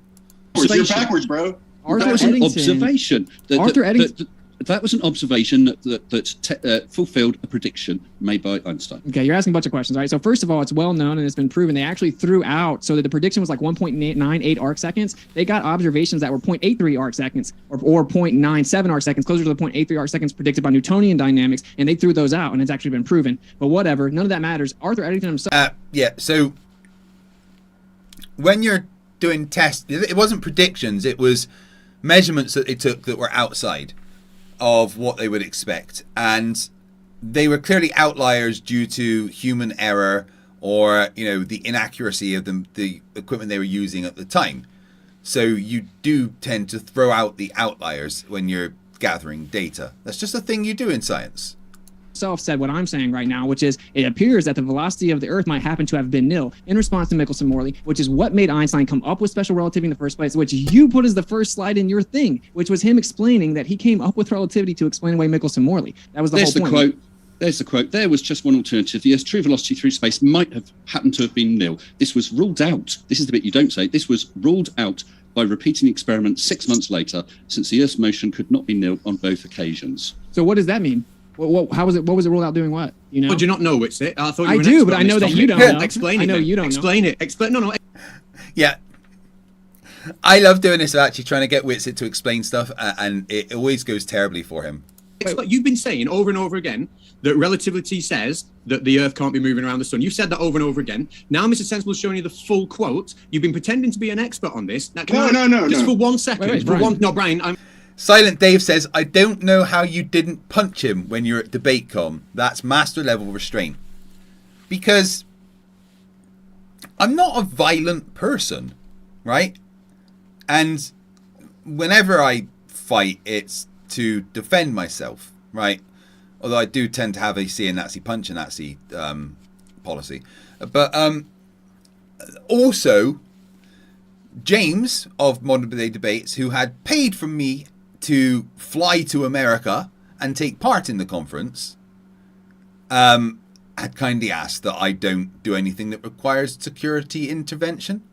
you're backwards, bro. Arthur Eddington. Observation. Arthur Eddington. That was an observation that fulfilled a prediction made by Einstein. Okay, you're asking a bunch of questions, right? So first of all, it's well known and it's been proven. They actually threw out, so that the prediction was like 1.98 arc seconds. They got observations that were 0.83 arc seconds or 0.97 arc seconds, closer to the 0.83 arc seconds predicted by Newtonian dynamics, and they threw those out, and it's actually been proven. But whatever, none of that matters. Arthur Eddington himself. Yeah, so when you're doing tests, it wasn't predictions, it was measurements that they took that were outside of what they would expect, and they were clearly outliers due to human error or the inaccuracy of the equipment they were using at the time. So you do tend to throw out the outliers when you're gathering data. That's just a thing you do in science. Said what I'm saying right now, which is it appears that the velocity of the Earth might happen to have been nil in response to Michelson-Morley, which is what made Einstein come up with special relativity in the first place, which you put as the first slide in your thing, which was him explaining that he came up with relativity to explain away Michelson-Morley. That was the whole point. There's the quote. There was just one alternative. The Earth's true velocity through space might have happened to have been nil. This was ruled out. This is the bit you don't say. This was ruled out by repeating the experiment 6 months later, since the Earth's motion could not be nil on both occasions. So what does that mean? How was it? What was it ruled out doing? What? You know? Well, do you not know Witsit? I thought you were I do, but I know that you don't know. Explain it. I know you don't explain know. it. Explain. No. Yeah. I love doing this, actually trying to get Witsit to explain stuff, and it always goes terribly for him. You've been saying over and over again that relativity says that the Earth can't be moving around the sun. You've said that over and over again. Now Mr. Sensible's showing you the full quote. You've been pretending to be an expert on this. Now, No. Just for 1 second. Wait, Brian. Brian, Silent Dave says, I don't know how you didn't punch him when you're at DebateCom. That's master level restraint. Because I'm not a violent person, right? And whenever I fight, it's to defend myself, right? Although I do tend to have a see a Nazi punch a Nazi policy. But also, James of Modern Day Debates, who had paid for me to fly to America and take part in the conference, had kindly asked that I don't do anything that requires security intervention.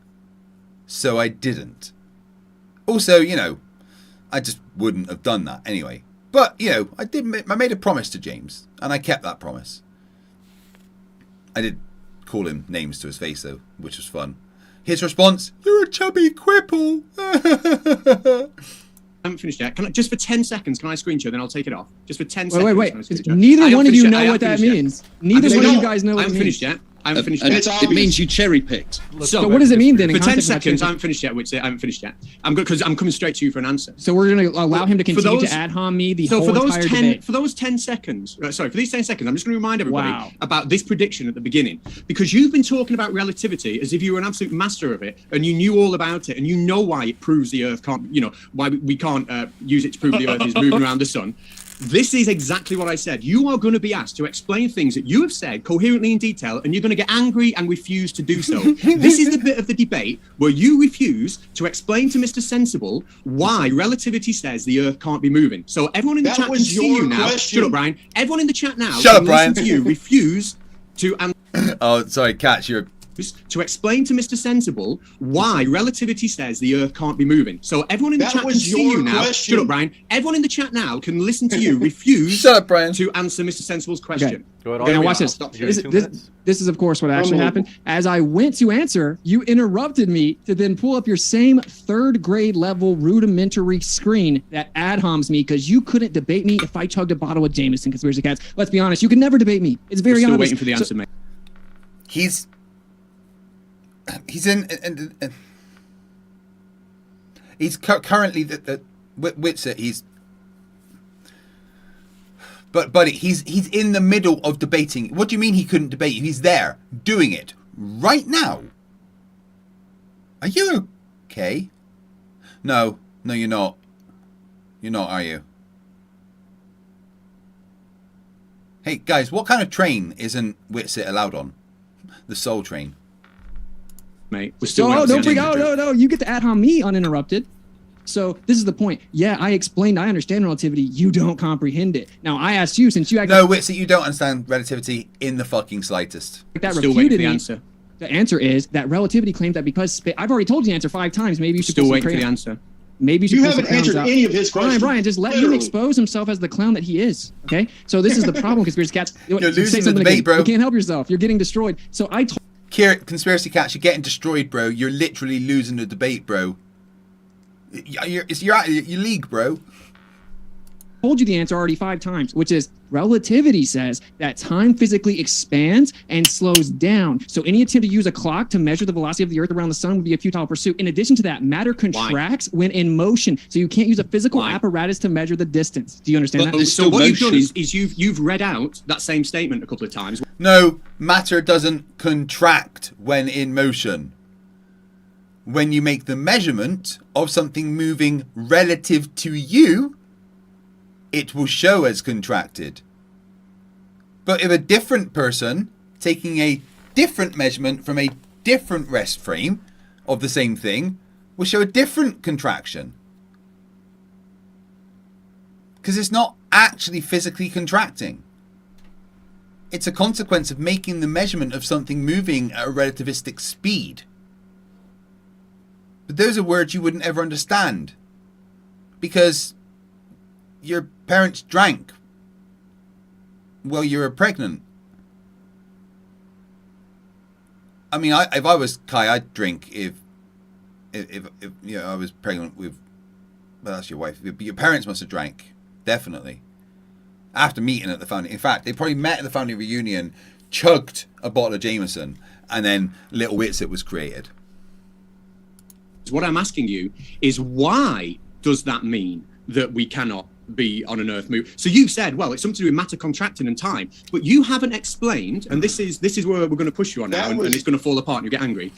So I didn't. Also, I just wouldn't have done that anyway. But, I made a promise to James, and I kept that promise. I did call him names to his face, though, which was fun. His response, "You're a chubby cripple." I haven't finished yet. Just for 10 seconds, can I screen share? Then I'll take it off. Just for 10 seconds. Wait. Neither one of you know what that means. Neither one of you guys know what it means. I haven't finished yet. I haven't finished yet. It means you cherry picked. So what does it mean then? For 10 seconds, I haven't finished yet. I haven't finished yet. Because I'm coming straight to you for an answer. So we're going to allow him to continue to ad hom me the whole entire debate. For those 10 seconds, for these 10 seconds, I'm just going to remind everybody about this prediction at the beginning. Because you've been talking about relativity as if you were an absolute master of it, and you knew all about it, and you know why it proves the Earth can't, why we can't use it to prove the Earth is moving around the sun. This is exactly what I said. You are going to be asked to explain things that you have said coherently in detail, and you're going to get angry and refuse to do so. This is the bit of the debate where you refuse to explain to Mr. Sensible why relativity says the Earth can't be moving. So everyone in the chat can see you now. Shut up, Brian. Everyone in the chat now. Shut up, Brian. To you refuse to answer. Oh, sorry, Katz, you're to explain to Mr. Sensible why relativity says the Earth can't be moving. So everyone in the chat can see you now. Shut up, Brian. Everyone in the chat now can listen to you refuse Shut up, Brian. to answer Mr. Sensible's question. Okay, now watch this. This is, of course, what actually happened. As I went to answer, you interrupted me to then pull up your same third grade level rudimentary screen that ad homs me because you couldn't debate me if I chugged a bottle of Jameson, Conspiracy Cats. Let's be honest, you can never debate me. It's very We're still honest. waiting for the answer, mate. He's in he's currently the Witsit. He's but buddy, he's in the middle of debating. What do you mean he couldn't debate you? He's there doing it right now. Are you okay? No, you're not. You're not, are you? Hey guys, what kind of train isn't Witsit allowed on? The Soul Train. Mate, we're still don't freak out. No. You get to ad hom me uninterrupted. So this is the point. Yeah, I explained. I understand relativity. You don't comprehend it. Now I asked you since you actually. No, Witsit, you don't understand relativity in the fucking slightest. That Still waiting for the me. answer. The answer is that relativity claims that because I've already told you the answer 5 times. Maybe you should Still put some waiting for the crayons. answer. Maybe you should You pull some haven't answered crayons out. any of his questions. Brian, just let him Literally. expose himself as the clown that he is. Okay, so this is the problem, Conspiracy Cats. You're You losing say the something debate, again. bro. You can't help yourself. You're getting destroyed. So I told. Conspiracy Cats, you're getting destroyed, bro. You're literally losing the debate, bro. You're out of your league, bro. Told you the answer already 5 times, which is relativity says that time physically expands and slows down. So any attempt to use a clock to measure the velocity of the Earth around the sun would be a futile pursuit. In addition to that, matter contracts when in motion. So you can't use a physical apparatus to measure the distance. Do you understand that? So what you've done is you've read out that same statement a couple of times. No, matter doesn't contract when in motion. When you make the measurement of something moving relative to you, it will show as contracted. But if a different person taking a different measurement from a different rest frame of the same thing will show a different contraction. Because it's not actually physically contracting. It's a consequence of making the measurement of something moving at a relativistic speed. But those are words you wouldn't ever understand. Because your parents drank while you were pregnant. I mean, if I was Kai, I'd drink if you know I was pregnant with. Well, that's your wife. But your parents must have drank, definitely. After meeting at the family, in fact, they probably met at the family reunion, chugged a bottle of Jameson, and then Little Witsit was created. What I'm asking you is why does that mean that we cannot be on an Earth move? So you said, well, it's something to do with matter contracting and time, but you haven't explained, and this is where we're going to push you on now, and it's going to fall apart and you get angry.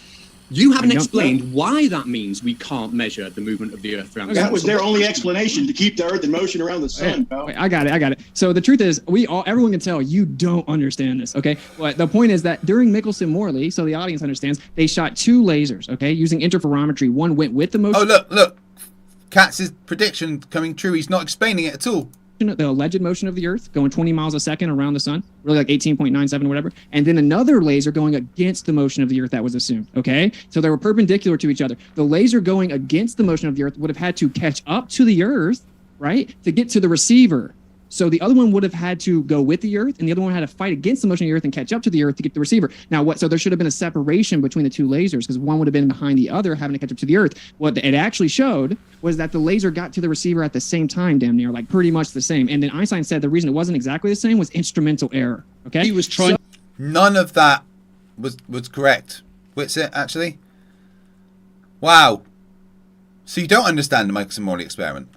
You haven't explained why that means we can't measure the movement of the Earth around the sun. That was their only explanation, to keep the Earth in motion around the sun, pal. Wait, I got it. So the truth is, everyone can tell you don't understand this, okay? But the point is that during Michelson Morley, so the audience understands, they shot 2 lasers, okay, using interferometry. One went with the motion. Oh, look. Katz's prediction coming true. He's not explaining it at all. The alleged motion of the Earth going 20 miles a second around the sun, really like 18.97 or whatever, and then another laser going against the motion of the Earth that was assumed, okay? So they were perpendicular to each other. The laser going against the motion of the Earth would have had to catch up to the Earth, right, to get to the receiver. So the other one would have had to go with the Earth, and the other one had to fight against the motion of the Earth and catch up to the Earth to get the receiver. Now, so there should have been a separation between the 2 lasers, because one would have been behind the other, having to catch up to the Earth. What it actually showed was that the laser got to the receiver at the same time, damn near, like pretty much the same. And then Einstein said the reason it wasn't exactly the same was instrumental error. Okay, he was trying. None of that was correct. Witsit, actually. Wow. So you don't understand the Michelson-Morley experiment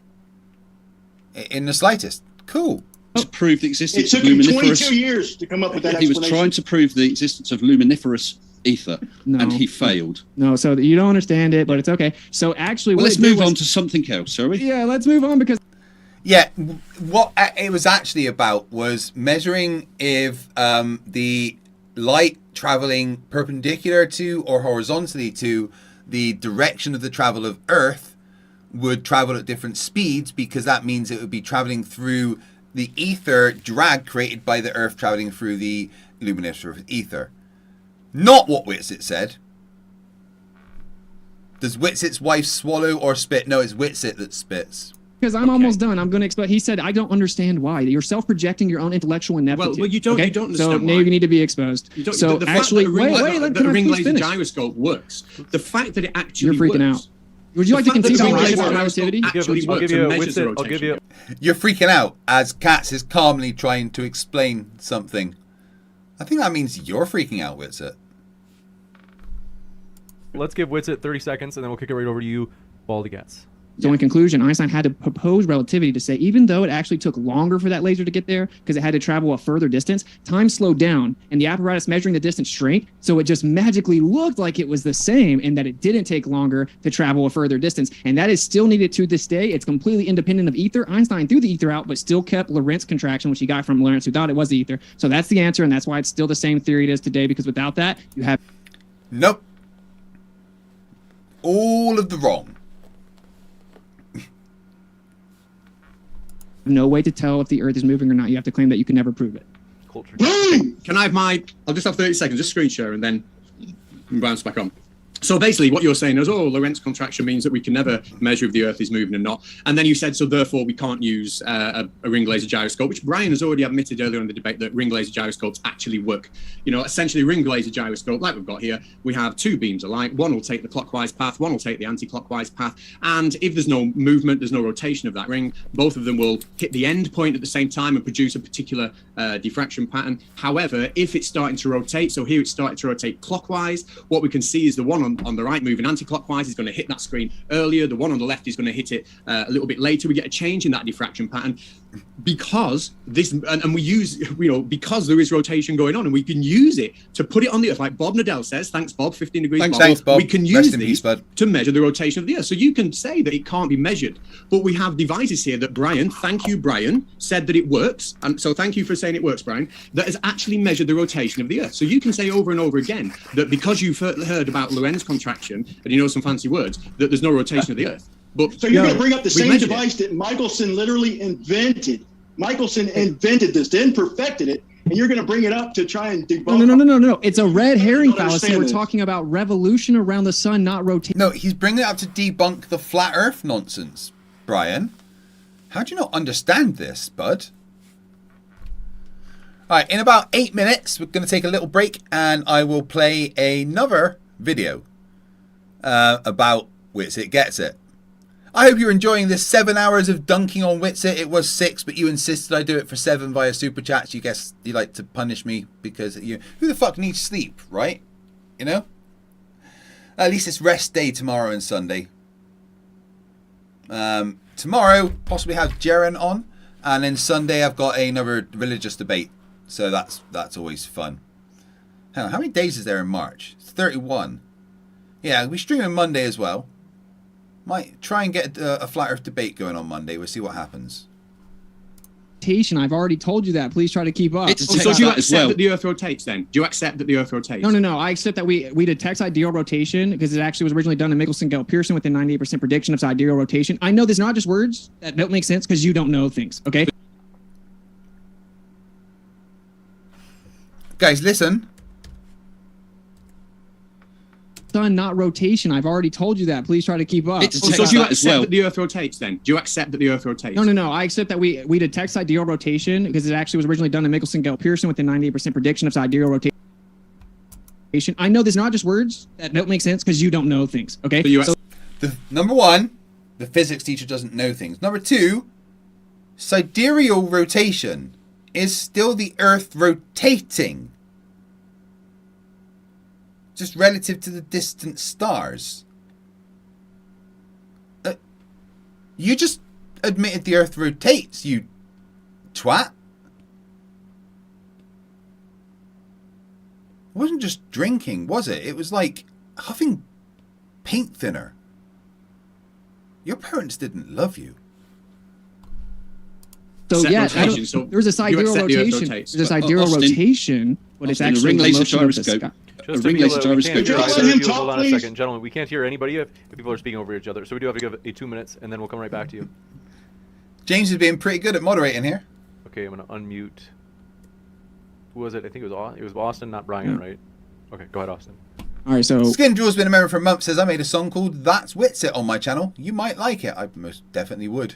in the slightest. Cool. To prove the existence of It took him luminiferous. 22 years to come up with that He was explanation. trying to prove the existence of luminiferous ether, and he failed. No, so you don't understand it, but it's okay. So actually, Well, what let's it did move was- on to something else, shall we? Yeah, let's move on because. Yeah, what it was actually about was measuring if the light traveling perpendicular to or horizontally to the direction of the travel of Earth would travel at different speeds, because that means it would be traveling through the ether drag created by the Earth traveling through the luminescent ether. Not what Witsit said. Does Witsit's wife swallow or spit? No, it's Witsit that spits. Because I'm almost done. I'm going to explain. He said, I don't understand why. You're self-projecting your own intellectual ineptitude. Well, you don't understand so why. Maybe you need to be exposed. You don't, so the actually, fact that the ring laser gyroscope works. The fact that it actually You're freaking works. out. Would you like to concede on laser relativity? Actually works and measures the rotation. I'll give you. You're freaking out as Katz is calmly trying to explain something. I think that means you're freaking out, Witsit. Let's give Witsit 30 seconds, and then we'll kick it right over to you, Baldigats. So in conclusion, Einstein had to propose relativity to say, even though it actually took longer for that laser to get there, because it had to travel a further distance, time slowed down, and the apparatus measuring the distance shrank, so it just magically looked like it was the same, and that it didn't take longer to travel a further distance. And that is still needed to this day. It's completely independent of ether. Einstein threw the ether out, but still kept Lorentz contraction, which he got from Lorentz, who thought it was the ether. So that's the answer, and that's why it's still the same theory it is today, because without that, you have... Nope. All of the wrong. no way to tell if the Earth is moving or not. You have to claim that you can never prove it. Culture. Can I have my... I'll just have 30 seconds, just screen share, and then bounce back on. So basically what you're saying is, oh, Lorentz contraction means that we can never measure if the Earth is moving or not. And then you said, so therefore we can't use a ring laser gyroscope, which Brian has already admitted earlier in the debate that ring laser gyroscopes actually work. You know, essentially ring laser gyroscope, like we've got here, we have two beams of light. One will take the clockwise path, one will take the anti-clockwise path. And if there's no movement, there's no rotation of that ring, both of them will hit the end point at the same time and produce a particular diffraction pattern. However, if it's starting to rotate, so here it's starting to rotate clockwise, what we can see is the one on the right moving anti-clockwise is going to hit that screen earlier. The one on the left is going to hit it a little bit later. We get a change in that diffraction pattern because this, and we use, you know, because there is rotation going on, and we can use it to put it on the Earth, like Bob Nadell says. Thanks, Bob. 15 degrees. Thanks, Bob. We can use these to measure the rotation of the Earth. So you can say that it can't be measured, but we have devices here that Brian, thank you, Brian, said that it works, and so thank you for saying it works, Brian. That has actually measured the rotation of the Earth. So you can say over and over again that because you've heard about Lorentz contraction and you know some fancy words, that there's no rotation of the Earth. But so you're going to bring up the same device that Michelson literally invented. Michelson invented this, then perfected it, and you're going to bring it up to try and debunk. No. It's a red herring fallacy. We're talking about revolution around the sun, not rotation. No, he's bringing it up to debunk the flat Earth nonsense, Brian. How do you not understand this, bud? All right, in about 8 minutes, we're going to take a little break, and I will play another video about Witsit Gets It. I hope you're enjoying this 7 hours of dunking on Witsit. It was 6, but you insisted I do it for 7 via super chats. You guess you like to punish me because who the fuck needs sleep, right? You know? At least it's rest day tomorrow and Sunday. Tomorrow, possibly have Jaren on, and then Sunday I've got another religious debate. So that's always fun. Hang on, how many days is there in March? It's 31. Yeah, we stream on Monday as well. Might try and get a flat Earth debate going on Monday. We'll see what happens. I've already told you that. Please try to keep up. So do you accept that the Earth rotates then? Do you accept that the Earth rotates? No. I accept that we detect sidereal rotation because it actually was originally done in Michelson-Gale-Pearson with a 98% prediction of sidereal rotation. I know there's not just words that don't make sense because you don't know things, okay? Guys, listen. Sun, not rotation. I've already told you that. Please try to keep up. So do you accept that the Earth rotates then? Do you accept that the Earth rotates? No. I accept that we detect sidereal rotation because it actually was originally done in Michelson-Gale-Pearson with a 98% prediction of sidereal rotation. I know there's not just words that don't make sense because you don't know things, okay? Number one, the physics teacher doesn't know things. Number two, sidereal rotation is still the Earth rotating. Just relative to the distant stars. You just admitted the Earth rotates, you twat. It wasn't just drinking, was it? It was like huffing paint thinner. Your parents didn't love you. So yeah, there's a sidereal rotation. There's a sidereal rotation, but it's actually the motion of the sky. Just hold on a second, gentlemen. We can't hear anybody if people are speaking over each other. So we do have to give it 2 minutes, and then we'll come right back to you. James is being pretty good at moderating here. Okay, I'm gonna unmute. Who was it? I think it was Austin, not Brian, right? Okay, go ahead, Austin. All right, so Skin Jewel's been a member for a month. Says I made a song called "That's Witsit" on my channel. You might like it. I most definitely would.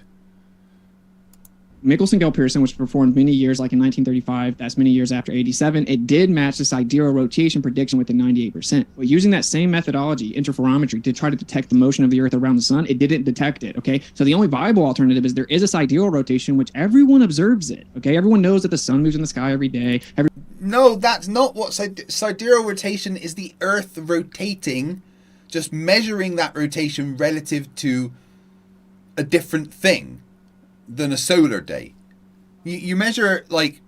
Michelson-Gell-Pearson, which performed many years, like in 1935, that's many years after 87, it did match the sidereal rotation prediction within 98%. But using that same methodology, interferometry, to try to detect the motion of the Earth around the sun, it didn't detect it, okay? So the only viable alternative is there is a sidereal rotation, which everyone observes it, okay? Everyone knows that the sun moves in the sky every day. No, that's not what sidereal rotation is. The Earth rotating, just measuring that rotation relative to a different thing than a solar day. You measure, like,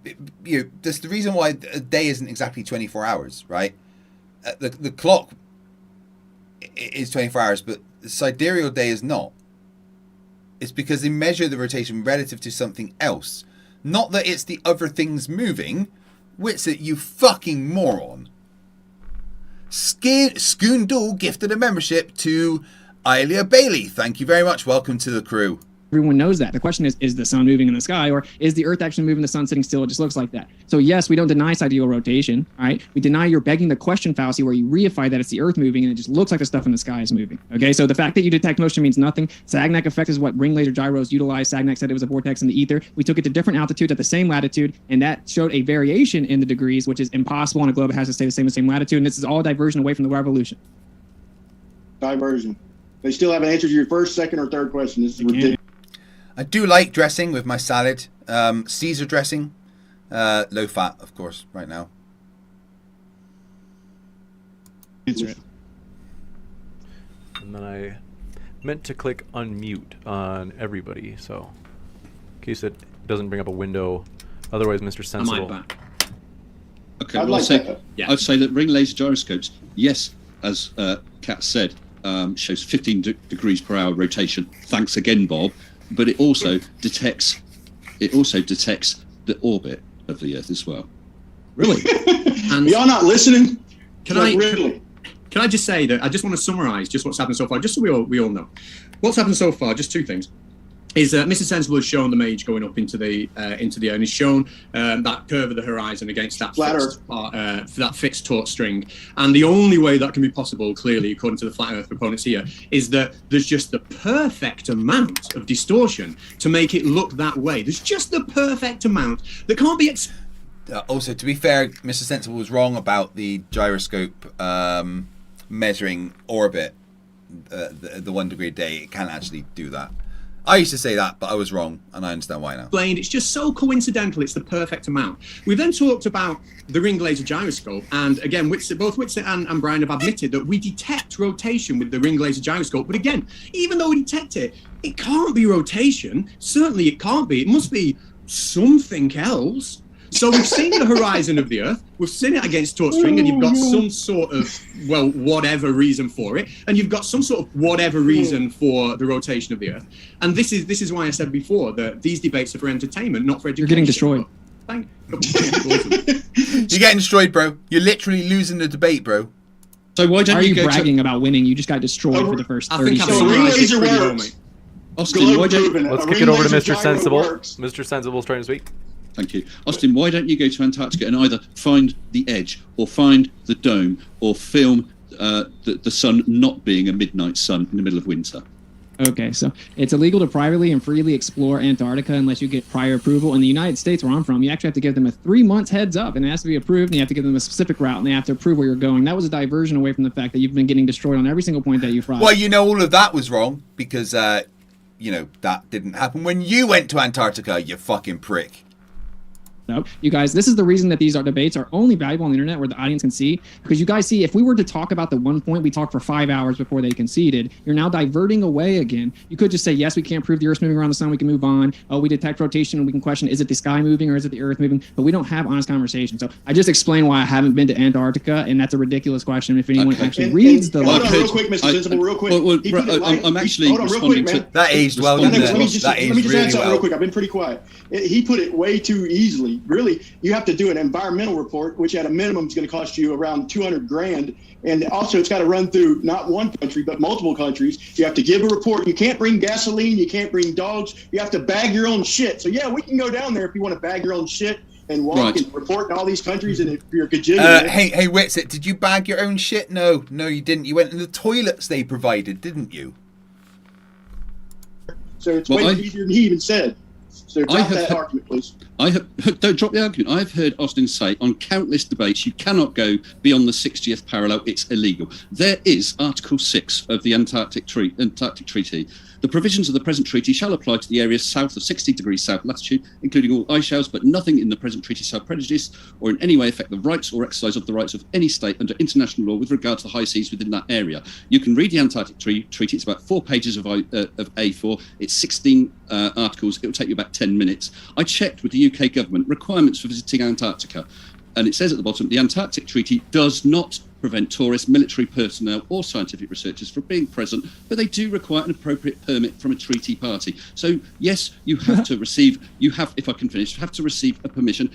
that's the reason why a day isn't exactly 24 hours, right? The clock is 24 hours, but the sidereal day is not. It's because they measure the rotation relative to something else. Not that it's the other things moving. Witsit, you fucking moron. Skoondul gifted a membership to Ilia Bailey. Thank you very much. Welcome to the crew. Everyone knows that. The question is the sun moving in the sky, or is the Earth actually moving, the sun sitting still? It just looks like that. So yes, we don't deny sidereal rotation, all right? We deny you're begging the question fallacy where you reify that it's the Earth moving and it just looks like the stuff in the sky is moving, okay? So the fact that you detect motion means nothing. Sagnac effect is what ring laser gyros utilize. Sagnac said it was a vortex in the ether. We took it to different altitudes at the same latitude, and that showed a variation in the degrees, which is impossible on a globe that has to stay the same latitude, and this is all diversion away from the revolution. Diversion. They still haven't answered your first, second, or third question. This is ridiculous. I do like dressing with my salad. Caesar dressing. Low fat, of course, right now. Answer it. And then I meant to click unmute on everybody, so in case it doesn't bring up a window. Otherwise, Mr. Sensible. Okay, well, I'd say that ring laser gyroscopes, yes, as Kat said, shows 15 degrees per hour rotation. Thanks again, Bob. But it also detects the orbit of the Earth as well. Really? And y'all not listening? Can I just say that I just want to summarize just what's happened so far, just so we all know. What's happened so far, just two things. Is Mr. Sensible has shown the mage going up into the air, and he's shown that curve of the horizon against that fixed taut string. And the only way that can be possible, clearly, according to the flat Earth proponents here, is that there's just the perfect amount of distortion to make it look that way. There's just the perfect amount that can't be. Also, to be fair, Mr. Sensible was wrong about the gyroscope measuring orbit, the 1 degree a day. It can't actually do that. I used to say that, but I was wrong, and I understand why now. Explained. It's just so coincidental. It's the perfect amount. We then talked about the ring laser gyroscope, and again, both Witsit and Brian have admitted that we detect rotation with the ring laser gyroscope. But again, even though we detect it, it can't be rotation. Certainly, it can't be. It must be something else. So we've seen the horizon of the Earth, we've seen it against taut string, and you've got some sort of, well, whatever reason for it, and you've got some sort of whatever reason for the rotation of the Earth. And this is why I said before that these debates are for entertainment, not for education. You're getting destroyed. You're getting destroyed, bro. You're literally losing the debate, bro. So why don't Are you go bragging about winning? You just got destroyed for the first 30 seconds. Austin, why don't Let's kick it over to Mr. Sensible. Mr. Sensible's trying to speak. Thank you. Austin, why don't you go to Antarctica and either find the edge or find the dome or film the sun not being a midnight sun in the middle of winter? Okay, so it's illegal to privately and freely explore Antarctica unless you get prior approval. In the United States, where I'm from, you actually have to give them a 3 months heads up, and it has to be approved, and you have to give them a specific route, and they have to approve where you're going. That was a diversion away from the fact that you've been getting destroyed on every single point that you fly. Well, you know, all of that was wrong because, that didn't happen when you went to Antarctica, you fucking prick. No, you guys, this is the reason that these debates are only valuable on the internet where the audience can see. Because you guys see, if we were to talk about the one point we talked for 5 hours before they conceded, you're now diverting away again. You could just say, yes, we can't prove the Earth's moving around the sun. We can move on. Oh, we detect rotation and we can question, is it the sky moving or is it the Earth moving? But we don't have honest conversation. So I just explained why I haven't been to Antarctica, and that's a ridiculous question. If anyone actually reads the... Hold on real quick, Mr. Sensible, real quick. I'm actually hold on real quick, man. That aged well. Let me just add something real quick. I've been pretty quiet. He put it way too easily. Really, you have to do an environmental report, which at a minimum is going to cost you around $200,000. And also it's got to run through not one country, but multiple countries. You have to give a report. You can't bring gasoline. You can't bring dogs. You have to bag your own shit. So yeah, we can go down there if you want to bag your own shit and walk Right. and report to all these countries, and if you're a gajillion. Hey, Witsit, did you bag your own shit? No, you didn't. You went in the toilets they provided, didn't you? So it's Well, way easier than he even said. So drop that argument, please. Don't drop the argument. I've heard Austin say on countless debates, you cannot go beyond the 60th parallel. It's illegal. There is Article 6 of the Antarctic Treaty. The provisions of the present treaty shall apply to the areas south of 60 degrees south latitude, including all ice shelves, but nothing in the present treaty shall prejudice or in any way affect the rights or exercise of the rights of any state under international law with regard to the high seas within that area. You can read the Antarctic Treaty. It's about 4 pages of A4. It's 16 articles. It will take you about 10 minutes. I checked with the UK government requirements for visiting Antarctica, and it says at the bottom, the Antarctic Treaty does not prevent tourists, military personnel or scientific researchers from being present, but they do require an appropriate permit from a treaty party. So yes, you have to receive, if I can finish, you have to receive a permission,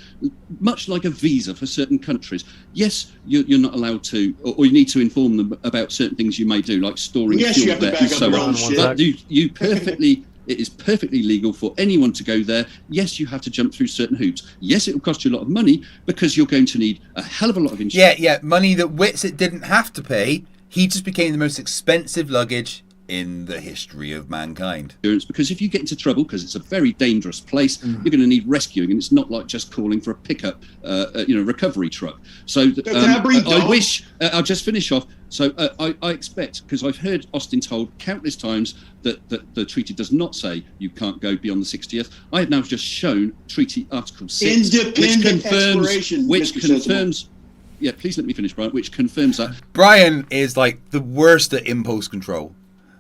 much like a visa for certain countries. Yes, you're not allowed to, or you need to inform them about certain things you may do, like storing fuel there and so on. But you perfectly... It is perfectly legal for anyone to go there. Yes, you have to jump through certain hoops. Yes, it will cost you a lot of money because you're going to need a hell of a lot of insurance. Yeah, money that Witsit didn't have to pay. He just became the most expensive luggage in the history of mankind. Because if you get into trouble, because it's a very dangerous place, you're going to need rescuing, and it's not like just calling for a pickup, recovery truck. So I wish I'll just finish off. So I expect, because I've heard Austin told countless times that the treaty does not say you can't go beyond the 60th. I have now just shown Treaty Article 6, which confirms. Yeah, please let me finish, Brian. Which confirms that. Brian is like the worst at impulse control.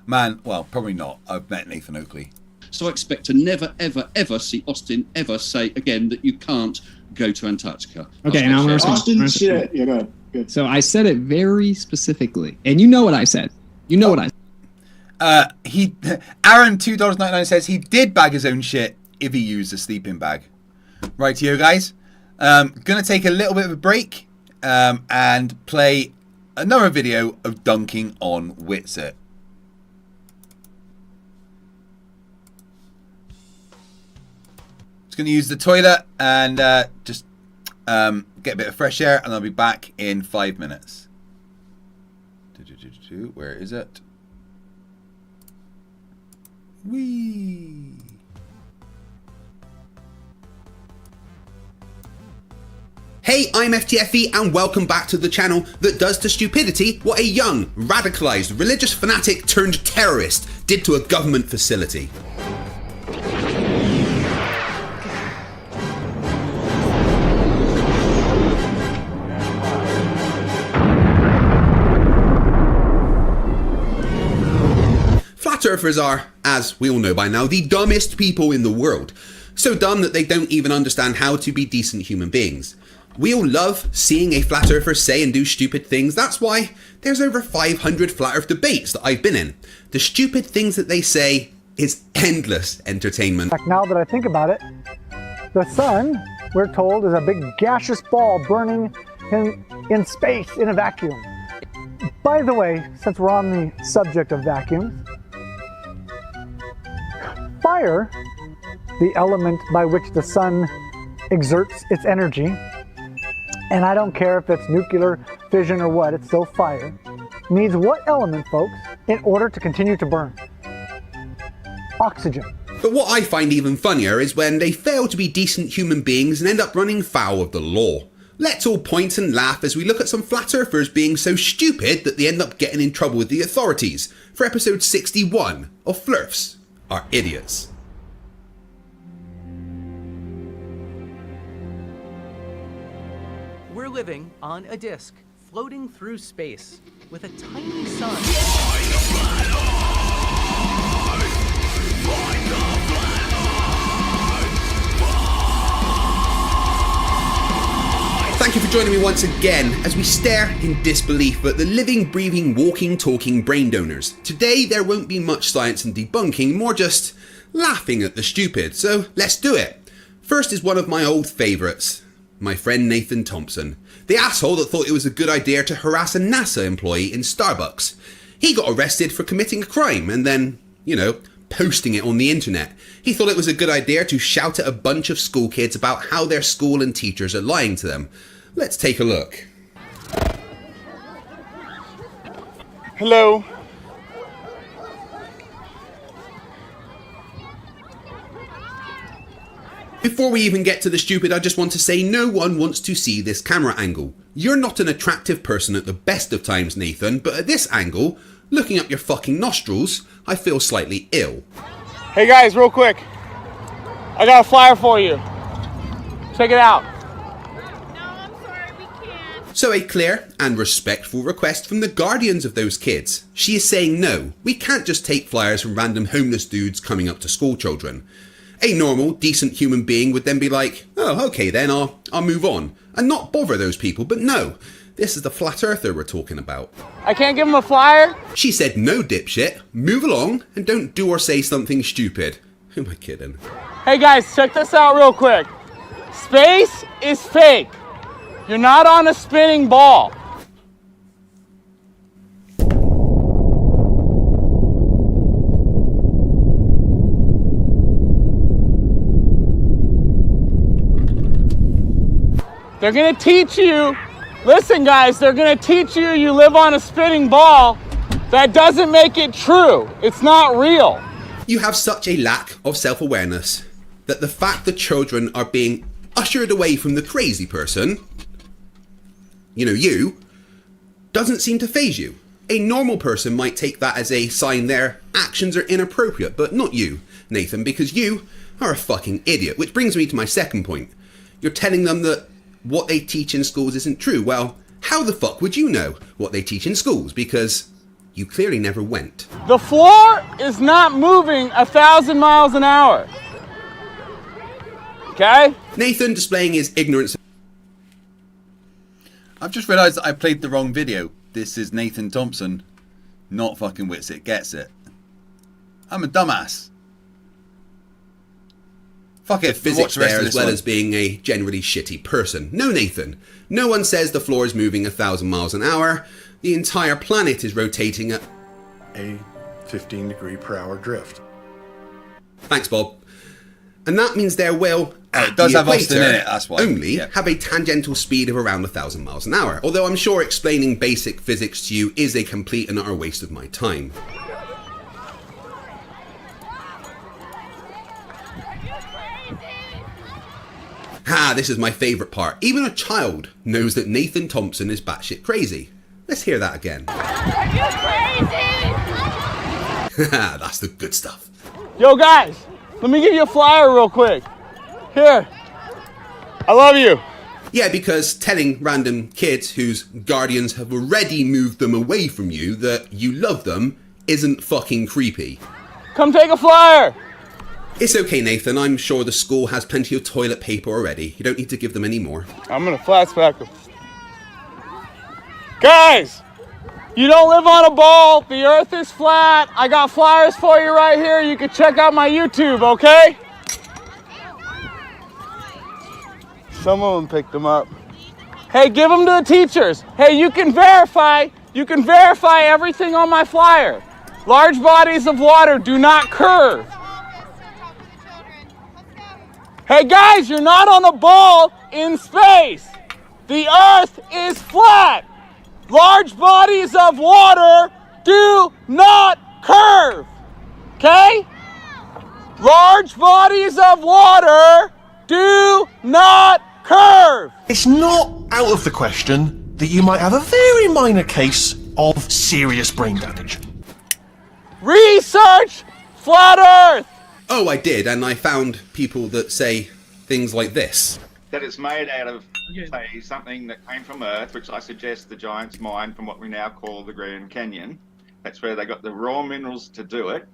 Man, well, probably not. I've met Nathan Oakley. So I expect to never, ever, ever see Austin ever say again that you can't go to Antarctica. Okay, now I'm going to Austin said, yeah, go ahead. Good. So I said it very specifically, and you know what I said. You know what I said. Aaron $2.99 says he did bag his own shit if he used a sleeping bag. Rightio, guys. Gonna take a little bit of a break and play another video of dunking on Witsit. Going to use the toilet and just get a bit of fresh air, and I'll be back in 5 minutes. Where is it? Whee! Hey, I'm FTFE and welcome back to the channel that does to stupidity what a young, radicalized, religious fanatic turned terrorist did to a government facility. Flat earthers are, as we all know by now, the dumbest people in the world. So dumb that they don't even understand how to be decent human beings. We all love seeing a flat earther say and do stupid things. That's why there's over 500 flat earth debates that I've been in. The stupid things that they say is endless entertainment. Now that I think about it, the sun, we're told, is a big gaseous ball burning in space in a vacuum. By the way, since we're on the subject of vacuums, fire, the element by which the sun exerts its energy, and I don't care if it's nuclear fission or what, it's still fire, needs what element, folks, in order to continue to burn? Oxygen. But what I find even funnier is when they fail to be decent human beings and end up running foul of the law. Let's all point and laugh as we look at some flat earthers being so stupid that they end up getting in trouble with the authorities for episode 61 of Flerfs Are Idiots. We're living on a disk, floating through space, with a tiny sun. Thank you for joining me once again as we stare in disbelief at the living, breathing, walking, talking brain donors. Today there won't be much science and debunking, more just laughing at the stupid, so let's do it. First is one of my old favourites, my friend Nathan Thompson, the asshole that thought it was a good idea to harass a NASA employee in Starbucks. He got arrested for committing a crime and then, posting it on the internet. He thought it was a good idea to shout at a bunch of school kids about how their school and teachers are lying to them. Let's take a look. Hello. Before we even get to the stupid, I just want to say no one wants to see this camera angle. You're not an attractive person at the best of times, Nathan, but at this angle, looking up your fucking nostrils, I feel slightly ill. Hey guys, real quick. I got a flyer for you. Check it out. So a clear and respectful request from the guardians of those kids. She is saying no, we can't just take flyers from random homeless dudes coming up to school children. A normal, decent human being would then be like, oh, okay then, I'll move on, and not bother those people, but no, this is the flat earther we're talking about. I can't give him a flyer? She said no, dipshit, move along, and don't do or say something stupid. Who am I kidding? Hey guys, check this out real quick. Space is fake. You're not on a spinning ball. They're gonna teach you, listen guys, they're gonna teach you you live on a spinning ball. That doesn't make it true. It's not real. You have such a lack of self-awareness that the fact that children are being ushered away from the crazy person, you, doesn't seem to faze you. A normal person might take that as a sign their actions are inappropriate, but not you, Nathan, because you are a fucking idiot. Which brings me to my second point. You're telling them that what they teach in schools isn't true. Well, how the fuck would you know what they teach in schools? Because you clearly never went. The floor is not moving 1,000 miles an hour. Okay? Nathan displaying his ignorance. I've just realised that I played the wrong video. This is Nathan Thompson, not fucking Witsit Gets It. I'm a dumbass. Fuck it, Physics the rest there of as this well one. as being a generally shitty person. No, Nathan. No one says the floor is moving 1,000 miles an hour. The entire planet is rotating at a 15-degree-per-hour drift. Thanks, Bob. And that means there will, it does the have Austin equator, in it, that's why. only Yeah. have a tangential speed of around 1,000 miles an hour. Although I'm sure explaining basic physics to you is a complete and utter waste of my time. This is my favourite part. Even a child knows that Nathan Thompson is batshit crazy. Let's hear that again. Are you crazy? That's the good stuff. Yo guys, let me give you a flyer real quick. Here. I love you. Yeah, because telling random kids whose guardians have already moved them away from you that you love them isn't fucking creepy. Come take a flyer. It's okay, Nathan. I'm sure the school has plenty of toilet paper already. You don't need to give them any more. I'm gonna flashback them. Guys, you don't live on a ball. The earth is flat. I got flyers for you right here. You can check out my YouTube, okay? Some of them picked them up. Hey, give them to the teachers. Hey, you can verify everything on my flyer. Large bodies of water do not curve. Hey guys, you're not on a ball in space. The earth is flat. Large bodies of water do not curve. Okay? Large bodies of water do not curve. It's not out of the question that you might have a very minor case of serious brain damage. Research flat earth. Oh, I did, and I found people that say things like this. That it's made out of, say, something that came from Earth, which I suggest the Giant's Mine from what we now call the Grand Canyon. That's where they got the raw minerals to do it.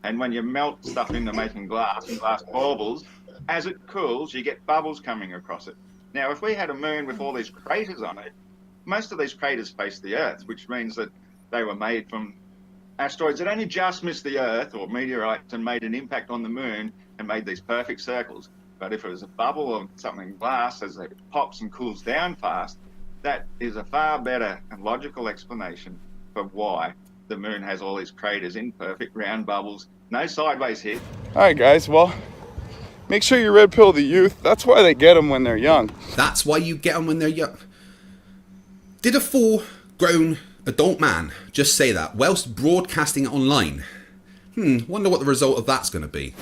And when you melt stuff into making glass and glass baubles, as it cools, you get bubbles coming across it. Now, if we had a moon with all these craters on it, most of these craters face the Earth, which means that they were made from asteroids that only just missed the Earth or meteorites and made an impact on the moon and made these perfect circles. But if it was a bubble of something glass as it pops and cools down fast, that is a far better and logical explanation for why the moon has all these craters in perfect round bubbles, No sideways here. All right, guys. Well, make sure you red pill the youth. That's why they get them when they're young. That's why you get them when they're young. Did a full-grown adult man just say that whilst broadcasting it online? Wonder what the result of that's going to be.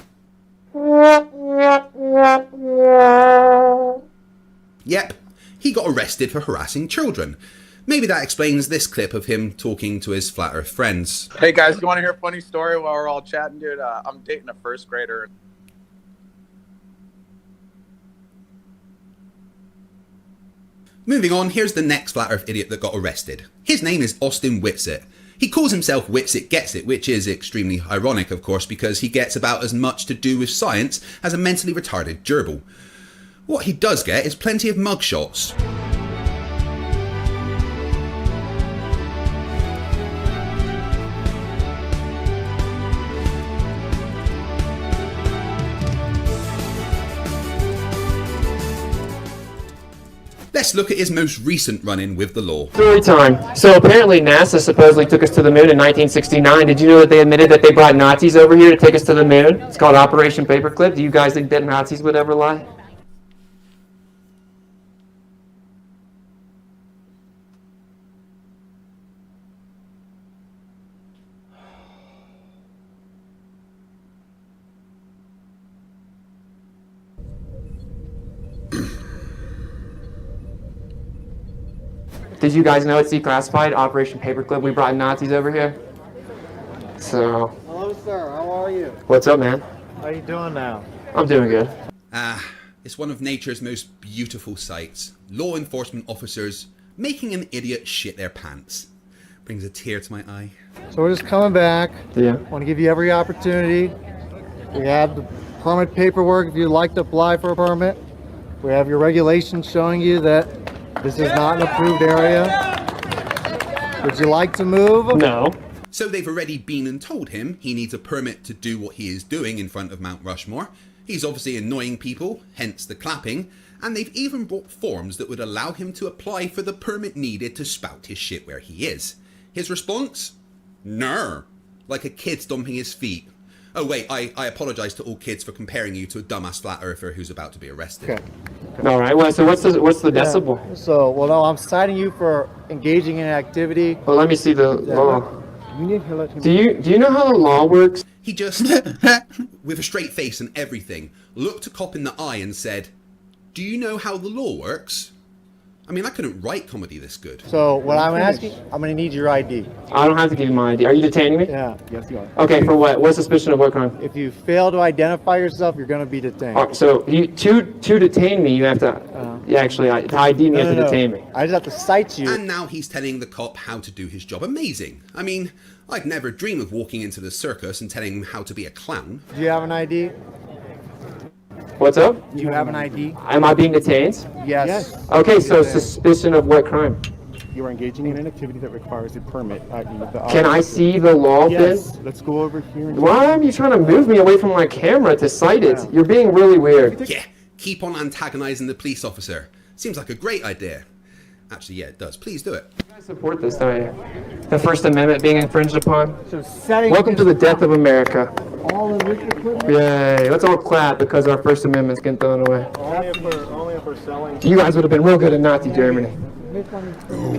Yep, he got arrested for harassing children. Maybe that explains this clip of him talking to his flat earth friends. Hey guys, you want to hear a funny story while we're all chatting, dude? I'm dating a first grader. Moving on, here's the next flat earth idiot that got arrested. His name is Austin Witsit. He calls himself Witsit Gets It, which is extremely ironic, of course, because he gets about as much to do with science as a mentally retarded gerbil. What he does get is plenty of mugshots. Let's look at his most recent run-in with the law. Story time. So apparently NASA supposedly took us to the moon in 1969. Did you know that they admitted that they brought Nazis over here to take us to the moon? It's called Operation Paperclip. Do you guys think that Nazis would ever lie? Did you guys know it's declassified? Operation Paperclip. We brought Nazis over here. So. Hello, sir. How are you? What's up, man? How you doing now? I'm doing good. It's one of nature's most beautiful sights. Law enforcement officers making an idiot shit their pants. Brings a tear to my eye. So we're just coming back. Yeah. Want to give you every opportunity. We have the permit paperwork if you'd like to apply for a permit. We have your regulations showing you that this is not an approved area. Would you like to move? No. So they've already been and told him he needs a permit to do what he is doing in front of Mount Rushmore. He's obviously annoying people, hence the clapping, and they've even brought forms that would allow him to apply for the permit needed to spout his shit where he is. His response? Ner. Like a kid stomping his feet. Oh wait, I apologise to all kids for comparing you to a dumbass flat earther who's about to be arrested. Okay. All right. Well, so what's the decibel? So, well, no, I'm citing you for engaging in activity. Well, let me see the law. You need to let him. Do you know how the law works? He just, with a straight face and everything, looked a cop in the eye and said, "Do you know how the law works?" I mean, I couldn't write comedy this good. So what I'm asking, I'm going to need your ID. I don't have to give you my ID. Are you detaining me? Yeah. Yes, you are. Okay, for what? What suspicion of what crime? If you fail to identify yourself, you're going to be detained. So to detain me, you have to. Yeah, actually, to ID me, you have to detain me. I just have to cite you. And now he's telling the cop how to do his job. Amazing. I mean, I'd never dream of walking into the circus and telling him how to be a clown. Do you have an ID? What's up? Do you have an ID? Am I being detained? Yes. Okay, so suspicion of what crime? You are engaging in an activity that requires a permit. Can I see the law, Yes. then? Let's go over here. And Why are you trying to move me away from my camera to cite it? You're being really weird. Yeah, keep on antagonizing the police officer. Seems like a great idea. Actually, yeah, it does. Please do it. I support this, don't you? The First Amendment being infringed upon. So setting Welcome to the death of America. all of this equipment. Yay, let's all clap because our First Amendment's getting thrown away. Only if we're selling. You guys would have been real good in Nazi Germany.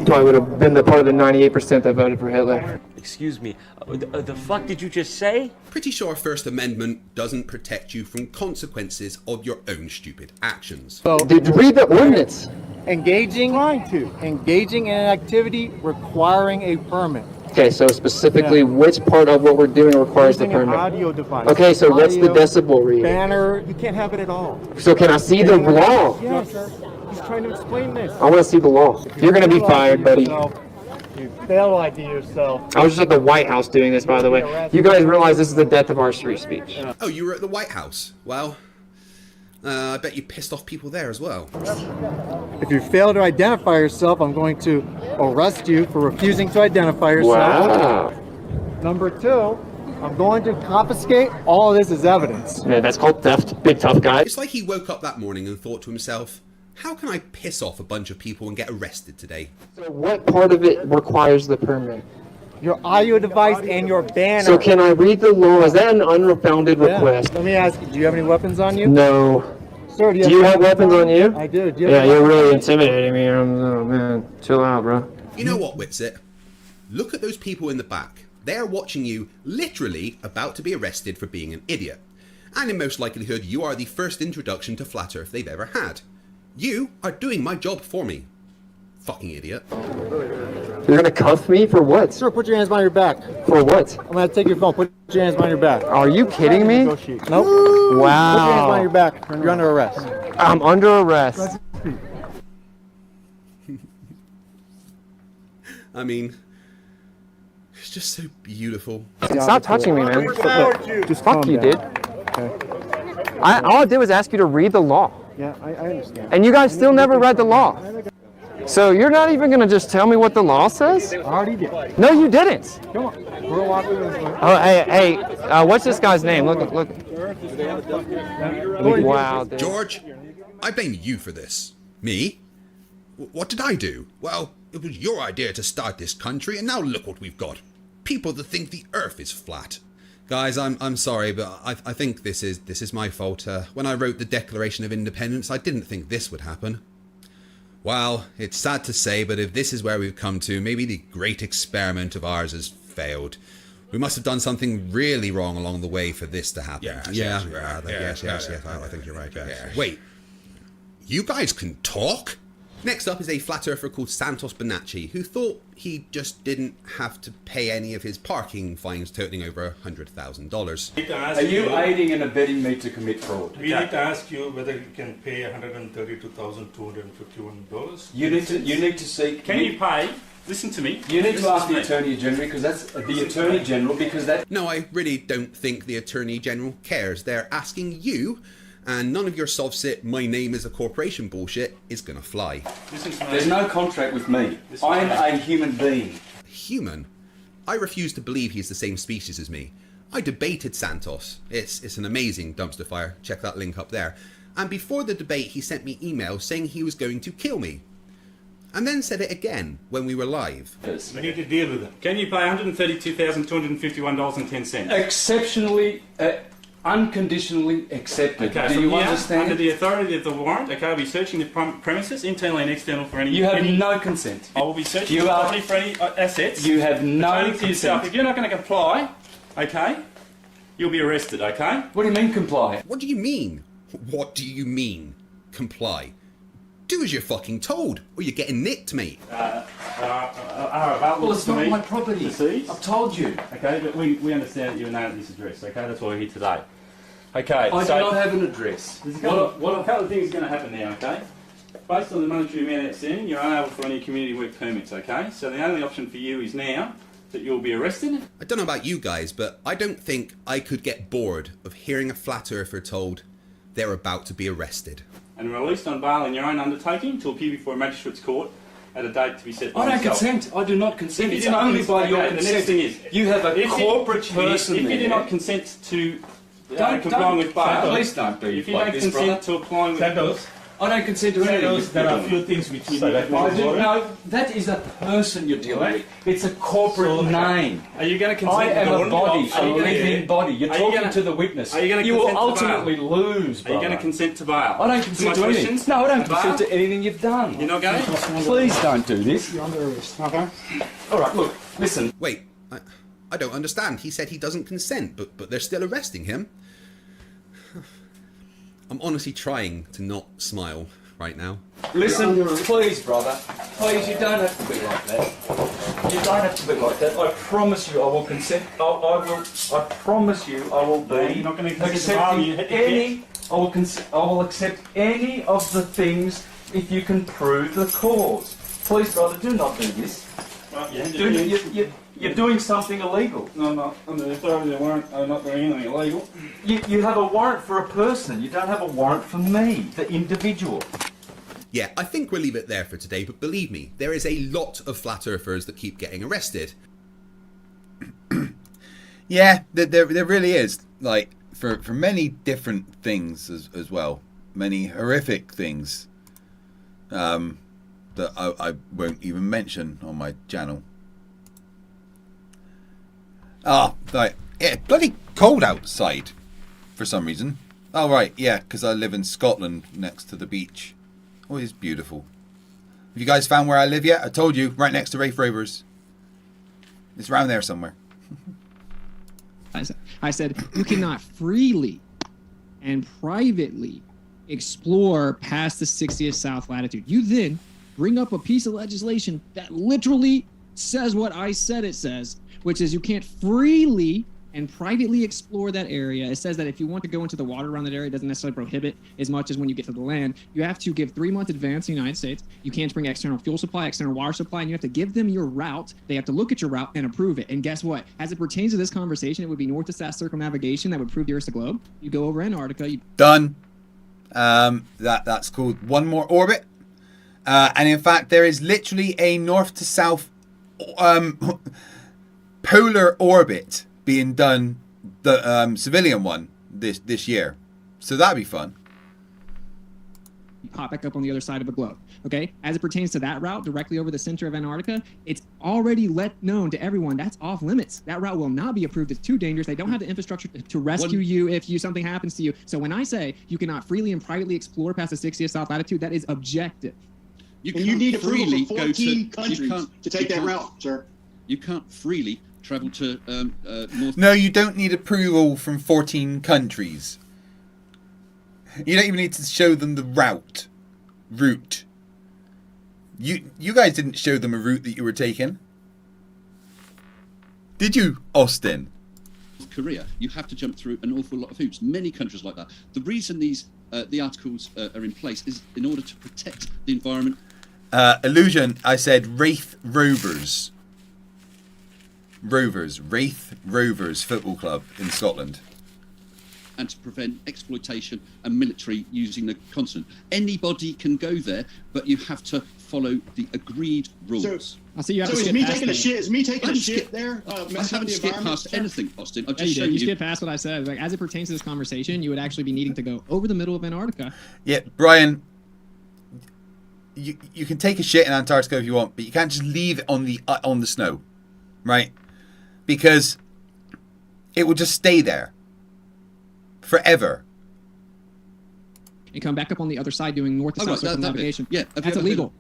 Probably would have been the part of the 98% that voted for Hitler. Excuse me, the fuck did you just say? Pretty sure First Amendment doesn't protect you from consequences of your own stupid actions. So Did you read the ordinance? engaging in an activity requiring a permit. Okay, so specifically, which part of what we're doing requires the Using an permit? audio device. Okay, so what's the Audio, decibel reading? Banner. You can't have it at all. So can I see the law? Yes. He's trying to explain this. I want to see the law. You're going to be fired, buddy. You fail to ID yourself. I was just at the White House doing this, by the way. You guys realize this is the death of our free speech. Oh, you were at the White House? Well, I bet you pissed off people there as well. If you fail to identify yourself, I'm going to arrest you for refusing to identify yourself. Wow. Number two, I'm going to confiscate all of this as evidence. Yeah, that's called theft, big tough guy. It's like he woke up that morning and thought to himself, how can I piss off a bunch of people and get arrested today? So what part of it requires the permit? your audio device and your banner. So can I read the law? Is that an unfounded request? Let me ask you, do you have any weapons on you? No. Sir, Do you have weapons on you? I do. Yeah, you're really intimidating me. Oh man, chill out, bro. You know what, Witsit? Look at those people in the back. They're watching you, literally about to be arrested for being an idiot. And in most likelihood, you are the first introduction to Flat Earth they've ever had. You are doing my job for me. Fucking idiot. You're gonna cuff me for what? Sir, put your hands behind your back. For what? I'm gonna take your phone. Put your hands behind your back. Are you kidding me? Nope. Put your hands Wow. behind your back. You're under arrest. I'm under arrest. I mean, it's just so beautiful. Stop touching me, man. Just Fuck calm you, down. dude. All I did was ask you to read the law. Yeah, I understand. And you guys still never read the law. So you're not even gonna just tell me what the law says? I already did. No, you didn't. Come on. We're walking this way. Oh, hey, what's this guy's name? Look. Wow, dude. George, I blame you for this. Me? What did I do? Well, it was your idea to start this country, and now look what we've got. People that think the Earth is flat. Guys, I'm sorry, but I think this is my fault. When I wrote the Declaration of Independence, I didn't think this would happen. Well, it's sad to say, but if this is where we've come to, maybe the great experiment of ours has failed. We must have done something really wrong along the way for this to happen. Yes, I think you're right. Yes. Wait, you guys can talk? Next up is a flat earther called Santos Bonacci, who thought he just didn't have to pay any of his parking fines totaling over $100,000. Are you aiding and abetting me to commit fraud? We need to ask you whether you can pay $132,251. You need to seek. Can you pay? Listen to me. You need to ask the Attorney General because that's the Attorney General because that. No, I really don't think the Attorney General cares. They're asking you. And none of your soft-sit, my name is a corporation bullshit is going to fly. There's no contract with me. I am a human being. Human? I refuse to believe he's the same species as me. I debated Santos. It's an amazing dumpster fire. Check that link up there. And before the debate, he sent me emails saying he was going to kill me. And then said it again when we were live. We need to deal with it. Can you pay $132,251.10? Exceptionally... unconditionally accepted. Okay, do you understand? Under the authority of the warrant, okay, I'll be searching the premises, internally and external, for any... You have no consent. I will be searching the property for any assets. You have no consent. Yourself. If you're not going to comply, okay, you'll be arrested, okay? What do you mean comply? What do you mean? What do you mean, comply? Do as you're fucking told, or you're getting nicked, mate. Well, it's not my property. I've told you. Okay, but we understand that you're known at this address, okay? That's why we're here today. Okay, I do not have an address. There's a couple of things going to happen now, okay? Based on the monetary amount outstanding, you're unable for any community work permits, okay? So the only option for you is now that you'll be arrested. I don't know about you guys, but I don't think I could get bored of hearing a flat earther told they're about to be arrested. And released on bail in your own undertaking to appear before a magistrate's court at a date to be set by I don't yourself. consent. I do not consent. It's If you only don't by your consent, consent. the next thing is... You have a corporate person If you do there. not consent to complying Don't- with bail... Please don't do If you like don't this, consent brother. to applying with... I don't consent to anything. There are a few things which we need to No, that is a person you're dealing with. It's a corporate name. Are you going to consent? I am a body, a living body. You're Are you talking gonna- to the witness. Are you going to will consent to ultimately bail? lose, Are brother. you going to consent to bail? I don't consent to my anything. questions? No, I don't Bail? consent to anything you've done. You're not going? Please don't do this. You're under arrest. Okay. All right, look, listen. Wait, I don't understand. He said he doesn't consent, but they're still arresting him. I'm honestly trying to not smile right now. Listen, please, brother. Please, you don't have to be like that. You don't have to be like that. I promise you I will consent. I promise you I will be You're not going to consent to accepting bail, any... I will accept any of the things if you can prove the cause. Please, brother, do not do this. Well, You're doing something illegal. No, I'm not. Under the authority of the warrant, I'm not doing anything illegal. You have a warrant for a person. You don't have a warrant for me, the individual. Yeah, I think we'll leave it there for today, but believe me, there is a lot of flat earthers that keep getting arrested. Yeah, there really is. Like, for many different things as well. Many horrific things that I won't even mention on my channel. Oh, right. Yeah, bloody cold outside for some reason. Oh, right, yeah, because I live in Scotland next to the beach. Oh, it's beautiful. Have you guys found where I live yet? I told you, right next to Wraith Rovers. It's around there somewhere. I said, you cannot freely and privately explore past the 60th south latitude. You then bring up a piece of legislation that literally says what I said it says, which is you can't freely and privately explore that area. It says that if you want to go into the water around that area, it doesn't necessarily prohibit as much as when you get to the land. You have to give 3 months advance in the United States. You can't bring external fuel supply, external water supply, and you have to give them your route. They have to look at your route and approve it. And guess what? As it pertains to this conversation, it would be north to south circumnavigation that would prove the Earth's a globe. You go over Antarctica. Done. That's called one more orbit. And in fact, there is literally a north to south polar orbit being done, the civilian one this year, so that'd be fun. Pop back up on the other side of a globe. Okay, as it pertains to that route directly over the center of Antarctica, it's already known to everyone that's off limits. That route will not be approved. It's too dangerous. They don't have the infrastructure to rescue you if something happens to you. So when I say you cannot freely and privately explore past the 60th south latitude, that is objective. You need approval from 14 countries to take that route, sir. You can't freely travel to North. No, you don't need approval from 14 countries. You don't even need to show them the route. You guys didn't show them a route that you were taking. Did you, Austin? Korea, you have to jump through an awful lot of hoops. Many countries like that. The reason these the articles are in place is in order to protect the environment. Illusion, I said Wraith Rovers. Wraith Rovers Football Club in Scotland. And to prevent exploitation and military using the continent. Anybody can go there, but you have to follow the agreed rules. Is me taking a shit there? I haven't skipped past anything, Austin. I've just you shown you. skipped past what I said. Like, as it pertains to this conversation, you would actually be needing to go over the middle of Antarctica. Yeah, Brian, you can take a shit in Antarctica if you want, but you can't just leave it on the snow, right? Because it will just stay there forever. And come back up on the other side doing north to south circumnavigation. Yeah, that's illegal.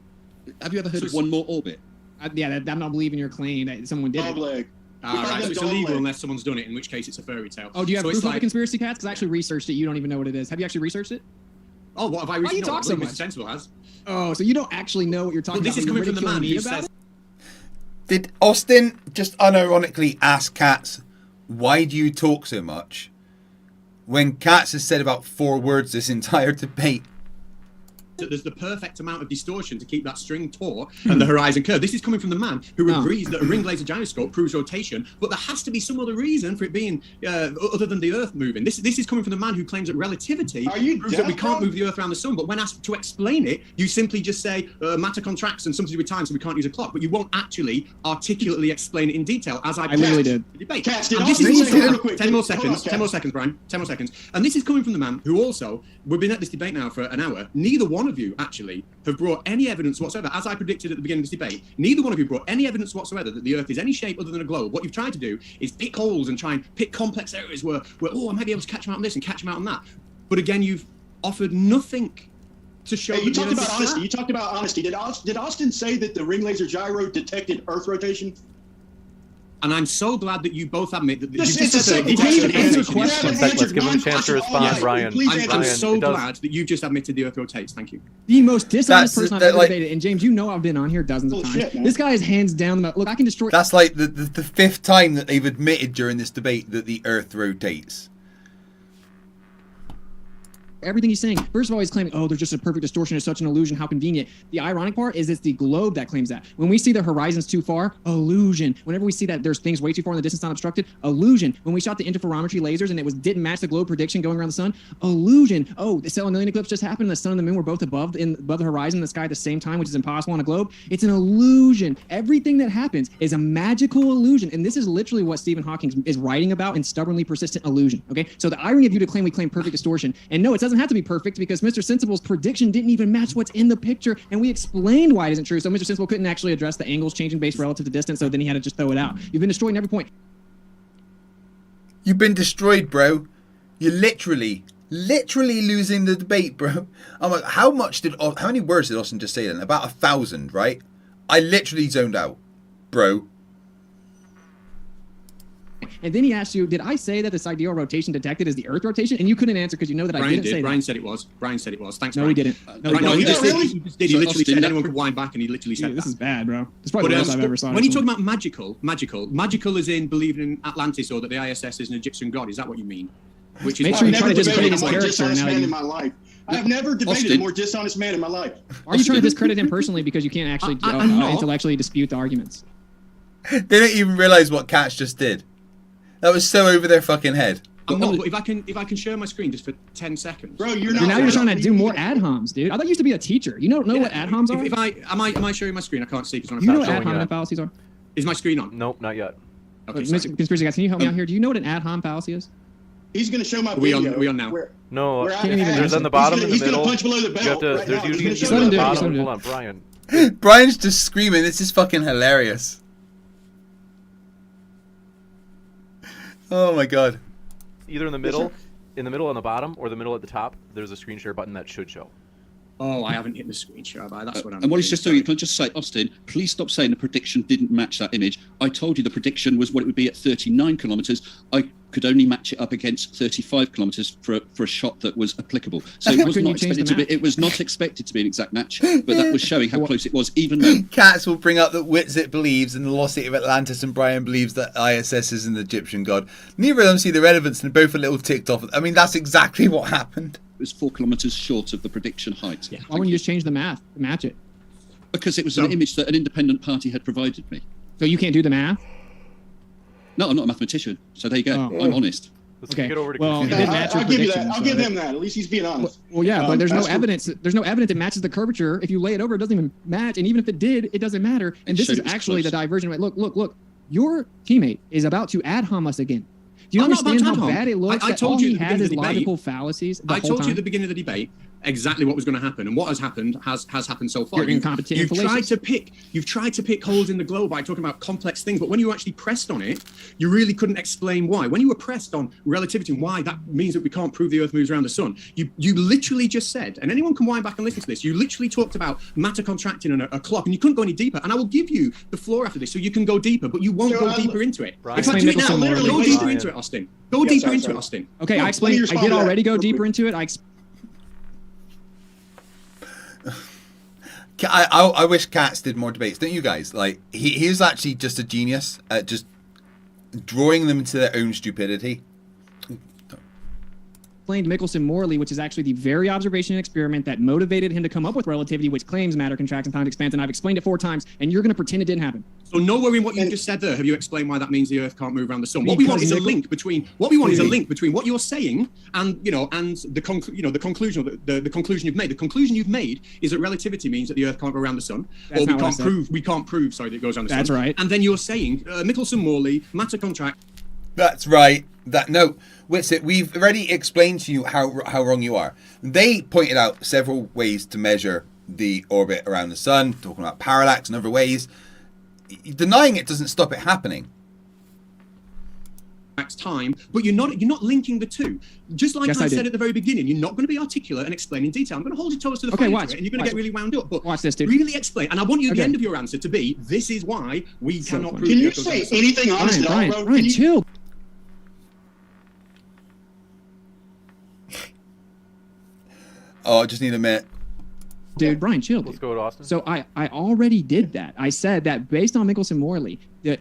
Have you ever heard of one more orbit? I'm not believing your claim that someone did it. Right, so it's illegal unless someone's done it, in which case it's a fairy tale. Oh, do you have so proof of the conspiracy, Cats? Because I actually researched it. You don't even know what it is. Have you actually researched it? Oh, what have I researched? Why do you talk so much? Mr. Sensible has. Oh, so you don't actually know what you're talking about. This is coming from the man who says... Did Austin just unironically ask Katz, why do you talk so much? When Katz has said about 4 words this entire debate. There's the perfect amount of distortion to keep that string taut and the horizon curve. This is coming from the man who agrees that a ring laser gyroscope proves rotation, but there has to be some other reason for it being other than the Earth moving. This is coming from the man who claims that relativity proves that we can't move the Earth around the sun, but when asked to explain it, you simply just say matter contracts and something to do with time, so we can't use a clock, but you won't actually articulately explain it in detail, as I literally did. Debate. This is 10 more seconds, Brian, 10 more seconds. And this is coming from the man who also, we've been at this debate now for an hour, neither one of you actually have brought any evidence whatsoever, as I predicted at the beginning of this debate. Neither one of you brought any evidence whatsoever that the Earth is any shape other than a globe. What you've tried to do is pick holes and try and pick complex areas where I might be able to catch him out on this and catch him out on that. But again, you've offered nothing to show. Hey, you talked about honesty. You talked about honesty. Did Austin say that the ring laser gyro detected Earth rotation? And I'm so glad that you both admit that. Let's give him a chance to respond, Brian. I'm so glad that you just admitted the Earth rotates. Thank you. The most dishonest person I've ever debated. And James, you know I've been on here dozens of times. This guy is hands down. Look, I can destroy. That's like the 5th time that they've admitted during this debate that the Earth rotates. Everything he's saying. First of all, he's claiming, oh, there's just a perfect distortion. It's such an illusion. How convenient. The ironic part is it's the globe that claims that. When we see the horizons too far, illusion. Whenever we see that there's things way too far in the distance not obstructed, illusion. When we shot the interferometry lasers and it didn't match the globe prediction going around the sun, illusion. Oh, the stellar eclipse just happened. The sun and the moon were both above the horizon, the sky at the same time, which is impossible on a globe. It's an illusion. Everything that happens is a magical illusion. And this is literally what Stephen Hawking is writing about in Stubbornly Persistent Illusion. Okay, so the irony of you to claim we claim perfect distortion, and no, it doesn't have to be perfect because Mr. Sensible's prediction didn't even match what's in the picture, and we explained why it isn't true. So Mr. Sensible couldn't actually address the angles changing based relative to distance, so then he had to just throw it out. You've been destroying every point. You've been destroyed, bro. You're literally losing the debate, bro. I'm like, how many words did Austin just say then? About 1,000, right? I literally zoned out, bro. And then he asked you, did I say that the sidereal rotation detected is the Earth rotation? And you couldn't answer because you know that I didn't say that. Brian said it was. Brian said it was. Thanks, No, Brian. he didn't. He just did. He literally said anyone could wind back, and he literally said This that. is bad, bro. It's probably the worst I've ever saw. When you talk about magical is in believing in Atlantis or that the ISS is an Egyptian god. Is that what you mean? Which is Make sure you try to discredit his a more character. dishonest Now man you... in my life. I've never debated a more dishonest man in my life. Are you trying to discredit him personally because you can't actually intellectually dispute the arguments? They don't even realize what Katz just did. That was so over their fucking head. I'm not, but if I can share my screen just for 10 seconds. Bro, you're Now you're trying to do more ad homs, dude. I thought you used to be a teacher. You don't know what ad homs are? Am I sharing my screen? I can't see because You know what ad hom fallacies are? Is my screen on? Nope, not yet. Okay, Mr. Conspiracy guys, can you help me out here? Do you know what an ad hom fallacy is? He's going to show my video. We on now? No, We're there's on the bottom in the he's middle. He's going to punch below the belt. There's usually Just on the bottom. Hold on, Brian. Brian's just screaming. This is fucking hilarious. Oh my god. Either in the middle on the bottom, or the middle at the top, there's a screen share button that should show. Oh, I haven't hit the screen share, but that's what I'm And what he's just doing, can I just say, Austin, please stop saying the prediction didn't match that image. I told you the prediction was what it would be at 39 kilometres. I could only match it up against 35 kilometres for a shot that was applicable. So it was not expected to be. It was not expected to be an exact match, but that was showing how close it was, even though. Katz will bring up that Witsit believes in the lost city of Atlantis, and Brian believes that ISS is an Egyptian god. Neither of them see the relevance, and they're both a little ticked off. I mean, that's exactly what happened. It was 4 kilometres short of the prediction height. Yeah. Why wouldn't you just change the math to match it? Because it was an image that an independent party had provided me. So you can't do the math? No, I'm not a mathematician. So there you go. Oh. I'm honest. Okay. Well, it did match your I'll give you that. predictions, I'll give him that. At least he's being honest. Well, yeah, but there's no evidence. There's no evidence it matches the curvature. If you lay it over, it doesn't even match. And even if it did, it doesn't matter. And this is actually the diversion. Look. Your teammate is about to ad hom us again. Do you understand how bad it looks? I told you he has is logical fallacies. I told you at the beginning of the debate exactly what was going to happen, and what has happened has happened so far. You're incompetent. You've tried to pick holes in the globe by talking about complex things, but when you actually pressed on it, you really couldn't explain why. When you were pressed on relativity and why that means that we can't prove the Earth moves around the sun, you literally just said, and anyone can wind back and listen to this, you literally talked about matter contracting and a clock, and you couldn't go any deeper. And I will give you the floor after this so you can go deeper, but you won't go deeper into it. Brian, in fact, do it now. Literally, go deeper into it, Austin. Go deeper into it, Austin. Okay, I explained. I did already go deeper into it. I wish Katz did more debates, don't you guys? Like he is actually just a genius at just drawing them into their own stupidity. Explained Michelson-Morley, which is actually the very observation and experiment that motivated him to come up with relativity, which claims matter contracts and time expands. And I've explained it 4 times, and you're going to pretend it didn't happen. So nowhere in what you just said there have you explained why that means the Earth can't move around the sun. What we want is a link between what you're saying and the conclusion you've made. The conclusion you've made is that relativity means that the Earth can't go around the sun, or we can't prove that it goes around the sun. That's right. And then you're saying Michelson-Morley matter contract. That's right. No, Witsit, we've already explained to you how wrong you are. They pointed out several ways to measure the orbit around the sun, talking about parallax and other ways. Denying it doesn't stop it happening. Time, but you're not linking the two. Just like I said at the very beginning, you're not going to be articulate and explain in detail. I'm going to hold your toes to the fire, and you're going to get really wound up. But watch this, dude. Really explain, and I want you at the end of your answer to be, "This is why we cannot prove." Can you say anything honest at all, bro? Brian, chill. Oh, I just need a minute. Dude, Brian, chill. Let's go to Austin. So I already did that. I said that based on Michelson-Morley, the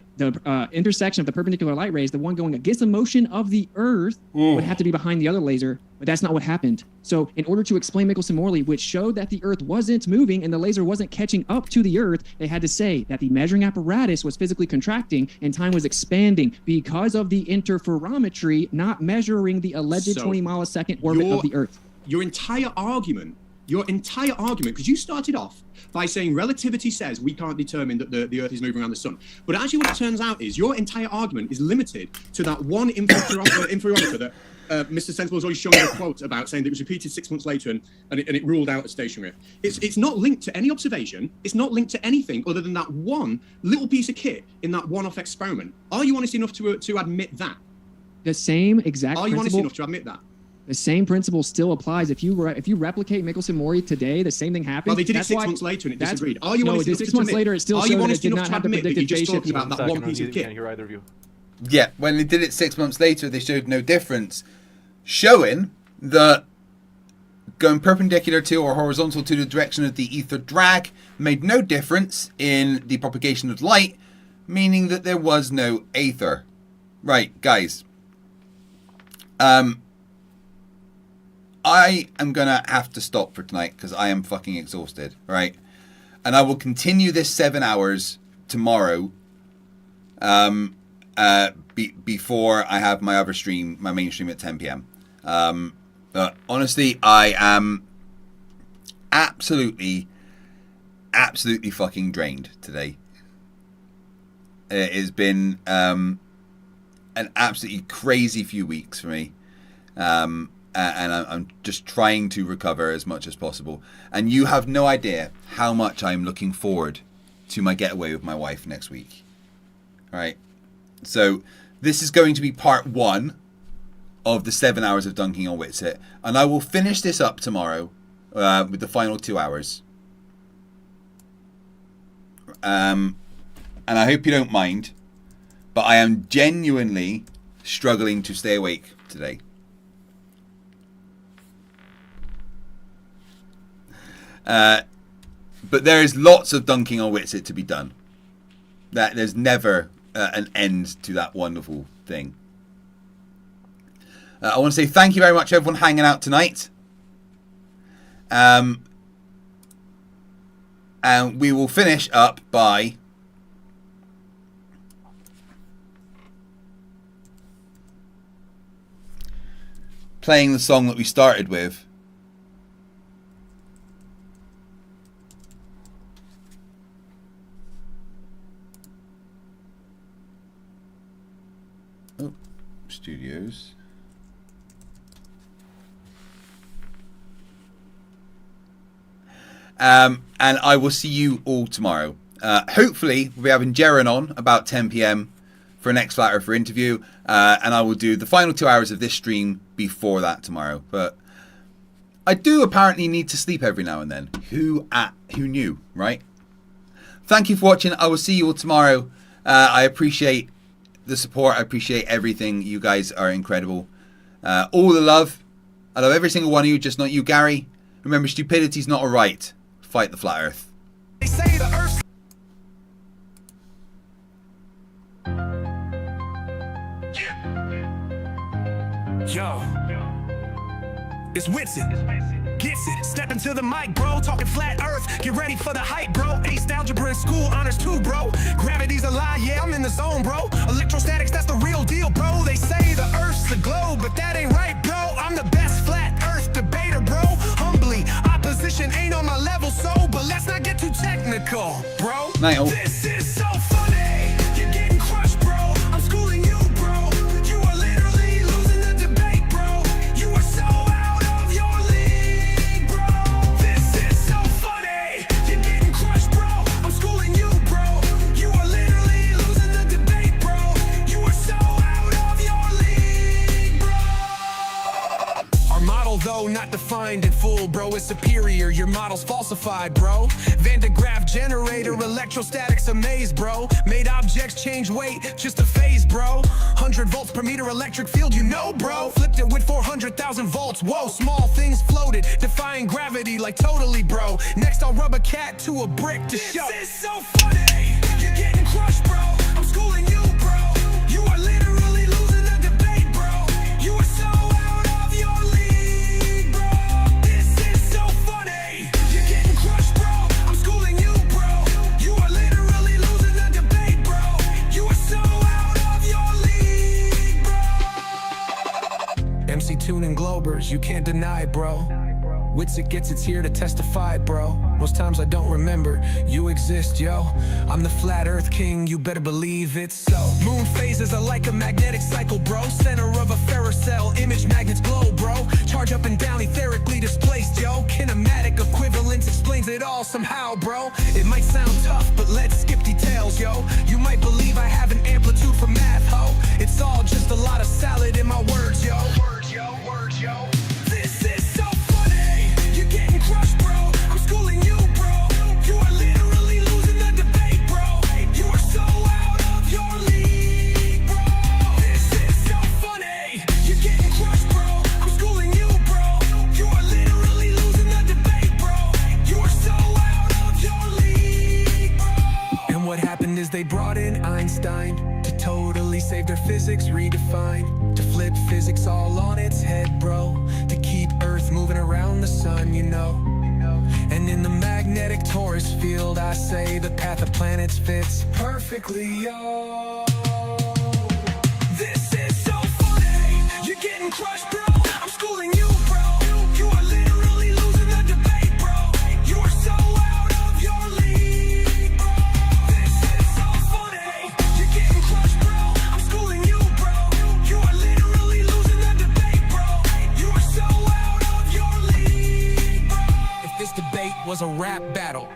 intersection of the perpendicular light rays, the one going against the motion of the Earth, would have to be behind the other laser, but that's not what happened. So in order to explain Michelson-Morley, which showed that the Earth wasn't moving and the laser wasn't catching up to the Earth, they had to say that the measuring apparatus was physically contracting and time was expanding because of the interferometry not measuring the alleged 20 mile a second orbit of the Earth. Your entire argument, because you started off by saying relativity says we can't determine that the Earth is moving around the sun. But actually what it turns out is your entire argument is limited to that one interferometer that Mr. Sensible has always shown you a quote about, saying that it was repeated 6 months later and it ruled out a stationary. It's not linked to any observation. It's not linked to anything other than that one little piece of kit in that one-off experiment. Are you honest enough to admit that? The same exact Are you honest principle. enough to admit that? The same principle still applies. If you replicate Mickelson Mori today, the same thing happens. Well, they did it That's 6 why- months later and it that's- disagreed. Are you no, honest it did enough 6 to months admit? later, it still Are showed you that honest it did enough not to have the admit that you're predictive just phase talking shift. about that one piece of Can't kit? hear either of you. Yeah, when they did it 6 months later, they showed no difference, showing that going perpendicular to or horizontal to the direction of the ether drag made no difference in the propagation of light, meaning that there was no aether. Right, guys. I am going to have to stop for tonight because I am fucking exhausted, right? And I will continue this 7 hours tomorrow before I have my other stream, my main stream at 10 p.m. But honestly, I am absolutely fucking drained today. It has been an absolutely crazy few weeks for me. And I'm just trying to recover as much as possible. And you have no idea how much I'm looking forward to my getaway with my wife next week. All right. So this is going to be part 1 of the 7 hours of dunking on Witsit. And I will finish this up tomorrow with the final 2 hours. And I hope you don't mind. But I am genuinely struggling to stay awake today. But there is lots of dunking on Witsit to be done. There's never an end to that wonderful thing. I want to say thank you very much, everyone hanging out tonight. And we will finish up by playing the song that we started with. Studios. And I will see you all tomorrow. Hopefully, we'll be having Jaren on about 10 p.m. for an X Flat Earther interview. And I will do the final 2 hours of this stream before that tomorrow. But I do apparently need to sleep every now and then. Who knew, right? Thank you for watching. I will see you all tomorrow. I appreciate the support. I appreciate everything. You guys are incredible. All the love. I love every single one of you, just not you, Gary. Remember, stupidity's not a right. Fight the flat earth. They say the earth. Yo, it's Witsit. Gets it. Step into the mic, bro. Talking flat earth. Get ready for the hype, bro. Ace algebra in school, honors too, bro. Gravity's a lie, yeah, I'm in the zone, bro. Electrostatics, that's the real deal, bro. They say the earth's a globe, but that ain't right, bro. I'm the best flat earth debater, bro. Humbly, opposition ain't on my level, so, but let's not get too technical, bro. Night. This is so funny. You're getting crushed, bro. I'm schooling you, bro. You are literally losing the debate, bro. You are so out of your league, bro. This is so funny. You're getting crushed, bro. I'm schooling you, bro. You are literally losing the debate, bro. You are so out of your league, bro. Our model, though, not defined in full, bro, is superior. Your model's falsified, bro. Van de Graaff generator, electrostatics amaze, bro. Made objects change weight, just a phase, bro. 100 volts per meter electric field, you know, bro. Flipped it with 400,000 volts, whoa. Small things floated, defying gravity like totally, bro. Next I'll rub a cat to a brick to show. This is so funny. You're getting crushed, bro. I'm schooling you, bro. You are literally losing the debate, bro. You are so out of your league, bro. This is so funny. You're getting crushed, bro. I'm schooling you, bro. You are literally losing the debate, bro. You are so out of your league, bro. MC Tune and Globers, you can't deny, bro. Witsit gets it's here to testify, bro. Most times I don't remember you exist, yo. I'm the flat earth king, you better believe it so. Moon phases are like a magnetic cycle, bro. Center of a ferrocell, image magnets glow, bro. Charge up and down, etherically displaced, yo. Kinematic equivalence explains it all somehow, bro. It might sound tough, but let's skip details, yo. You might believe I have an amplitude for math, ho. It's all just a lot of salad in is they brought in Einstein to totally save their physics redefined, to flip physics all on its head, bro, to keep Earth moving around the sun, you know. And in the magnetic torus field, I say the path of planets fits perfectly, yo. This is so funny, you're getting crushed, bro. I'm schooling you, bro. You are literally losing the debate, bro. You are so out of your league, bro. This is so funny, you're getting crushed, bro. I'm schooling you, bro. You are literally losing the debate, bro. You are so out of your league, bro. If this debate was a rap battle,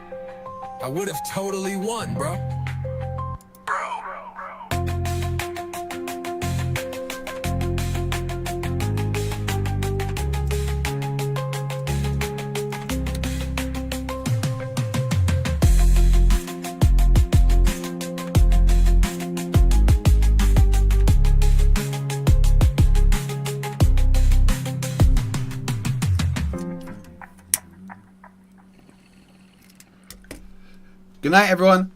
I would have totally won, bro. Good night, everyone.